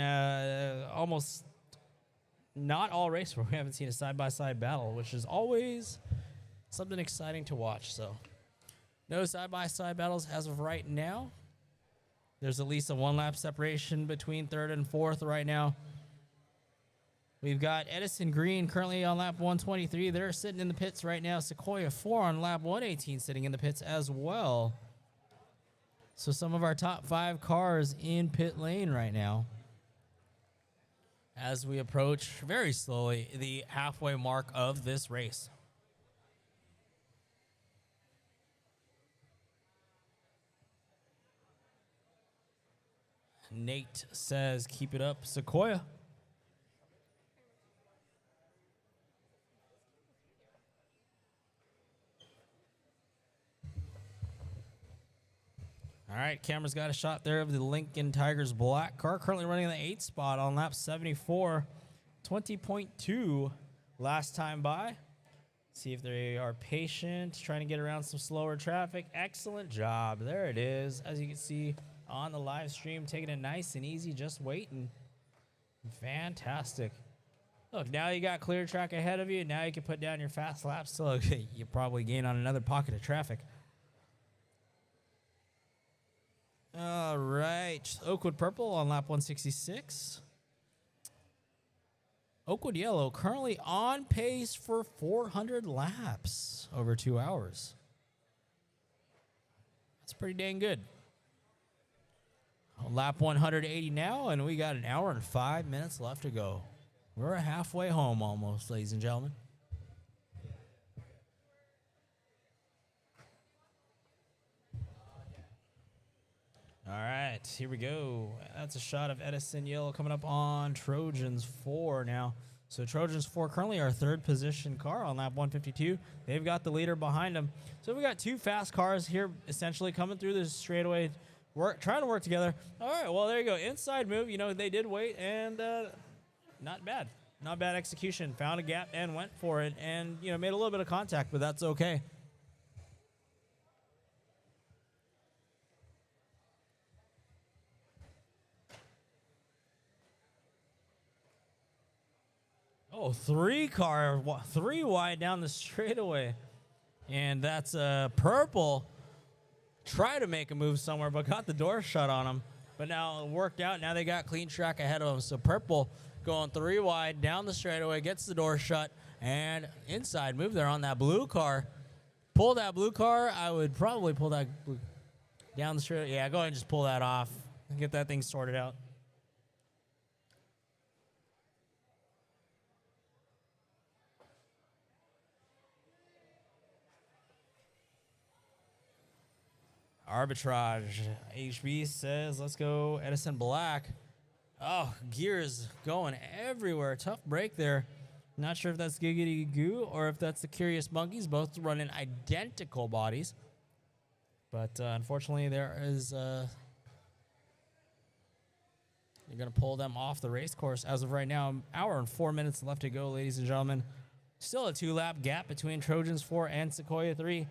almost not all race where we haven't seen a side-by-side battle, which is always something exciting to watch. So no side-by-side battles as of right now. There's at least a 1-lap separation between 3rd and 4th right now. We've got Edison Green currently on lap 123. They're sitting in the pits right now. Sequoia 4 on lap 118 sitting in the pits as well. So some of our top 5 cars in pit lane right now. As we approach very slowly the halfway mark of this race. Nate says, keep it up, Sequoia. All right, camera's got a shot there of the Lincoln Tigers black car, currently running in the 8th spot on lap 74. 20.2 last time by. See if they are patient, trying to get around some slower traffic. Excellent job. There it is. As you can see on the live stream, taking it nice and easy, just waiting. Fantastic. Look, now you got clear track ahead of you. Now you can put down your fast laps. So you probably gain on another pocket of traffic. All right, Oakwood Purple on lap 166. Oakwood Yellow currently on pace for 400 laps over 2 hours. That's pretty dang good. On lap 180 now, and we got an hour and 5 minutes left to go. We're halfway home almost, ladies and gentlemen. All right, here we go. That's a shot of Edison Yellow coming up on Trojans 4 now. So Trojans 4 currently our 3rd position car on lap 152. They've got the leader behind them. So we got 2 fast cars here essentially coming through this straightaway, trying to work together. All right, well, there you go. Inside move. You know, they did wait, and not bad. Not bad execution. Found a gap and went for it, and made a little bit of contact, but that's okay. Oh, three wide down the straightaway, and that's Purple. Try to make a move somewhere, but got the door shut on him. But now it worked out. Now they got clean track ahead of him. So Purple going 3 wide down the straightaway, gets the door shut, and inside move there on that blue car. Pull that blue car. I would probably pull that blue down the straightaway. Yeah, go ahead and just pull that off and get that thing sorted out. Arbitrage. HB says, let's go Edison Black. Oh, gears going everywhere. Tough break there. Not sure if that's Giggity Goo or if that's the Curious Monkeys, both running identical bodies. But unfortunately, there is... you're going to pull them off the race course. As of right now, hour and 4 minutes left to go, ladies and gentlemen. Still a 2-lap gap between Trojans 4 and Sequoia 3.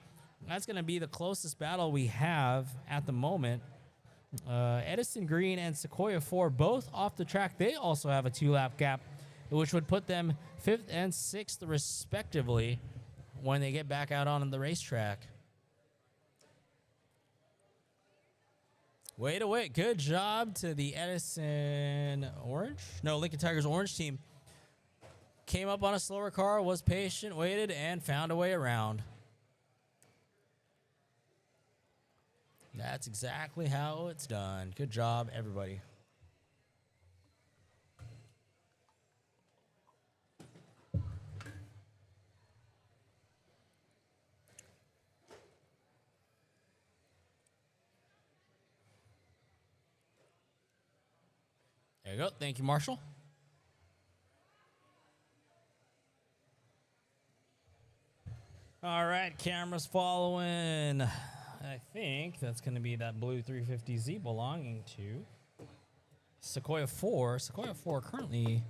That's going to be the closest battle we have at the moment. Edison Green and Sequoia 4 both off the track. They also have a 2-lap gap, which would put them 5th and 6th respectively when they get back out on the racetrack. Way to wait. Good job to the Edison Orange. No, Lincoln Tigers Orange team. Came up on a slower car, was patient, waited, and found a way around. That's exactly how it's done. Good job, everybody. There you go. Thank you, Marshall. All right, cameras following. I think that's going to be that blue 350Z belonging to Sequoia 4. Sequoia 4 currently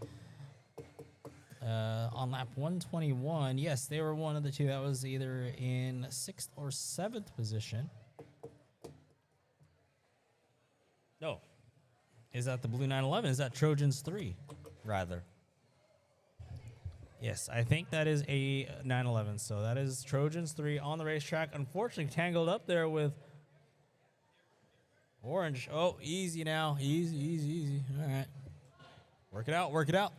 on lap 121. Yes, they were one of the two that was either in 6th or 7th position. No. Is that the blue 911? Is that Trojans 3, rather? Yes, I think that is a 911. So that is Trojans 3 on the racetrack. Unfortunately, tangled up there with Orange. Oh, easy now. Easy, easy, easy. All right. Work it out, work it out.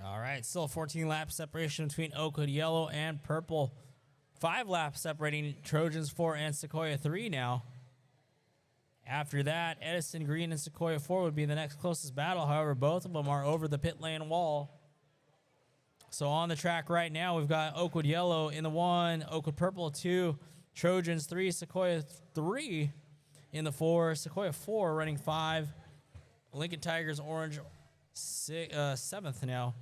All right, still a 14-lap separation between Oakwood Yellow and Purple. 5 laps separating Trojans 4 and Sequoia 3 now. After that, Edison Green and Sequoia 4 would be the next closest battle. However, both of them are over the pit lane wall. So on the track right now, we've got Oakwood Yellow in the 1, Oakwood Purple 2, Trojans 3, Sequoia 3 in the 4, Sequoia 4 running 5, Lincoln Tigers Orange 7th now.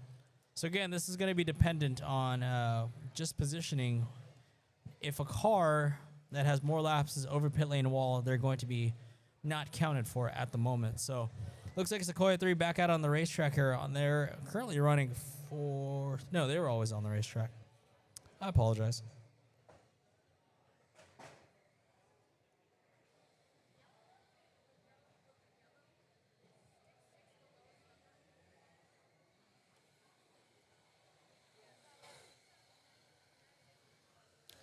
So again, this is going to be dependent on just positioning. If a car that has more laps is over pit lane wall, they're going to be not counted for at the moment. So looks like Sequoia 3 back out on the racetrack here. They're currently running for... No, they were always on the racetrack. I apologize.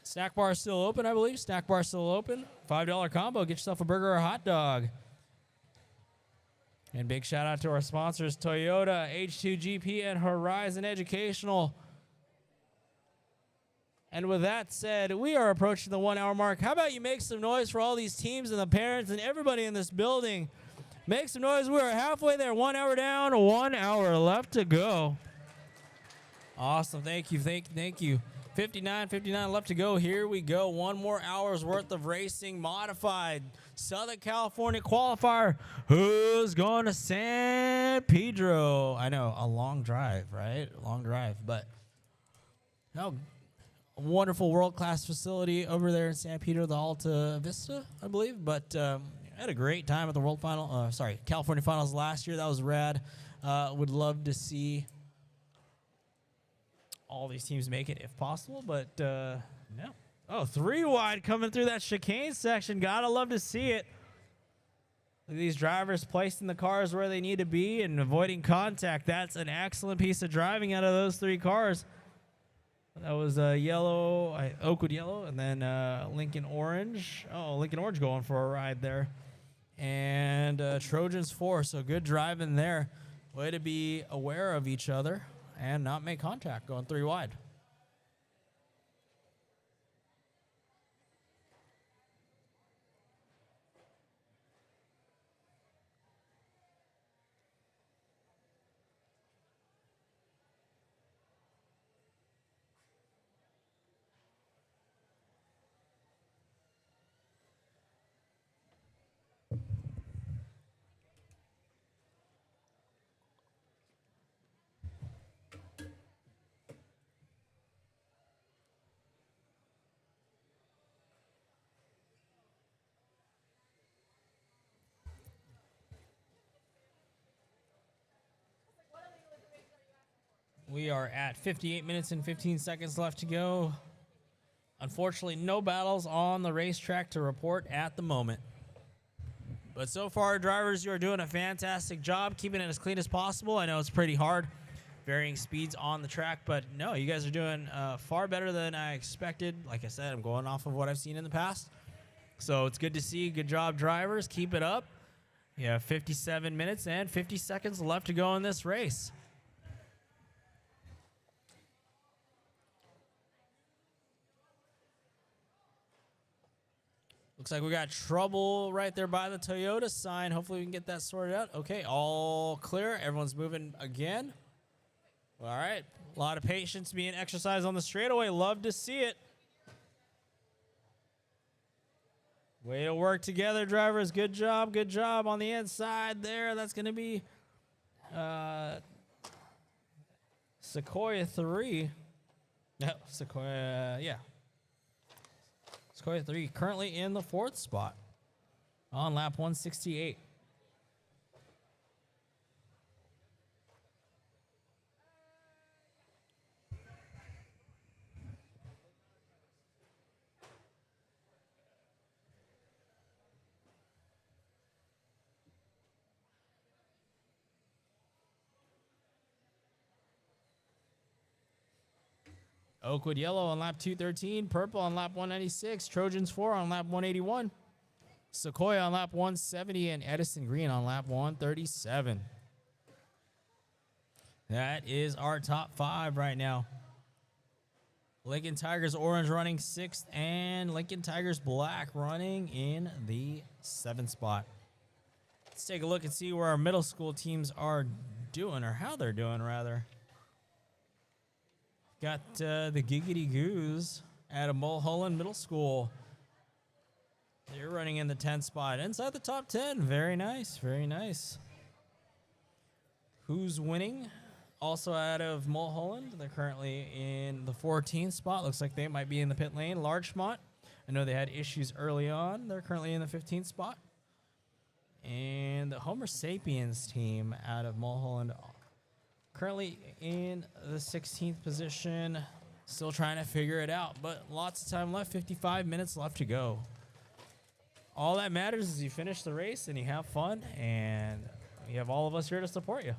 Snack bar is still open, I believe. Snack bar is still open. $5 combo. Get yourself a burger or a hot dog. And big shout out to our sponsors, Toyota, H2GP, and Horizon Educational. And with that said, we are approaching the 1 hour mark. How about you make some noise for all these teams and the parents and everybody in this building? Make some noise. We are halfway there. 1 hour down, 1 hour left to go. Awesome. Thank you. Thank you. 59 left to go. Here we go. 1 more hour's worth of racing. Modified Southern California qualifier. Who's going to San Pedro? I know, a long drive, right? Long drive, but no. A wonderful world-class facility over there in San Pedro, the Alta Vista, I believe. But I had a great time at the California Finals last year. That was rad. Would love to see all these teams make it if possible, but no. Oh, 3 wide coming through that chicane section. Gotta love to see it. Look at these drivers placing the cars where they need to be and avoiding contact. That's an excellent piece of driving out of those 3 cars. That was yellow, Oakwood yellow, and then Lincoln orange. Oh, Lincoln orange going for a ride there. And Trojans 4, so good driving there. Way to be aware of each other and not make contact going 3 wide. We are at 58 minutes and 15 seconds left to go. Unfortunately, no battles on the racetrack to report at the moment. But so far, drivers, you are doing a fantastic job keeping it as clean as possible. I know it's pretty hard, varying speeds on the track, but no, you guys are doing far better than I expected. Like I said, I'm going off of what I've seen in the past. So it's good to see. Good job, drivers. Keep it up. You have 57 minutes and 50 seconds left to go in this race. Looks like we got trouble right there by the Toyota sign. Hopefully we can get that sorted out. Okay, all clear. Everyone's moving again. All right, a lot of patience being exercised on the straightaway. Love to see it. Way to work together, drivers. Good job on the inside there. That's going to be Sequoia 3. No, Sequoia, yeah. Sequoia 3 currently in the 4th spot on lap 168. Oakwood yellow on lap 213, purple on lap 196, Trojans 4 on lap 181, Sequoia on lap 170, and Edison green on lap 137. That is our top 5 right now. Lincoln Tigers orange running 6th, and Lincoln Tigers black running in the 7th spot. Let's take a look and see where our middle school teams are doing, or how they're doing, rather. Got the Giggity Goos out of Mulholland Middle School. They're running in the 10th spot. Inside the top 10. Very nice. Very nice. Who's winning? Also out of Mulholland. They're currently in the 14th spot. Looks like they might be in the pit lane. Larchmont. I know they had issues early on. They're currently in the 15th spot. And the Homer Sapiens team out of Mulholland currently in the 16th position, still trying to figure it out, but lots of time left, 55 minutes left to go. All that matters is you finish the race and you have fun, and you have all of us here to support you.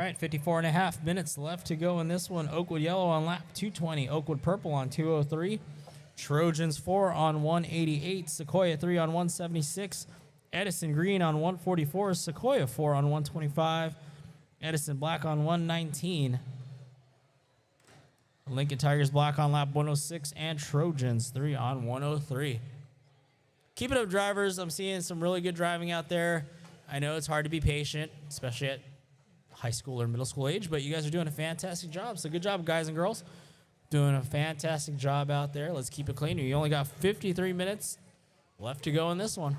right, 54 and a half minutes left to go in this one. Oakwood Yellow on lap 220. Oakwood Purple on 203. Trojans 4 on 188. Sequoia 3 on 176. Edison Green on 144. Sequoia 4 on 125. Edison Black on 119. Lincoln Tigers Black on lap 106. And Trojans 3 on 103. Keep it up, drivers. I'm seeing some really good driving out there. I know it's hard to be patient, especially at high school or middle school age, but you guys are doing a fantastic job. So good job, guys and girls. Doing a fantastic job out there. Let's keep it clean. You only got 53 minutes left to go in this one.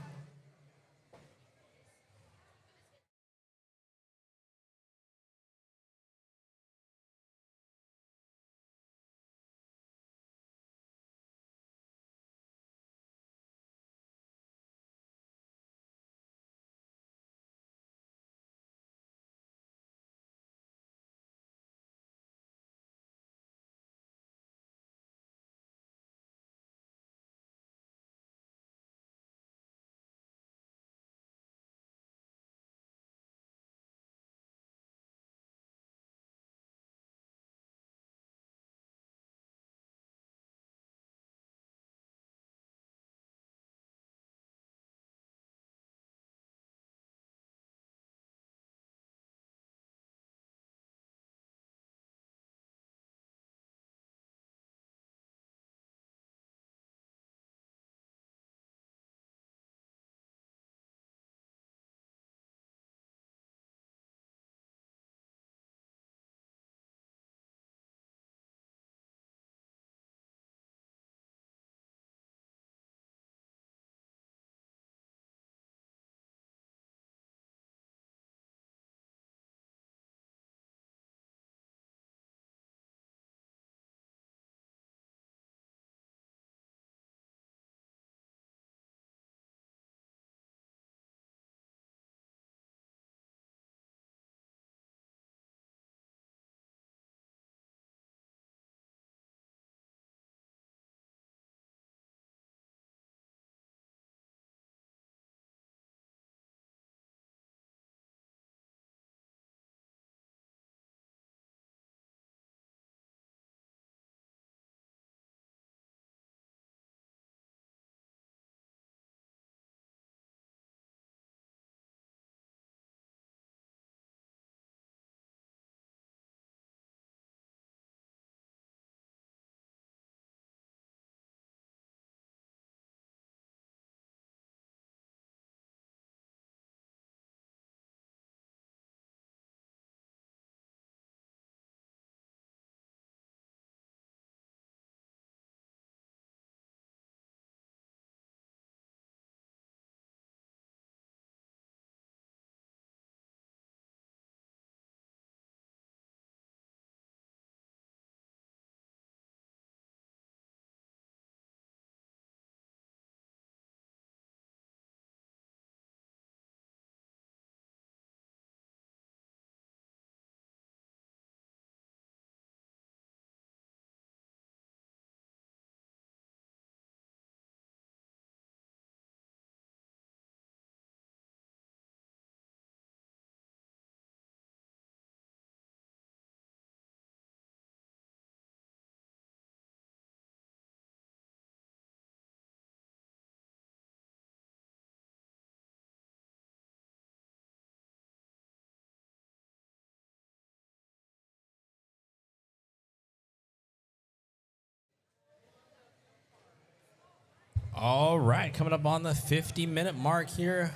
All right, coming up on the 50-minute mark here.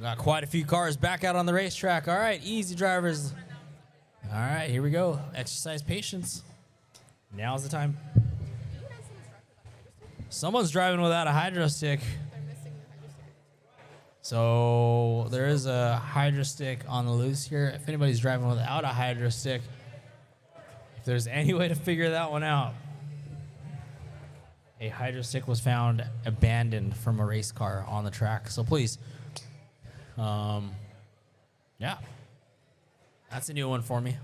Got quite a few cars back out on the racetrack. All right, easy drivers. All right, here we go. Exercise patience. Now's the time. Someone's driving without a hydro stick. So there is a hydro stick on the loose here. If anybody's driving without a hydro stick, if there's any way to figure that one out. A hydro stick was found abandoned from a race car on the track. So please, yeah, that's a new one for me.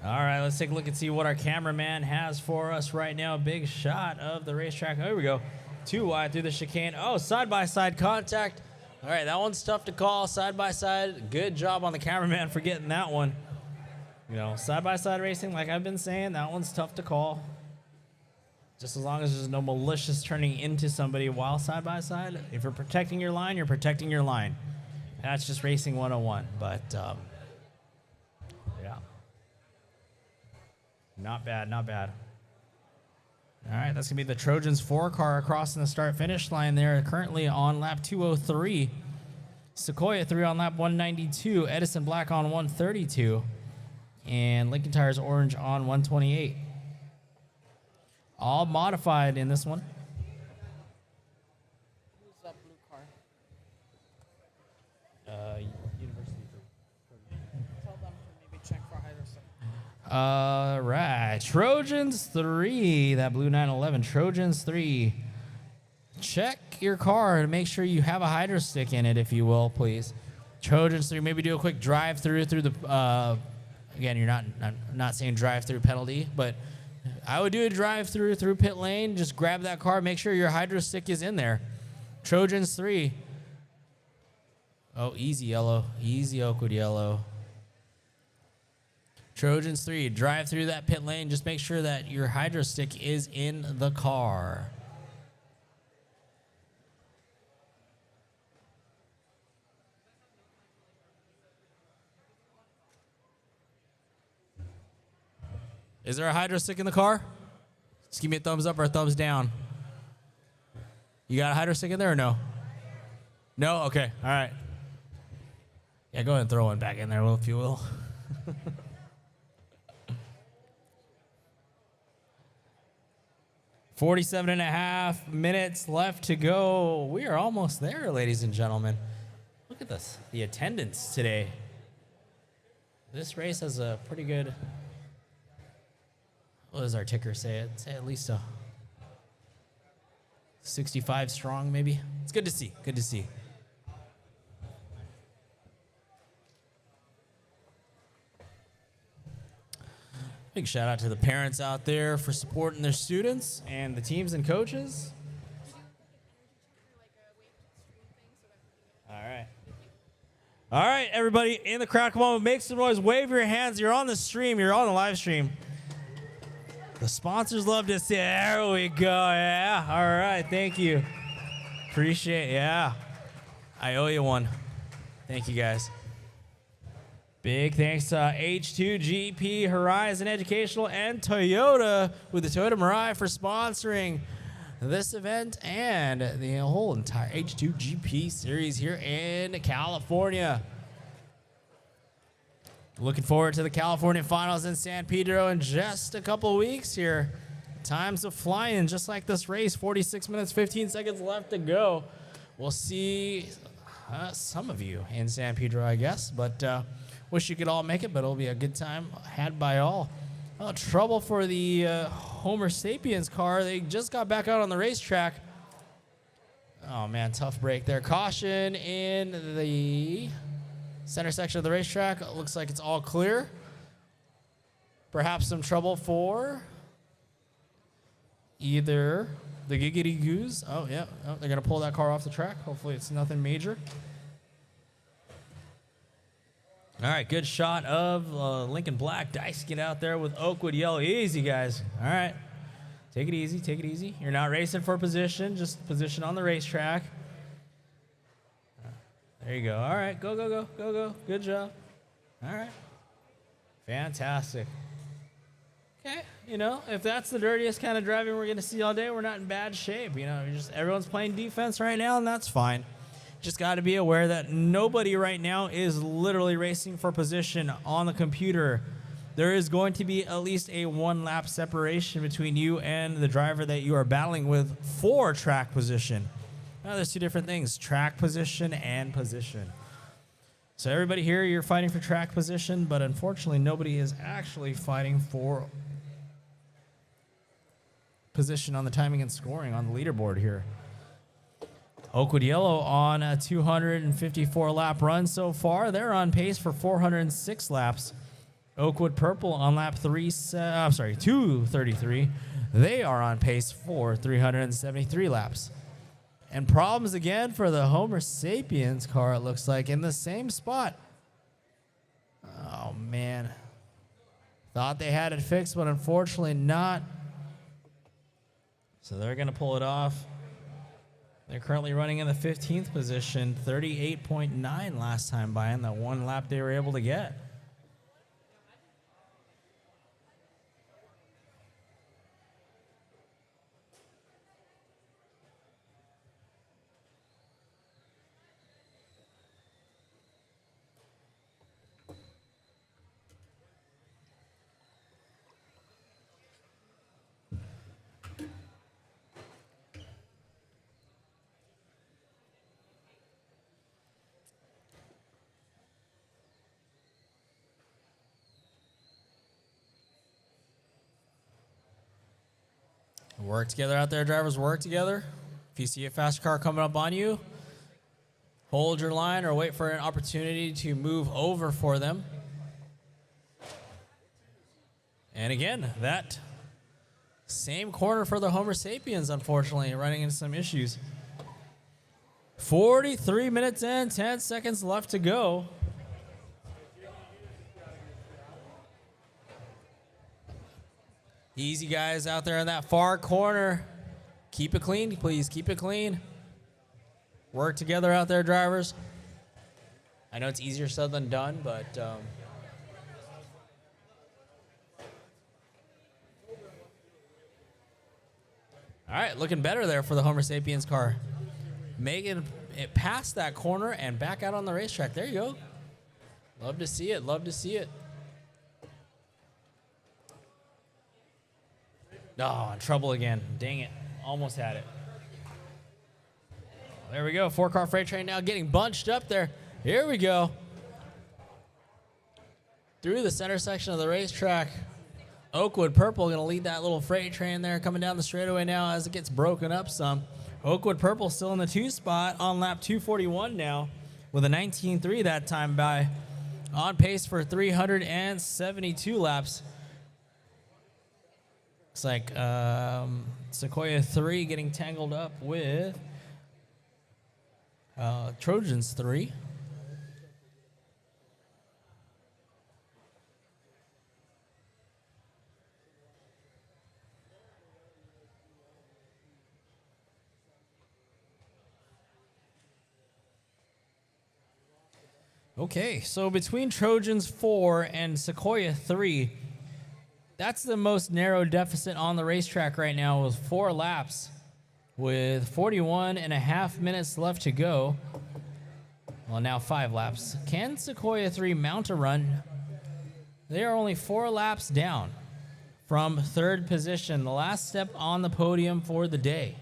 All right, let's take a look and see what our cameraman has for us right now. Big shot of the racetrack. Oh, here we go. Too wide through the chicane. Oh, side-by-side contact. All right, that one's tough to call. Side-by-side. Good job on the cameraman for getting that one. You know, side-by-side racing, like I've been saying, that one's tough to call. Just as long as there's no malicious turning into somebody while side-by-side. If you're protecting your line, you're protecting your line. That's just racing 101. But, yeah. Not bad, not bad. All right, that's going to be the Trojans 4 car crossing the start-finish line there, currently on lap 203. Sequoia 3 on lap 192. Edison Black on 132. And Lincoln Tires Orange on 128. All modified in this one. Who's that blue car? University. Tell them to maybe check for hydrostatic. All right, Trojans 3, that blue 911, Trojans 3. Check your car to make sure you have a hydro stick in it, if you will, please. Trojans 3, maybe do a quick drive-through through the, again, I'm not saying drive-through penalty, but I would do a drive-through through pit lane, just grab that car, make sure your hydro stick is in there. Trojans 3. Oh, easy yellow, easy Oakwood yellow. Trojans 3, drive through that pit lane. Just make sure that your hydro stick is in the car. Is there a hydro stick in the car? Just give me a thumbs up or a thumbs down. You got a hydro stick in there or no? No? Okay. All right. Yeah, go ahead and throw one back in there, if you will. 47.5 minutes left to go. We are almost there, ladies and gentlemen. Look at this, the attendance today. This race has a pretty good, what does our ticker say? It'd say at least a 65 strong, maybe. It's good to see, good to see. Big shout out to the parents out there for supporting their students and the teams and coaches. All right. All right, everybody in the crowd, come on, make some noise. Wave your hands. You're on the stream. You're on the live stream. The sponsors love to see. There we go. Yeah. All right. Thank you. Appreciate it. Yeah. I owe you one. Thank you, guys. Big thanks to H2GP, Horizon Educational, and Toyota with the Toyota Mirai for sponsoring this event and the whole entire H2GP series here in California. Looking forward to the California Finals in San Pedro in just a couple weeks here. Times are flying, just like this race. 46 minutes, 15 seconds left to go. We'll see some of you in San Pedro, I guess, but wish you could all make it, but it'll be a good time had by all. Oh, trouble for the Homer Sapiens car. They just got back out on the racetrack. Oh, man, tough break there. Caution in the center section of the racetrack. It looks like it's all clear. Perhaps some trouble for either the Giggity Goose. Oh, yeah. Oh, they're going to pull that car off the track. Hopefully it's nothing major. All right, good shot of Lincoln Black dicing it out there with Oakwood Yellow. Easy, guys. All right. Take it easy, take it easy. You're not racing for position, just position on the racetrack. There you go. All right, go, go, go, go, go. Good job. All right. Fantastic. Okay, you know, if that's the dirtiest kind of driving we're going to see all day, we're not in bad shape. You know, everyone's playing defense right now, and that's fine. Just got to be aware that nobody right now is literally racing for position on the computer. There is going to be at least a 1 lap separation between you and the driver that you are battling with for track position. Now, there's two different things, track position and position. So everybody here, you're fighting for track position, but unfortunately nobody is actually fighting for position on the timing and scoring on the leaderboard here. Oakwood Yellow on a 254 lap run so far. They're on pace for 406 laps. Oakwood Purple on lap 233. They are on pace for 373 laps. And problems again for the Homer Sapiens car, it looks like, in the same spot. Oh, man. Thought they had it fixed, but unfortunately not. So they're going to pull it off. They're currently running in the 15th position, 38.9 last time by in that one lap they were able to get. Work together out there, drivers. Work together. If you see a fast car coming up on you, hold your line or wait for an opportunity to move over for them. And again, that same corner for the Homer Sapiens, unfortunately, running into some issues. 43 minutes and 10 seconds left to go. Easy, guys, out there in that far corner. Keep it clean, please. Keep it clean. Work together out there, drivers. I know it's easier said than done, but all right, looking better there for the Homer Sapiens car. Making it past that corner and back out on the racetrack. There you go. Love to see it. Love to see it. Oh, in trouble again. Dang it. Almost had it. There we go. 4-car freight train now getting bunched up there. Here we go. Through the center section of the racetrack. Oakwood Purple going to lead that little freight train there coming down the straightaway now as it gets broken up some. Oakwood Purple still in the 2 spot on lap 241 now with a 19.3 that time by. On pace for 372 laps. Looks like Sequoia 3 getting tangled up with Trojans 3. Okay, so between Trojans 4 and Sequoia 3, that's the most narrow deficit on the racetrack right now with 4 laps with 41 and a half minutes left to go. Well, now 5 laps. Can Sequoia 3 mount a run? They are only 4 laps down from 3rd position, the last step on the podium for the day.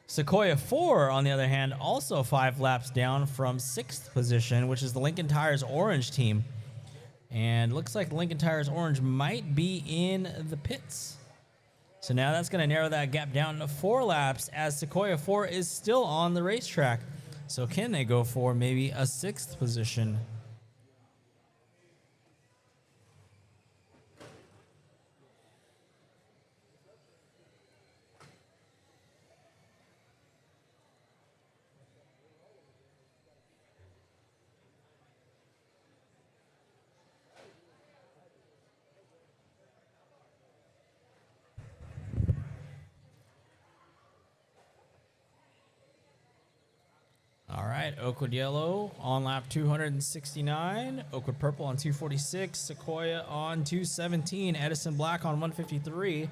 Sequoia 4, on the other hand, also 5 laps down from 6th position, which is the Lincoln Tires Orange team. And looks like Lincoln Tires Orange might be in the pits. So now that's going to narrow that gap down to 4 laps as Sequoia 4 is still on the racetrack. So can they go for maybe a 6th position? All right, Oakwood Yellow on lap 269, Oakwood Purple on 246, Sequoia on 217, Edison Black on 153,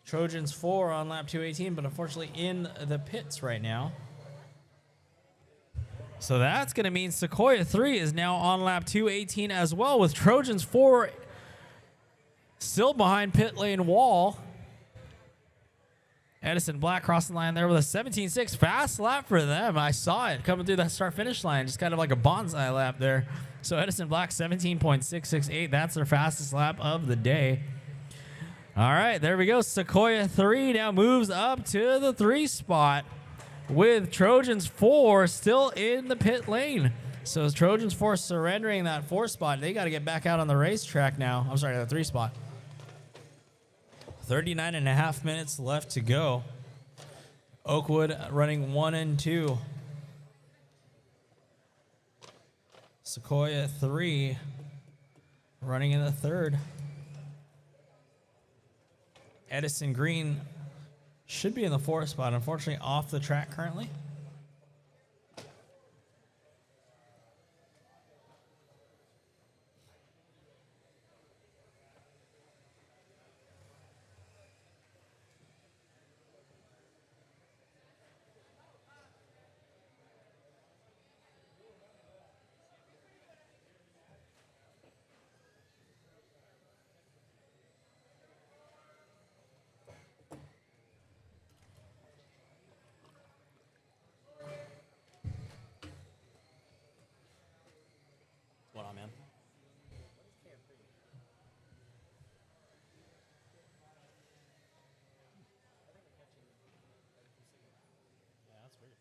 Trojans 4 on lap 218, but unfortunately in the pits right now. So that's going to mean Sequoia 3 is now on lap 218 as well, with Trojans 4 still behind pit lane wall. Edison Black crossing the line there with a 17.6 fast lap for them. I saw it coming through that start-finish line, just kind of like a bonsai lap there. So Edison Black 17.668. That's their fastest lap of the day. All right, there we go. Sequoia 3 now moves up to the 3 spot with Trojans 4 still in the pit lane. So Trojans for surrendering that 4 spot. They got to get back out on the racetrack now. I'm sorry, the 3 spot. 39 and a half minutes left to go. Oakwood running 1 and 2. Sequoia 3 running in the 3rd. Edison Green should be in the 4th spot. Unfortunately, off the track currently. What's going on, man? Yeah, that's weird.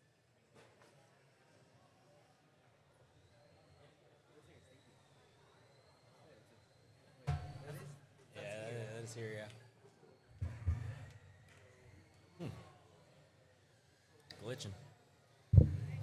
Yeah, that is here, yeah. Glitching.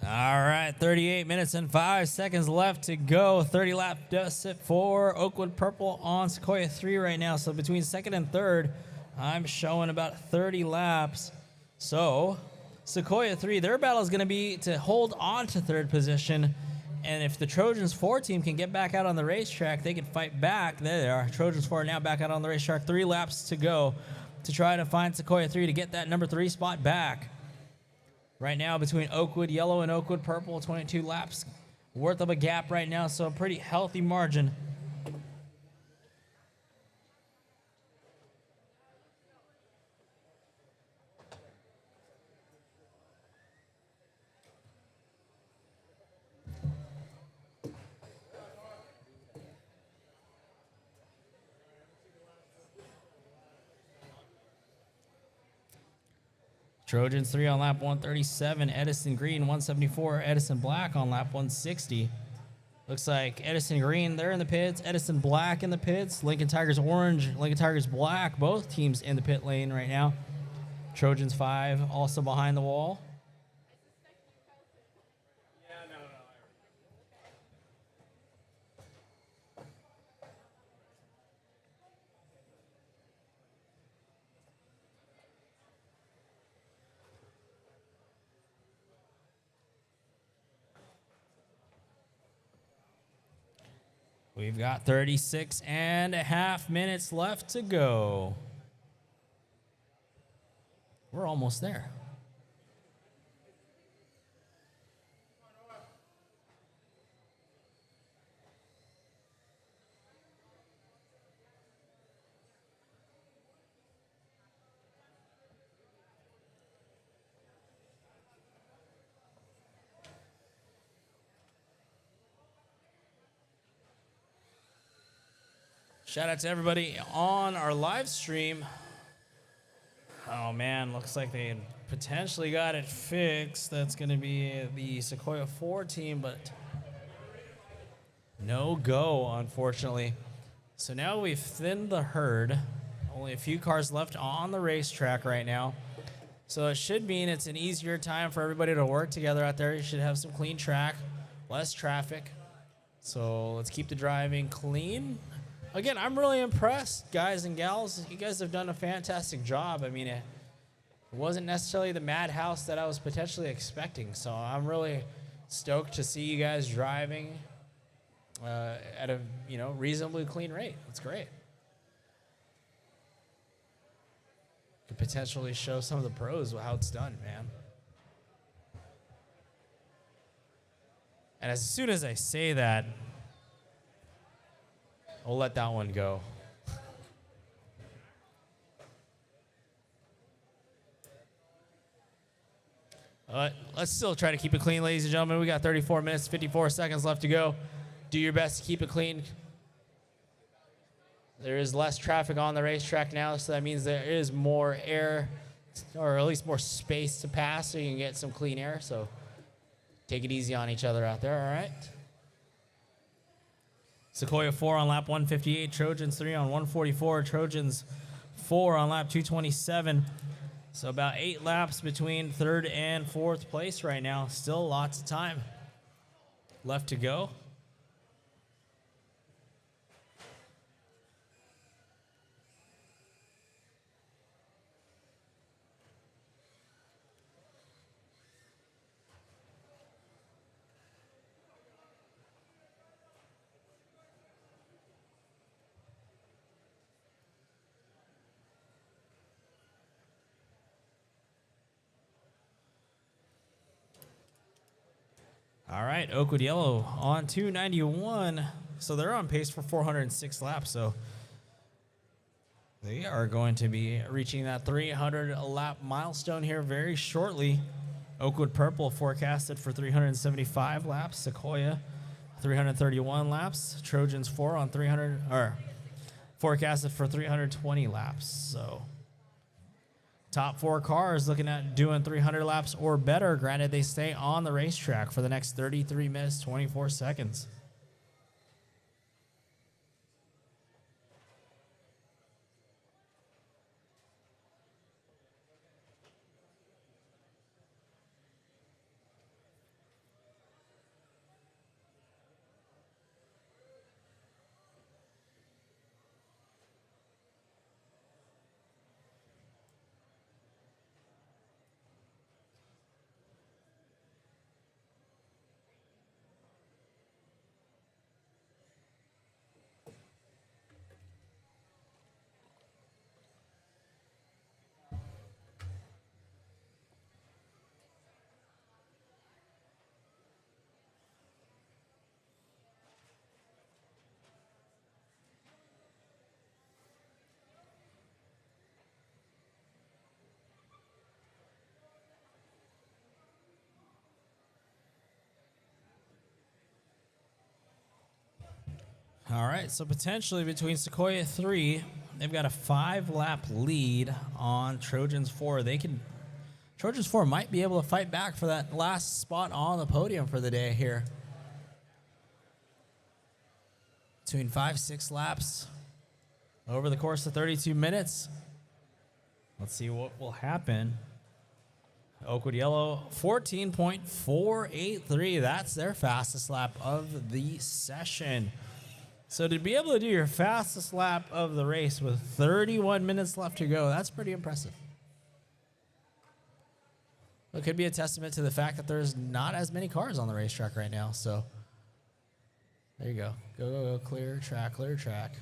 All right, 38 minutes and 5 seconds left to go. 30 lap deficit for Oakwood Purple on Sequoia 3 right now. So between 2nd and 3rd, I'm showing about 30 laps. So Sequoia 3, their battle is going to be to hold on to 3rd position. And if the Trojans 4 team can get back out on the racetrack, they can fight back. There they are. Trojans 4 now back out on the racetrack. 3 laps to go to try to find Sequoia 3 to get that number 3 spot back. Right now, between Oakwood Yellow and Oakwood Purple, 22 laps worth of a gap right now, so a pretty healthy margin. Trojans 3 on lap 137, Edison Green 174, Edison Black on lap 160. Looks like Edison Green, they're in the pits, Edison Black in the pits, Lincoln Tigers Orange, Lincoln Tigers Black, both teams in the pit lane right now. Trojans 5 also behind the wall. We've got 36 and a half minutes left to go. We're almost there. Shout out to everybody on our live stream. Oh man, looks like they potentially got it fixed. That's going to be the Sequoia 4 team, but no go, unfortunately. So now we've thinned the herd. Only a few cars left on the racetrack right now. So it should mean it's an easier time for everybody to work together out there. You should have some clean track, less traffic. So let's keep the driving clean. Again, I'm really impressed, guys and gals. You guys have done a fantastic job. I mean, it wasn't necessarily the madhouse that I was potentially expecting. So I'm really stoked to see you guys driving at a reasonably clean rate. That's great. Could potentially show some of the pros how it's done, man. And as soon as I say that, I'll let that one go. Let's still try to keep it clean, ladies and gentlemen. We got 34 minutes, 54 seconds left to go. Do your best to keep it clean. There is less traffic on the racetrack now, so that means there is more air, or at least more space to pass, so you can get some clean air. So take it easy on each other out there, all right? Sequoia 4 on lap 158, Trojans 3 on 144, Trojans 4 on lap 227. So about 8 laps between third and fourth place right now. Still lots of time left to go. All right, Oakwood Yellow on 291. So they're on pace for 406 laps. So they are going to be reaching that 300 lap milestone here very shortly. Oakwood Purple forecasted for 375 laps. Sequoia 331 laps. Trojans 4 on 300 or forecasted for 320 laps. So top 4 cars looking at doing 300 laps or better, granted they stay on the racetrack for the next 33 minutes, 24 seconds. All right, so potentially between Sequoia 3, they've got a 5-lap lead on Trojans 4. Trojans 4 might be able to fight back for that last spot on the podium for the day here. Between 5-6 laps over the course of 32 minutes. Let's see what will happen. Oakwood Yellow, 14.483. That's their fastest lap of the session. So to be able to do your fastest lap of the race with 31 minutes left to go, that's pretty impressive. It could be a testament to the fact that there's not as many cars on the racetrack right now. So there you go. Go, go, go. Clear track, clear track.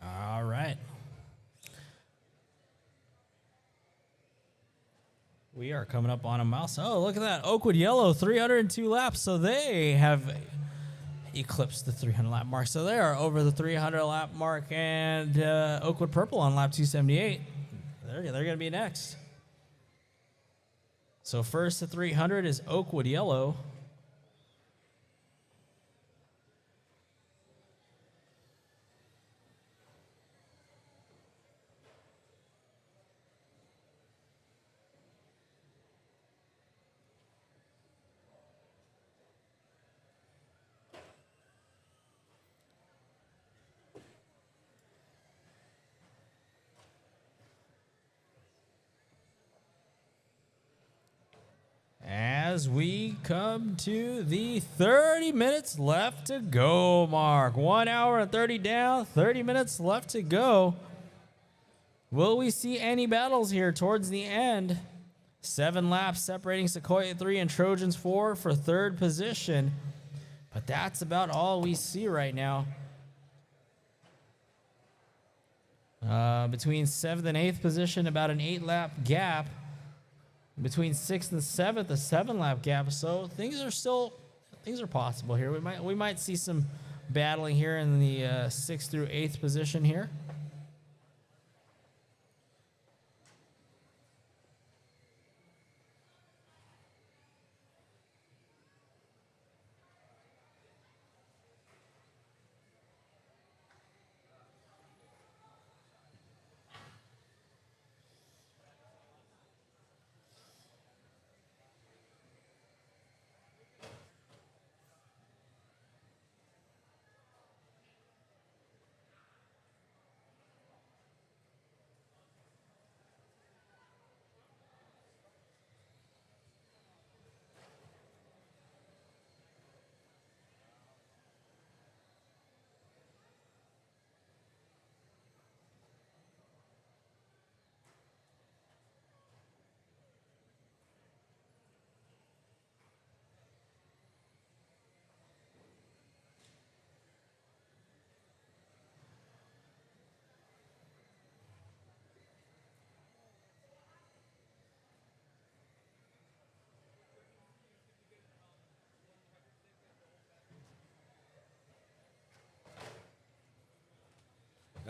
All right. We are coming up on a milestone. Oh, look at that. Oakwood Yellow, 302 laps. So they have eclipsed the 300 lap mark. So they are over the 300 lap mark. And Oakwood Purple on lap 278. They're going to be next. So first to 300 is Oakwood Yellow. As we come to the 30 minutes left to go mark. 1 hour and 30 down, 30 minutes left to go. Will we see any battles here towards the end? 7 laps separating Sequoia 3 and Trojans 4 for third position. But that's about all we see right now. Between 7th and 8th position, about an 8-lap gap. between 6th and 7th, a 7-lap gap. So things are possible here. We might see some battling here in the 6th through 8th position here.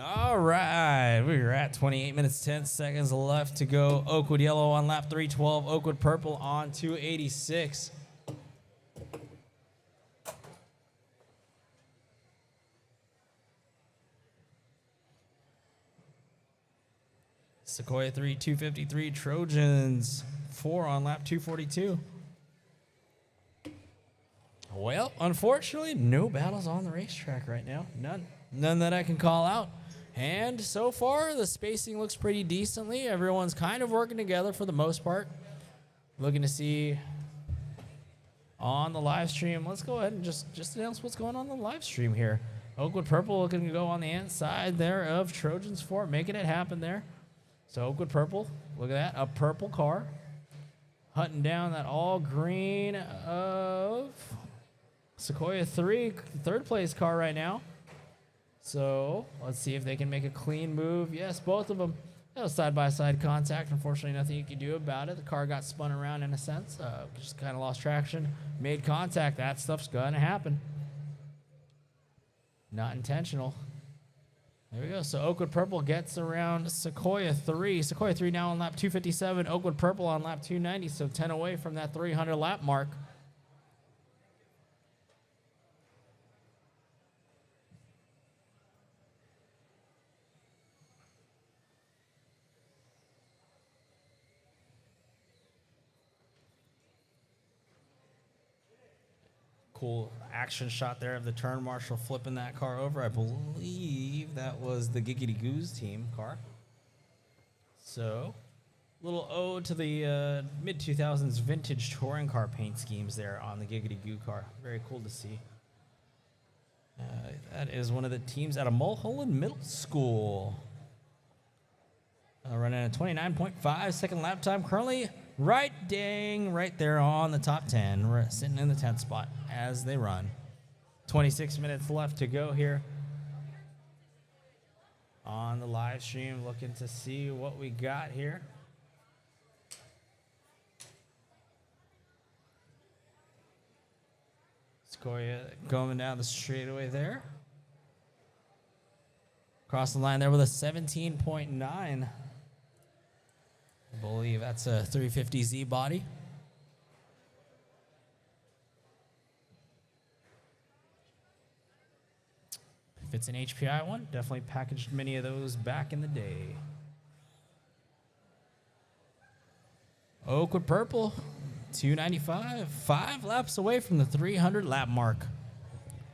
All right, we're at 28 minutes, 10 seconds left to go. Oakwood Yellow on lap 312, Oakwood Purple on 286. Sequoia 3, 253, Trojans 4 on lap 242. Well, unfortunately, no battles on the racetrack right now. None that I can call out. And so far, the spacing looks pretty decently. Everyone's kind of working together for the most part. Looking to see on the live stream. Let's go ahead and just announce what's going on the live stream here. Oakwood Purple looking to go on the inside there of Trojans 4, making it happen there. So Oakwood Purple, look at that, a purple car. Hunting down that all green of Sequoia 3, third place car right now. So let's see if they can make a clean move. Yes, both of them. That was side-by-side contact. Unfortunately, nothing you can do about it. The car got spun around in a sense. Just kind of lost traction. Made contact. That stuff's going to happen. Not intentional. There we go. So Oakwood Purple gets around Sequoia 3. Sequoia 3 now on lap 257. Oakwood Purple on lap 290. So 10 away from that 300 lap mark. Cool action shot there of the turn marshal flipping that car over. I believe that was the Giggity Goose team car. So, little ode to the mid-2000s vintage touring car paint schemes there on the Giggity Goo car. Very cool to see. That is one of the teams out of Mulholland Middle School. Running at 29.5 second lap time. Currently right there on the top 10. We're sitting in the 10th spot as they run. 26 minutes left to go here on the live stream. Looking to see what we got here. Sequoia going down the straightaway there. Cross the line there with a 17.9. I believe that's a 350Z body. If it's an HPI one, definitely packaged many of those back in the day. Oakwood Purple, 295, 5 laps away from the 300 lap mark.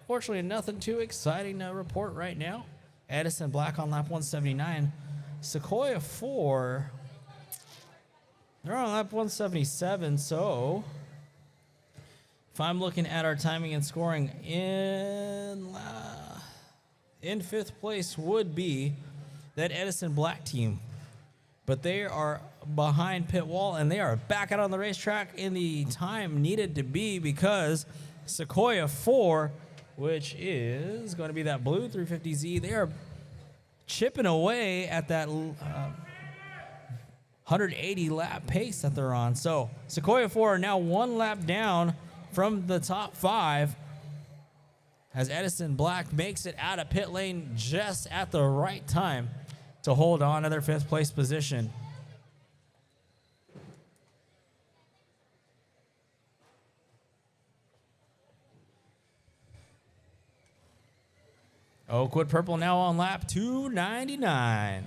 Fortunately, nothing too exciting to report right now. Edison Black on lap 179. Sequoia 4, they're on lap 177, so if I'm looking at our timing and scoring, in 5th place would be that Edison Black team. But they are behind pit wall, and they are back out on the racetrack in the time needed to be, because Sequoia 4, which is going to be that blue 350Z, they are chipping away at that 180 lap pace that they're on. So Sequoia 4 are now 1 lap down from the top 5 as Edison Black makes it out of pit lane just at the right time to hold on to their 5th place position. Oakwood Purple now on lap 299.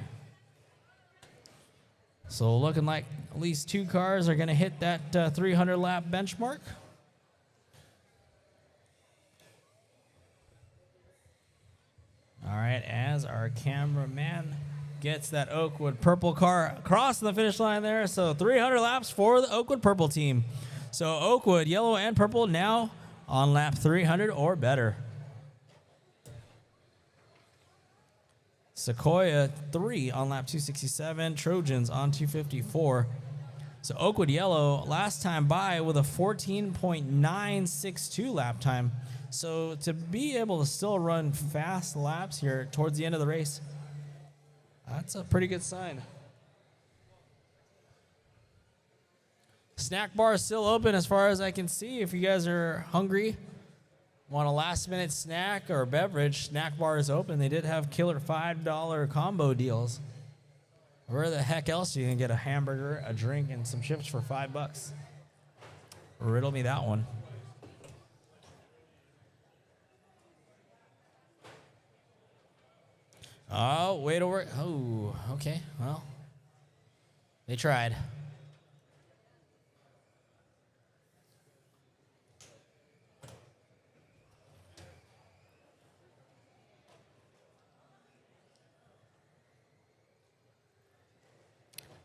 So looking like at least 2 cars are going to hit that 300 lap benchmark. All right, as our cameraman gets that Oakwood Purple car across the finish line there. So 300 laps for the Oakwood Purple team. So Oakwood, yellow and purple now on lap 300 or better. Sequoia 3 on lap 267, Trojans on 254. So Oakwood Yellow last time by with a 14.962 lap time. So to be able to still run fast laps here towards the end of the race, that's a pretty good sign. Snack bar is still open as far as I can see. If you guys are hungry, want a last minute snack or beverage, snack bar is open. They did have killer $5 combo deals. Where the heck else you can get a hamburger, a drink, and some chips for $5? Riddle me that one. Oh, way to work. Oh, okay. Well, they tried.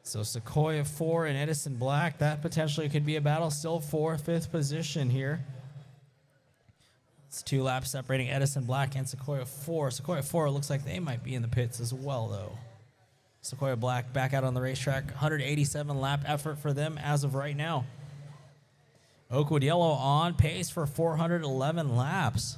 So Sequoia 4 and Edison Black, that potentially could be a battle. Still 4th, 5th position here. It's 2 laps separating Edison Black and Sequoia 4. Sequoia 4 looks like they might be in the pits as well, though. Sequoia Black back out on the racetrack. 187 lap effort for them as of right now. Oakwood Yellow on pace for 411 laps.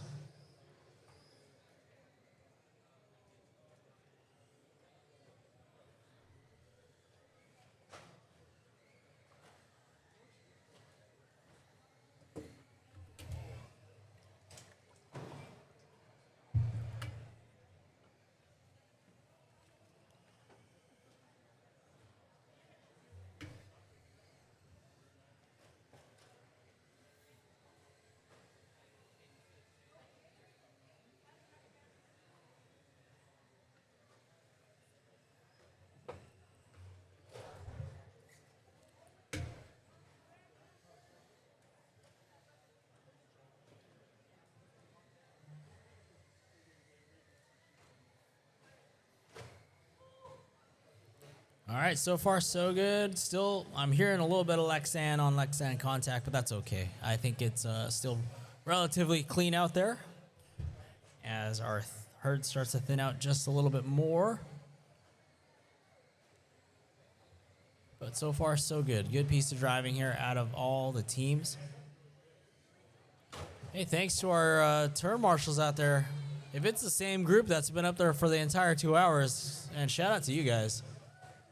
All right, so far so good. Still, I'm hearing a little bit of Lexan on Lexan contact, but that's okay. I think it's still relatively clean out there as our herd starts to thin out just a little bit more. But so far so good. Good piece of driving here out of all the teams. Hey, thanks to our turn marshals out there. If it's the same group that's been up there for the entire 2 hours, and shout out to you guys.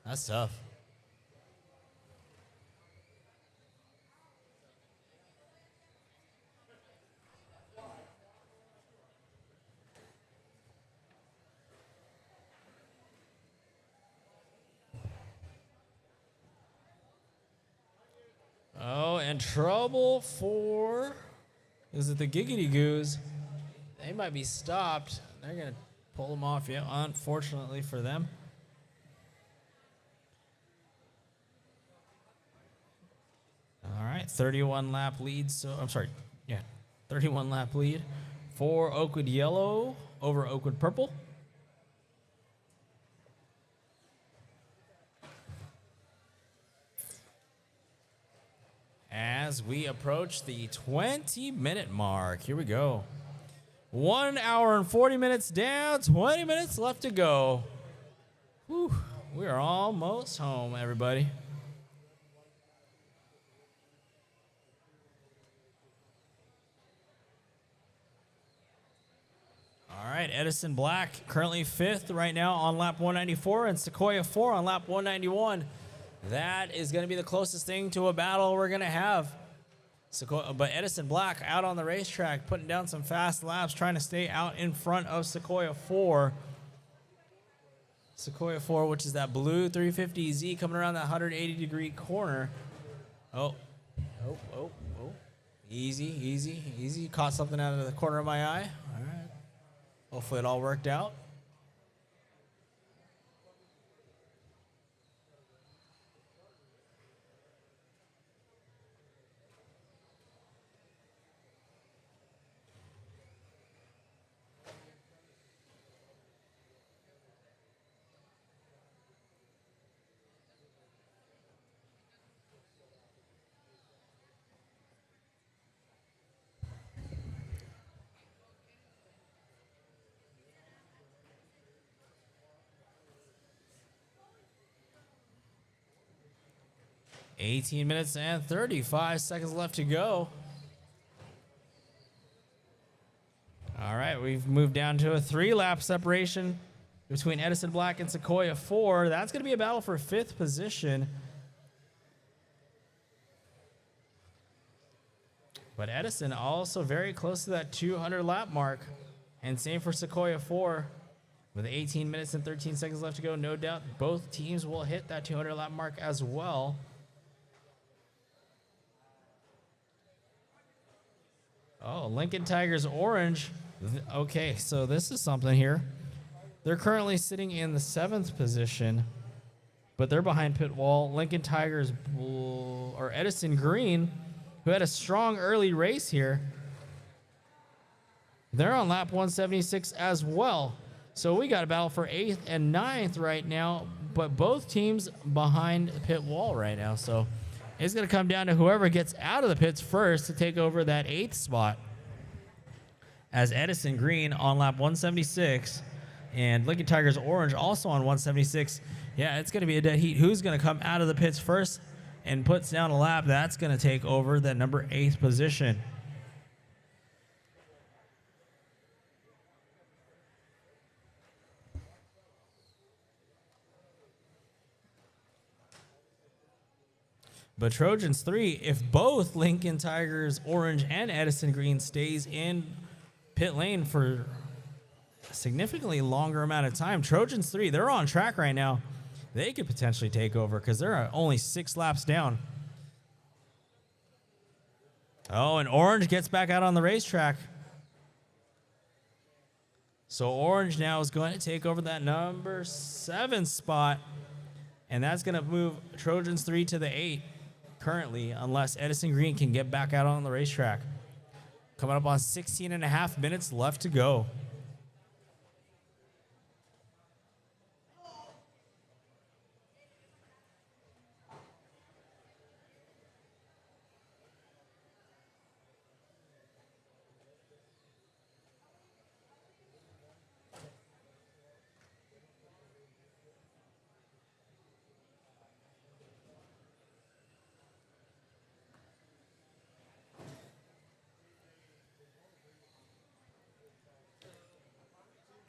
That's tough. Oh, and trouble for... Is it the Giggity Goos? They might be stopped. They're going to pull them off, yeah, unfortunately for them. All right, 31 lap lead. So I'm sorry, yeah, 31 lap lead for Oakwood Yellow over Oakwood Purple. As we approach the 20-minute mark, here we go. 1 hour and 40 minutes down, 20 minutes left to go. Whew, we are almost home, everybody. All right, Edison Black currently 5th right now on lap 194, and Sequoia 4 on lap 191. That is going to be the closest thing to a battle we're going to have. But Edison Black out on the racetrack, putting down some fast laps, trying to stay out in front of Sequoia 4. Sequoia 4, which is that blue 350Z coming around that 180-degree corner. Oh. Easy. Caught something out of the corner of my eye. All right. Hopefully it all worked out. $18 minutes and 35 seconds left to go. All right, we've moved down to a 3-lap separation between Edison Black and Sequoia 4. That's going to be a battle for 5th position. But Edison also very close to that 200-lap mark. And same for Sequoia 4. With 18 minutes and 13 seconds left to go, no doubt both teams will hit that 200-lap mark as well. Oh, Lincoln Tigers orange. Okay, so this is something here. They're currently sitting in the 7th position, but they're behind pit wall. Lincoln Tigers or Edison Green, who had a strong early race here. They're on lap 176 as well. So we got a battle for 8th and 9th right now, but both teams behind pit wall right now. So it's going to come down to whoever gets out of the pits first to take over that 8th spot. As Edison Green on lap 176 and Lincoln Tigers Orange also on 176. Yeah, it's going to be a dead heat. Who's going to come out of the pits first and puts down a lap? That's going to take over the number 8th position. But Trojans 3, if both Lincoln Tigers Orange and Edison Green stays in pit lane for a significantly longer amount of time, Trojans 3, they're on track right now. They could potentially take over because they're only 6 laps down. Oh, and Orange gets back out on the racetrack. So Orange now is going to take over that number 7 spot. And that's going to move Trojans 3 to the 8 currently, unless Edison Green can get back out on the racetrack. Coming up on 16 and a half minutes left to go.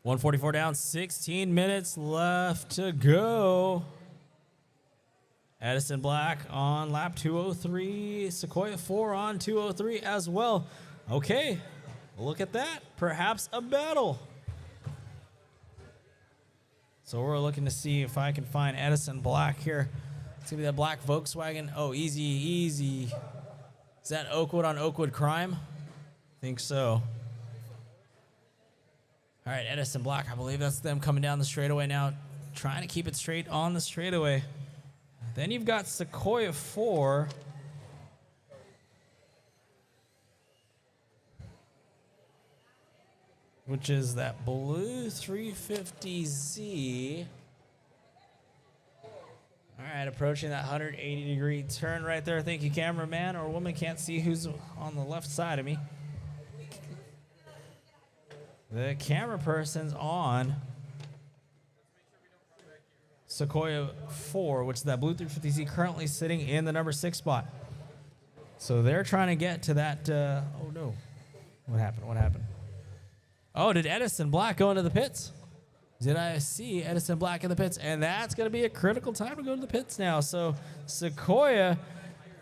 $144 down, 16 minutes left to go. Edison Black on lap 203. Sequoia 4 on 203 as well. Okay, look at that. Perhaps a battle. So we're looking to see if I can find Edison Black here. It's going to be that black Volkswagen. Oh, easy. Is that Oakwood on Oakwood crime? I think so. All right, Edison Black, I believe that's them coming down the straightaway now, trying to keep it straight on the straightaway. Then you've got Sequoia 4. Which is that blue 350Z. All right, approaching that 180-degree turn right there. Thank you, cameraman or woman. Can't see who's on the left side of me. The camera person's on Sequoia 4, which is that blue 350Z currently sitting in the number 6 spot. So they're trying to get to that. Oh, no. What happened? Oh, did Edison Black go into the pits? Did I see Edison Black in the pits? And that's going to be a critical time to go to the pits now. So Sequoia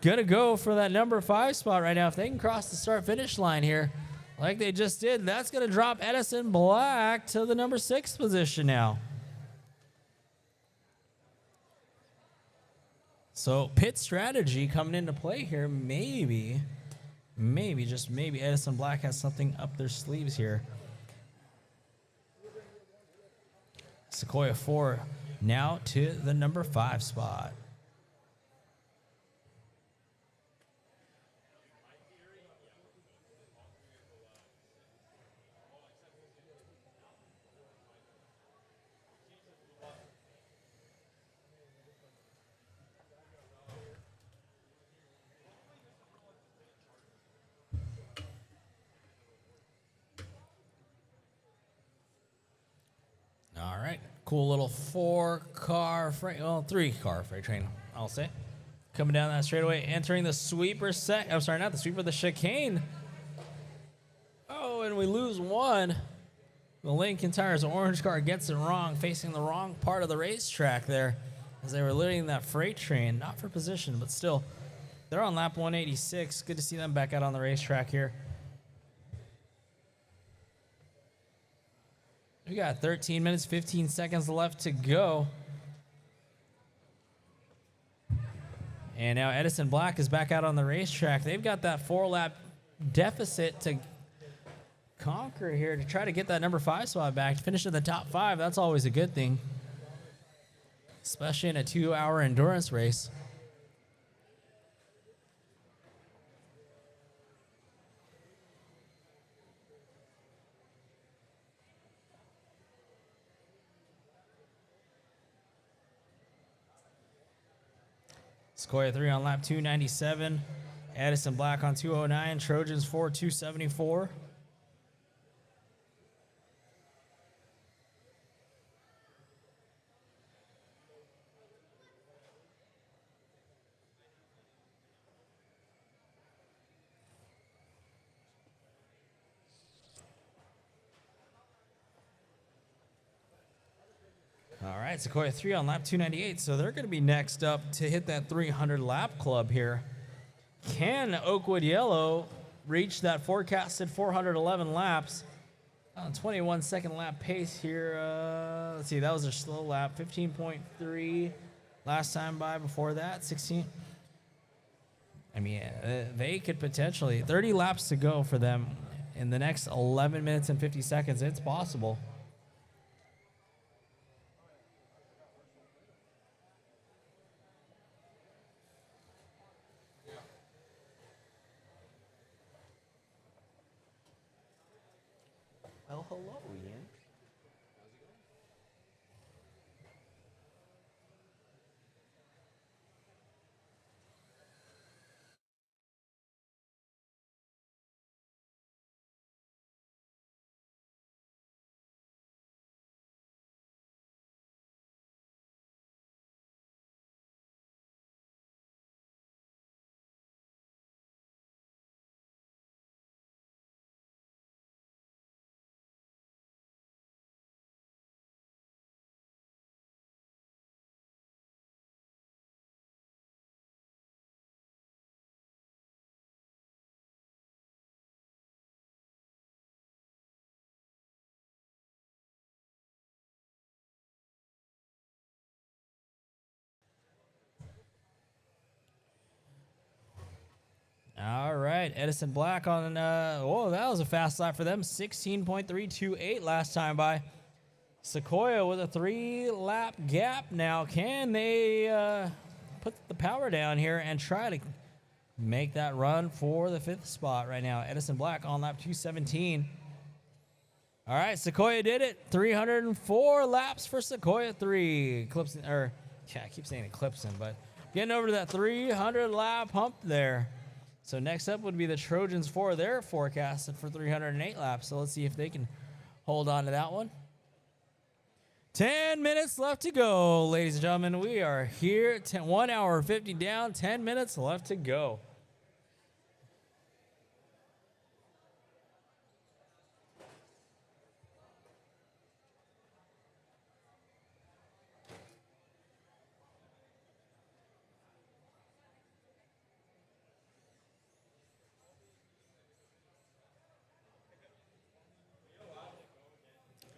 going to go for that number 5 spot right now. If they can cross the start-finish line here like they just did, that's going to drop Edison Black to the number 6 position now. So pit strategy coming into play here. Maybe, just maybe Edison Black has something up their sleeves here. Sequoia 4 now to the number 5 spot. All right, cool little 3-car freight train, I'll say. Coming down that straightaway, entering the sweeper I'm sorry, not the sweeper, the chicane. Oh, and we lose one. The Lincoln Tires orange car gets it wrong, facing the wrong part of the racetrack there as they were leading that freight train. Not for position, but still, they're on lap 186. Good to see them back out on the racetrack here. We got 13 minutes, 15 seconds left to go. And now Edison Black is back out on the racetrack. They've got that 4-lap deficit to conquer here to try to get that number 5 spot back. To finish in the top 5, that's always a good thing, especially in a 2-hour endurance race. Sequoia 3 on lap 297. Edison Black on 209. Trojans 4, 274. All right, Sequoia 3 on lap 298, so they're going to be next up to hit that 300 lap club here. Can Oakwood Yellow reach that forecasted 411 laps on 21-second lap pace here? Let's see, that was a slow lap, 15.3 last time by. Before that, 16. I mean, they could potentially, 30 laps to go for them in the next 11 minutes and 50 seconds. It's possible. Well, hello, Ian. All right, Edison Black on, that was a fast lap for them. 16.328 last time by. Sequoia with a 3-lap gap now. Can they put the power down here and try to make that run for the 5th spot right now? Edison Black on lap 217. All right, Sequoia did it. 304 laps for Sequoia 3. I keep saying Eclipsing, but getting over to that 300 lap hump there. So next up would be the Trojans 4. They're forecasted for 308 laps. So let's see if they can hold on to that one. 10 minutes left to go, ladies and gentlemen. We are here. 1 hour 50 down, 10 minutes left to go.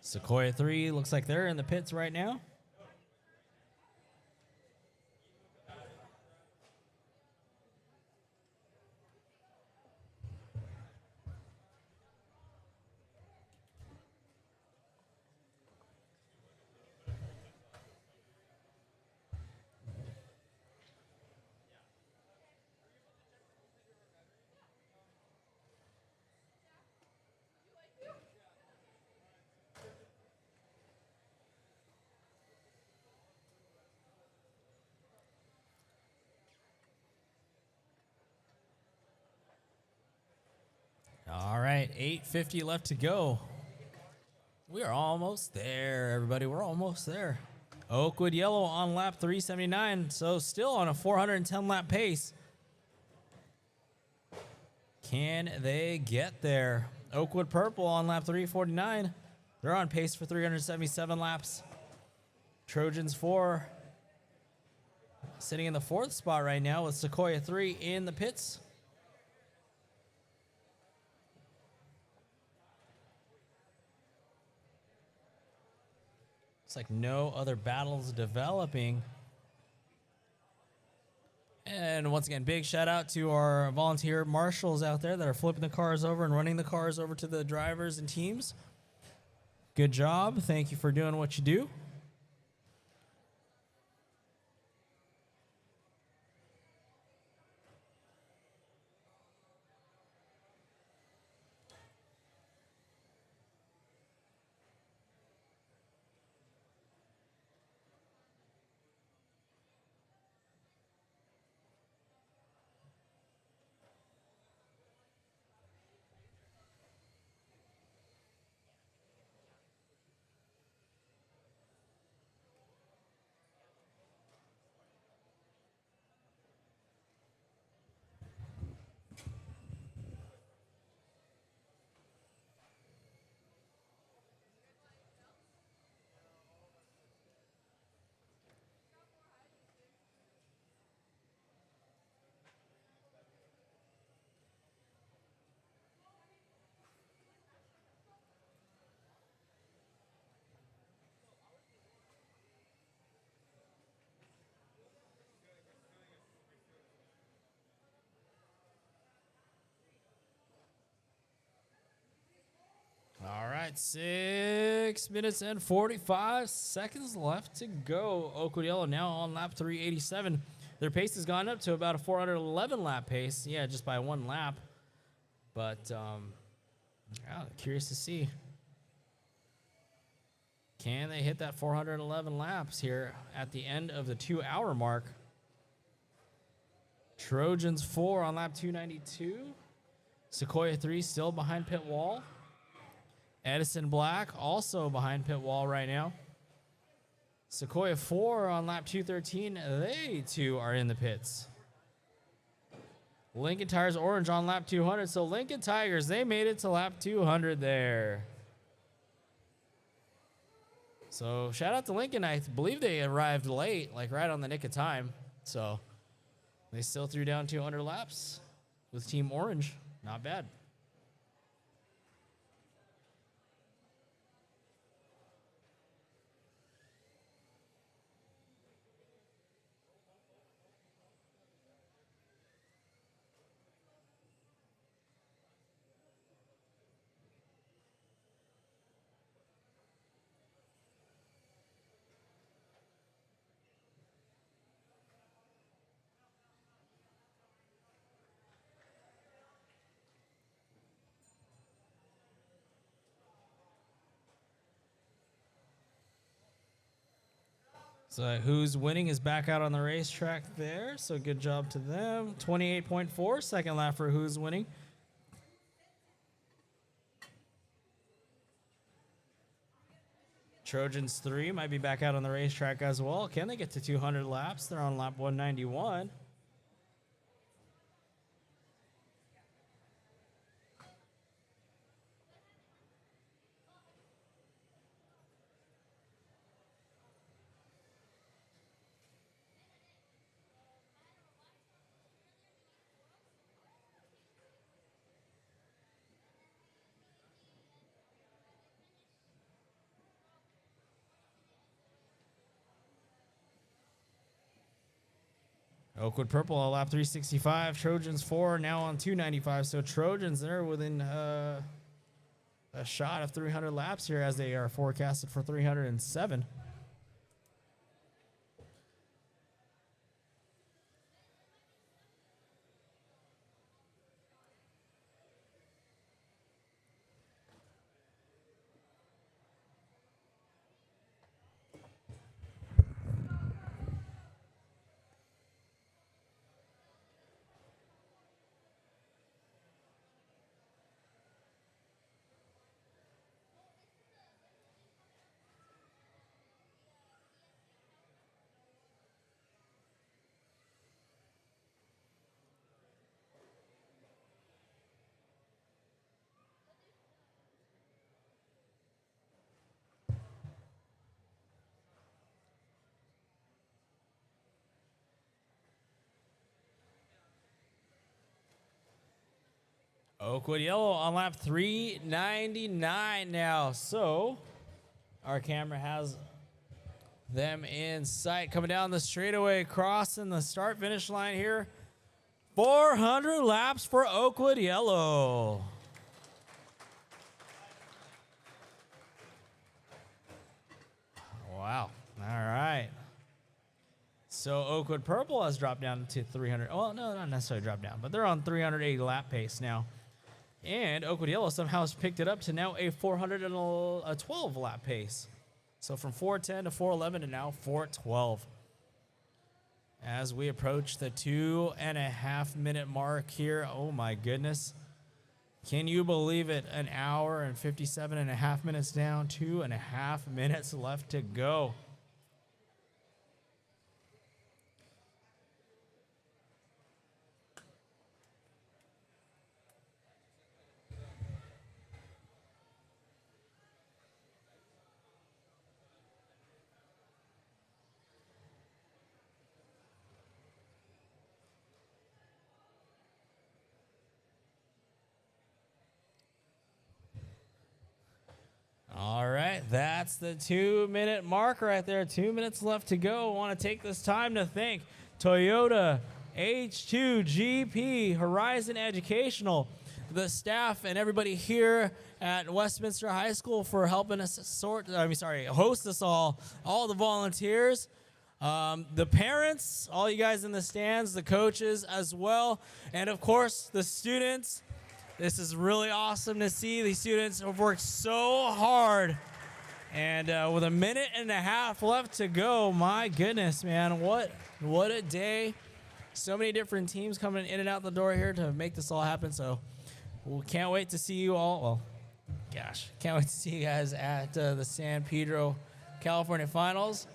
Sequoia 3 looks like they're in the pits right now. All right, 8:50 left to go. We are almost there, everybody. We're almost there. Oakwood Yellow on lap 379, so still on a 410 lap pace. Can they get there? Oakwood Purple on lap 349. They're on pace for 377 laps. Trojans 4 sitting in the 4th spot right now with Sequoia 3 in the pits. It's like no other battles developing. And once again, big shout out to our volunteer marshals out there that are flipping the cars over and running the cars over to the drivers and teams. Good job. Thank you for doing what you do. All right, 6 minutes and 45 seconds left to go. Oakwood Yellow now on lap 387. Their pace has gone up to about a 411 lap pace. Yeah, just by 1 lap. But yeah, curious to see. Can they hit that 411 laps here at the end of the 2-hour mark? Trojans 4 on lap 292. Sequoia 3 still behind pit wall. Edison Black also behind pit wall right now. Sequoia 4 on lap 213. They too are in the pits. Lincoln Tires Orange on lap 200. So Lincoln Tigers, they made it to lap 200 there. So shout out to Lincoln. I believe they arrived late, like right on the nick of time. So they still threw down 200 laps with Team Orange. Not bad. So Who's Winning is back out on the racetrack there. So good job to them. 28.4, second lap for Who's Winning. Trojans 3 might be back out on the racetrack as well. Can they get to 200 laps? They're on lap 191. Oakwood Purple on lap 365. Trojans 4 now on 295. So Trojans, they're within a shot of 300 laps here as they are forecasted for 307. Oakwood Yellow on lap 399 now. So our camera has them in sight coming down the straightaway, crossing the start-finish line here. 400 laps for Oakwood Yellow. Wow. All right. So Oakwood Purple has dropped down to 300. Well, no, not necessarily dropped down, but they're on 380 lap pace now. And Oakwood Yellow somehow has picked it up to now a 412 lap pace. So from 410 to 411 to now 412. As we approach the 2.5 minute mark here. Oh my goodness. Can you believe it? An hour and 57.5 minutes down. 2.5 minutes left to go. All right, that's the 2 minute mark right there. 2 minutes left to go. I want to take this time to thank Toyota, H2GP, Horizon Educational, the staff, and everybody here at Westminster High School for helping us host us all the volunteers, the parents, all you guys in the stands, the coaches as well, and of course the students. This is really awesome to see. These students have worked so hard. And with a minute and a half left to go, my goodness, man, what a day. So many different teams coming in and out the door here to make this all happen. So we can't wait to see you all. Well, gosh, can't wait to see you guys at the San Pedro, California Finals.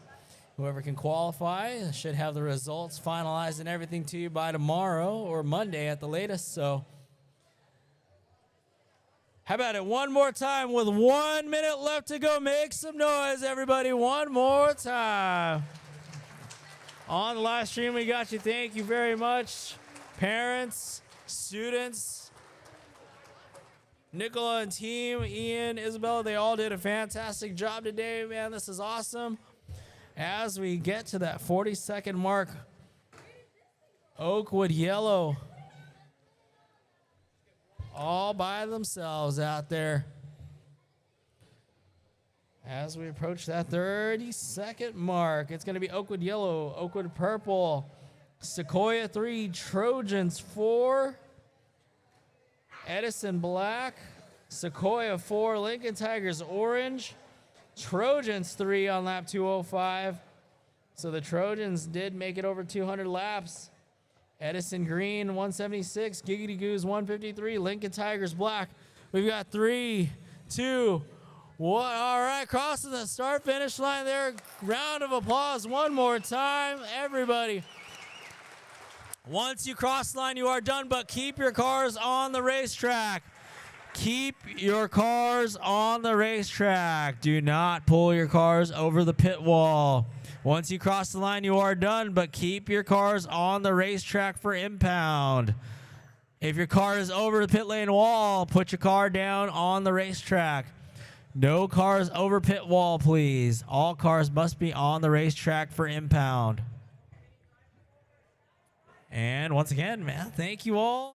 Whoever can qualify should have the results finalized and everything to you by tomorrow or Monday at the latest. So how about it one more time with 1 minute left to go? Make some noise, everybody, one more time. On the live stream, we got you. Thank you very much. Parents, students, Nicola and team, Ian, Isabella, they all did a fantastic job today, man. This is awesome. As we get to that 40-second mark, Oakwood Yellow all by themselves out there. As we approach that 30-second mark, it's going to be Oakwood Yellow, Oakwood Purple, Sequoia 3, Trojans 4, Edison Black, Sequoia 4, Lincoln Tigers Orange, Trojans 3 on lap 205. So the Trojans did make it over 200 laps. Edison Green, 176. Giggity Goose, 153. Lincoln Tigers Black. We've got 3, 2, 1. All right, crossing the start-finish line there. Round of applause one more time, everybody. Once you cross the line, you are done, but keep your cars on the racetrack. Keep your cars on the racetrack. Do not pull your cars over the pit wall. Once you cross the line, you are done, but keep your cars on the racetrack for impound. If your car is over the pit lane wall, put your car down on the racetrack. No cars over pit wall, please. All cars must be on the racetrack for impound. And once again, man, thank you all.